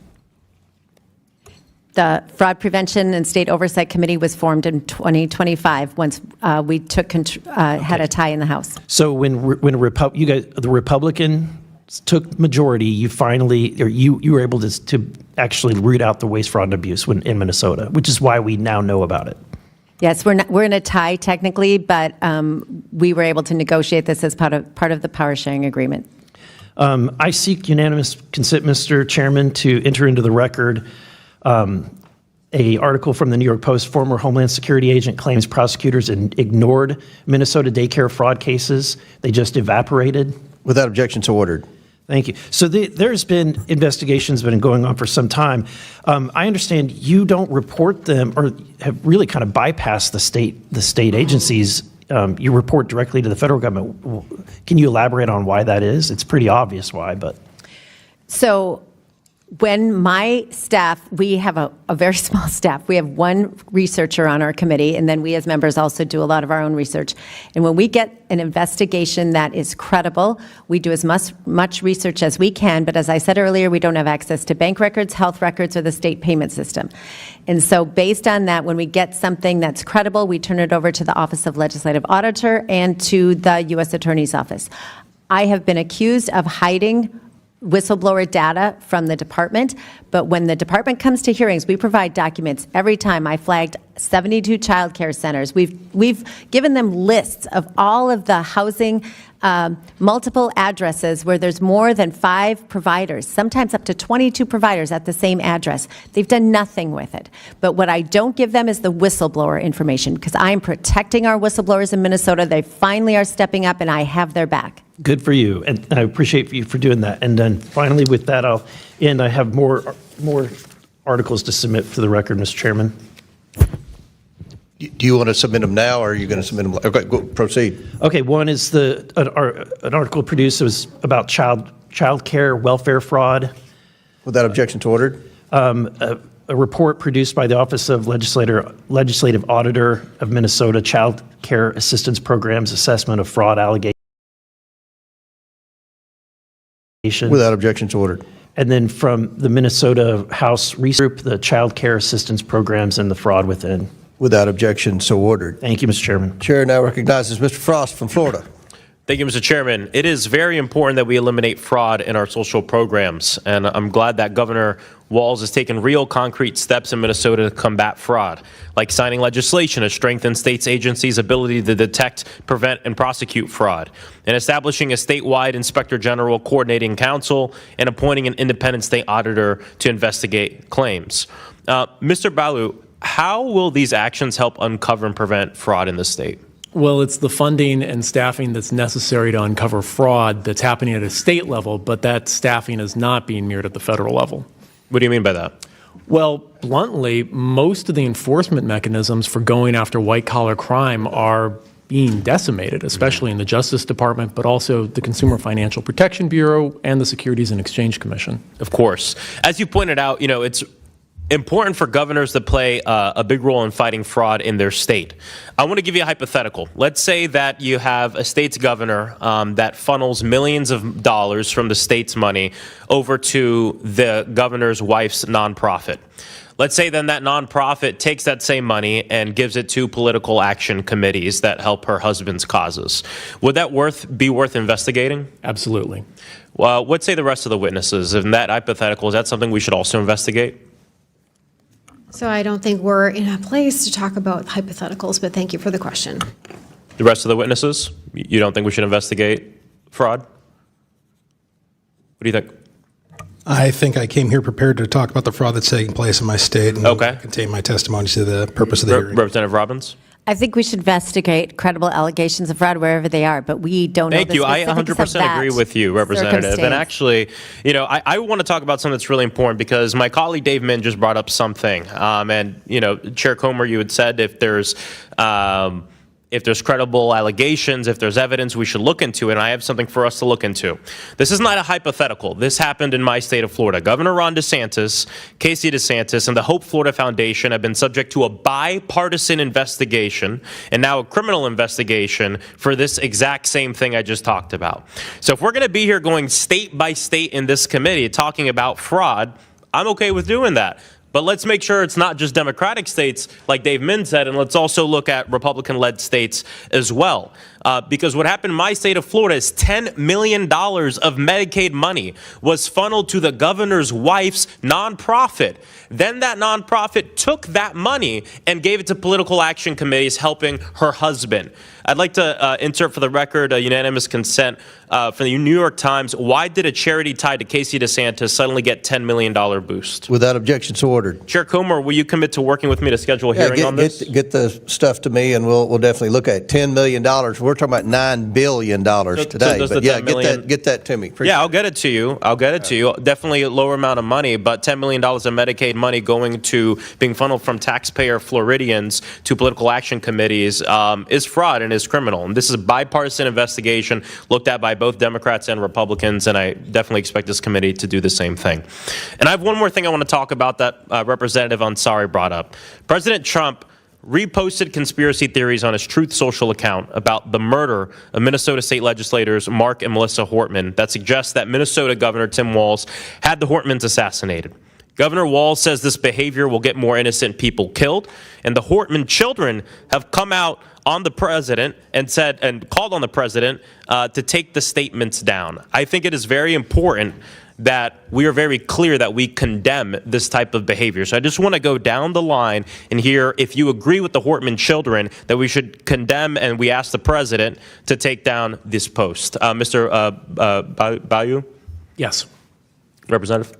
The Fraud Prevention and State Oversight Committee was formed in 2025 once we had a tie in the House. So when you guys, the Republicans took majority, you finally, or you were able to actually root out the waste, fraud, and abuse in Minnesota, which is why we now know about it. Yes, we're in a tie technically, but we were able to negotiate this as part of the power sharing agreement. I seek unanimous consent, Mr. Chairman, to enter into the record a article from the New York Post. Former Homeland Security agent claims prosecutors ignored Minnesota daycare fraud cases. They just evaporated. Without objection, so ordered. Thank you. So there's been investigations been going on for some time. I understand you don't report them, or have really kind of bypassed the state agencies. You report directly to the federal government. Can you elaborate on why that is? It's pretty obvious why, but. So when my staff, we have a very small staff. We have one researcher on our committee, and then we as members also do a lot of our own research. And when we get an investigation that is credible, we do as much research as we can. But as I said earlier, we don't have access to bank records, health records, or the state payment system. And so based on that, when we get something that's credible, we turn it over to the Office of Legislative Auditor and to the U.S. Attorney's Office. I have been accused of hiding whistleblower data from the department, but when the department comes to hearings, we provide documents every time. I flagged 72 child care centers. We've given them lists of all of the housing, multiple addresses where there's more than 5 providers, sometimes up to 22 providers at the same address. They've done nothing with it. But what I don't give them is the whistleblower information, because I'm protecting our whistleblowers in Minnesota. They finally are stepping up, and I have their back. Good for you, and I appreciate you for doing that. And then finally, with that, I'll end. I have more articles to submit to the record, Mr. Chairman. Do you want to submit them now, or are you going to submit them? Okay, go, proceed. Okay, one is an article produced that was about child care welfare fraud. Without objection, to ordered. A report produced by the Office of Legislative Auditor of Minnesota, Child Care Assistance Programs Assessment of Fraud Allegations. Without objection, to ordered. And then from the Minnesota House Research Group, the Child Care Assistance Programs and the Fraud Within. Without objection, so ordered. Thank you, Mr. Chairman. Chair now recognizes Mr. Frost from Florida. Thank you, Mr. Chairman. It is very important that we eliminate fraud in our social programs, and I'm glad that Governor Walz has taken real concrete steps in Minnesota to combat fraud, like signing legislation to strengthen states' agencies' ability to detect, prevent, and prosecute fraud, and establishing a statewide Inspector General Coordinating Council and appointing an independent state auditor to investigate claims. Mr. Balu, how will these actions help uncover and prevent fraud in the state? Well, it's the funding and staffing that's necessary to uncover fraud that's happening at a state level, but that staffing is not being mirrored at the federal level. What do you mean by that? Well, bluntly, most of the enforcement mechanisms for going after white-collar crime are being decimated, especially in the Justice Department, but also the Consumer Financial Protection Bureau and the Securities and Exchange Commission. Of course. As you pointed out, it's important for governors to play a big role in fighting fraud in their state. I want to give you a hypothetical. Let's say that you have a state's governor that funnels millions of dollars from the state's money over to the governor's wife's nonprofit. Let's say then that nonprofit takes that same money and gives it to political action committees that help her husband's causes. Would that be worth investigating? Absolutely. Well, what say the rest of the witnesses? In that hypothetical, is that something we should also investigate? So I don't think we're in a place to talk about hypotheticals, but thank you for the question. The rest of the witnesses, you don't think we should investigate fraud? What do you think? I think I came here prepared to talk about the fraud that's taking place in my state and contain my testimony to the purpose of the hearing. Representative Robbins? I think we should investigate credible allegations of fraud wherever they are, but we don't know the Thank you. I 100% agree with you, Representative. And actually, I want to talk about something that's really important because my colleague Dave Min just brought up something. Chair Comer, you had said if there's If there's credible allegations, if there's evidence, we should look into it, and I have something for us to look into. This is not a hypothetical. This happened in my state of Florida. Governor Ron DeSantis, Casey DeSantis, and the Hope Florida Foundation have been subject to a bipartisan investigation and now a criminal investigation for this exact same thing I just talked about. So if we're going to be here going state by state in this committee talking about fraud, I'm okay with doing that. But let's make sure it's not just Democratic states, like Dave Min said, and let's also look at Republican-led states as well. Because what happened in my state of Florida is $10 million of Medicaid money was funneled to the governor's wife's nonprofit. Then that nonprofit took that money and gave it to political action committees helping her husband. I'd like to insert for the record a unanimous consent from the New York Times. Why did a charity tied to Casey DeSantis suddenly get $10 million boost? Without objection, so ordered. Chair Comer, will you commit to working with me to schedule a hearing on this? Get the stuff to me, and we'll definitely look at it. $10 million. We're talking about $9 billion today. does But the yeah, $10 million get that to me. Appreciate I'll get it to you. Definitely a lower amount of money, but $10 million of Medicaid money going to being funneled from taxpayer Floridians to political action committees is fraud and is criminal. And this is a bipartisan investigation looked at by both Democrats and Republicans, and I definitely expect this committee to do the same thing. And I have one more thing I want to talk about that Representative Ansari brought up. President Trump reposted conspiracy theories on his Truth Social account about the murder of Minnesota state legislators Mark and Melissa Hortman that suggests that Minnesota Governor Tim Walz had the Hortmans assassinated. Governor Walz says this behavior will get more innocent people killed, and the Hortman children have come out on the president and called on the president to take the statements down. I think it is very important that we are very clear that we condemn this type of behavior. So I just want to go down the line and hear if you agree with the Hortman children that we should condemn, and we ask the president to take down this post. Mr. Bayou? Yes. Representative?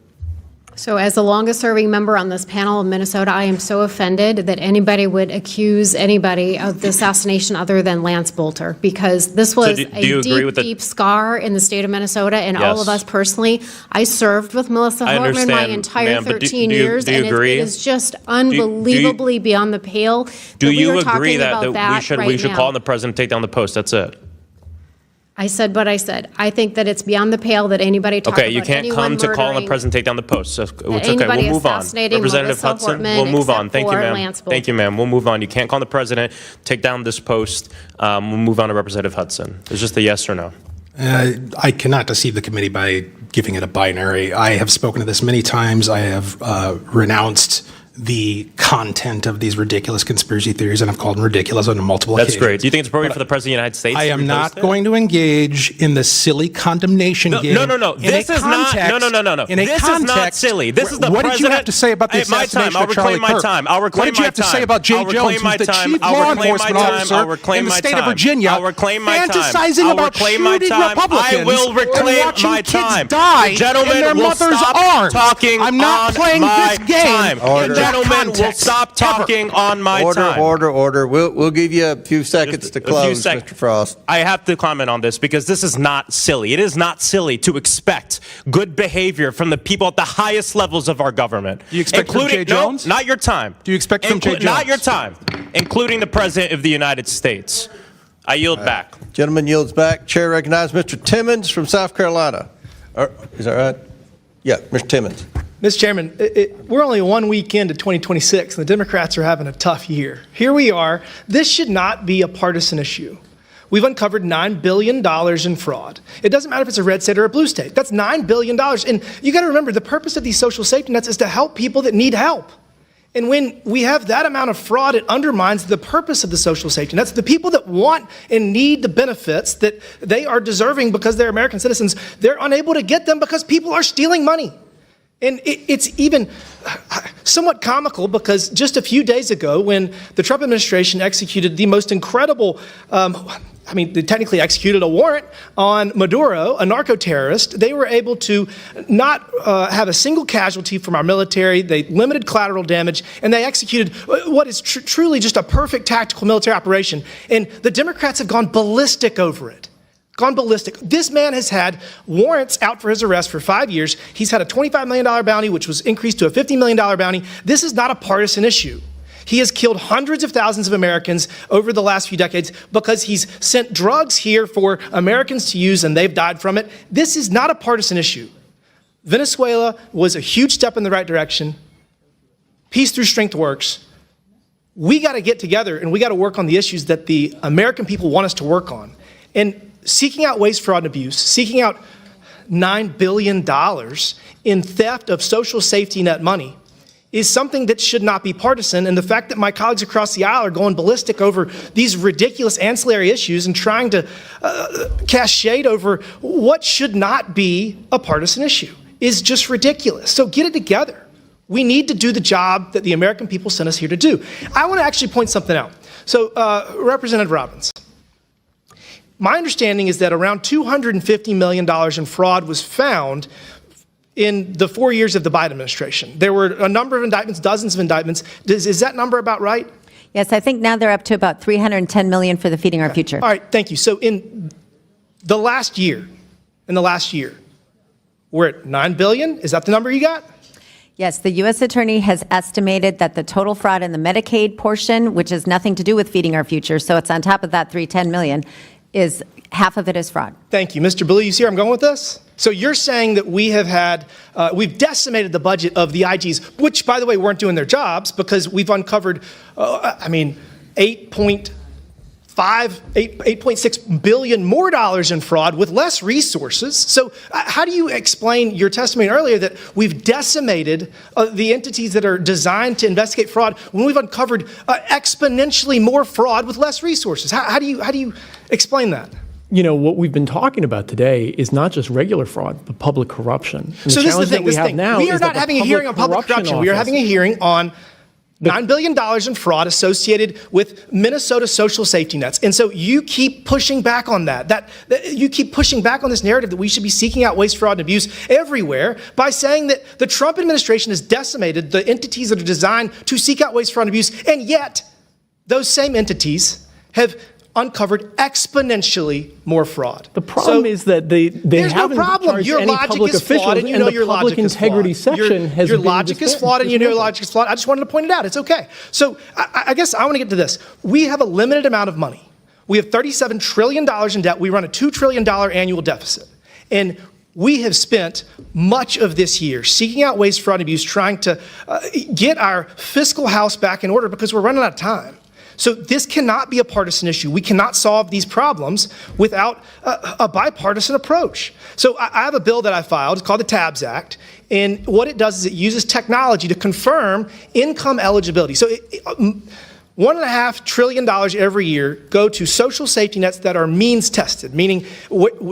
So as the longest-serving member on this panel in Minnesota, I am so offended that anybody would accuse anybody of the assassination other than Lance Bolter, because this was a deep scar in the state of Minnesota and all of us personally. I served with Melissa Hortman my entire 13 years, and it is just unbelievably beyond the pale. Do you agree that we should call on the president to take down the post? That's it. I said what I said. I think that it's beyond the pale that anybody talk about anyone murdering. Okay, you can't come to call on the president to take down the post. So it's okay. We'll move on. Representative Hudson, we'll move on. Thank you, ma'am. Thank you, ma'am. We'll move on. You can't call on the president, take down this post. We'll move on to Representative Hudson. It's just a yes or no. I cannot deceive the committee by giving it a binary. I have spoken to this many times. I have renounced the content of these ridiculous conspiracy theories, and I've called them ridiculous on multiple occasions. That's great. Do you think it's appropriate for the President of the United States? I am not going to engage in the silly condemnation game. No. This is not. No. This is not silly. This is the What did you have to say about the assassination of Charlie Kirk? What did you have to say about Jay Jones, who's the chief law enforcement officer in the state of Virginia, fantasizing about shooting Republicans? I will reclaim my time. Die Gentlemen, in their mother's arms. I'm not playing this game. Gentlemen, will stop talking on my time. Order. We'll give you a few seconds to close, Mr. Frost. I have to comment on this because this is not silly. It is not silly to expect good behavior from the people at the highest levels of our government. Do you expect from Jay Jones? No, not your time. Do you expect from Jay Jones? Not your time, including the President of the United States. I yield back. Gentleman yields back. Chair recognizes Mr. Timmons from South Carolina. Is that right? Yeah, Mr. Timmons. Mr. Chairman, we're only 1 week into 2026, and the Democrats are having a tough year. Here we are. This should not be a partisan issue. We've uncovered $9 billion in fraud. It doesn't matter if it's a red state or a blue state. That's $9 billion. And you got to remember, the purpose of these social safety nets is to help people that need help. And when we have that amount of fraud, it undermines the purpose of the social safety nets. The people that want and need the benefits that they are deserving because they're American citizens, they're unable to get them because people are stealing money. And it's even somewhat comical because just a few days ago, when the Trump administration executed the most incredible, they technically executed a warrant on Maduro, a narco-terrorist, they were able to not have a single casualty from our military. They limited collateral damage, and they executed what is truly just a perfect tactical military operation. And the Democrats have gone ballistic over it. Gone ballistic. This man has had warrants out for his arrest for 5 years. He's had a $25 million bounty, which was increased to a $50 million bounty. This is not a partisan issue. He has killed hundreds of thousands of Americans over the last few decades because he's sent drugs here for Americans to use and they've died from it. This is not a partisan issue. Venezuela was a huge step in the right direction. Peace through strength works. We got to get together and we got to work on the issues that the American people want us to work on. And seeking out waste, fraud, and abuse, seeking out $9 billion in theft of social safety net money is something that should not be partisan. And the fact that my colleagues across the aisle are going ballistic over these ridiculous ancillary issues and trying to cast shade over what should not be a partisan issue is just ridiculous. So get it together. We need to do the job that the American people sent us here to do. I want to actually point something out. So, Representative Robbins, my understanding is that around $250 million in fraud was found in the 4 years of the Biden administration. There were a number of indictments, dozens of indictments. Is that number about right? Yes, I think now they're up to about $310 million for the Feeding Our Future. All right, thank you. So in the last year, we're at $9 billion. Is that the number you got? Yes, the U.S. Attorney has estimated that the total fraud in the Medicaid portion, which has nothing to do with Feeding Our Future, so it's on top of that $310 million, is half of it is fraud. Thank you. Mr. Blue, you see where I'm going with this? So you're saying that we have had, we've decimated the budget of the IGs, which, by the way, weren't doing their jobs because we've uncovered, $8.6 billion more dollars in fraud with less resources. So how do you explain your testimony earlier that we've decimated the entities that are designed to investigate fraud when we've uncovered exponentially more fraud with less resources? How do you explain that? You know, what we've been talking about today is not just regular fraud, but public corruption. And so the this is the thing. we have now We are is not that the having a hearing on public corruption. We are having a hearing on $9 billion in fraud associated with Minnesota social safety nets. And so you keep pushing back on that you keep pushing back on this narrative that we should be seeking out waste, fraud, and abuse everywhere by saying that the Trump administration has decimated the entities that are designed to seek out waste, fraud, and abuse, and yet those same entities have uncovered exponentially more fraud. The problem is that they haven't charged your any logic public is flawed, officials, and you know the your public logic is integrity flawed. section has your been logic is flawed, and you know your logic is flawed. I just wanted to point it out. It's okay. So I guess I want to get to this. We have a limited amount of money. We have $37 trillion in debt. We run a $2 trillion annual deficit. And we have spent much of this year seeking out waste, fraud, and abuse, trying to get our fiscal house back in order because we're running out of time. So this cannot be a partisan issue. We cannot solve these problems without a bipartisan approach. So I have a bill that I filed. It's called the TABS Act. And what it does is it uses technology to confirm income eligibility. So $1.5 trillion every year go to social safety nets that are means tested, meaning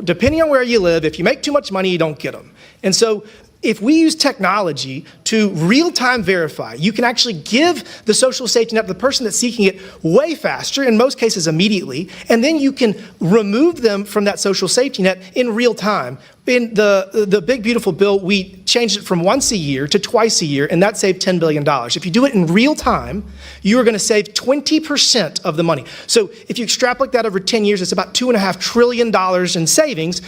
depending on where you live, if you make too much money, you don't get them. And so if we use technology to real-time verify, you can actually give the social safety net to the person that's seeking it way faster, in most cases immediately, and then you can remove them from that social safety net in real time. In the big, beautiful bill, we changed it from once a year to twice a year, and that saved $10 billion. If you do it in real time, you are going to save 20% of the money. So if you extrapolate that over 10 years, it's about $2.5 trillion in savings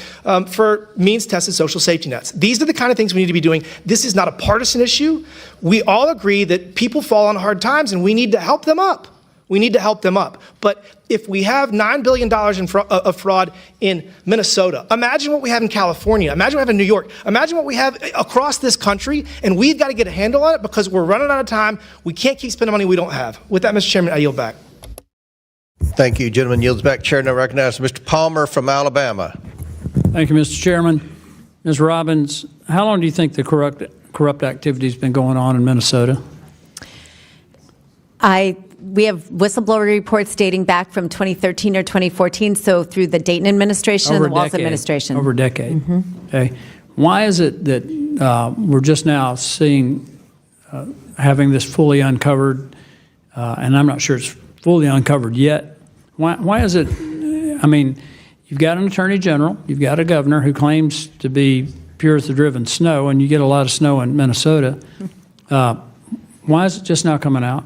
for means-tested social safety nets. These are the kind of things we need to be doing. This is not a partisan issue. We all agree that people fall on hard times, and we need to help them up. We need to help them up. But if we have $9 billion of fraud in Minnesota, imagine what we have in California, imagine what we have in New York, imagine what we have across this country, and we've got to get a handle on it because we're running out of time. We can't keep spending money we don't have. With that, Mr. Chairman, I yield back. Thank you. Gentleman yields back. Chair now recognizes Mr. Palmer from Alabama. Thank you, Mr. Chairman. Ms. Robbins, how long do you think the corrupt activity has been going on in Minnesota? We have whistleblower reports dating back from 2013 or 2014, so through the Dayton administration and the Walz administration. Over a decade. Mm-hmm. Okay. Why is it that we're just now seeing, having this fully uncovered, and I'm not sure it's fully uncovered yet. Why is it, I mean, you've got an attorney general, you've got a governor who claims to be pure as the driven snow, and you get a lot of snow in Minnesota. Why is it just now coming out?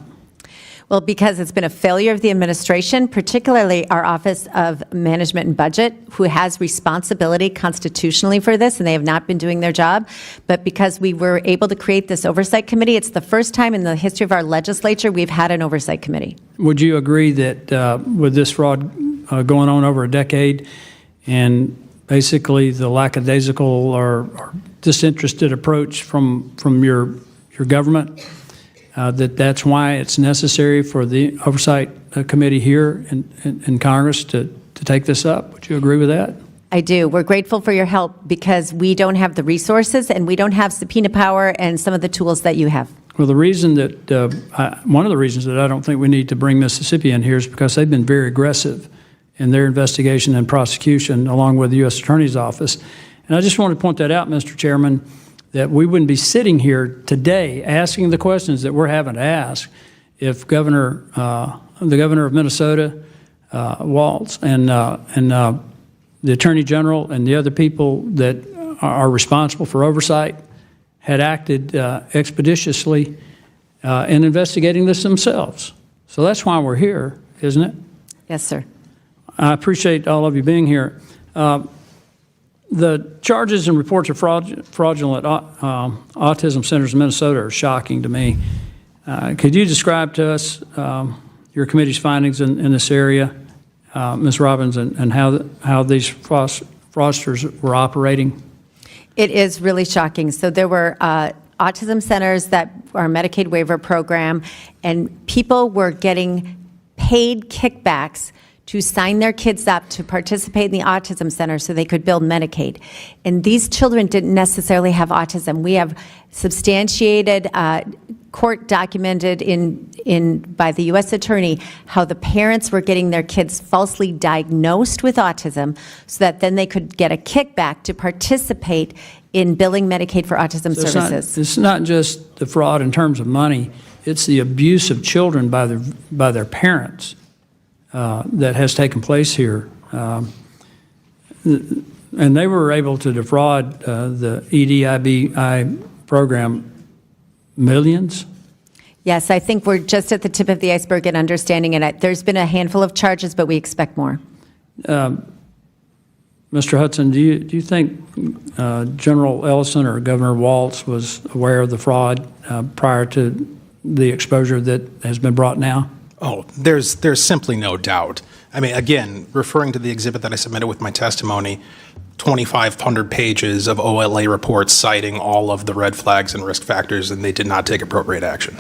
Well, because it's been a failure of the administration, particularly our Office of Management and Budget, who has responsibility constitutionally for this, and they have not been doing their job. But because we were able to create this oversight committee, it's the first time in the history of our legislature we've had an oversight committee. Would you agree that with this fraud going on over a decade and basically the lackadaisical or disinterested approach from your government, that's why it's necessary for the Oversight Committee here in Congress to take this up? Would you agree with that? I do. We're grateful for your help because we don't have the resources and we don't have subpoena power and some of the tools that you have. Well, the reason that, one of the reasons that I don't think we need to bring Mississippi in here is because they've been very aggressive in their investigation and prosecution along with the U.S. Attorney's Office. And I just want to point that out, Mr. Chairman, that we wouldn't be sitting here today asking the questions that we're having to ask if the governor of Minnesota, Walz, and the Attorney General and the other people that are responsible for oversight had acted expeditiously in investigating this themselves. So that's why we're here, isn't it? Yes, sir. I appreciate all of you being here. The charges and reports of fraudulent autism centers in Minnesota are shocking to me. Could you describe to us your committee's findings in this area, Ms. Robbins, and how these fraudsters were operating? It is really shocking. So there were autism centers that are a Medicaid waiver program, and people were getting paid kickbacks to sign their kids up to participate in the autism center so they could build Medicaid. And these children didn't necessarily have autism. We have substantiated, court documented by the U.S. Attorney how the parents were getting their kids falsely diagnosed with autism so that then they could get a kickback to participate in billing Medicaid for autism services. It's not just the fraud in terms of money, it's the abuse of children by their parents that has taken place here. And they were able to defraud the EDIBI program millions. Yes, I think we're just at the tip of the iceberg in understanding it. There's been a handful of charges, but we expect more. Mr. Hudson, do you think General Ellison or Governor Walz was aware of the fraud prior to the exposure that has been brought now? Oh, there's simply no doubt. I mean, again, referring to the exhibit that I submitted with my testimony, 2,500 pages of OLA reports citing all of the red flags and risk factors, and they did not take appropriate action.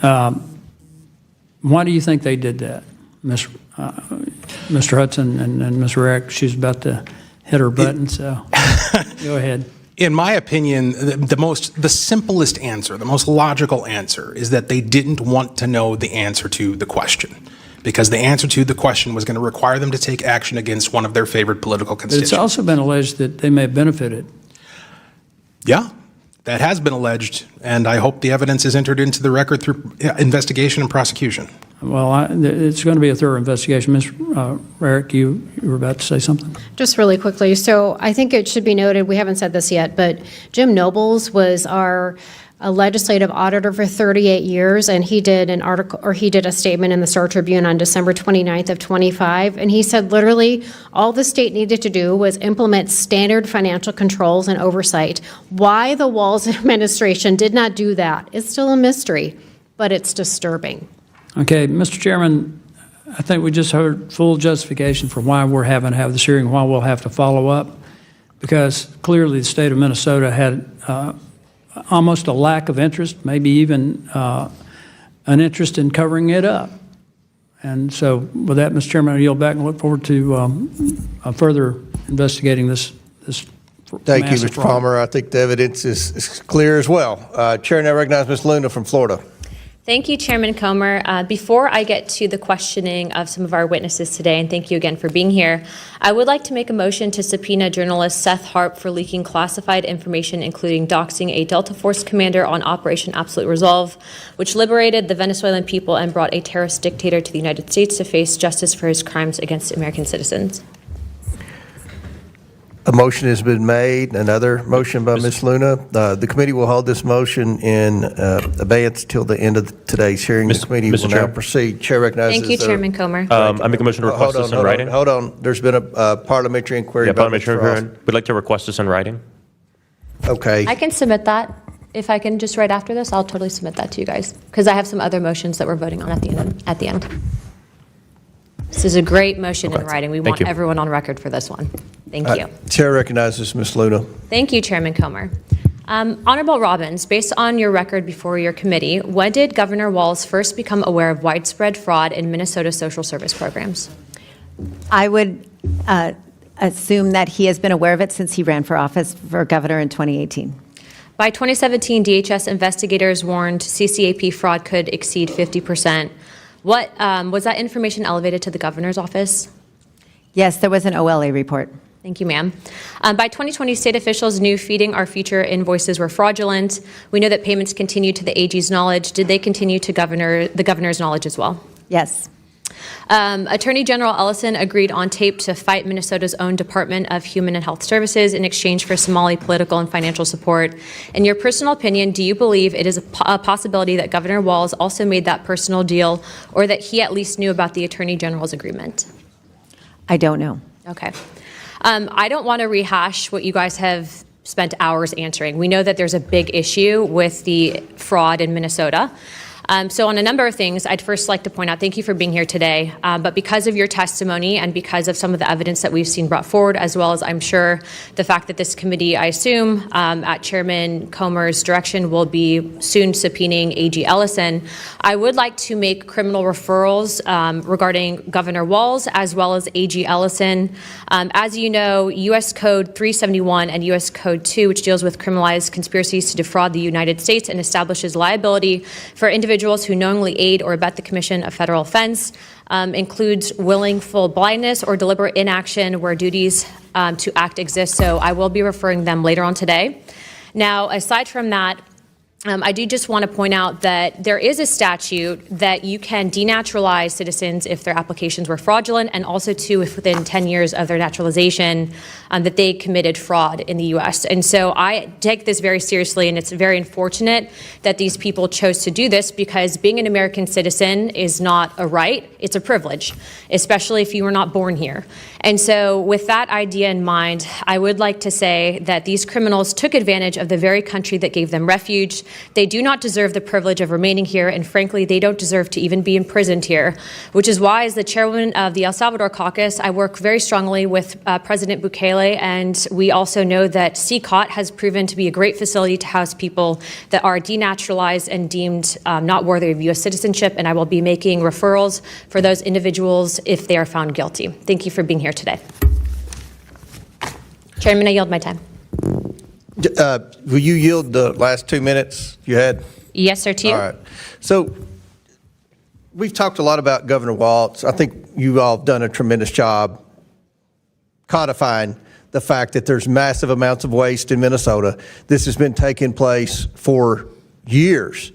Why do you think they did that, Mr. Hudson and Ms. Rick? She's about to hit her button, so go ahead. In my opinion, the simplest answer, the most logical answer is that they didn't want to know the answer to the question, because the answer to the question was going to require them to take action against one of their favorite political constituents. It's also been alleged that they may have benefited. Yeah, that has been alleged, and I hope the evidence is entered into the record through investigation and prosecution. Well, it's going to be a thorough investigation. Ms. Rarick, you were about to say something? Just really quickly. So I think it should be noted, we haven't said this yet, but Jim Nobles was our legislative auditor for 38 years, and he did an article, or he did a statement in the Star Tribune on December 29th of 25, and he said literally all the state needed to do was implement standard financial controls and oversight. Why the Walz administration did not do that is still a mystery, but it's disturbing. Okay, Mr. Chairman, I think we just heard full justification for why we're having to have this hearing, why we'll have to follow up, because clearly the state of Minnesota had almost a lack of interest, maybe even an interest in covering it up. And so with that, Mr. Chairman, I yield back and look forward to further investigating this Thank you, massive Mr. fraud. Palmer. I think the evidence is clear as well. Chair, now recognize Ms. Luna from Florida. Thank you, Chairman Comer. Before I get to the questioning of some of our witnesses today, and thank you again for being here, I would like to make a motion to subpoena journalist Seth Harp for leaking classified information, including doxing a Delta Force commander on Operation Absolute Resolve, which liberated the Venezuelan people and brought a terrorist dictator to the United States to face justice for his crimes against American citizens. A motion has been made, another motion by Ms. Luna. The committee will hold this motion in abeyance till the end of today's hearing. The committee will now proceed. Chair recognizes. Thank you, Chairman Comer. I make a motion to request this in writing. Hold on. There's been a parliamentary inquiry. Yeah, by parliamentary Mr. Frost. inquiry. We'd like to request this in writing. Okay. I can submit that. If I can just right after this, I'll totally submit that to you guys, because I have some other motions that we're voting on at the end. This is a great motion in writing. We want everyone on record for this one. Thank you. Chair recognizes Ms. Luna. Thank you, Chairman Comer. Honorable Robbins, based on your record before your committee, when did Governor Walz first become aware of widespread fraud in Minnesota social service programs? I would assume that he has been aware of it since he ran for office for governor in 2018. By 2017, DHS investigators warned CCAP fraud could exceed 50%. What was that information elevated to the governor's office? Yes, there was an OLA report. Thank you, ma'am. By 2020, state officials knew Feeding Our Future invoices were fraudulent. We know that payments continued to the AG's knowledge. Did they continue to the governor's knowledge as well? Yes. Attorney General Ellison agreed on tape to fight Minnesota's own Department of Human and Health Services in exchange for Somali political and financial support. In your personal opinion, do you believe it is a possibility that Governor Walz also made that personal deal, or that he at least knew about the Attorney General's agreement? I don't know. Okay. I don't want to rehash what you guys have spent hours answering. We know that there's a big issue with the fraud in Minnesota. So on a number of things, I'd first like to point out, thank you for being here today, but because of your testimony and because of some of the evidence that we've seen brought forward, as well as I'm sure the fact that this committee, I assume, at Chairman Comer's direction, will be soon subpoenaing AG Ellison, I would like to make criminal referrals regarding Governor Walz as well as AG Ellison. As you know, U.S. Code 371 and U.S. Code 2, which deals with criminalized conspiracies to defraud the United States and establishes liability for individuals who knowingly aid or abet the commission of federal offense, includes willful blindness or deliberate inaction where duties to act exist. So I will be referring them later on today. Now, aside from that, I do just want to point out that there is a statute that you can denaturalize citizens if their applications were fraudulent, and also too if within 10 years of their naturalization that they committed fraud in the U.S. And so I take this very seriously, and it's very unfortunate that these people chose to do this, because being an American citizen is not a right, it's a privilege, especially if you were not born here. And so with that idea in mind, I would like to say that these criminals took advantage of the very country that gave them refuge. They do not deserve the privilege of remaining here, and frankly, they don't deserve to even be imprisoned here, which is why, as the chairwoman of the El Salvador caucus, I work very strongly with President Bukele, and we also know that CCOT has proven to be a great facility to house people that are denaturalized and deemed not worthy of U.S. citizenship, and I will be making referrals for those individuals if they are found guilty. Thank you for being here today. Chairman, I yield my time. Will you yield the last 2 minutes you had? Yes, sir, to you. All right. So we've talked a lot about Governor Walz. I think you all have done a tremendous job codifying the fact that there's massive amounts of waste in Minnesota. This has been taking place for years,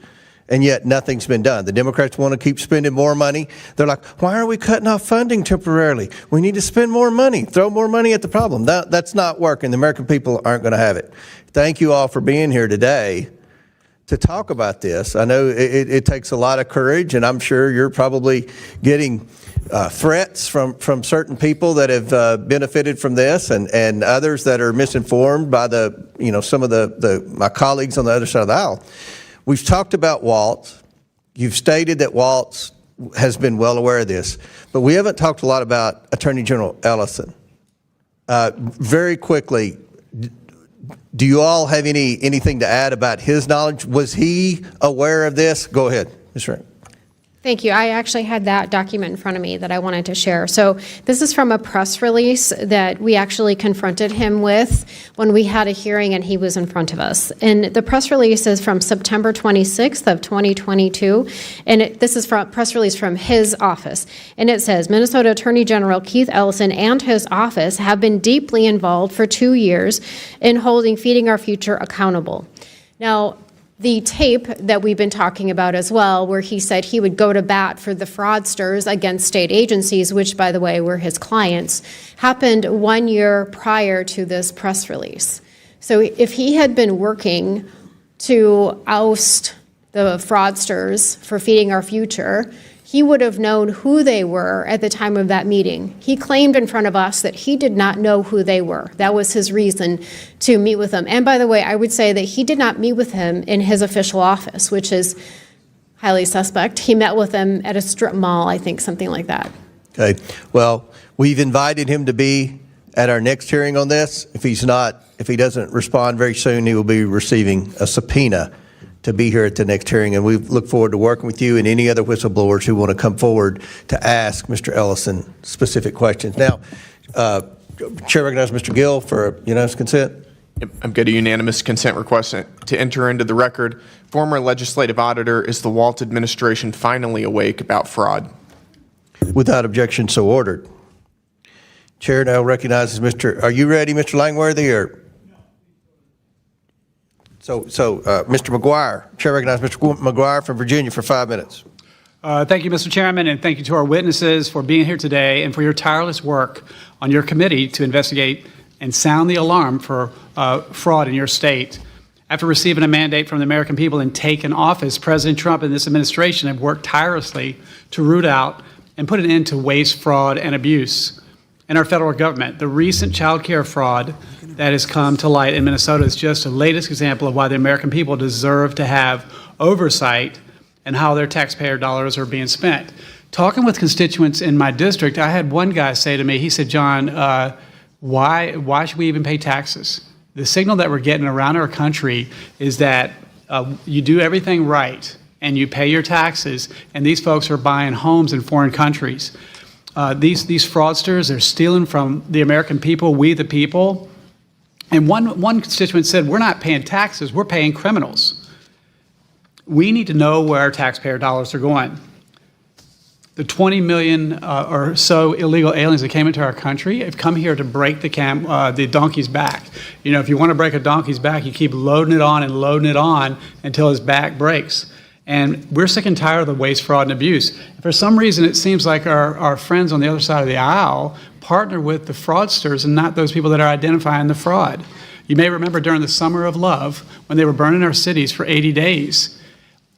and yet nothing's been done. The Democrats want to keep spending more money. They're like, why are we cutting off funding temporarily? We need to spend more money, throw more money at the problem. That's not working. The American people aren't going to have it. Thank you all for being here today to talk about this. I know it takes a lot of courage, and I'm sure you're probably getting threats from certain people that have benefited from this, and others that are misinformed by some of my colleagues on the other side of the aisle. We've talked about Walz. You've stated that Walz has been well aware of this, but we haven't talked a lot about Attorney General Ellison. Very quickly, do you all have anything to add about his knowledge? Was he aware of this? Go ahead, Ms. Rank. Thank you. I actually had that document in front of me that I wanted to share. So this is from a press release that we actually confronted him with when we had a hearing and he was in front of us. And the press release is from September 26th of 2022. And this is from press release from his office. And it says, Minnesota Attorney General Keith Ellison and his office have been deeply involved for 2 years in holding Feeding Our Future accountable. Now, The tape that we've been talking about as well, where he said he would go to bat for the fraudsters against state agencies, which, by the way, were his clients, happened 1 year prior to this press release. So if he had been working to oust the fraudsters for feeding our future, he would have known who they were at the time of that meeting. He claimed in front of us that he did not know who they were. That was his reason to meet with them. And by the way, I would say that he did not meet with him in his official office, which is highly suspect. He met with them at a strip mall, I think, something like that. Okay. Well, we've invited him to be at our next hearing on this. If he doesn't respond very soon, he will be receiving a subpoena to be here at the next hearing, and we look forward to working with you and any other whistleblowers who want to come forward to ask Mr. Ellison specific questions. Now, Chair recognizes Mr. Gill for unanimous consent. I've got a unanimous consent request to enter into the record. Former legislative auditor, is the Walz administration finally awake about fraud? Without objection, so ordered. Chair now recognizes are you ready, Mr. Langworthy, or? So, Mr. McGuire, Chair recognizes Mr. McGuire from Virginia for 5 minutes. Thank you, Mr. Chairman, and thank you to our witnesses for being here today and for your tireless work on your committee to investigate and sound the alarm for fraud in your state. After receiving a mandate from the American people and taking office, President Trump and this administration have worked tirelessly to root out and put an end to waste, fraud, and abuse in our federal government. The recent child care fraud that has come to light in Minnesota is just the latest example of why the American people deserve to have oversight and how their taxpayer dollars are being spent. Talking with constituents in my district, I had one guy say to me, he said, John, why should we even pay taxes? The signal that we're getting around our country is that you do everything right and you pay your taxes, and these folks are buying homes in foreign countries. These fraudsters, they're stealing from the American people, we the people. And one constituent said, we're not paying taxes, we're paying criminals. We need to know where our taxpayer dollars are going. The 20 million or so illegal aliens that came into our country have come here to break the donkey's back. You know, if you want to break a donkey's back, you keep loading it on until his back breaks. And we're sick and tired of the waste, fraud, and abuse. For some reason, it seems like our friends on the other side of the aisle partner with the fraudsters and not those people that are identifying the fraud. You may remember during the Summer of Love when they were burning our cities for 80 days.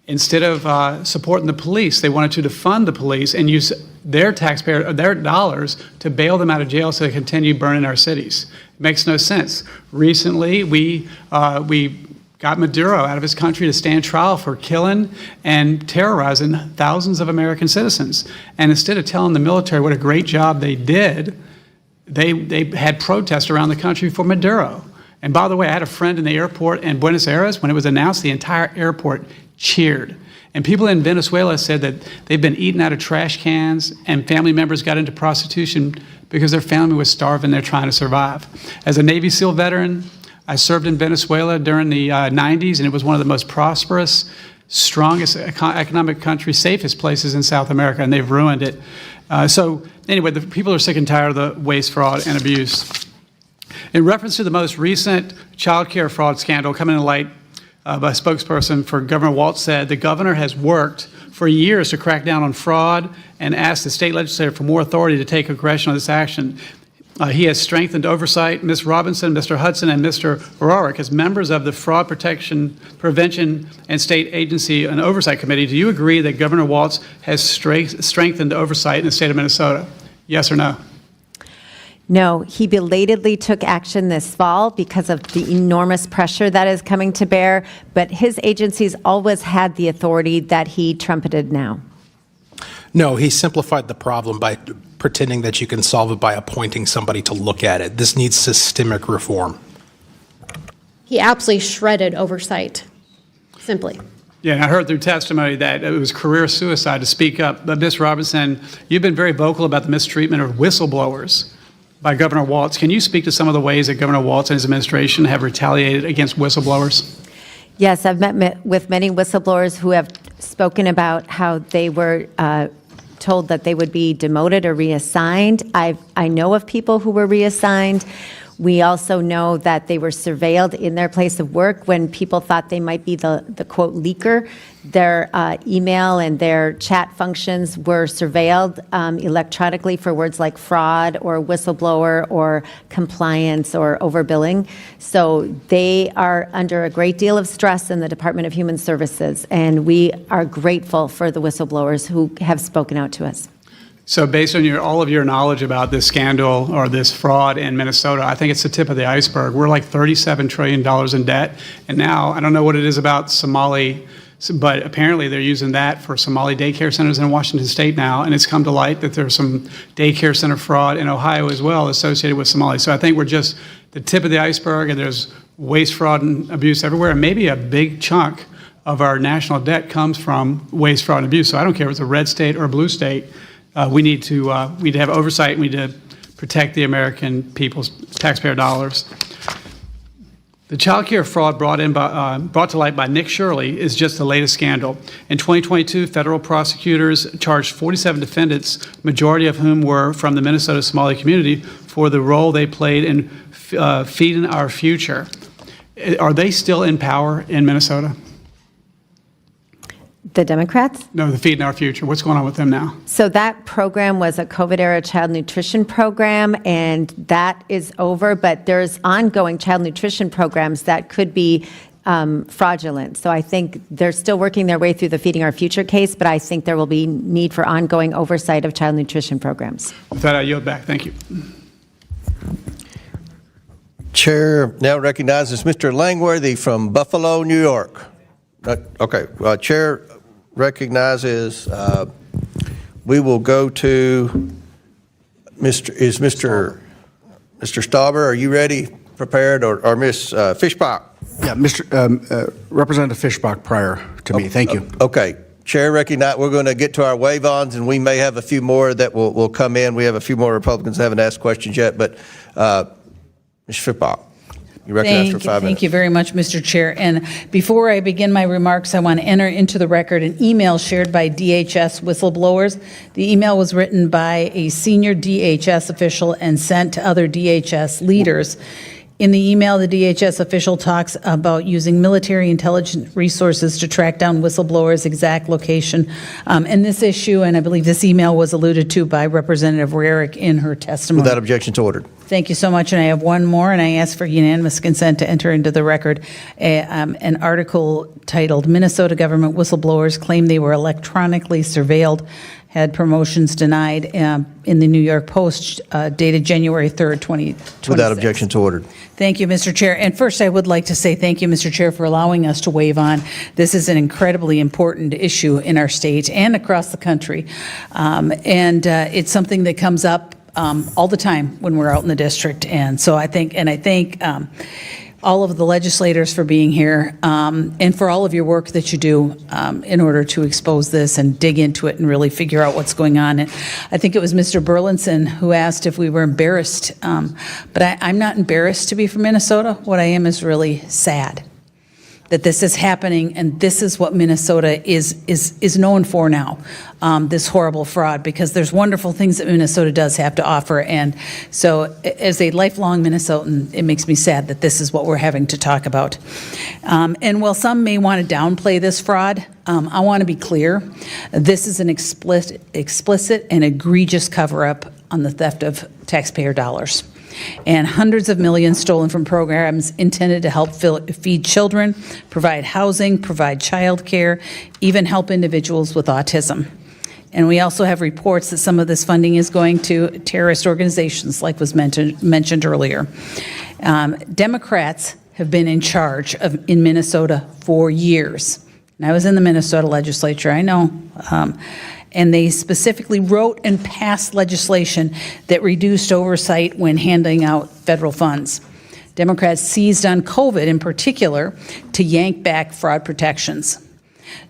Instead of supporting the police, they wanted to defund the police and use their dollars to bail them out of jail so they continue burning our cities. It makes no sense. Recently, we got Maduro out of his country to stand trial for killing and terrorizing thousands of American citizens. And instead of telling the military what a great job they did, they had protests around the country for Maduro. And by the way, I had a friend in the airport in Buenos Aires. When it was announced, the entire airport cheered. And people in Venezuela said that they've been eaten out of trash cans, and family members got into prostitution because their family was starving. They're trying to survive. As a Navy SEAL veteran, I served in Venezuela during the 90s, and it was one of the most prosperous, strongest economic countries, safest places in South America, and they've ruined it. So anyway, the people are sick and tired of the waste, fraud, and abuse. In reference to the most recent child care fraud scandal coming to light, by a spokesperson for Governor Walz said the governor has worked for years to crack down on fraud and asked the state legislature for more authority to take aggression on this action. He has strengthened oversight. Ms. Robinson, Mr. Hudson, and Mr. Rorick, as members of the Fraud Prevention and State Agency and Oversight Committee, do you agree that Governor Walz has strengthened oversight in the state of Minnesota? Yes or no? No, he belatedly took action this fall because of the enormous pressure that is coming to bear, but his agencies always had the authority that he trumpeted now. No, he simplified the problem by pretending that you can solve it by appointing somebody to look at it. This needs systemic reform. He absolutely shredded oversight, simply. Yeah, and I heard through testimony that it was career suicide to speak up. But Ms. Robinson, you've been very vocal about the mistreatment of whistleblowers by Governor Walz. Can you speak to some of the ways that Governor Walz and his administration have retaliated against whistleblowers? Yes, I've met with many whistleblowers who have spoken about how they were told that they would be demoted or reassigned. I know of people who were reassigned. We also know that they were surveilled in their place of work when people thought they might be the quote leaker. Their email and their chat functions were surveilled electronically for words like fraud or whistleblower or compliance or overbilling. So they are under a great deal of stress in the Department of Human Services, and we are grateful for the whistleblowers who have spoken out to us. So based on all of your knowledge about this scandal or this fraud in Minnesota, I think it's the tip of the iceberg. We're like $37 trillion in debt. And now, I don't know what it is about Somali, but apparently they're using that for Somali daycare centers in Washington State now. And it's come to light that there's some daycare center fraud in Ohio as well associated with Somali. So I think we're just the tip of the iceberg, and there's waste, fraud, and abuse everywhere. And maybe a big chunk of our national debt comes from waste, fraud, and abuse. So I don't care if it's a red state or a blue state. We need to have oversight. We need to protect the American people's taxpayer dollars. The child care fraud brought to light by Nick Shirley is just the latest scandal. In 2022, federal prosecutors charged 47 defendants, majority of whom were from the Minnesota Somali community, for the role they played in feeding our future. Are they still in power in Minnesota? The Democrats? No, the Feeding Our Future. What's going on with them now? So that program was a COVID-era child nutrition program, and that is over, but there's ongoing child nutrition programs that could be fraudulent. So I think they're still working their way through the Feeding Our Future case, but I think there will be need for ongoing oversight of child nutrition programs. With that, I yield back. Thank you. Chair now recognizes Mr. Langworthy from Buffalo, New York. Okay, Chair recognizes, we will go to Mr. Stauber, are you ready, prepared, or Ms. Fishbach? Yeah, Representative Fishbach prior to me. Thank you. Okay. Chair recognize, we're going to get to our wave-ons, and we may have a few more that will come in. We have a few more Republicans that haven't asked questions yet, but Ms. Fishbach. You recognize for 5 minutes. Thank you very much, Mr. Chair. And before I begin my remarks, I want to enter into the record an email shared by DHS whistleblowers. The email was written by a senior DHS official and sent to other DHS leaders. In the email, the DHS official talks about using military intelligence resources to track down whistleblowers' exact location. And this issue, and I believe this email was alluded to by Representative Rarick in her testimony. Without objection to ordered. Thank you so much. And I have one more, and I ask for unanimous consent to enter into the record an article titled, "Minnesota Government Whistleblowers Claim They Were Electronically Surveilled, Had Promotions Denied," in the New York Post, dated January 3rd, 2026. Without objection to ordered. Thank you, Mr. Chair. And first, I would like to say thank you, Mr. Chair, for allowing us to wave on. This is an incredibly important issue in our state and across the country. It's something that comes up all the time when we're out in the district. And so I thank all of the legislators for being here and for all of your work that you do in order to expose this and dig into it and really figure out what's going on. And I think it was Mr. Burlinson who asked if we were embarrassed, but I'm not embarrassed to be from Minnesota. What I am is really sad that this is happening, and this is what Minnesota is known for now, this horrible fraud, because there's wonderful things that Minnesota does have to offer. And so as a lifelong Minnesotan, it makes me sad that this is what we're having to talk about. And while some may want to downplay this fraud, I want to be clear. This is an explicit and egregious cover-up on the theft of taxpayer dollars. And hundreds of millions stolen from programs intended to help feed children, provide housing, provide child care, even help individuals with autism. And we also have reports that some of this funding is going to terrorist organizations, like was mentioned earlier. Democrats have been in charge in Minnesota for years. And I was in the Minnesota legislature, I know. And they specifically wrote and passed legislation that reduced oversight when handing out federal funds. Democrats seized on COVID in particular to yank back fraud protections,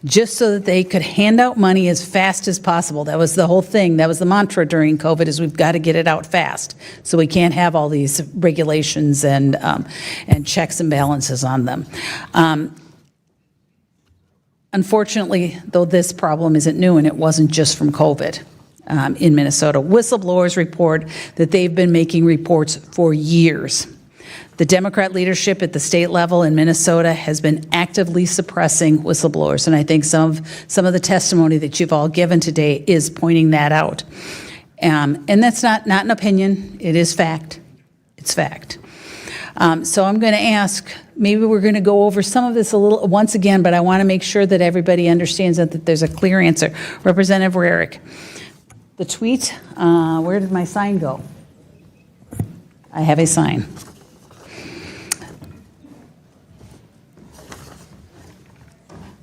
just so that they could hand out money as fast as possible. That was the whole thing. That was the mantra during COVID, is we've got to get it out fast. So we can't have all these regulations and checks and balances on them. Unfortunately, though, this problem isn't new, and it wasn't just from COVID in Minnesota. Whistleblowers report that they've been making reports for years The Democrat leadership at the state level in Minnesota has been actively suppressing whistleblowers, and I think some of the testimony that you've all given today is pointing that out. And that's not an opinion, it is fact. It's fact. So I'm going to ask, maybe we're going to go over some of this a little once again, but I want to make sure that everybody understands that there's a clear answer. Representative Rarick, the tweet, where did my sign go? I have a sign.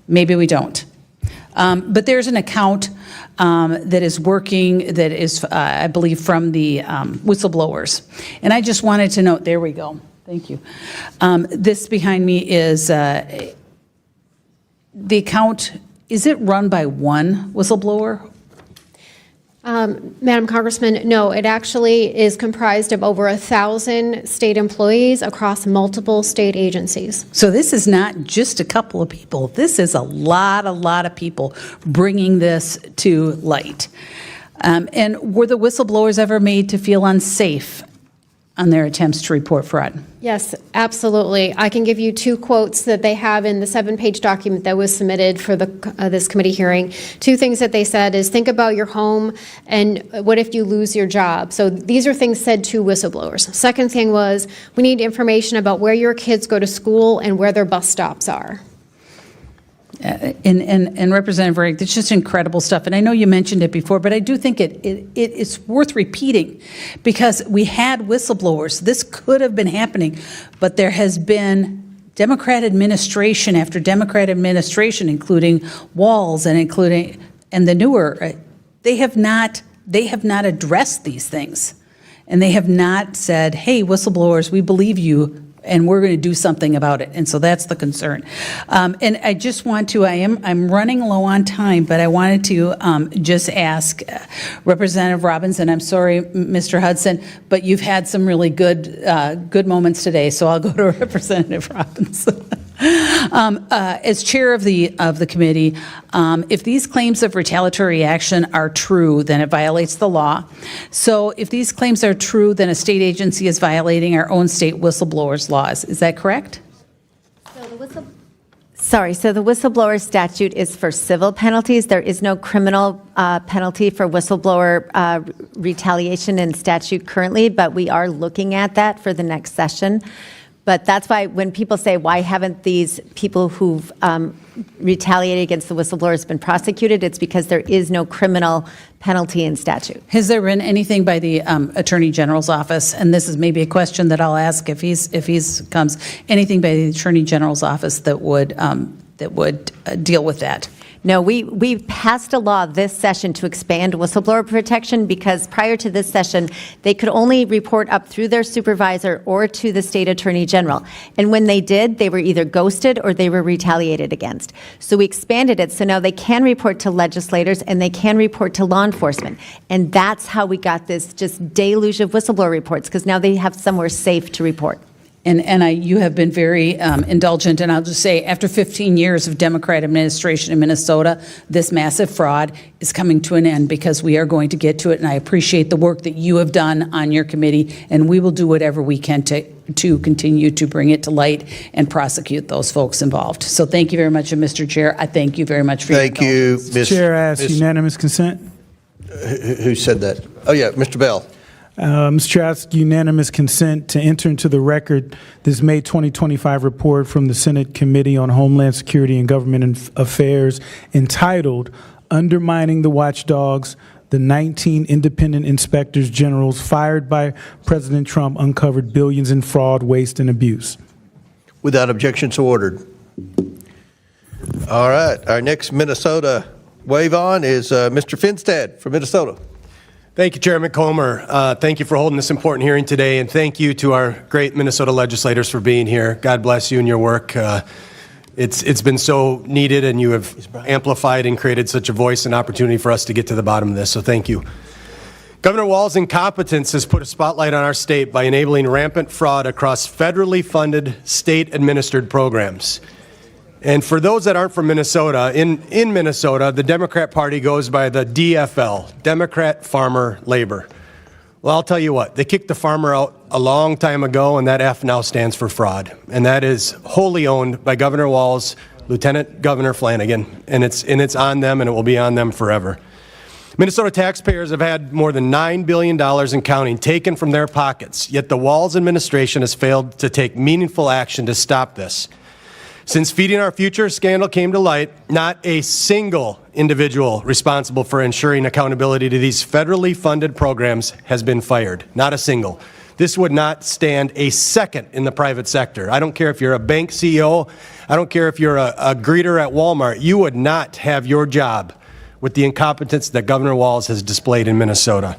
Maybe we don't. But there's an account that is working, that is, I believe, from the whistleblowers. And I just wanted to note, there we go. Thank you. This behind me is the account. Is it run by one whistleblower? Madam Congressman, no, it actually is comprised of over 1,000 state employees across multiple state agencies. So this is not just a couple of people. This is a lot of people bringing this to light. And were the whistleblowers ever made to feel unsafe on their attempts to report fraud? Yes, absolutely. I can give you 2 quotes that they have in the 7-page document that was submitted for this committee hearing. 2 things that they said is, think about your home and what if you lose your job. So these are things said to whistleblowers. Second thing was, we need information about where your kids go to school and where their bus stops are. And Representative Rarick, it's just incredible stuff. And I know you mentioned it before, but I do think it's worth repeating, because we had whistleblowers. This could have been happening, but there has been Democrat administration after Democrat administration, including Walz and the newer, they have not addressed these things. And they have not said, hey, whistleblowers, we believe you, and we're going to do something about it. And so that's the concern. And I just want to, I'm running low on time, but I wanted to just ask Representative Robbins, and I'm sorry, Mr. Hudson, but you've had some really good moments today, so I'll go to Representative Robbins. As chair of the committee, if these claims of retaliatory action are true, then it violates the law. So if these claims are true, then a state agency is violating our own state whistleblowers' laws. Is that correct? So the whistleblower statute is for civil penalties. There is no criminal penalty for whistleblower retaliation in statute currently, but we are looking at that for the next session. But that's why when people say, why haven't these people who've retaliated against the whistleblowers been prosecuted, it's because there is no criminal penalty in statute. Has there been anything by the Attorney General's office, and this is maybe a question that I'll ask if he's comes, anything by the Attorney General's office that would deal with that? No, we passed a law this session to expand whistleblower protection, because prior to this session, they could only report up through their supervisor or to the state attorney general. And when they did, they were either ghosted or they were retaliated against. So we expanded it, so now they can report to legislators and they can report to law enforcement. And that's how we got this just deluge of whistleblower reports, because now they have somewhere safe to report. And you have been very indulgent, and I'll just say, after 15 years of Democrat administration in Minnesota, this massive fraud is coming to an end, because we are going to get to it, and I appreciate the work that you have done on your committee, and we will do whatever we can to continue to bring it to light and prosecute those folks involved. So thank you very much, and Mr. Chair, I thank you very much for your indulgence. Thank you, Ms. Chair asks unanimous consent. Who said that? Oh, yeah, Mr. Bell. Mr. Chair, I ask unanimous consent to enter into the record this May 2025 report from the Senate Committee on Homeland Security and Government Affairs entitled Undermining the Watchdogs, the 19 independent inspectors generals fired by President Trump uncovered billions in fraud, waste, and abuse. Without objection, so ordered. All right, our next Minnesota wave on is Mr. Finstad from Minnesota. Thank you, Chairman Comer. Thank you for holding this important hearing today, and thank you to our great Minnesota legislators for being here. God bless you and your work. It's been so needed, and you have amplified and created such a voice and opportunity for us to get to the bottom of this, so thank you. Governor Walz's incompetence has put a spotlight on our state by enabling rampant fraud across federally funded, state-administered programs. And for those that aren't from Minnesota, in Minnesota, the Democrat Party goes by the DFL, Democrat Farmer Labor. Well, I'll tell you what, they kicked the farmer out a long time ago, and that F now stands for fraud. And that is wholly owned by Governor Walz, Lieutenant Governor Flanagan, and it's on them, and it will be on them forever. Minnesota taxpayers have had more than $9 billion and counting taken from their pockets, yet the Walz administration has failed to take meaningful action to stop this. Since Feeding Our Future scandal came to light, not a single individual responsible for ensuring accountability to these federally funded programs has been fired. Not a single. This would not stand a second in the private sector. I don't care if you're a bank CEO. I don't care if you're a greeter at Walmart. You would not have your job with the incompetence that Governor Walz has displayed in Minnesota.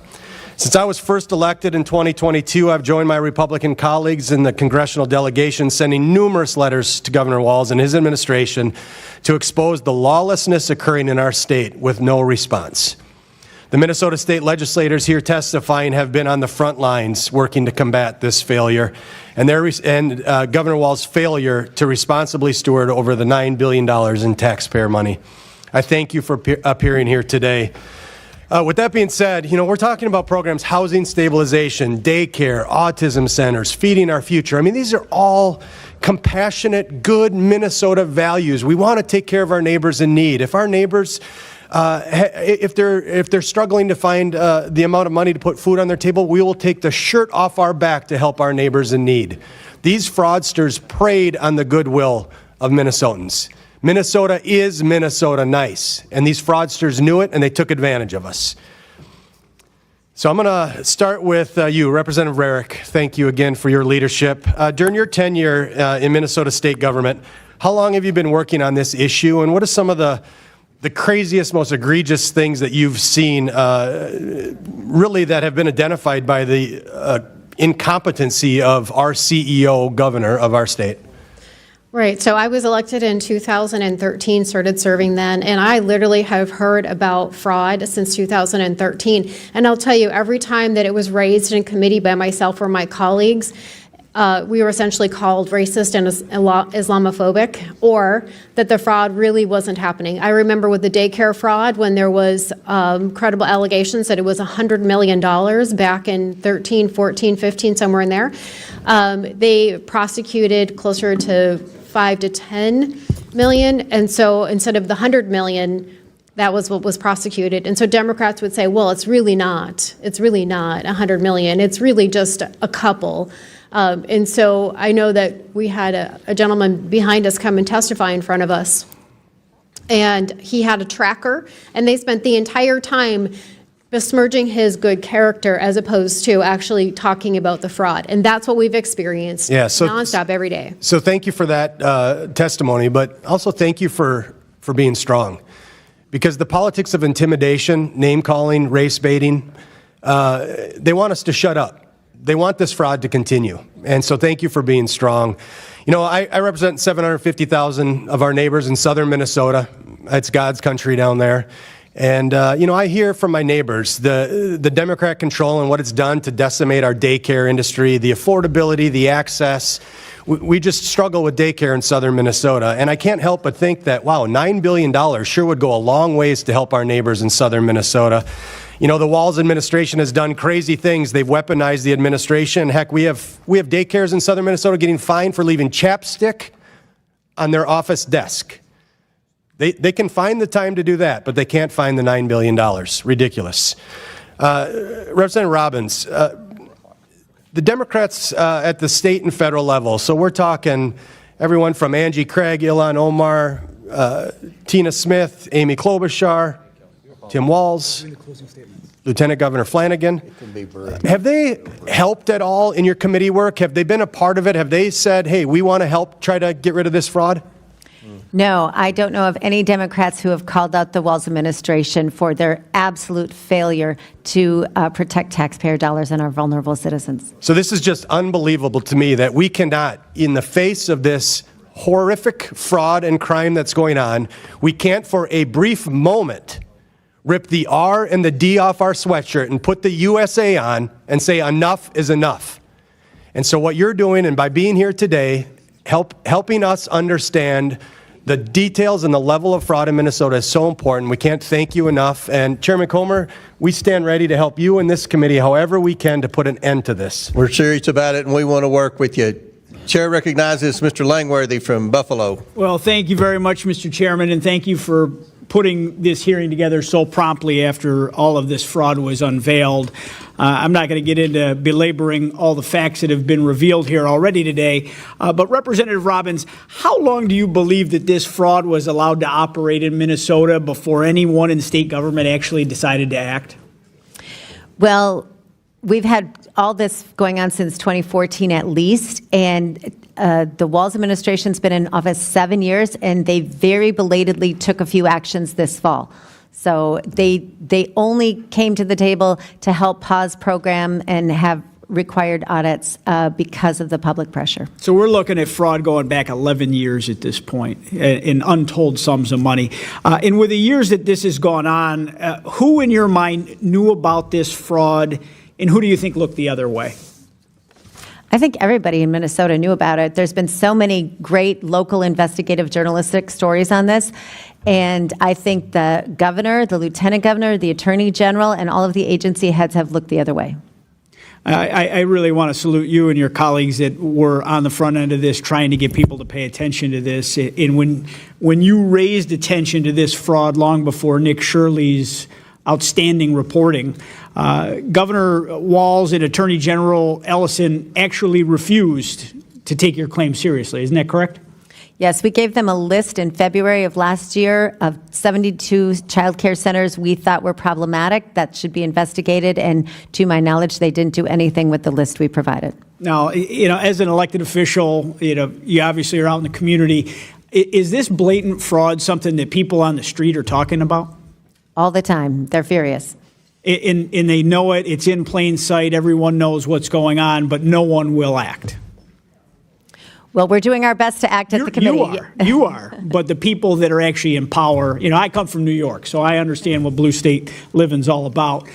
Since I was first elected in 2022, I've joined my Republican colleagues in the congressional delegation, sending numerous letters to Governor Walz and his administration to expose the lawlessness occurring in our state with no response. The Minnesota state legislators here testifying have been on the front lines working to combat this failure and Governor Walz's failure to responsibly steward over the $9 billion in taxpayer money. I thank you for appearing here today. With that being said, we're talking about programs, housing stabilization, daycare, autism centers, Feeding Our Future. I mean, these are all compassionate, good Minnesota values. We want to take care of our neighbors in need. If our neighbors, if they're struggling to find the amount of money to put food on their table, we will take the shirt off our back to help our neighbors in need. These fraudsters preyed on the goodwill of Minnesotans. Minnesota is Minnesota nice, and these fraudsters knew it, and they took advantage of us. So I'm going to start with you, Representative Rarick. Thank you again for your leadership. During your tenure in Minnesota state government, how long have you been working on this issue, and what are some of the craziest, most egregious things that you've seen really that have been identified by the incompetency of our CEO, governor of our state? Right. So I was elected in 2013, started serving then, and I literally have heard about fraud since 2013. And I'll tell you, every time that it was raised in committee by myself or my colleagues, we were essentially called racist and Islamophobic, or that the fraud really wasn't happening. I remember with the daycare fraud, when there was credible allegations that it was $100 million back in 13, 14, 15, somewhere in there. They prosecuted closer to 5 to 10 million, and so instead of the 100 million, that was what was prosecuted. And so Democrats would say, well, it's really not 100 million, it's really just a couple. And so I know that we had a gentleman behind us come and testify in front of us, and he had a tracker, and they spent the entire time besmirching his good character as opposed to actually talking about the fraud. And that's what we've experienced nonstop every day. So thank you for that testimony, but also thank you for being strong. Because the politics of intimidation, name-calling, race baiting, they want us to shut up. They want this fraud to continue. And so thank you for being strong. I represent 750,000 of our neighbors in southern Minnesota. It's God's country down there. And, I hear from my neighbors the Democrat control and what it's done to decimate our daycare industry, the affordability, the access. We just struggle with daycare in southern Minnesota. And I can't help but think that, wow, $9 billion sure would go a long ways to help our neighbors in southern Minnesota. The Walz administration has done crazy things. They've weaponized the administration. Heck, we have daycares in southern Minnesota getting fined for leaving chapstick on their office desk. They can find the time to do that, but they can't find the $9 billion. Ridiculous. Representative Robbins, the Democrats at the state and federal level, so we're talking everyone from Angie Craig, Ilhan Omar, Tina Smith, Amy Klobuchar, Tim Walz, Lieutenant Governor Flanagan. Have they helped at all in your committee work? Have they been a part of it? Have they said, hey, we want to help try to get rid of this fraud? No, I don't know of any Democrats who have called out the Walz administration for their absolute failure to protect taxpayer dollars and our vulnerable citizens. So this is just unbelievable to me that we cannot, in the face of this horrific fraud and crime that's going on, we can't for a brief moment rip the R and the D off our sweatshirt and put the USA on and say enough is enough. And so what you're doing, and by being here today, helping us understand The details and the level of fraud in Minnesota is so important. We can't thank you enough. And Chairman Comer, we stand ready to help you and this committee however we can to put an end to this. We're serious about it, and we want to work with you. Chair recognizes Mr. Langworthy from Buffalo. Well, thank you very much, Mr. Chairman, and thank you for putting this hearing together so promptly after all of this fraud was unveiled. I'm not going to get into belaboring all the facts that have been revealed here already today, but Representative Robbins, how long do you believe that this fraud was allowed to operate in Minnesota before anyone in the state government actually decided to act? Well, we've had all this going on since 2014 at least, and the Walz administration's been in office 7 years, and they very belatedly took a few actions this fall. So they only came to the table to help pause program and have required audits because of the public pressure. So we're looking at fraud going back 11 years at this point in untold sums of money. And with the years that this has gone on, who in your mind knew about this fraud, and who do you think looked the other way? I think everybody in Minnesota knew about it. There's been so many great local investigative journalistic stories on this. And I think the governor, the lieutenant governor, the attorney general, and all of the agency heads have looked the other way. I really want to salute you and your colleagues that were on the front end of this, trying to get people to pay attention to this. And when you raised attention to this fraud long before Nick Shirley's outstanding reporting, Governor Walz and Attorney General Ellison actually refused to take your claim seriously. Isn't that correct? Yes, we gave them a list in February of last year of 72 child care centers we thought were problematic that should be investigated, and to my knowledge, they didn't do anything with the list we provided. Now, as an elected official, you obviously are out in the community. Is this blatant fraud something that people on the street are talking about? All the time. They're furious. And they know it. It's in plain sight. Everyone knows what's going on, but no one will act. Well, we're doing our best to act at the committee. You are. But the people that are actually in power, I come from New York, so I understand what blue state living's all about.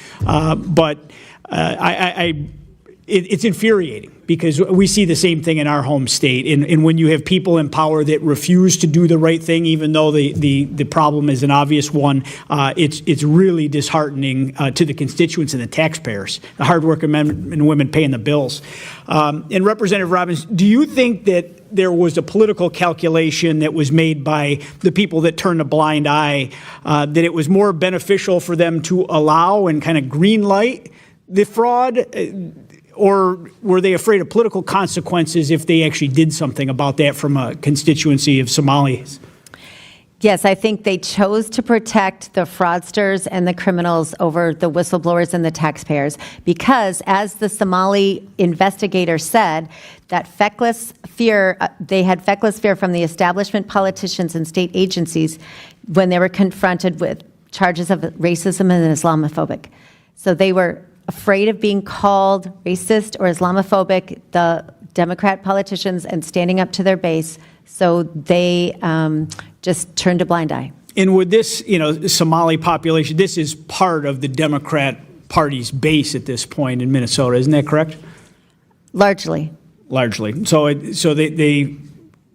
It's infuriating because we see the same thing in our home state. And when you have people in power that refuse to do the right thing, even though the problem is an obvious one, it's really disheartening to the constituents and the taxpayers, the hardworking men and women paying the bills. And Representative Robbins, do you think that there was a political calculation that was made by the people that turned a blind eye, that it was more beneficial for them to allow and kind of green light the fraud? Or were they afraid of political consequences if they actually did something about that from a constituency of Somalis? Yes, I think they chose to protect the fraudsters and the criminals over the whistleblowers and the taxpayers because, as the Somali investigator said, that feckless fear, they had feckless fear from the establishment, politicians, and state agencies when they were confronted with charges of racism and Islamophobic. So they were afraid of being called racist or Islamophobic, the Democrat politicians, and standing up to their base. So they just turned a blind eye. And with this, Somali population, this is part of the Democrat Party's base at this point in Minnesota. Isn't that correct? Largely. Largely. So they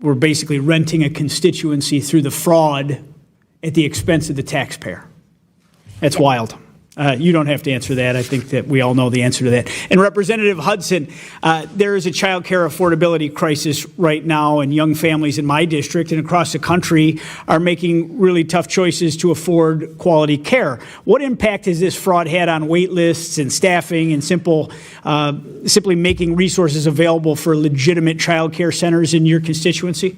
were basically renting a constituency through the fraud at the expense of the taxpayer. That's wild. You don't have to answer that. I think that we all know the answer to that. And Representative Hudson, there is a child care affordability crisis right now, and young families in my district and across the country are making really tough choices to afford quality care. What impact has this fraud had on wait lists and staffing and simply making resources available for legitimate child care centers in your constituency?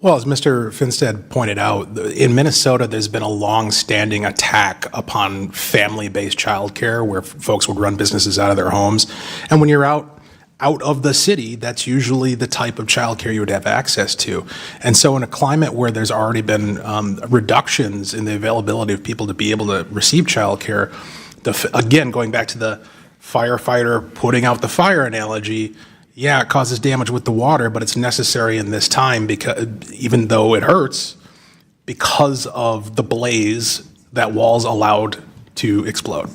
Well, as Mr. Finstead pointed out, in Minnesota, there's been a long-standing attack upon family-based childcare where folks would run businesses out of their homes. And when you're out of the city, that's usually the type of childcare you would have access to. And so in a climate where there's already been reductions in the availability of people to be able to receive childcare, again, going back to the firefighter putting out the fire analogy, yeah, it causes damage with the water, but it's necessary in this time because even though it hurts, because of the blaze that Walz allowed to explode.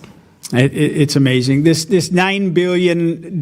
It's amazing. This $9 billion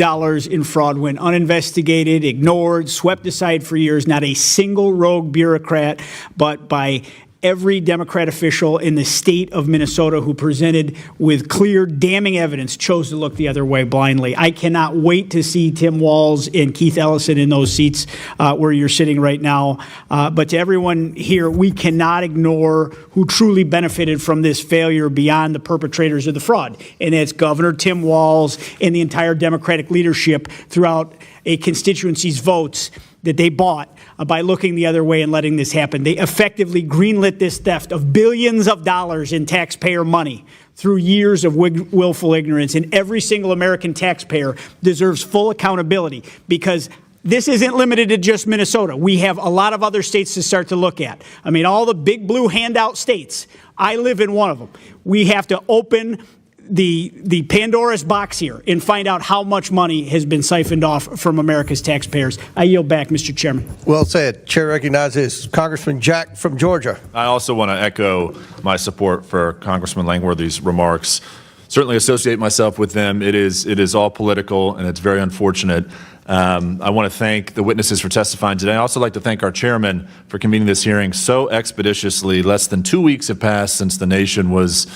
in fraud went uninvestigated, ignored, swept aside for years. Not a single rogue bureaucrat, but by every Democrat official in the state of Minnesota who presented with clear, damning evidence chose to look the other way blindly. I cannot wait to see Tim Walz and Keith Ellison in those seats where you're sitting right now. But to everyone here, we cannot ignore who truly benefited from this failure beyond the perpetrators of the fraud. And it's Governor Tim Walz and the entire Democratic leadership throughout a constituency's votes that they bought by looking the other way and letting this happen. They effectively greenlit this theft of billions of dollars in taxpayer money through years of willful ignorance. And every single American taxpayer deserves full accountability, because this isn't limited to just Minnesota. We have a lot of other states to start to look at. I mean, all the big blue handout states. I live in one of them. We have to open the Pandora's box here and find out how much money has been siphoned off from America's taxpayers. I yield back, Mr. Chairman. Well said. Chair recognizes Congressman Jack from Georgia. I also want to echo my support for Congressman Langworthy's remarks. Certainly associate myself with them. It is all political, and it's very unfortunate. I want to thank the witnesses for testifying today. I also like to thank our chairman for convening this hearing so expeditiously. Less than 2 weeks have passed since the nation was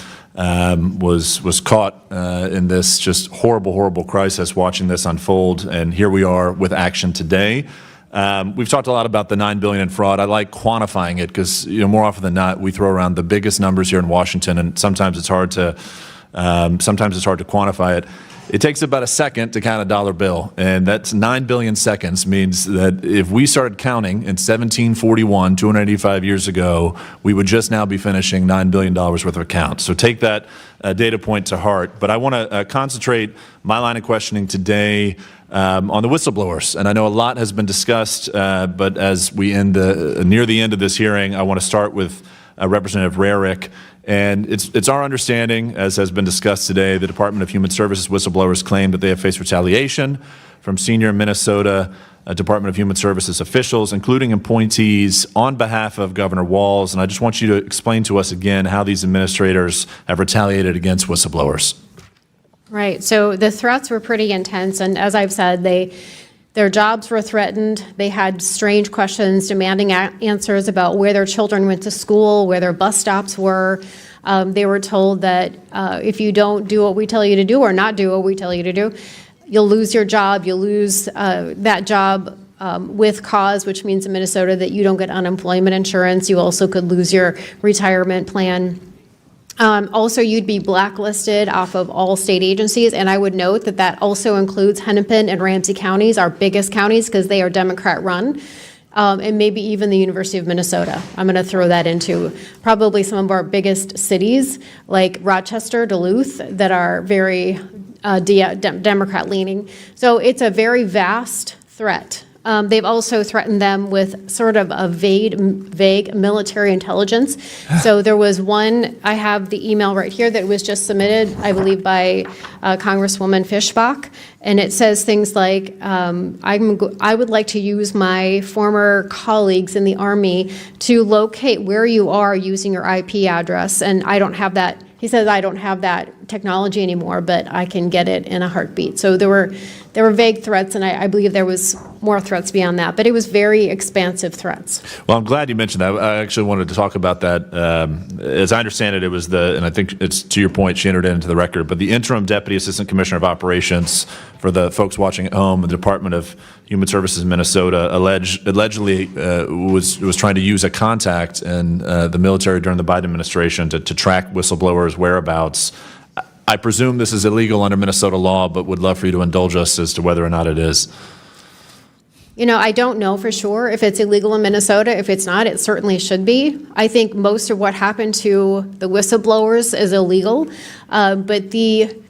caught in this just horrible crisis, watching this unfold, and here we are with action today. We've talked a lot about the $9 billion in fraud. I like quantifying it because, more often than not, we throw around the biggest numbers here in Washington, and sometimes it's hard to quantify it. It takes about a second to count a dollar bill, and that's 9 billion seconds means that if we started counting in 1741, 285 years ago, we would just now be finishing $9 billion worth of accounts. So take that data point to heart. But I want to concentrate my line of questioning today on the whistleblowers. And I know a lot has been discussed, but as we near the end of this hearing, I want to start with Representative Rarick. And it's our understanding, as has been discussed today, the Department of Human Services whistleblowers claim that they have faced retaliation from senior Minnesota Department of Human Services officials, including appointees, on behalf of Governor Walz. And I just want you to explain to us again how these administrators have retaliated against whistleblowers. Right. So the threats were pretty intense. And as I've said, their jobs were threatened. They had strange questions, demanding answers about where their children went to school, where their bus stops were. They were told that if you don't do what we tell you to do or not do what we tell you to do, you'll lose your job. You'll lose that job with cause, which means in Minnesota that you don't get unemployment insurance. You also could lose your retirement plan. Also, you'd be blacklisted off of all state agencies, and I would note that that also includes Hennepin and Ramsey counties, our biggest counties, because they are Democrat-run, and maybe even the University of Minnesota. I'm going to throw that into probably some of our biggest cities, like Rochester, Duluth, that are very Democrat-leaning. So it's a very vast threat. They've also threatened them with sort of a vague military intelligence. So there was one, I have the email right here that was just submitted, I believe, by Congresswoman Fischbach, and it says things like, I would like to use my former colleagues in the Army to locate where you are using your IP address, and I don't have that. He says, I don't have that technology anymore, but I can get it in a heartbeat. So there were vague threats, and I believe there was more threats beyond that, but it was very expansive threats. Well, I'm glad you mentioned that. I actually wanted to talk about that. As I understand it, it was and I think it's to your point, she entered it into the record, but the interim Deputy Assistant Commissioner of Operations, for the folks watching at home, the Department of Human Services in Minnesota, allegedly was trying to use a contact in the military during the Biden administration to track whistleblowers' whereabouts. I presume this is illegal under Minnesota law, but would love for you to indulge us as to whether or not it is. I don't know for sure if it's illegal in Minnesota. If it's not, it certainly should be. I think most of what happened to the whistleblowers is illegal, but the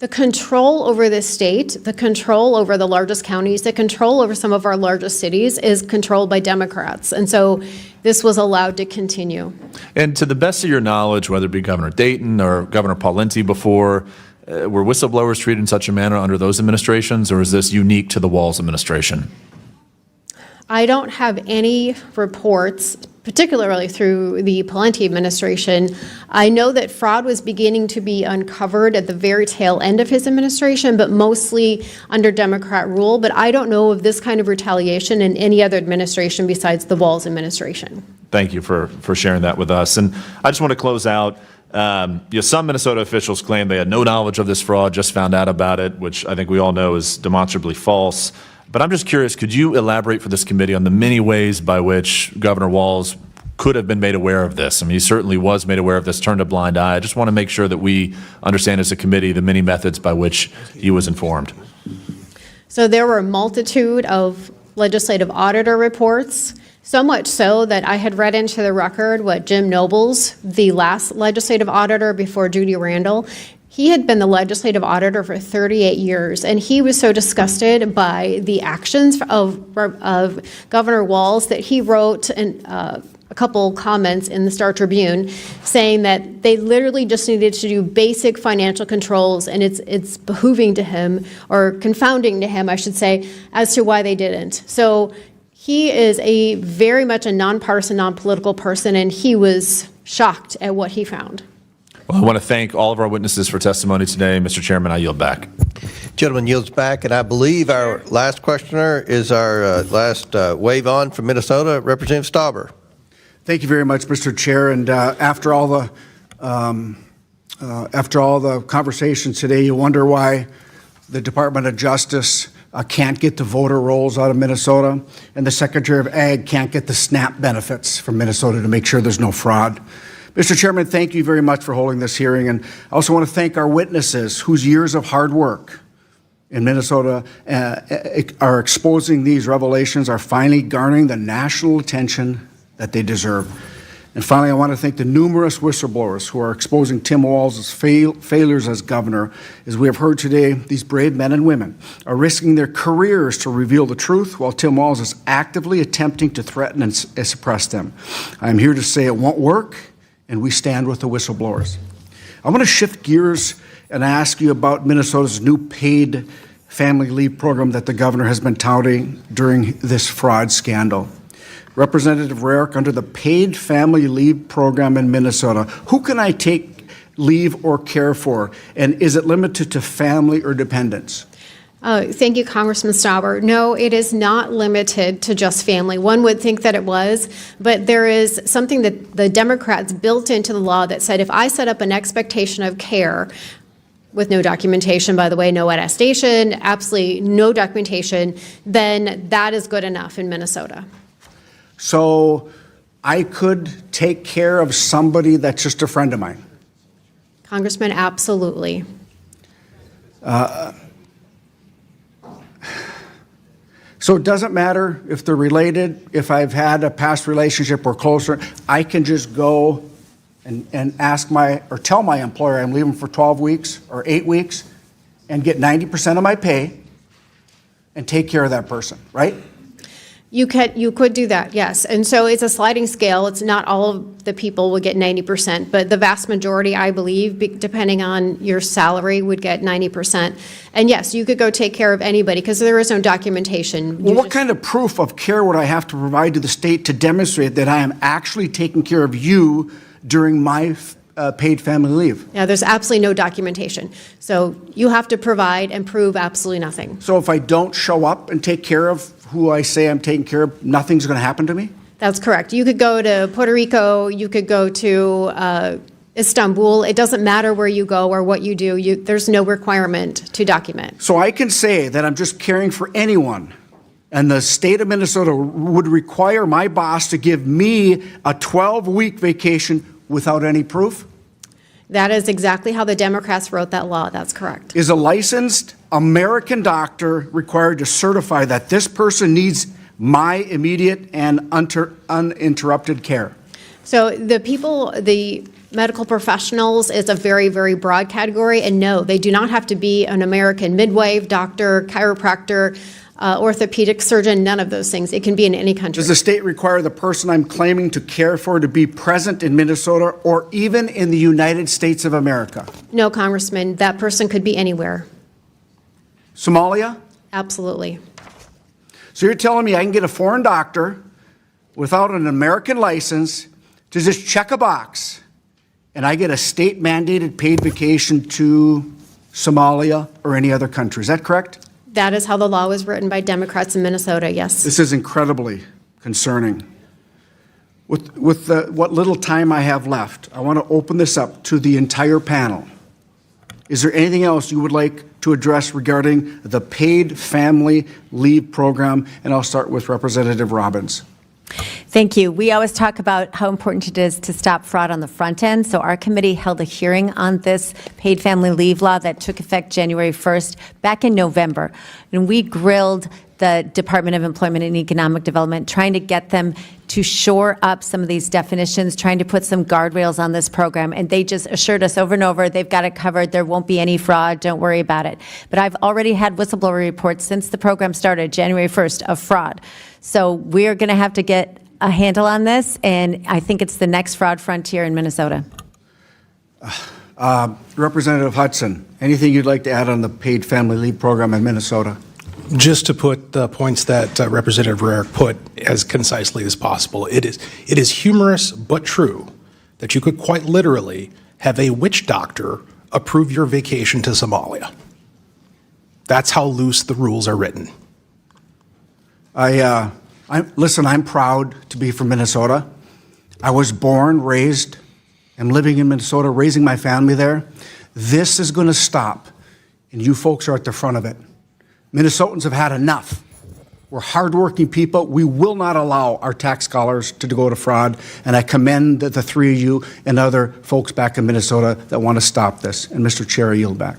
control over the state, the control over the largest counties, the control over some of our largest cities is controlled by Democrats. And so this was allowed to continue. And to the best of your knowledge, whether it be Governor Dayton or Governor Pawlenty before, were whistleblowers treated in such a manner under those administrations, or is this unique to the Walz administration? I don't have any reports particularly through the Pawlenty administration. I know that fraud was beginning to be uncovered at the very tail end of his administration, but mostly under Democrat rule. But I don't know of this kind of retaliation in any other administration besides the Walz administration. Thank you for sharing that with us. And I just want to close out. Some Minnesota officials claim they had no knowledge of this fraud, just found out about it, which I think we all know is demonstrably false. But I'm just curious, could you elaborate for this committee on the many ways by which Governor Walz could have been made aware of this? I mean, he certainly was made aware of this, turned a blind eye. I just want to make sure that we understand as a committee the many methods by which he was informed. So there were a multitude of legislative auditor reports, so much so that I had read into the record what Jim Nobles, the last legislative auditor before Judy Randall, he had been the legislative auditor for 38 years, and he was so disgusted by the actions of Governor Walz that he wrote a couple comments in the Star Tribune saying that they literally just needed to do basic financial controls, and it's behooving to him, or confounding to him, I should say, as to why they didn't. So he is very much a nonpartisan, non-political person, and he was shocked at what he found. Well, I want to thank all of our witnesses for testimony today. Mr. Chairman, I yield back. Gentleman yields back, and I believe our last questioner is our last wave on from Minnesota, Representative Stauber. Thank you very much, Mr. Chair. And after all the conversations today, you wonder why the Department of Justice can't get the voter rolls out of Minnesota, and the Secretary of Ag can't get the SNAP benefits from Minnesota to make sure there's no fraud. Mr. Chairman, thank you very much for holding this hearing, and I also want to thank our witnesses whose years of hard work in Minnesota are exposing these revelations, are finally garnering the national attention that they deserve. And finally, I want to thank the numerous whistleblowers who are exposing Tim Walz's failures as governor. As we have heard today, these brave men and women are risking their careers to reveal the truth, while Tim Walz is actively attempting to threaten and suppress them. I'm here to say it won't work, and we stand with the whistleblowers. I want to shift gears and ask you about Minnesota's new paid family leave program that the governor has been touting during this fraud scandal. Representative Rarick, under the paid family leave program in Minnesota, who can I take leave or care for? And is it limited to family or dependents? Thank you, Congressman Stauber. No, it is not limited to just family. One would think that it was, but there is something that the Democrats built into the law that said if I set up an expectation of care, with no documentation, by the way, no attestation, absolutely no documentation, then that is good enough in Minnesota. So I could take care of somebody that's just a friend of mine? Congressman, absolutely. So it doesn't matter if they're related, if I've had a past relationship or closer, I can just go and ask or tell my employer I'm leaving for 12 weeks or 8 weeks and get 90% of my pay and take care of that person, right? You could do that, yes. And so it's a sliding scale. It's not all of the people would get 90%, but the vast majority, I believe, depending on your salary, would get 90%. And yes, you could go take care of anybody because there is no documentation. Well, what kind of proof of care would I have to provide to the state to demonstrate that I am actually taking care of you during my paid family leave? Yeah, there's absolutely no documentation. So you have to provide and prove absolutely nothing. So if I don't show up and take care of who I say I'm taking care of, nothing's going to happen to me? That's correct. You could go to Puerto Rico, you could go to Istanbul. It doesn't matter where you go or what you do. There's no requirement to document. So I can say that I'm just caring for anyone, and the state of Minnesota would require my boss to give me a 12-week vacation without any proof? That is exactly how the Democrats wrote that law. That's correct. Is a licensed American doctor required to certify that this person needs my immediate and uninterrupted care? So the medical professionals is a very, very broad category, and no, they do not have to be an American midwife, doctor, chiropractor, orthopedic surgeon, none of those things. It can be in any country. Does the state require the person I'm claiming to care for to be present in Minnesota or even in the United States of America? No, Congressman, that person could be anywhere. Somalia? Absolutely. So you're telling me I can get a foreign doctor without an American license to just check a box, and I get a state-mandated paid vacation to Somalia or any other country. Is that correct? That is how the law was written by Democrats in Minnesota, yes. This is incredibly concerning. With what little time I have left, I want to open this up to the entire panel. Is there anything else you would like to address regarding the paid family leave program? And I'll start with Representative Robbins. Thank you. We always talk about how important it is to stop fraud on the front end. So our committee held a hearing on this paid family leave law that took effect January 1st back in November. And we grilled the Department of Employment and Economic Development, trying to get them to shore up some of these definitions, trying to put some guardrails on this program. And they just assured us over and over, they've got it covered. There won't be any fraud. Don't worry about it. But I've already had whistleblower reports since the program started, January 1st, of fraud. So we're going to have to get a handle on this, and I think it's the next fraud frontier in Minnesota. Representative Hudson, anything you'd like to add on the paid family leave program in Minnesota? Just to put the points that Representative Rarick put as concisely as possible, it is humorous but true that you could quite literally have a witch doctor approve your vacation to Somalia. That's how loose the rules are written. Listen, I'm proud to be from Minnesota. I was born, raised, am living in Minnesota, raising my family there. This is going to stop, and you folks are at the front of it. Minnesotans have had enough. We're hardworking people. We will not allow our tax dollars to go to fraud, and I commend the three of you and other folks back in Minnesota that want to stop this. And Mr. Chair, I yield back.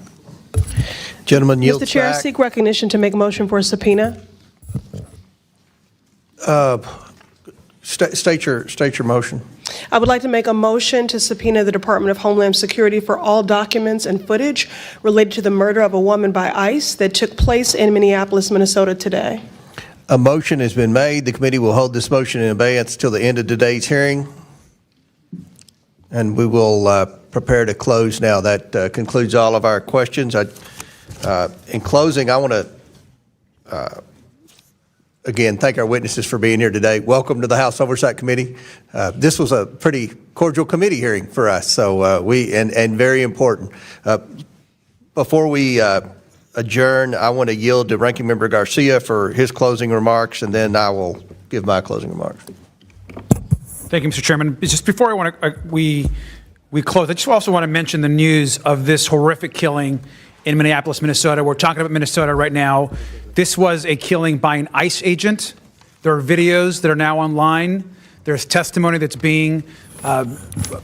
Gentleman yields back. Mr. Chair, I seek recognition to make a motion for a subpoena. State your motion. I would like to make a motion to subpoena the Department of Homeland Security for all documents and footage related to the murder of a woman by ICE that took place in Minneapolis, Minnesota today. A motion has been made. The committee will hold this motion in abeyance till the end of today's hearing. And we will prepare to close now. That concludes all of our questions. In closing, I want to again, thank our witnesses for being here today. Welcome to the House Oversight Committee. This was a pretty cordial committee hearing for us, so and very important. Before we adjourn, I want to yield to Ranking Member Garcia for his closing remarks, and then I will give my closing remarks. Thank you, Mr. Chairman. Just before we close, I just also want to mention the news of this horrific killing in Minneapolis, Minnesota. We're talking about Minnesota right now. This was a killing by an ICE agent. There are videos that are now online. There's testimony that's being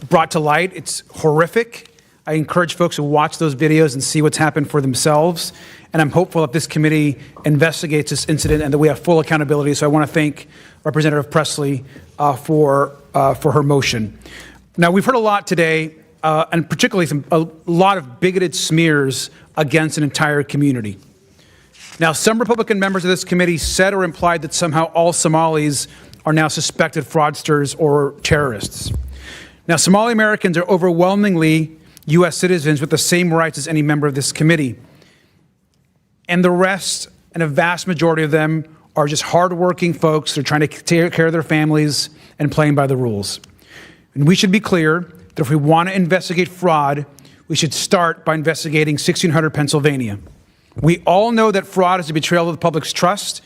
brought to light. It's horrific. I encourage folks to watch those videos and see what's happened for themselves. And I'm hopeful that this committee investigates this incident and that we have full accountability. So I want to thank Representative Presley for her motion. Now, we've heard a lot today, and particularly a lot of bigoted smears against an entire community. Now, some Republican members of this committee said or implied that somehow all Somalis are now suspected fraudsters or terrorists. Now, Somali Americans are overwhelmingly U.S. citizens with the same rights as any member of this committee. And the rest, and a vast majority of them, are just hardworking folks that are trying to take care of their families and playing by the rules. And we should be clear that if we want to investigate fraud, we should start by investigating 1600 Pennsylvania. We all know that fraud is a betrayal of the public's trust,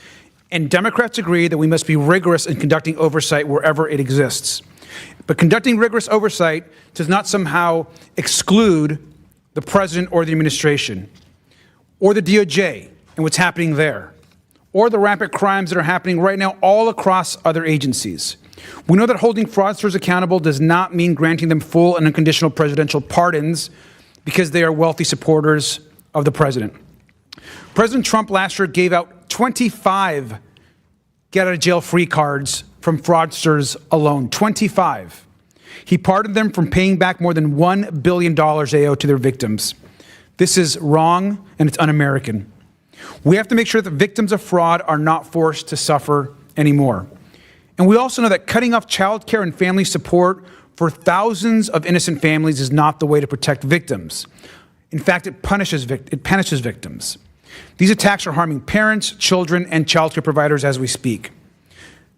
and Democrats agree that we must be rigorous in conducting oversight wherever it exists. But conducting rigorous oversight does not somehow exclude the president or the administration, or the DOJ and what's happening there, or the rampant crimes that are happening right now all across other agencies. We know that holding fraudsters accountable does not mean granting them full and unconditional presidential pardons because they are wealthy supporters of the president. President Trump last year gave out 25 get-out-of-jail-free cards from fraudsters alone, 25. He pardoned them from paying back more than $1 billion they owe to their victims. This is wrong, and it's un-American. We have to make sure that victims of fraud are not forced to suffer anymore. And we also know that cutting off child care and family support for thousands of innocent families is not the way to protect victims. In fact, it punishes victims. These attacks are harming parents, children, and child care providers as we speak.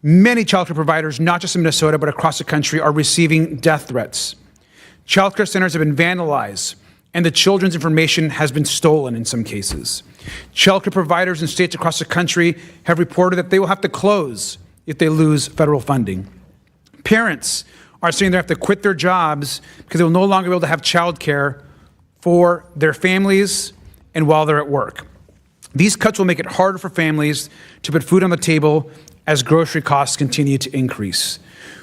Many childcare providers, not just in Minnesota, but across the country, are receiving death threats. Childcare centers have been vandalized, and the children's information has been stolen in some cases. Childcare providers in states across the country have reported that they will have to close if they lose federal funding. Parents are saying they have to quit their jobs because they will no longer be able to have childcare for their families and while they're at work. These cuts will make it harder for families to put food on the table as grocery costs continue to increase.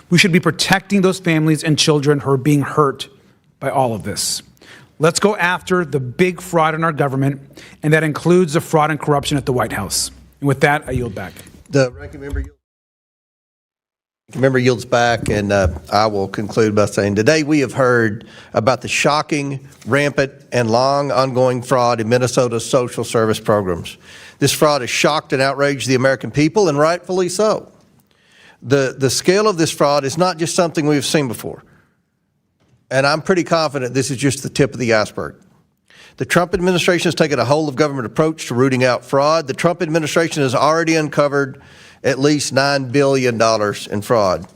We should be protecting those families and children who are being hurt by all of this. Let's go after the big fraud in our government, and that includes the fraud and corruption at the White House. And with that, I yield back. The ranking member yields back, and I will conclude by saying today we have heard about the shocking, rampant, and long ongoing fraud in Minnesota's social service programs. This fraud has shocked and outraged the American people, and rightfully so. The scale of this fraud is not just something we've seen before, and I'm pretty confident this is just the tip of the iceberg. The Trump administration has taken a whole-of-government approach to rooting out fraud. The Trump administration has already uncovered at least $9 billion in fraud.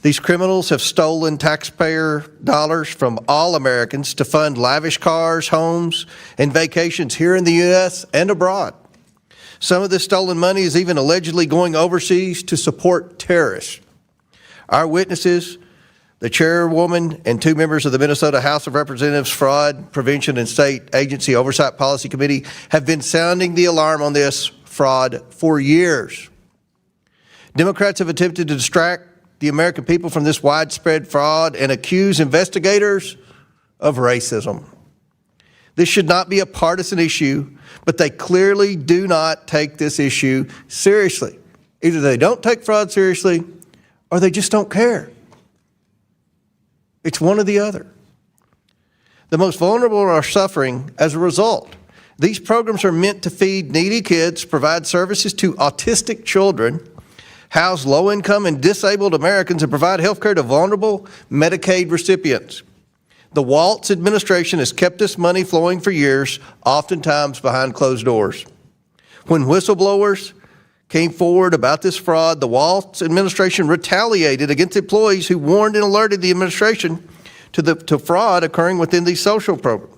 These criminals have stolen taxpayer dollars from all Americans to fund lavish cars, homes, and vacations here in the U.S. and abroad. Some of this stolen money is even allegedly going overseas to support terrorists. Our witnesses, the chairwoman and two members of the Minnesota House of Representatives Fraud Prevention and State Agency Oversight Policy Committee, have been sounding the alarm on this fraud for years. Democrats have attempted to distract the American people from this widespread fraud and accuse investigators of racism. This should not be a partisan issue, but they clearly do not take this issue seriously. Either they don't take fraud seriously or they just don't care. It's one or the other. The most vulnerable are suffering as a result. These programs are meant to feed needy kids, provide services to autistic children, house low-income and disabled Americans, and provide health care to vulnerable Medicaid recipients. The Walz administration has kept this money flowing for years, oftentimes behind closed doors. When whistleblowers came forward about this fraud, the Walz administration retaliated against employees who warned and alerted the administration to fraud occurring within these social programs.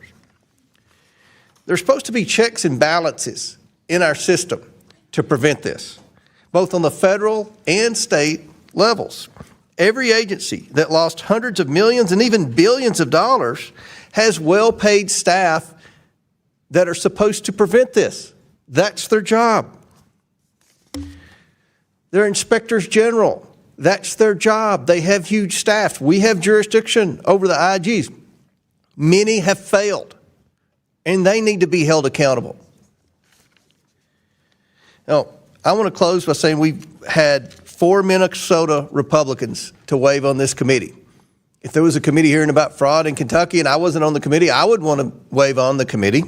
There's supposed to be checks and balances in our system to prevent this, both on the federal and state levels. Every agency that lost hundreds of millions and even billions of dollars has well-paid staff that are supposed to prevent this. That's their job. They're inspectors general. That's their job. They have huge staffs. We have jurisdiction over the IGs. Many have failed, and they need to be held accountable. Now, I want to close by saying we've had 4 Minnesota Republicans to waive on this committee. If there was a committee hearing about fraud in Kentucky and I wasn't on the committee, I would want to waive on the committee.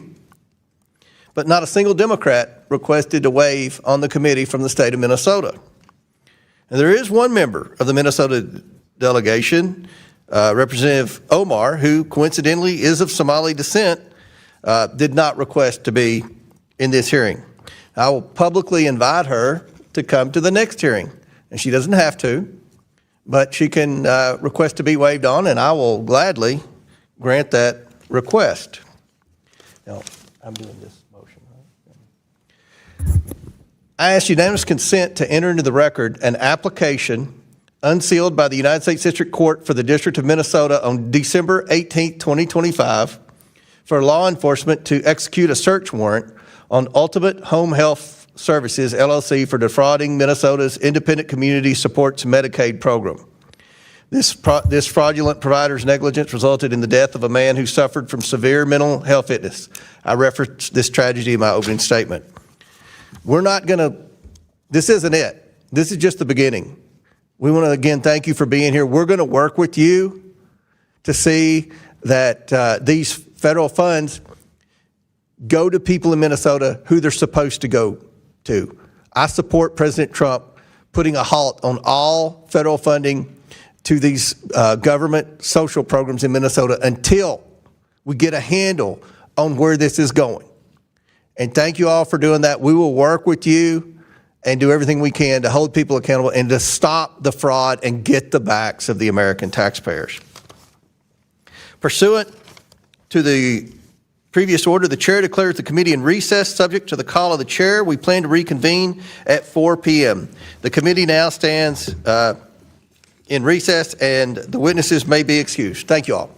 But not a single Democrat requested to waive on the committee from the state of Minnesota. And there is one member of the Minnesota delegation, Representative Omar, who coincidentally is of Somali descent, did not request to be in this hearing. I will publicly invite her to come to the next hearing. And she doesn't have to, but she can request to be waived on, and I will gladly grant that request. Now, I'm doing this motion, right? I ask unanimous consent to enter into the record an application unsealed by the United States District Court for the District of Minnesota on December 18, 2025, for law enforcement to execute a search warrant on Ultimate Home Health Services, LLC, for defrauding Minnesota's Independent Community Supports Medicaid program. This fraudulent provider's negligence resulted in the death of a man who suffered from severe mental health illness. I referenced this tragedy in my opening statement. This isn't it. This is just the beginning. We want to, again, thank you for being here. We're going to work with you to see that these federal funds go to people in Minnesota who they're supposed to go to. I support President Trump putting a halt on all federal funding to these government social programs in Minnesota until we get a handle on where this is going. And thank you all for doing that. We will work with you and do everything we can to hold people accountable and to stop the fraud and get the backs of the American taxpayers. Pursuant to the previous order, the chair declares the committee in recess subject to the call of the chair. We plan to reconvene at 4 p.m. The committee now stands in recess and the witnesses may be excused. Thank you all.